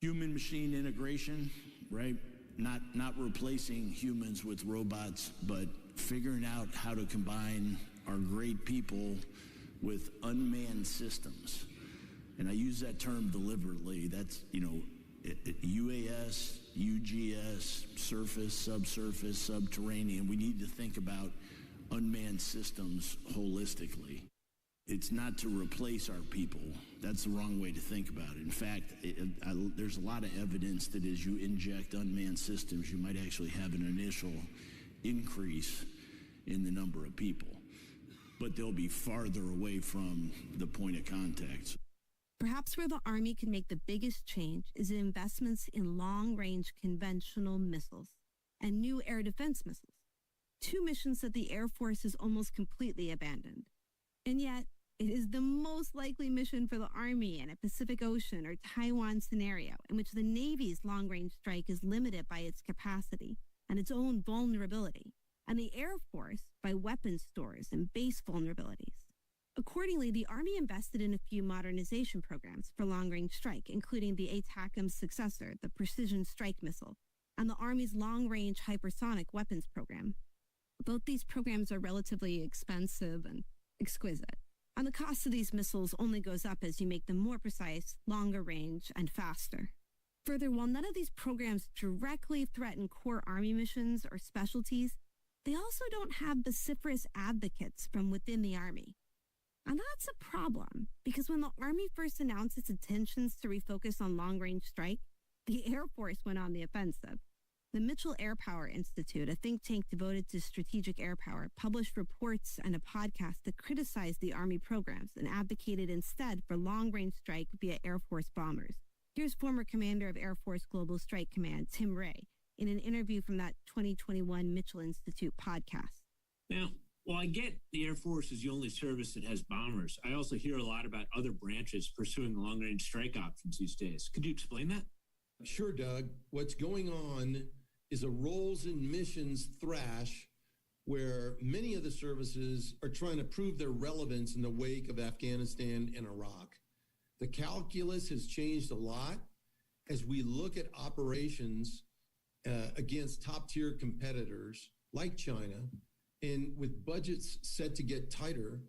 Human-machine integration, right? Not replacing humans with robots, but figuring out how to combine our great people with unmanned systems. And I use that term deliberately. That's, UAS, UGS, surface, subsurface, subterranean. We need to think about unmanned systems holistically. It's not to replace our people. That's the wrong way to think about it. In fact, there's a lot of evidence that as you inject unmanned systems, you might actually have an initial increase in the number of people. But they'll be farther away from the point of contact. Perhaps where the Army can make the biggest change is in investments in long-range conventional missiles and new air defense missiles, two missions that the Air Force has almost completely abandoned. And yet, it is the most likely mission for the Army in a Pacific Ocean or Taiwan scenario in which the Navy's long-range strike is limited by its capacity and its own vulnerability, and the Air Force by weapons stores and base vulnerabilities. Accordingly, the Army invested in a few modernization programs for long-range strike, including the ATACMS successor, the Precision Strike Missile, and the Army's long-range hypersonic weapons program. Both these programs are relatively expensive and exquisite, and the cost of these missiles only goes up as you make them more precise, longer range, and faster. Further, while none of these programs directly threaten core Army missions or specialties, they also don't have vociferous advocates from within the Army. And that's a problem, because when the Army first announced its intentions to refocus on long-range strike, the Air Force went on the offensive. The Mitchell Air Power Institute, a think tank devoted to strategic air power, published reports and a podcast that criticized the Army programs and advocated instead for long-range strike via Air Force bombers. Here's former commander of Air Force Global Strike Command, Tim Ray, in an interview from that 2021 Mitchell Institute podcast. Now, while I get the Air Force is the only service that has bombers, I also hear a lot about other branches pursuing long-range strike options these days. Could you explain that? Sure, Doug. What's going on is a roles and missions thrash where many of the services are trying to prove their relevance in the wake of Afghanistan and Iraq. The calculus has changed a lot as we look at operations against top-tier competitors like China, and with budgets set to get tighter,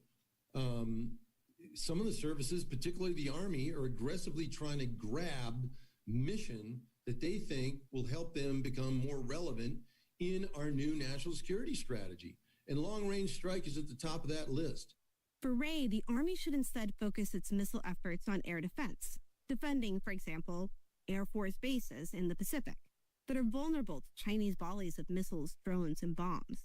some of the services, particularly the Army, are aggressively trying to grab mission that they think will help them become more relevant in our new national security strategy. And long-range strike is at the top of that list. For Ray, the Army should instead focus its missile efforts on air defense, defending, for example, Air Force bases in the Pacific that are vulnerable to Chinese volleys of missiles, drones, and bombs.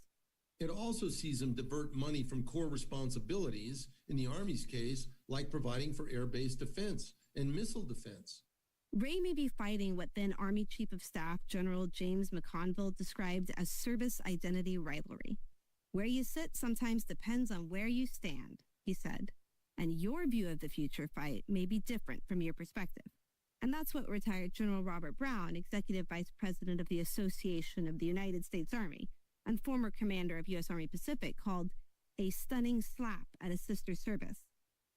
It also sees them divert money from core responsibilities, in the Army's case, like providing for air-based defense and missile defense. Ray may be fighting what then Army Chief of Staff General James McConville described as service identity rivalry. Where you sit sometimes depends on where you stand, he said, and your view of the future fight may be different from your perspective. And that's what retired General Robert Brown, Executive Vice President of the Association of the United States Army, and former commander of U.S. Army Pacific, called a stunning slap at a sister service.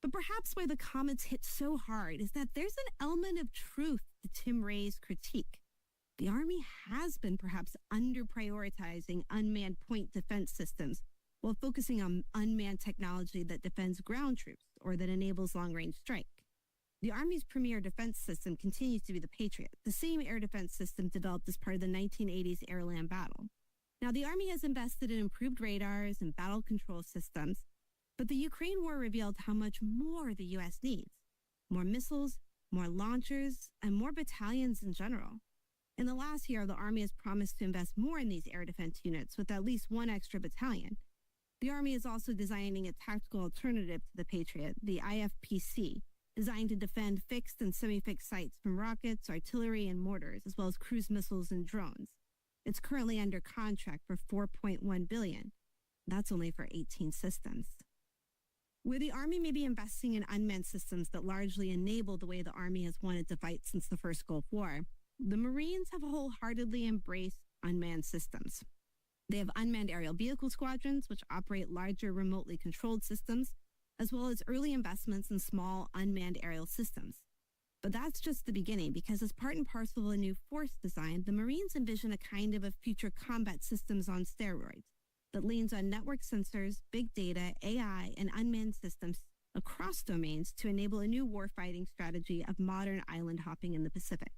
But perhaps why the comments hit so hard is that there's an element of truth to Tim Ray's critique. The Army has been perhaps under-prioritizing unmanned point defense systems while focusing on unmanned technology that defends ground troops or that enables long-range strike. The Army's premier defense system continues to be the Patriot, the same air defense system developed as part of the 1980s air-land battle. Now, the Army has invested in improved radars and battle control systems, but the Ukraine war revealed how much more the U.S. needs. More missiles, more launchers, and more battalions in general. In the last year, the Army has promised to invest more in these air defense units with at least one extra battalion. The Army is also designing a tactical alternative to the Patriot, the IFPC, designed to defend fixed and semi-fixed sites from rockets, artillery, and mortars, as well as cruise missiles and drones. It's currently under contract for $4.1 billion. That's only for 18 systems. Where the Army may be investing in unmanned systems that largely enable the way the Army has wanted to fight since the first Gulf War, the Marines have wholeheartedly embraced unmanned systems. They have unmanned aerial vehicle squadrons, which operate larger remotely controlled systems, as well as early investments in small unmanned aerial systems. But that's just the beginning, because as part and parcel of a new force design, the Marines envision a kind of a future combat systems on steroids that leans on network sensors, big data, AI, and unmanned systems across domains to enable a new warfighting strategy of modern island hopping in the Pacific.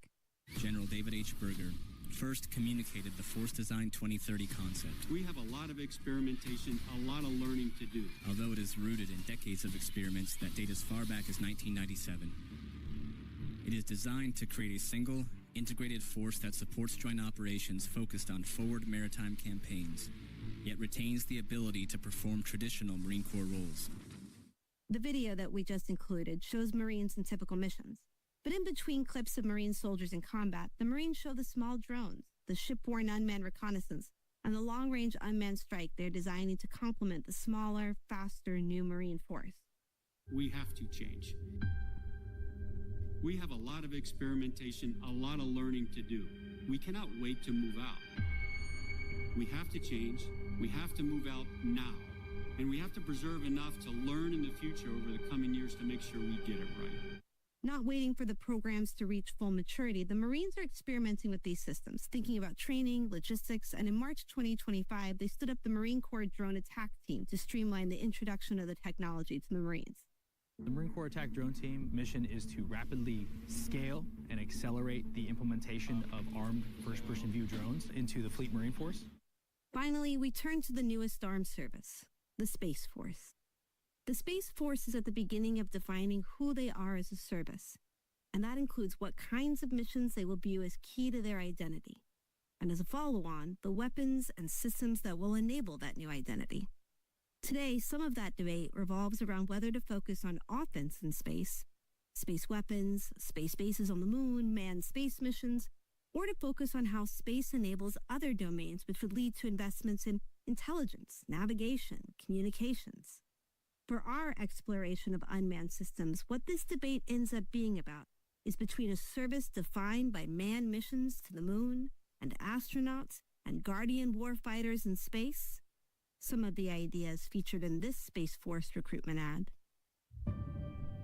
General David H. Berger first communicated the Force Design 2030 concept. We have a lot of experimentation, a lot of learning to do. Although it is rooted in decades of experiments that date as far back as 1997. It is designed to create a single, integrated force that supports joint operations focused on forward maritime campaigns, yet retains the ability to perform traditional Marine Corps roles. The video that we just included shows Marines in typical missions. But in between clips of Marine soldiers in combat, the Marines show the small drones, the shipborne unmanned reconnaissance, and the long-range unmanned strike they're designing to complement the smaller, faster new Marine force. We have to change. We have a lot of experimentation, a lot of learning to do. We cannot wait to move out. We have to change. We have to move out now. And we have to preserve enough to learn in the future over the coming years to make sure we get it right. Not waiting for the programs to reach full maturity, the Marines are experimenting with these systems, thinking about training, logistics, and in March 2025, they stood up the Marine Corps Drone Attack Team to streamline the introduction of the technology to the Marines. The Marine Corps Attack Drone Team mission is to rapidly scale and accelerate the implementation of armed first-person view drones into the Fleet Marine Force. Finally, we turn to the newest armed service, the Space Force. The Space Force is at the beginning of defining who they are as a service, and that includes what kinds of missions they will view as key to their identity, and as a follow-on, the weapons and systems that will enable that new identity. Today, some of that debate revolves around whether to focus on offense in space, space weapons, space bases on the moon, manned space missions, or to focus on how space enables other domains which would lead to investments in intelligence, navigation, communications. For our exploration of unmanned systems, what this debate ends up being about is between a service defined by manned missions to the moon and astronauts and guardian warfighters in space. Some of the ideas featured in this Space Force recruitment ad.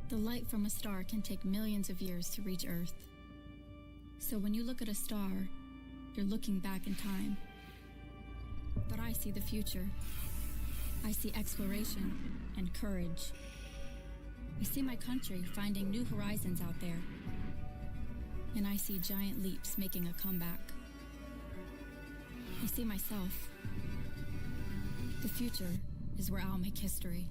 The light from a star can take millions of years to reach Earth. So when you look at a star, you're looking back in time. But I see the future. I see exploration and courage. I see my country finding new horizons out there. And I see giant leaps making a comeback. I see myself. The future is where I'll make history.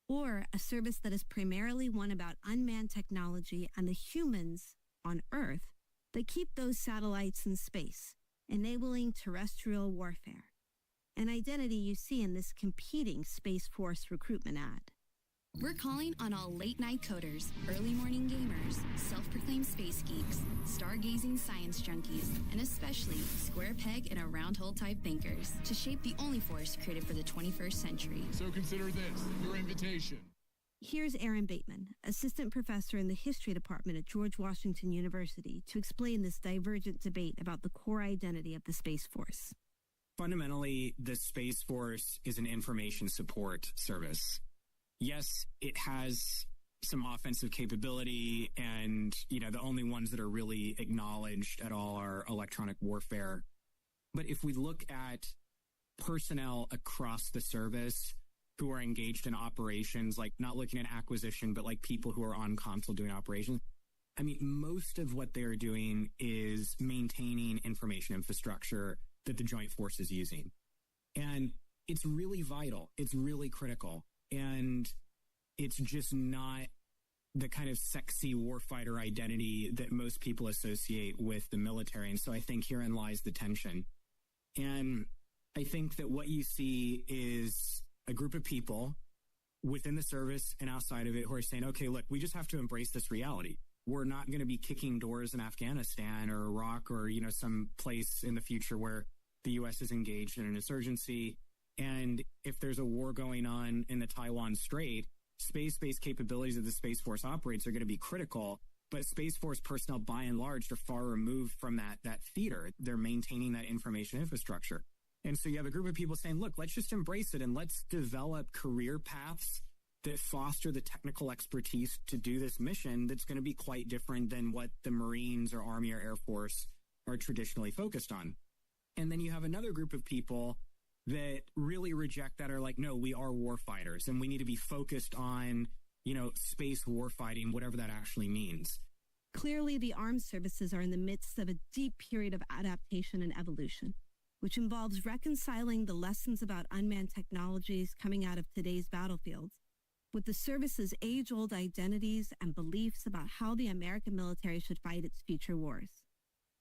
Or a service that is primarily one about unmanned technology and the humans on Earth that keep those satellites in space, enabling terrestrial warfare. An identity you see in this competing Space Force recruitment ad. We're calling on all late-night coders, early morning gamers, self-proclaimed space geeks, stargazing science junkies, and especially square peg and a round hole type thinkers to shape the only force created for the 21st century. So consider this your invitation. Here's Aaron Bateman, assistant professor in the history department at George Washington University, to explain this divergent debate about the core identity of the Space Force. Fundamentally, the Space Force is an information support service. Yes, it has some offensive capability, and, the only ones that are really acknowledged at all are electronic warfare. But if we look at personnel across the service who are engaged in operations, like not looking at acquisition, but like people who are on console doing operations, most of what they're doing is maintaining information infrastructure that the Joint Force is using. And it's really vital. It's really critical. And it's just not the kind of sexy warfighter identity that most people associate with the military. And so I think herein lies the tension. And I think that what you see is a group of people within the service and outside of it who are saying, okay, look, we just have to embrace this reality. We're not going to be kicking doors in Afghanistan or Iraq or, some place in the future where the U.S. is engaged in an insurgency. And if there's a war going on in the Taiwan Strait, space-based capabilities of the Space Force operates are going to be critical. But Space Force personnel, by and large, are far removed from that theater. They're maintaining that information infrastructure. And so you have a group of people saying, look, let's just embrace it and let's develop career paths that foster the technical expertise to do this mission that's going to be quite different than what the Marines or Army or Air Force are traditionally focused on. And then you have another group of people that really reject that, are like, no, we are warfighters and we need to be focused on, space warfighting, whatever that actually means. Clearly, the armed services are in the midst of a deep period of adaptation and evolution, which involves reconciling the lessons about unmanned technologies coming out of today's battlefields with the service's age-old identities and beliefs about how the American military should fight its future wars.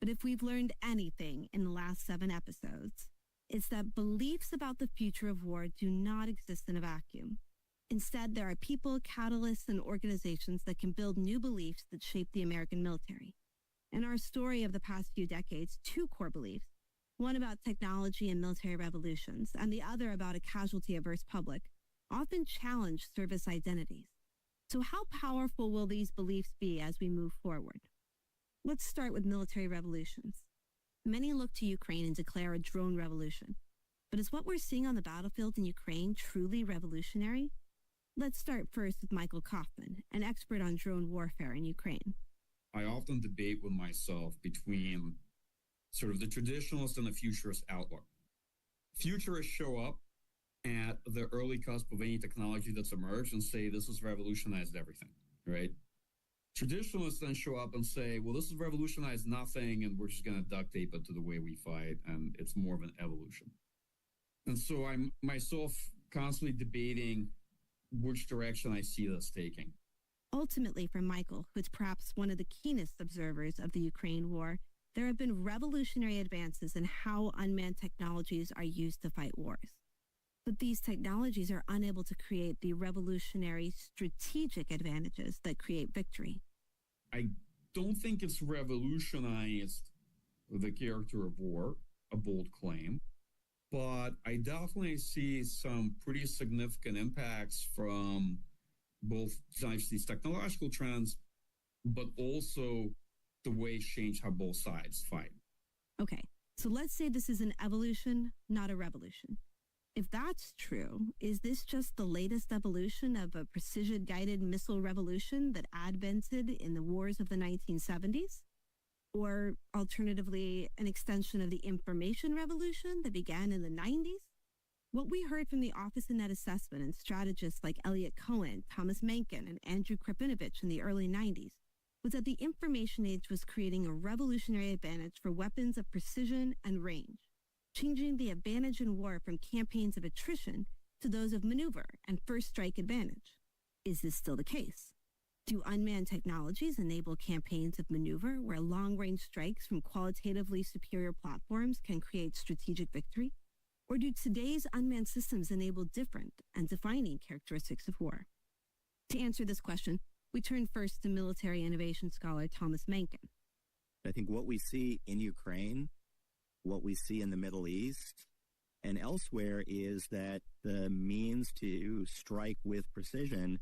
But if we've learned anything in the last 7 episodes, it's that beliefs about the future of war do not exist in a vacuum. Instead, there are people, catalysts, and organizations that can build new beliefs that shape the American military. In our story of the past few decades, 2 core beliefs, one about technology and military revolutions, and the other about a casualty-averse public, often challenge service identities. So how powerful will these beliefs be as we move forward? Let's start with military revolutions. Many look to Ukraine and declare a drone revolution. But is what we're seeing on the battlefield in Ukraine truly revolutionary? Let's start first with Michael Kaufman, an expert on drone warfare in Ukraine. I often debate with myself between sort of the traditionalist and the futurist outlook. Futurists show up at the early cusp of any technology that's emerged and say, this has revolutionized everything, right? Traditionalists then show up and say, well, this has revolutionized nothing, and we're just going to duct tape it to the way we fight, and it's more of an evolution. And so I'm myself constantly debating which direction I see this taking. Ultimately, for Michael, who's perhaps one of the keenest observers of the Ukraine war, there have been revolutionary advances in how unmanned technologies are used to fight wars. But these technologies are unable to create the revolutionary strategic advantages that create victory. I don't think it's revolutionized the character of war, a bold claim, but I definitely see some pretty significant impacts from both these technological trends, but also the way it's changed how both sides fight. Okay, so let's say this is an evolution, not a revolution. If that's true, is this just the latest evolution of a precision-guided missile revolution that advented in the wars of the 1970s? Or alternatively, an extension of the information revolution that began in the 90s? What we heard from the Office of Net Assessment and strategists like Elliot Cohen, Thomas Mencken, and Andrew Krapinovich in the early 90s was that the information age was creating a revolutionary advantage for weapons of precision and range, changing the advantage in war from campaigns of attrition to those of maneuver and first strike advantage. Is this still the case? Do unmanned technologies enable campaigns of maneuver where long-range strikes from qualitatively superior platforms can create strategic victory? Or do today's unmanned systems enable different and defining characteristics of war? To answer this question, we turn first to military innovation scholar Thomas Mencken. I think what we see in Ukraine, what we see in the Middle East, and elsewhere is that the means to strike with precision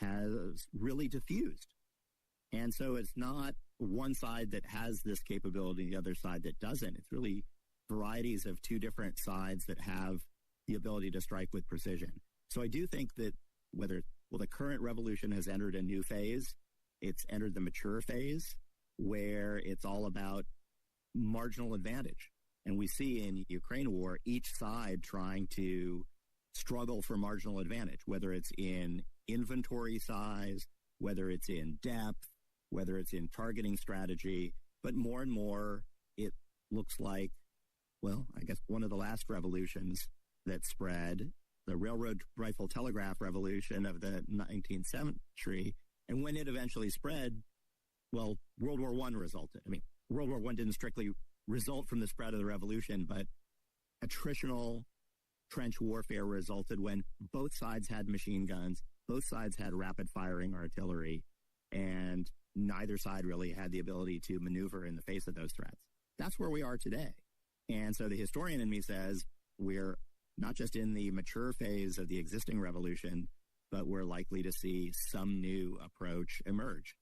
has really diffused. And so it's not one side that has this capability and the other side that doesn't. It's really varieties of 2 different sides that have the ability to strike with precision. So I do think that the current revolution has entered a new phase. It's entered the mature phase where it's all about marginal advantage. And we see in Ukraine war, each side trying to struggle for marginal advantage, whether it's in inventory size, whether it's in depth, whether it's in targeting strategy. But more and more, it looks like, well, I guess one of the last revolutions that spread, the railroad rifle telegraph revolution of the 19th century, And when it eventually spread, well, World War I resulted. I mean, World War I didn't strictly result from the spread of the revolution, but attritional trench warfare resulted when both sides had machine guns, both sides had rapid-firing artillery, and neither side really had the ability to maneuver in the face of those threats. That's where we are today. And so the historian in me says we're not just in the mature phase of the existing revolution, but we're likely to see some new approach emerge.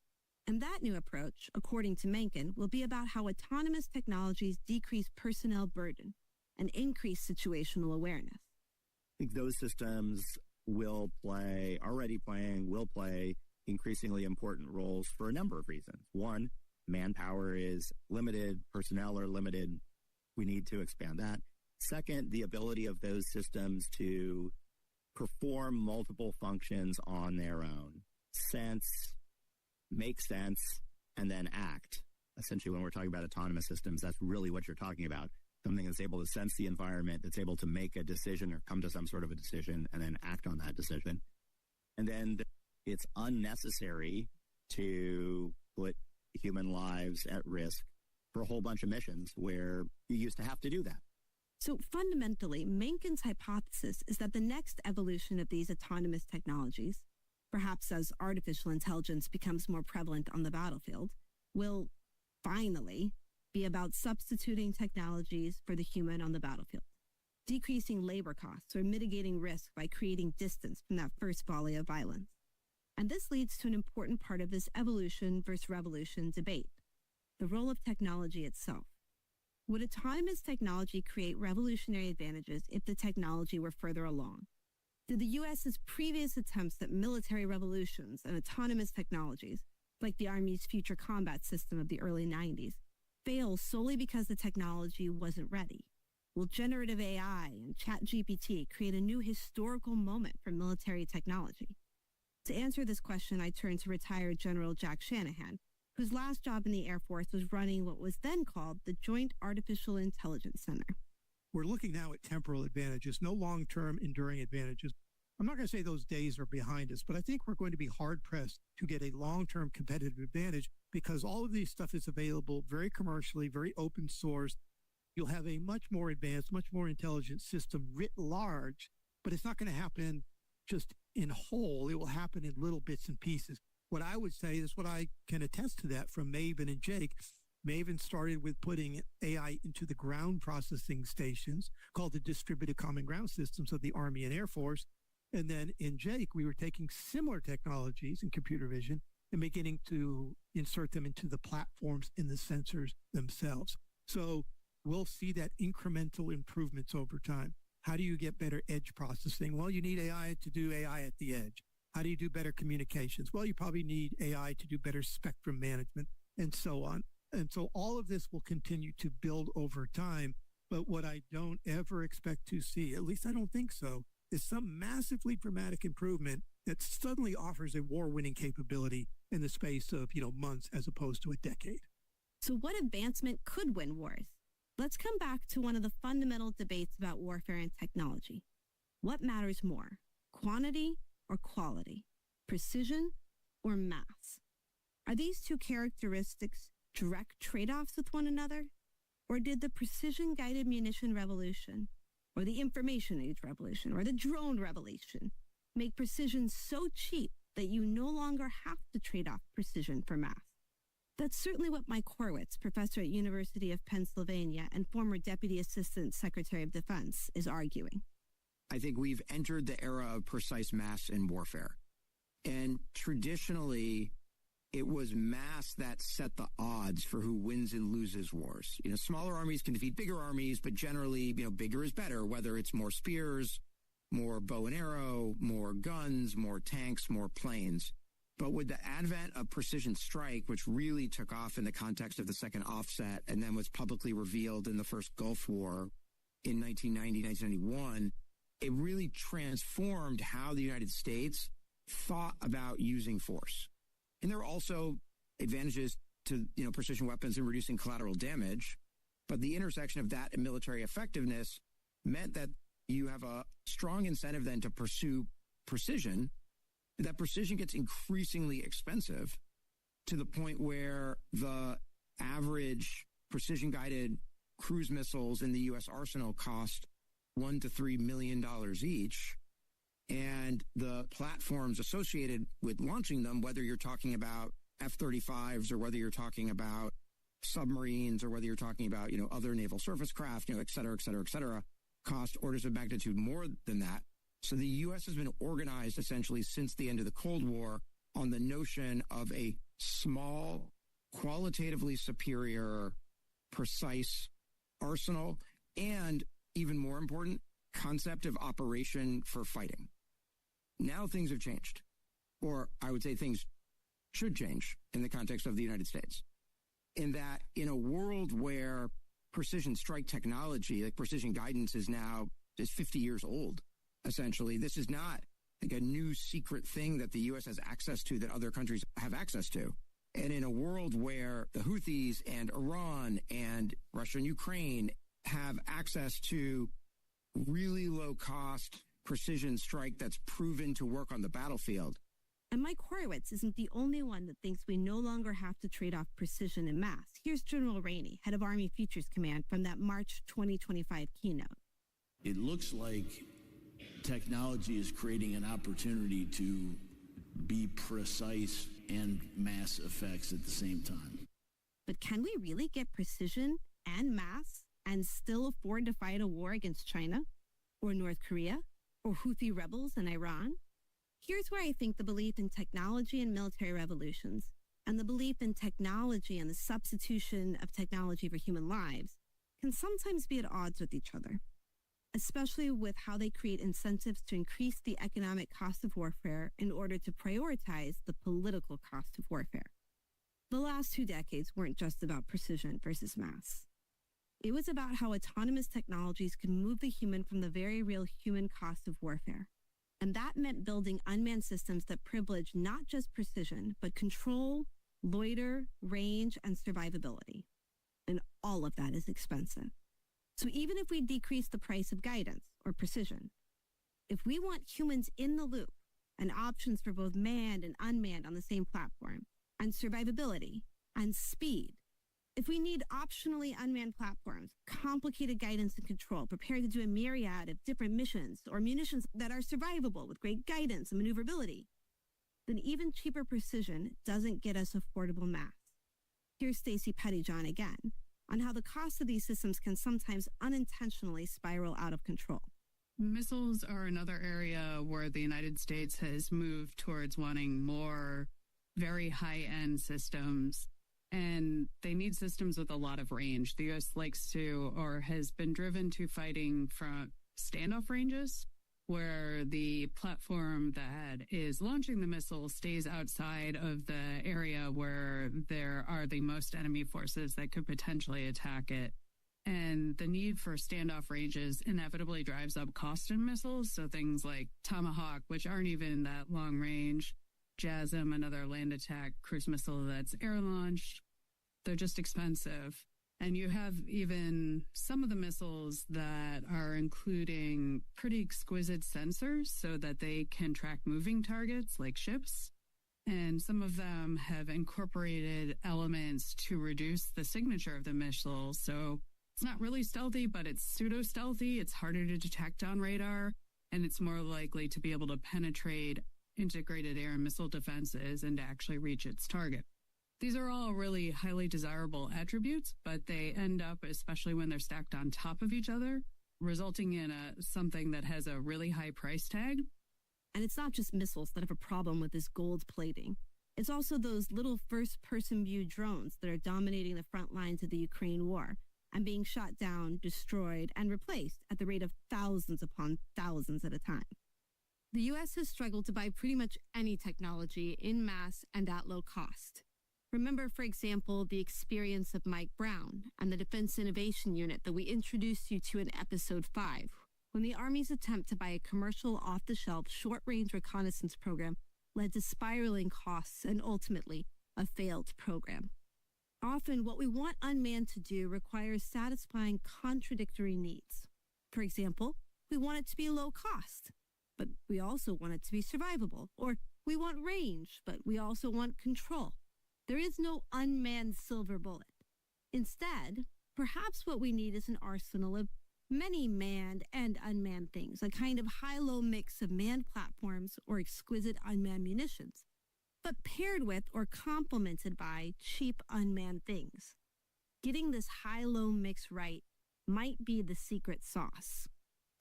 And that new approach, according to Mencken, will be about how autonomous technologies decrease personnel burden and increase situational awareness. I think those systems will play increasingly important roles for a number of reasons. One, manpower is limited, personnel are limited. We need to expand that. Second, the ability of those systems to perform multiple functions on their own. Sense, make sense, and then act. Essentially, when we're talking about autonomous systems, that's really what you're talking about. Something that's able to sense the environment, that's able to make a decision or come to some sort of a decision and then act on that decision. And then it's unnecessary to put human lives at risk for a whole bunch of missions where you used to have to do that. So fundamentally, Mencken's hypothesis is that the next evolution of these autonomous technologies, perhaps as artificial intelligence becomes more prevalent on the battlefield, will finally be about substituting technologies for the human on the battlefield, decreasing labor costs or mitigating risk by creating distance from that first volley of violence. And this leads to an important part of this evolution versus revolution debate, the role of technology itself. Would autonomous technology create revolutionary advantages if the technology were further along? Did the U.S.'s previous attempts at military revolutions and autonomous technologies, like the Army's Future Combat System of the early 90s, fail solely because the technology wasn't ready? Will generative AI and ChatGPT create a new historical moment for military technology? To answer this question, I turn to retired General Jack Shanahan, whose last job in the Air Force was running what was then called the Joint Artificial Intelligence Center. We're looking now at temporal advantages, no long-term enduring advantages. I'm not going to say those days are behind us, but I think we're going to be hard-pressed to get a long-term competitive advantage because all of these stuff is available very commercially, very open source. You'll have a much more advanced, much more intelligent system writ large, but it's not going to happen just in whole. It will happen in little bits and pieces. What I would say is what I can attest to that from Maven and Jake. Maven started with putting AI into the ground processing stations called the Distributed Common Ground Systems of the Army and Air Force. And then in Jake, we were taking similar technologies in computer vision and beginning to insert them into the platforms in the sensors themselves. So we'll see that incremental improvements over time. How do you get better edge processing? Well, you need AI to do AI at the edge. How do you do better communications? Well, you probably need AI to do better spectrum management and so on. And so all of this will continue to build over time. But what I don't ever expect to see, at least I don't think so, is some massively dramatic improvement that suddenly offers a war-winning capability in the space of, months as opposed to a decade. So what advancement could win wars? Let's come back to one of the fundamental debates about warfare and technology. What matters more, quantity or quality, precision or mass? Are these two characteristics direct trade-offs with one another? Or did the precision-guided munition revolution, or the information age revolution, or the drone revolution make precision so cheap that you no longer have to trade off precision for mass? That's certainly what Mike Horwitz, professor at University of Pennsylvania and former Deputy Assistant Secretary of Defense, is arguing. I think we've entered the era of precise mass in warfare. And traditionally, it was mass that set the odds for who wins and loses wars. Smaller armies can defeat bigger armies, but generally, bigger is better, whether it's more spears, more bow and arrow, more guns, more tanks, more planes. But with the advent of precision strike, which really took off in the context of the second offset and then was publicly revealed in the first Gulf War in 1990, 1991, it really transformed how the United States thought about using force. And there are also advantages to, precision weapons in reducing collateral damage. But the intersection of that and military effectiveness meant that you have a strong incentive then to pursue precision that precision gets increasingly expensive to the point where the average precision-guided cruise missiles in the U.S. arsenal cost $1 to $3 million each. And the platforms associated with launching them, whether you're talking about F-35s or whether you're talking about submarines or whether you're talking about, other naval surface craft, et cetera, et cetera, et cetera, cost orders of magnitude more than that. So the U.S. has been organized essentially since the end of the Cold War on the notion of a small, qualitatively superior, precise arsenal and, even more important, concept of operation for fighting. Now things have changed, or I would say things should change in the context of the United States, in that in a world where precision strike technology, like precision guidance, is 50 years old, essentially. This is not like a new secret thing that the U.S. has access to that other countries have access to. And in a world where the Houthis and Iran and Russia and Ukraine have access to really low-cost precision strike that's proven to work on the battlefield. And Mike Horowitz isn't the only one that thinks we no longer have to trade off precision and mass. Here's General Rainey, head of Army Futures Command, from that March 2025 keynote. It looks like technology is creating an opportunity to be precise and mass effects at the same time. But can we really get precision and mass and still afford to fight a war against China or North Korea or Houthi rebels in Iran? Here's where I think the belief in technology and military revolutions and the belief in technology and the substitution of technology for human lives can sometimes be at odds with each other, especially with how they create incentives to increase the economic cost of warfare in order to prioritize the political cost of warfare. The last 2 decades weren't just about precision versus mass. It was about how autonomous technologies could move the human from the very real human cost of warfare. And that meant building unmanned systems that privilege not just precision, but control, loiter, range, and survivability. And all of that is expensive. So even if we decrease the price of guidance or precision, if we want humans in the loop and options for both manned and unmanned on the same platform, and survivability and speed, if we need optionally unmanned platforms, complicated guidance and control, prepared to do a myriad of different missions or munitions that are survivable with great guidance and maneuverability, then even cheaper precision doesn't get us affordable mass. Here's Stacey Pettyjohn again on how the cost of these systems can sometimes unintentionally spiral out of control. Missiles are another area where the United States has moved towards wanting more very high-end systems, and they need systems with a lot of range. The U.S. likes to, or has been driven to, fighting from standoff ranges, where the platform that is launching the missile stays outside of the area where there are the most enemy forces that could potentially attack it. And the need for standoff ranges inevitably drives up cost in missiles. So things like Tomahawk, which aren't even that long range, JASSM, another land attack cruise missile that's air-launched, they're just expensive. And you have even some of the missiles that are including pretty exquisite sensors so that they can track moving targets like ships. And some of them have incorporated elements to reduce the signature of the missile. So it's not really stealthy, but it's pseudo-stealthy. It's harder to detect on radar, and it's more likely to be able to penetrate integrated air and missile defenses and to actually reach its target. These are all really highly desirable attributes, but they end up, especially when they're stacked on top of each other, resulting in something that has a really high price tag. And it's not just missiles that have a problem with this gold plating. It's also those little first-person view drones that are dominating the front lines of the Ukraine war and being shot down, destroyed, and replaced at the rate of thousands upon thousands at a time. The U.S. has struggled to buy pretty much any technology in mass and at low cost. Remember, for example, the experience of Mike Brown and the Defense Innovation Unit that we introduced you to in Episode 5, when the Army's attempt to buy a commercial off-the-shelf short-range reconnaissance program led to spiraling costs and ultimately a failed program. Often, what we want unmanned to do requires satisfying contradictory needs. For example, we want it to be low cost, but we also want it to be survivable, or We want range, but we also want control. There is no unmanned silver bullet. Instead, perhaps what we need is an arsenal of many manned and unmanned things, a kind of high-low mix of manned platforms or exquisite unmanned munitions, but paired with or complemented by cheap unmanned things. Getting this high-low mix right might be the secret sauce.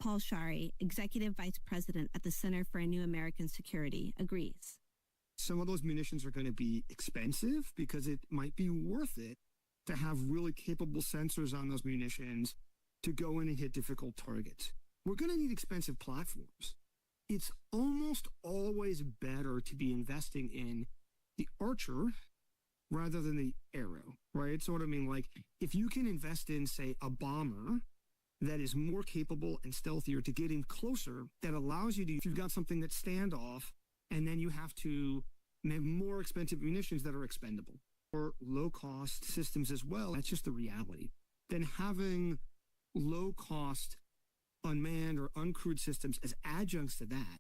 Paul Shari, Executive Vice President at the Center for a New American Security, agrees. Some of those munitions are going to be expensive because it might be worth it to have really capable sensors on those munitions to go in and hit difficult targets. We're going to need expensive platforms. It's almost always better to be investing in the Archer rather than the Arrow, right? So what I mean, like, if you can invest in, say, a bomber that is more capable and stealthier to get in closer, that allows you to, if you've got something that's standoff, and then you have to have more expensive munitions that are expendable, or low-cost systems as well, that's just the reality. Then having low-cost unmanned or uncrewed systems as adjuncts to that,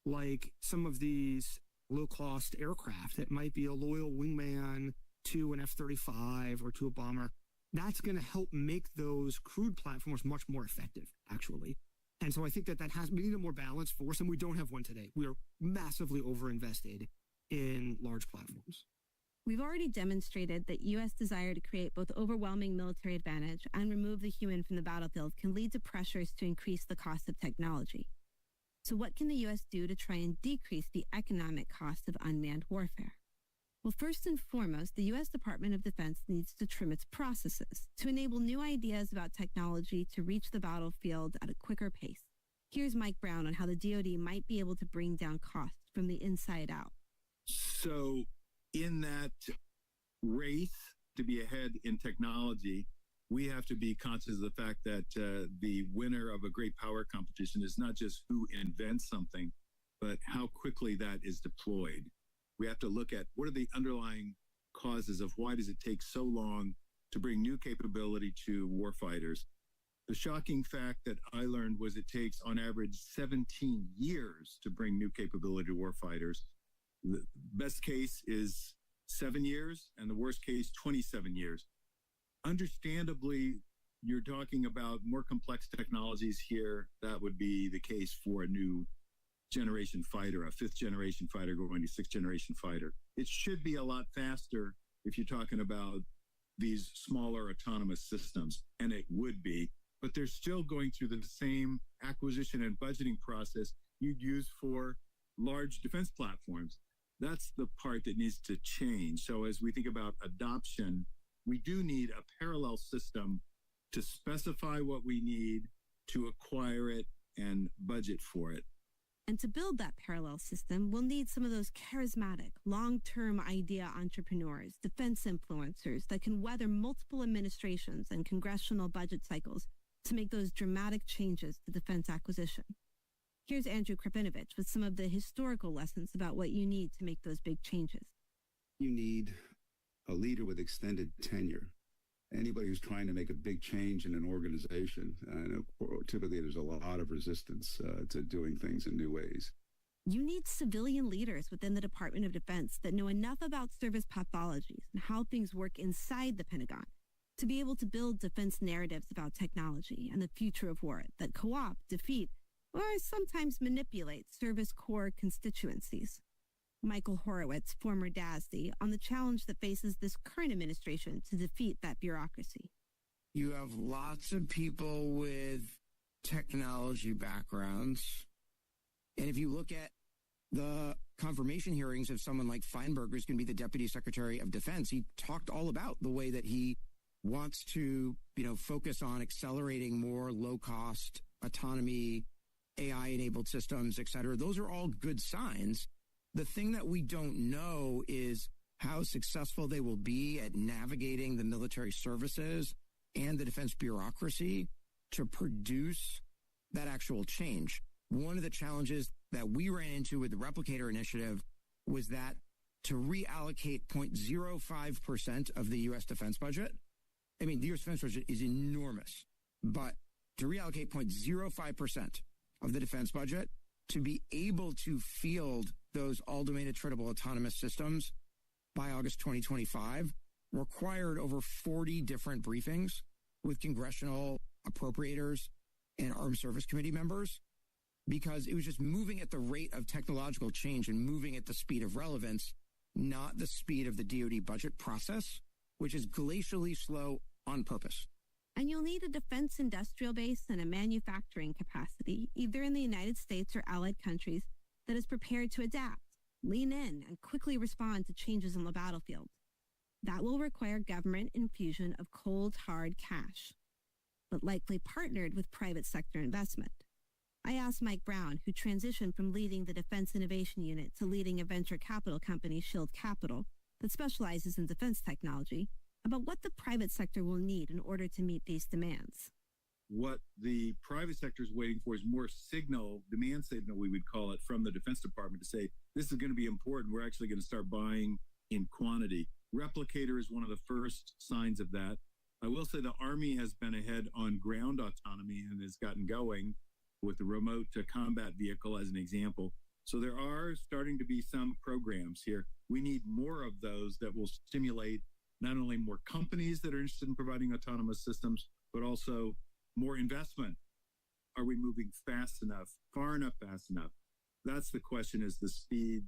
like some of these low-cost aircraft that might be a loyal wingman to an F-35 or to a bomber, that's going to help make those crewed platforms much more effective, actually. And so I think that we need a more balanced force, and we don't have one today. We are massively overinvested in large platforms. We've already demonstrated that U.S. desire to create both overwhelming military advantage and remove the human from the battlefield can lead to pressures to increase the cost of technology. So what can the U.S. do to try and decrease the economic cost of unmanned warfare? Well, first and foremost, the U.S. Department of Defense needs to trim its processes to enable new ideas about technology to reach the battlefield at a quicker pace. Here's Mike Brown on how the DoD might be able to bring down costs from the inside out. So in that race to be ahead in technology, we have to be conscious of the fact that the winner of a great power competition is not just who invents something, but how quickly that is deployed. We have to look at what are the underlying causes of why does it take so long to bring new capability to warfighters. The shocking fact that I learned was it takes on average 17 years to bring new capability to warfighters. The best case is 7 years, and the worst case, 27 years. Understandably, you're talking about more complex technologies here. That would be the case for a new generation fighter, a fifth generation fighter going to sixth generation fighter. It should be a lot faster if you're talking about these smaller autonomous systems, and it would be, but they're still going through the same acquisition and budgeting process you'd use for large defense platforms. That's the part that needs to change. So as we think about adoption, we do need a parallel system to specify what we need, to acquire it, and budget for it. And to build that parallel system, we'll need some of those charismatic, long-term idea entrepreneurs, defense influencers that can weather multiple administrations and congressional budget cycles to make those dramatic changes to defense acquisition. Here's Andrew Krapinovich with some of the historical lessons about what you need to make those big changes. You need a leader with extended tenure. Anybody who's trying to make a big change in an organization, I know typically there's a lot of resistance to doing things in new ways. You need civilian leaders within the Department of Defense that know enough about service pathologies and how things work inside the Pentagon to be able to build defense narratives about technology and the future of war that co-opt, defeat, or sometimes manipulate service corps constituencies. Michael Horowitz, former DASD, on the challenge that faces this current administration to defeat that bureaucracy. You have lots of people with technology backgrounds. And if you look at the confirmation hearings of someone like Feinberg, who's going to be the Deputy Secretary of Defense, he talked all about the way that he wants to, focus on accelerating more low-cost autonomy, AI-enabled systems, et cetera. Those are all good signs. The thing that we don't know is how successful they will be at navigating the military services and the defense bureaucracy to produce that actual change. One of the challenges that we ran into with the Replicator Initiative was that to reallocate 0.05% of the U.S. defense budget, the U.S. defense budget is enormous, but to reallocate 0.05% of the defense budget to be able to field those all-domain attritable autonomous systems by August 2025 required over 40 different briefings with congressional appropriators and Armed Service Committee members, because it was just moving at the rate of technological change and moving at the speed of relevance, not the speed of the DoD budget process, which is glacially slow on purpose. And you'll need a defense industrial base and a manufacturing capacity, either in the United States or allied countries, that is prepared to adapt, lean in, and quickly respond to changes on the battlefield. That will require government infusion of cold, hard cash, but likely partnered with private sector investment. I asked Mike Brown, who transitioned from leading the Defense Innovation Unit to leading a venture capital company, Shield Capital, that specializes in defense technology, about what the private sector will need in order to meet these demands. What the private sector is waiting for is more signal, demand signal, we would call it, from the Defense Department to say, this is going to be important. We're actually going to start buying in quantity. Replicator is one of the first signs of that. I will say the Army has been ahead on ground autonomy and has gotten going with the remote combat vehicle as an example. So there are starting to be some programs here. We need more of those that will stimulate not only more companies that are interested in providing autonomous systems, but also more investment. Are we moving fast enough, far enough, fast enough? That's the question, is the speed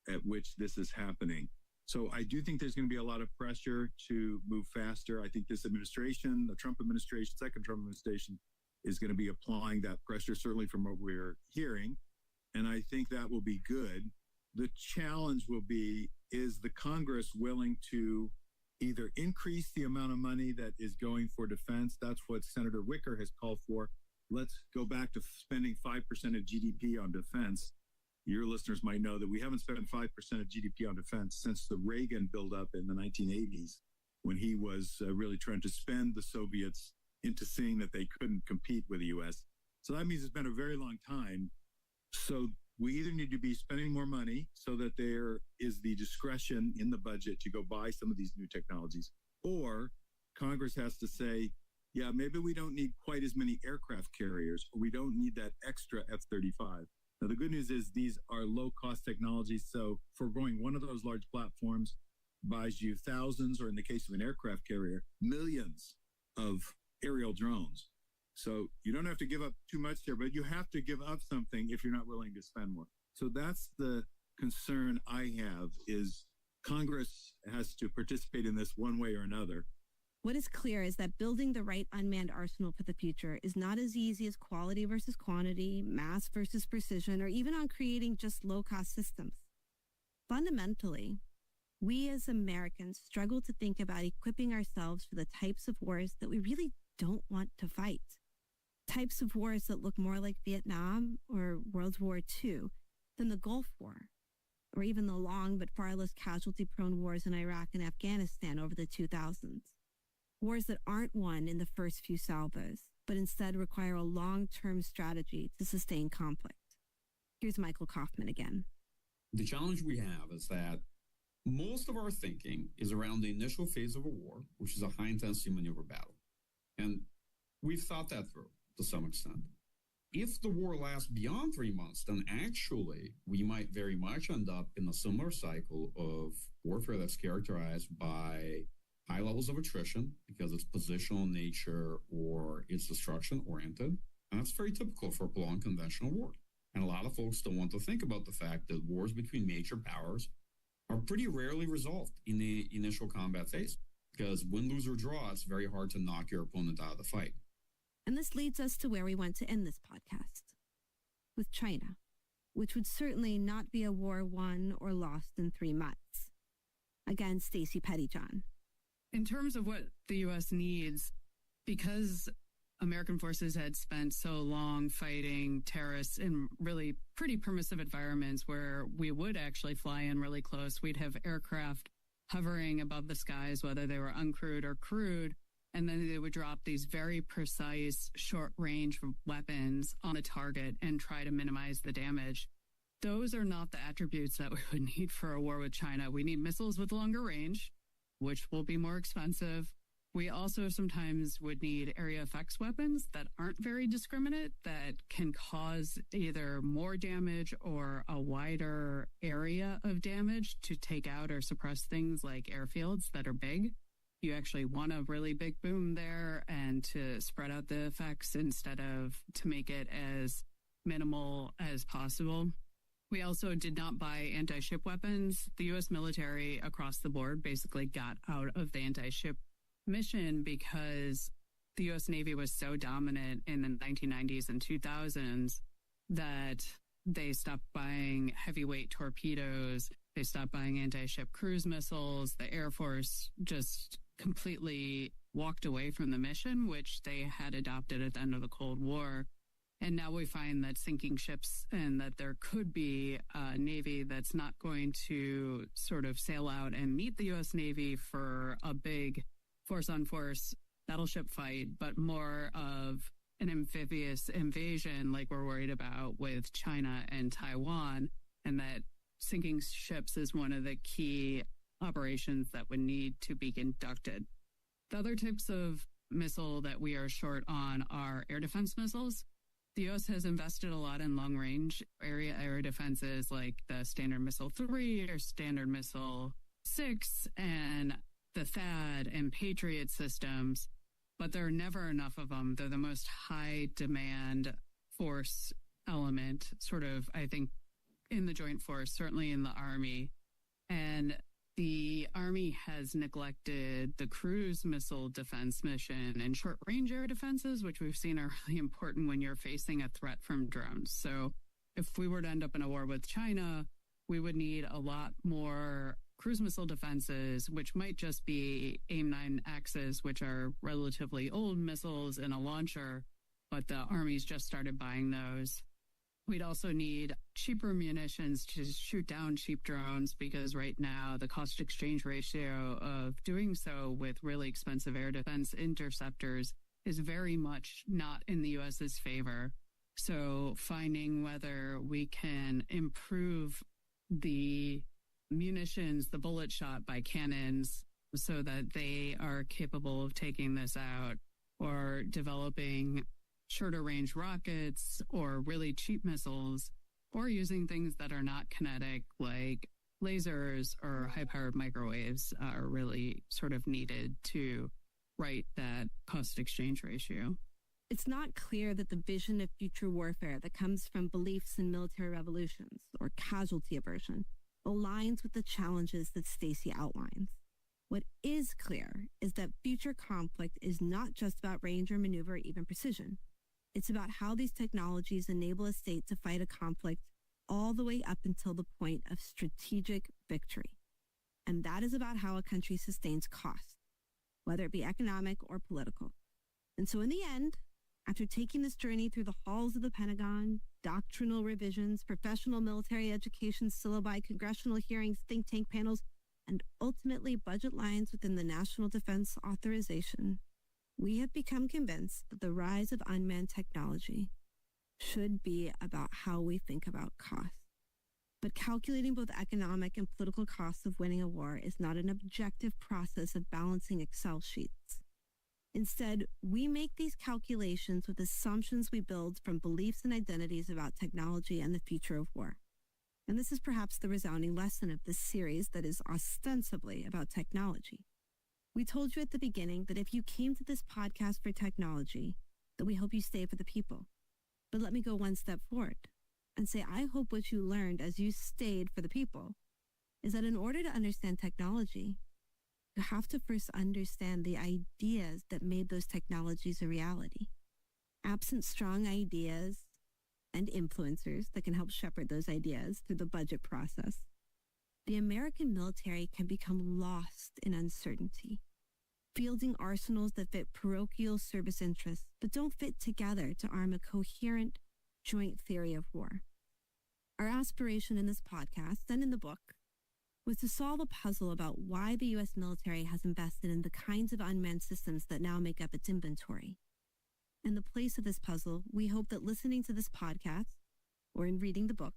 at which this is happening. So I do think there's going to be a lot of pressure to move faster. I think this administration, the Trump administration, second Trump administration, is going to be applying that pressure, certainly from what we're hearing. And I think that will be good. The challenge will be, is the Congress willing to either increase the amount of money that is going for defense? That's what Senator Wicker has called for. Let's go back to spending 5% of GDP on defense. Your listeners might know that we haven't spent 5% of GDP on defense since the Reagan buildup in the 1980s, when he was really trying to spend the Soviets into seeing that they couldn't compete with the U.S. So that means it's been a very long time. So we either need to be spending more money so that there is the discretion in the budget to go buy some of these new technologies, or Congress has to say, yeah, maybe we don't need quite as many aircraft carriers, or we don't need that extra F-35. Now, the good news is these are low-cost technologies, so foregoing one of those large platforms buys you thousands, or in the case of an aircraft carrier, millions of aerial drones. So you don't have to give up too much there, but you have to give up something if you're not willing to spend more. So that's the concern I have, is Congress has to participate in this one way or another. What is clear is that building the right unmanned arsenal for the future is not as easy as quality versus quantity, mass versus precision, or even on creating just low-cost systems. Fundamentally, we as Americans struggle to think about equipping ourselves for the types of wars that we really don't want to fight. Types of wars that look more like Vietnam or World War II than the Gulf War, or even the long but far less casualty-prone wars in Iraq and Afghanistan over the 2000s. Wars that aren't won in the first few salvos, but instead require a long-term strategy to sustain conflict. Here's Michael Kaufman again. The challenge we have is that most of our thinking is around the initial phase of a war, which is a high-intensity maneuver battle. And we've thought that through to some extent. If the war lasts beyond 3 months, then actually we might very much end up in a similar cycle of warfare that's characterized by high levels of attrition because it's positional in nature or it's destruction-oriented. And that's very typical for a prolonged conventional war. And a lot of folks don't want to think about the fact that wars between major powers are pretty rarely resolved in the initial combat phase, because win, lose, or draw, it's very hard to knock your opponent out of the fight. And this leads us to where we want to end this podcast, with China, which would certainly not be a war won or lost in 3 months. Again, Stacey Pettyjohn. In terms of what the U.S. needs, because American forces had spent so long fighting terrorists in really pretty permissive environments where we would actually fly in really close, we'd have aircraft hovering above the skies, whether they were uncrewed or crewed, and then they would drop these very precise short-range weapons on a target and try to minimize the damage. Those are not the attributes that we would need for a war with China. We need missiles with longer range, which will be more expensive, We also sometimes would need area effects weapons that aren't very discriminate, that can cause either more damage or a wider area of damage to take out or suppress things like airfields that are big. You actually want a really big boom there and to spread out the effects instead of to make it as minimal as possible. We also did not buy anti-ship weapons. The U.S. military across the board basically got out of the anti-ship mission because the U.S. Navy was so dominant in the 1990s and 2000s that they stopped buying heavyweight torpedoes. They stopped buying anti-ship cruise missiles. The Air Force just completely walked away from the mission, which they had adopted at the end of the Cold War. And now we find that sinking ships and that there could be a Navy that's not going to sort of sail out and meet the U.S. Navy for a big force-on-force battleship fight, but more of an amphibious invasion like we're worried about with China and Taiwan, and that sinking ships is one of the key operations that would need to be conducted. The other types of missile that we are short on are air defense missiles. The U.S. has invested a lot in long-range area air defenses like the Standard Missile 3 or Standard Missile 6 and the THAAD and Patriot systems, but there are never enough of them. They're the most high-demand force element, sort of, I think, in the Joint Force, certainly in the Army. And the Army has neglected the cruise missile defense mission and short-range air defenses, which we've seen are really important when you're facing a threat from drones. So if we were to end up in a war with China, we would need a lot more cruise missile defenses, which might just be AIM-9Xs, which are relatively old missiles in a launcher, but the Army's just started buying those. We'd also need cheaper munitions to shoot down cheap drones because right now the cost exchange ratio of doing so with really expensive air defense interceptors is very much not in the U.S.'s favor. So finding whether we can improve the munitions, the bullet shot by cannons so that they are capable of taking this out, or developing shorter range rockets or really cheap missiles, or using things that are not kinetic like lasers or high-powered microwaves are really sort of needed to right that cost exchange ratio. It's not clear that the vision of future warfare that comes from beliefs in military revolutions or casualty aversion aligns with the challenges that Stacy outlines. What is clear is that future conflict is not just about range or maneuver or even precision. It's about how these technologies enable a state to fight a conflict all the way up until the point of strategic victory. And that is about how a country sustains cost, whether it be economic or political. And so in the end, after taking this journey through the halls of the Pentagon, doctrinal revisions, professional military education syllabi, congressional hearings, think tank panels, and ultimately budget lines within the National Defense Authorization, we have become convinced that the rise of unmanned technology should be about how we think about cost. But calculating both economic and political costs of winning a war is not an objective process of balancing Excel sheets. Instead, we make these calculations with assumptions we build from beliefs and identities about technology and the future of war. And this is perhaps the resounding lesson of this series that is ostensibly about technology. We told you at the beginning that if you came to this podcast for technology, that we hope you stay for the people. But let me go one step forward and say I hope what you learned as you stayed for the people is that in order to understand technology, you have to first understand the ideas that made those technologies a reality. Absent strong ideas and influencers that can help shepherd those ideas through the budget process, the American military can become lost in uncertainty, fielding arsenals that fit parochial service interests but don't fit together to arm a coherent joint theory of war. Our aspiration in this podcast and in the book was to solve a puzzle about why the U.S. military has invested in the kinds of unmanned systems that now make up its inventory. In the place of this puzzle, we hope that listening to this podcast, or in reading the book,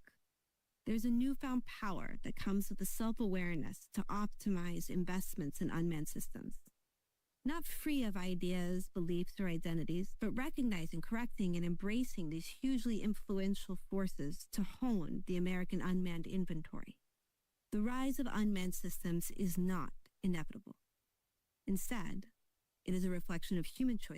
there's a newfound power that comes with the self-awareness to optimize investments in unmanned systems. not free of ideas, beliefs, or identities, but recognizing, correcting, and embracing these hugely influential forces to hone the American unmanned inventory. The rise of unmanned systems is not inevitable. Instead, it is a reflection of human choices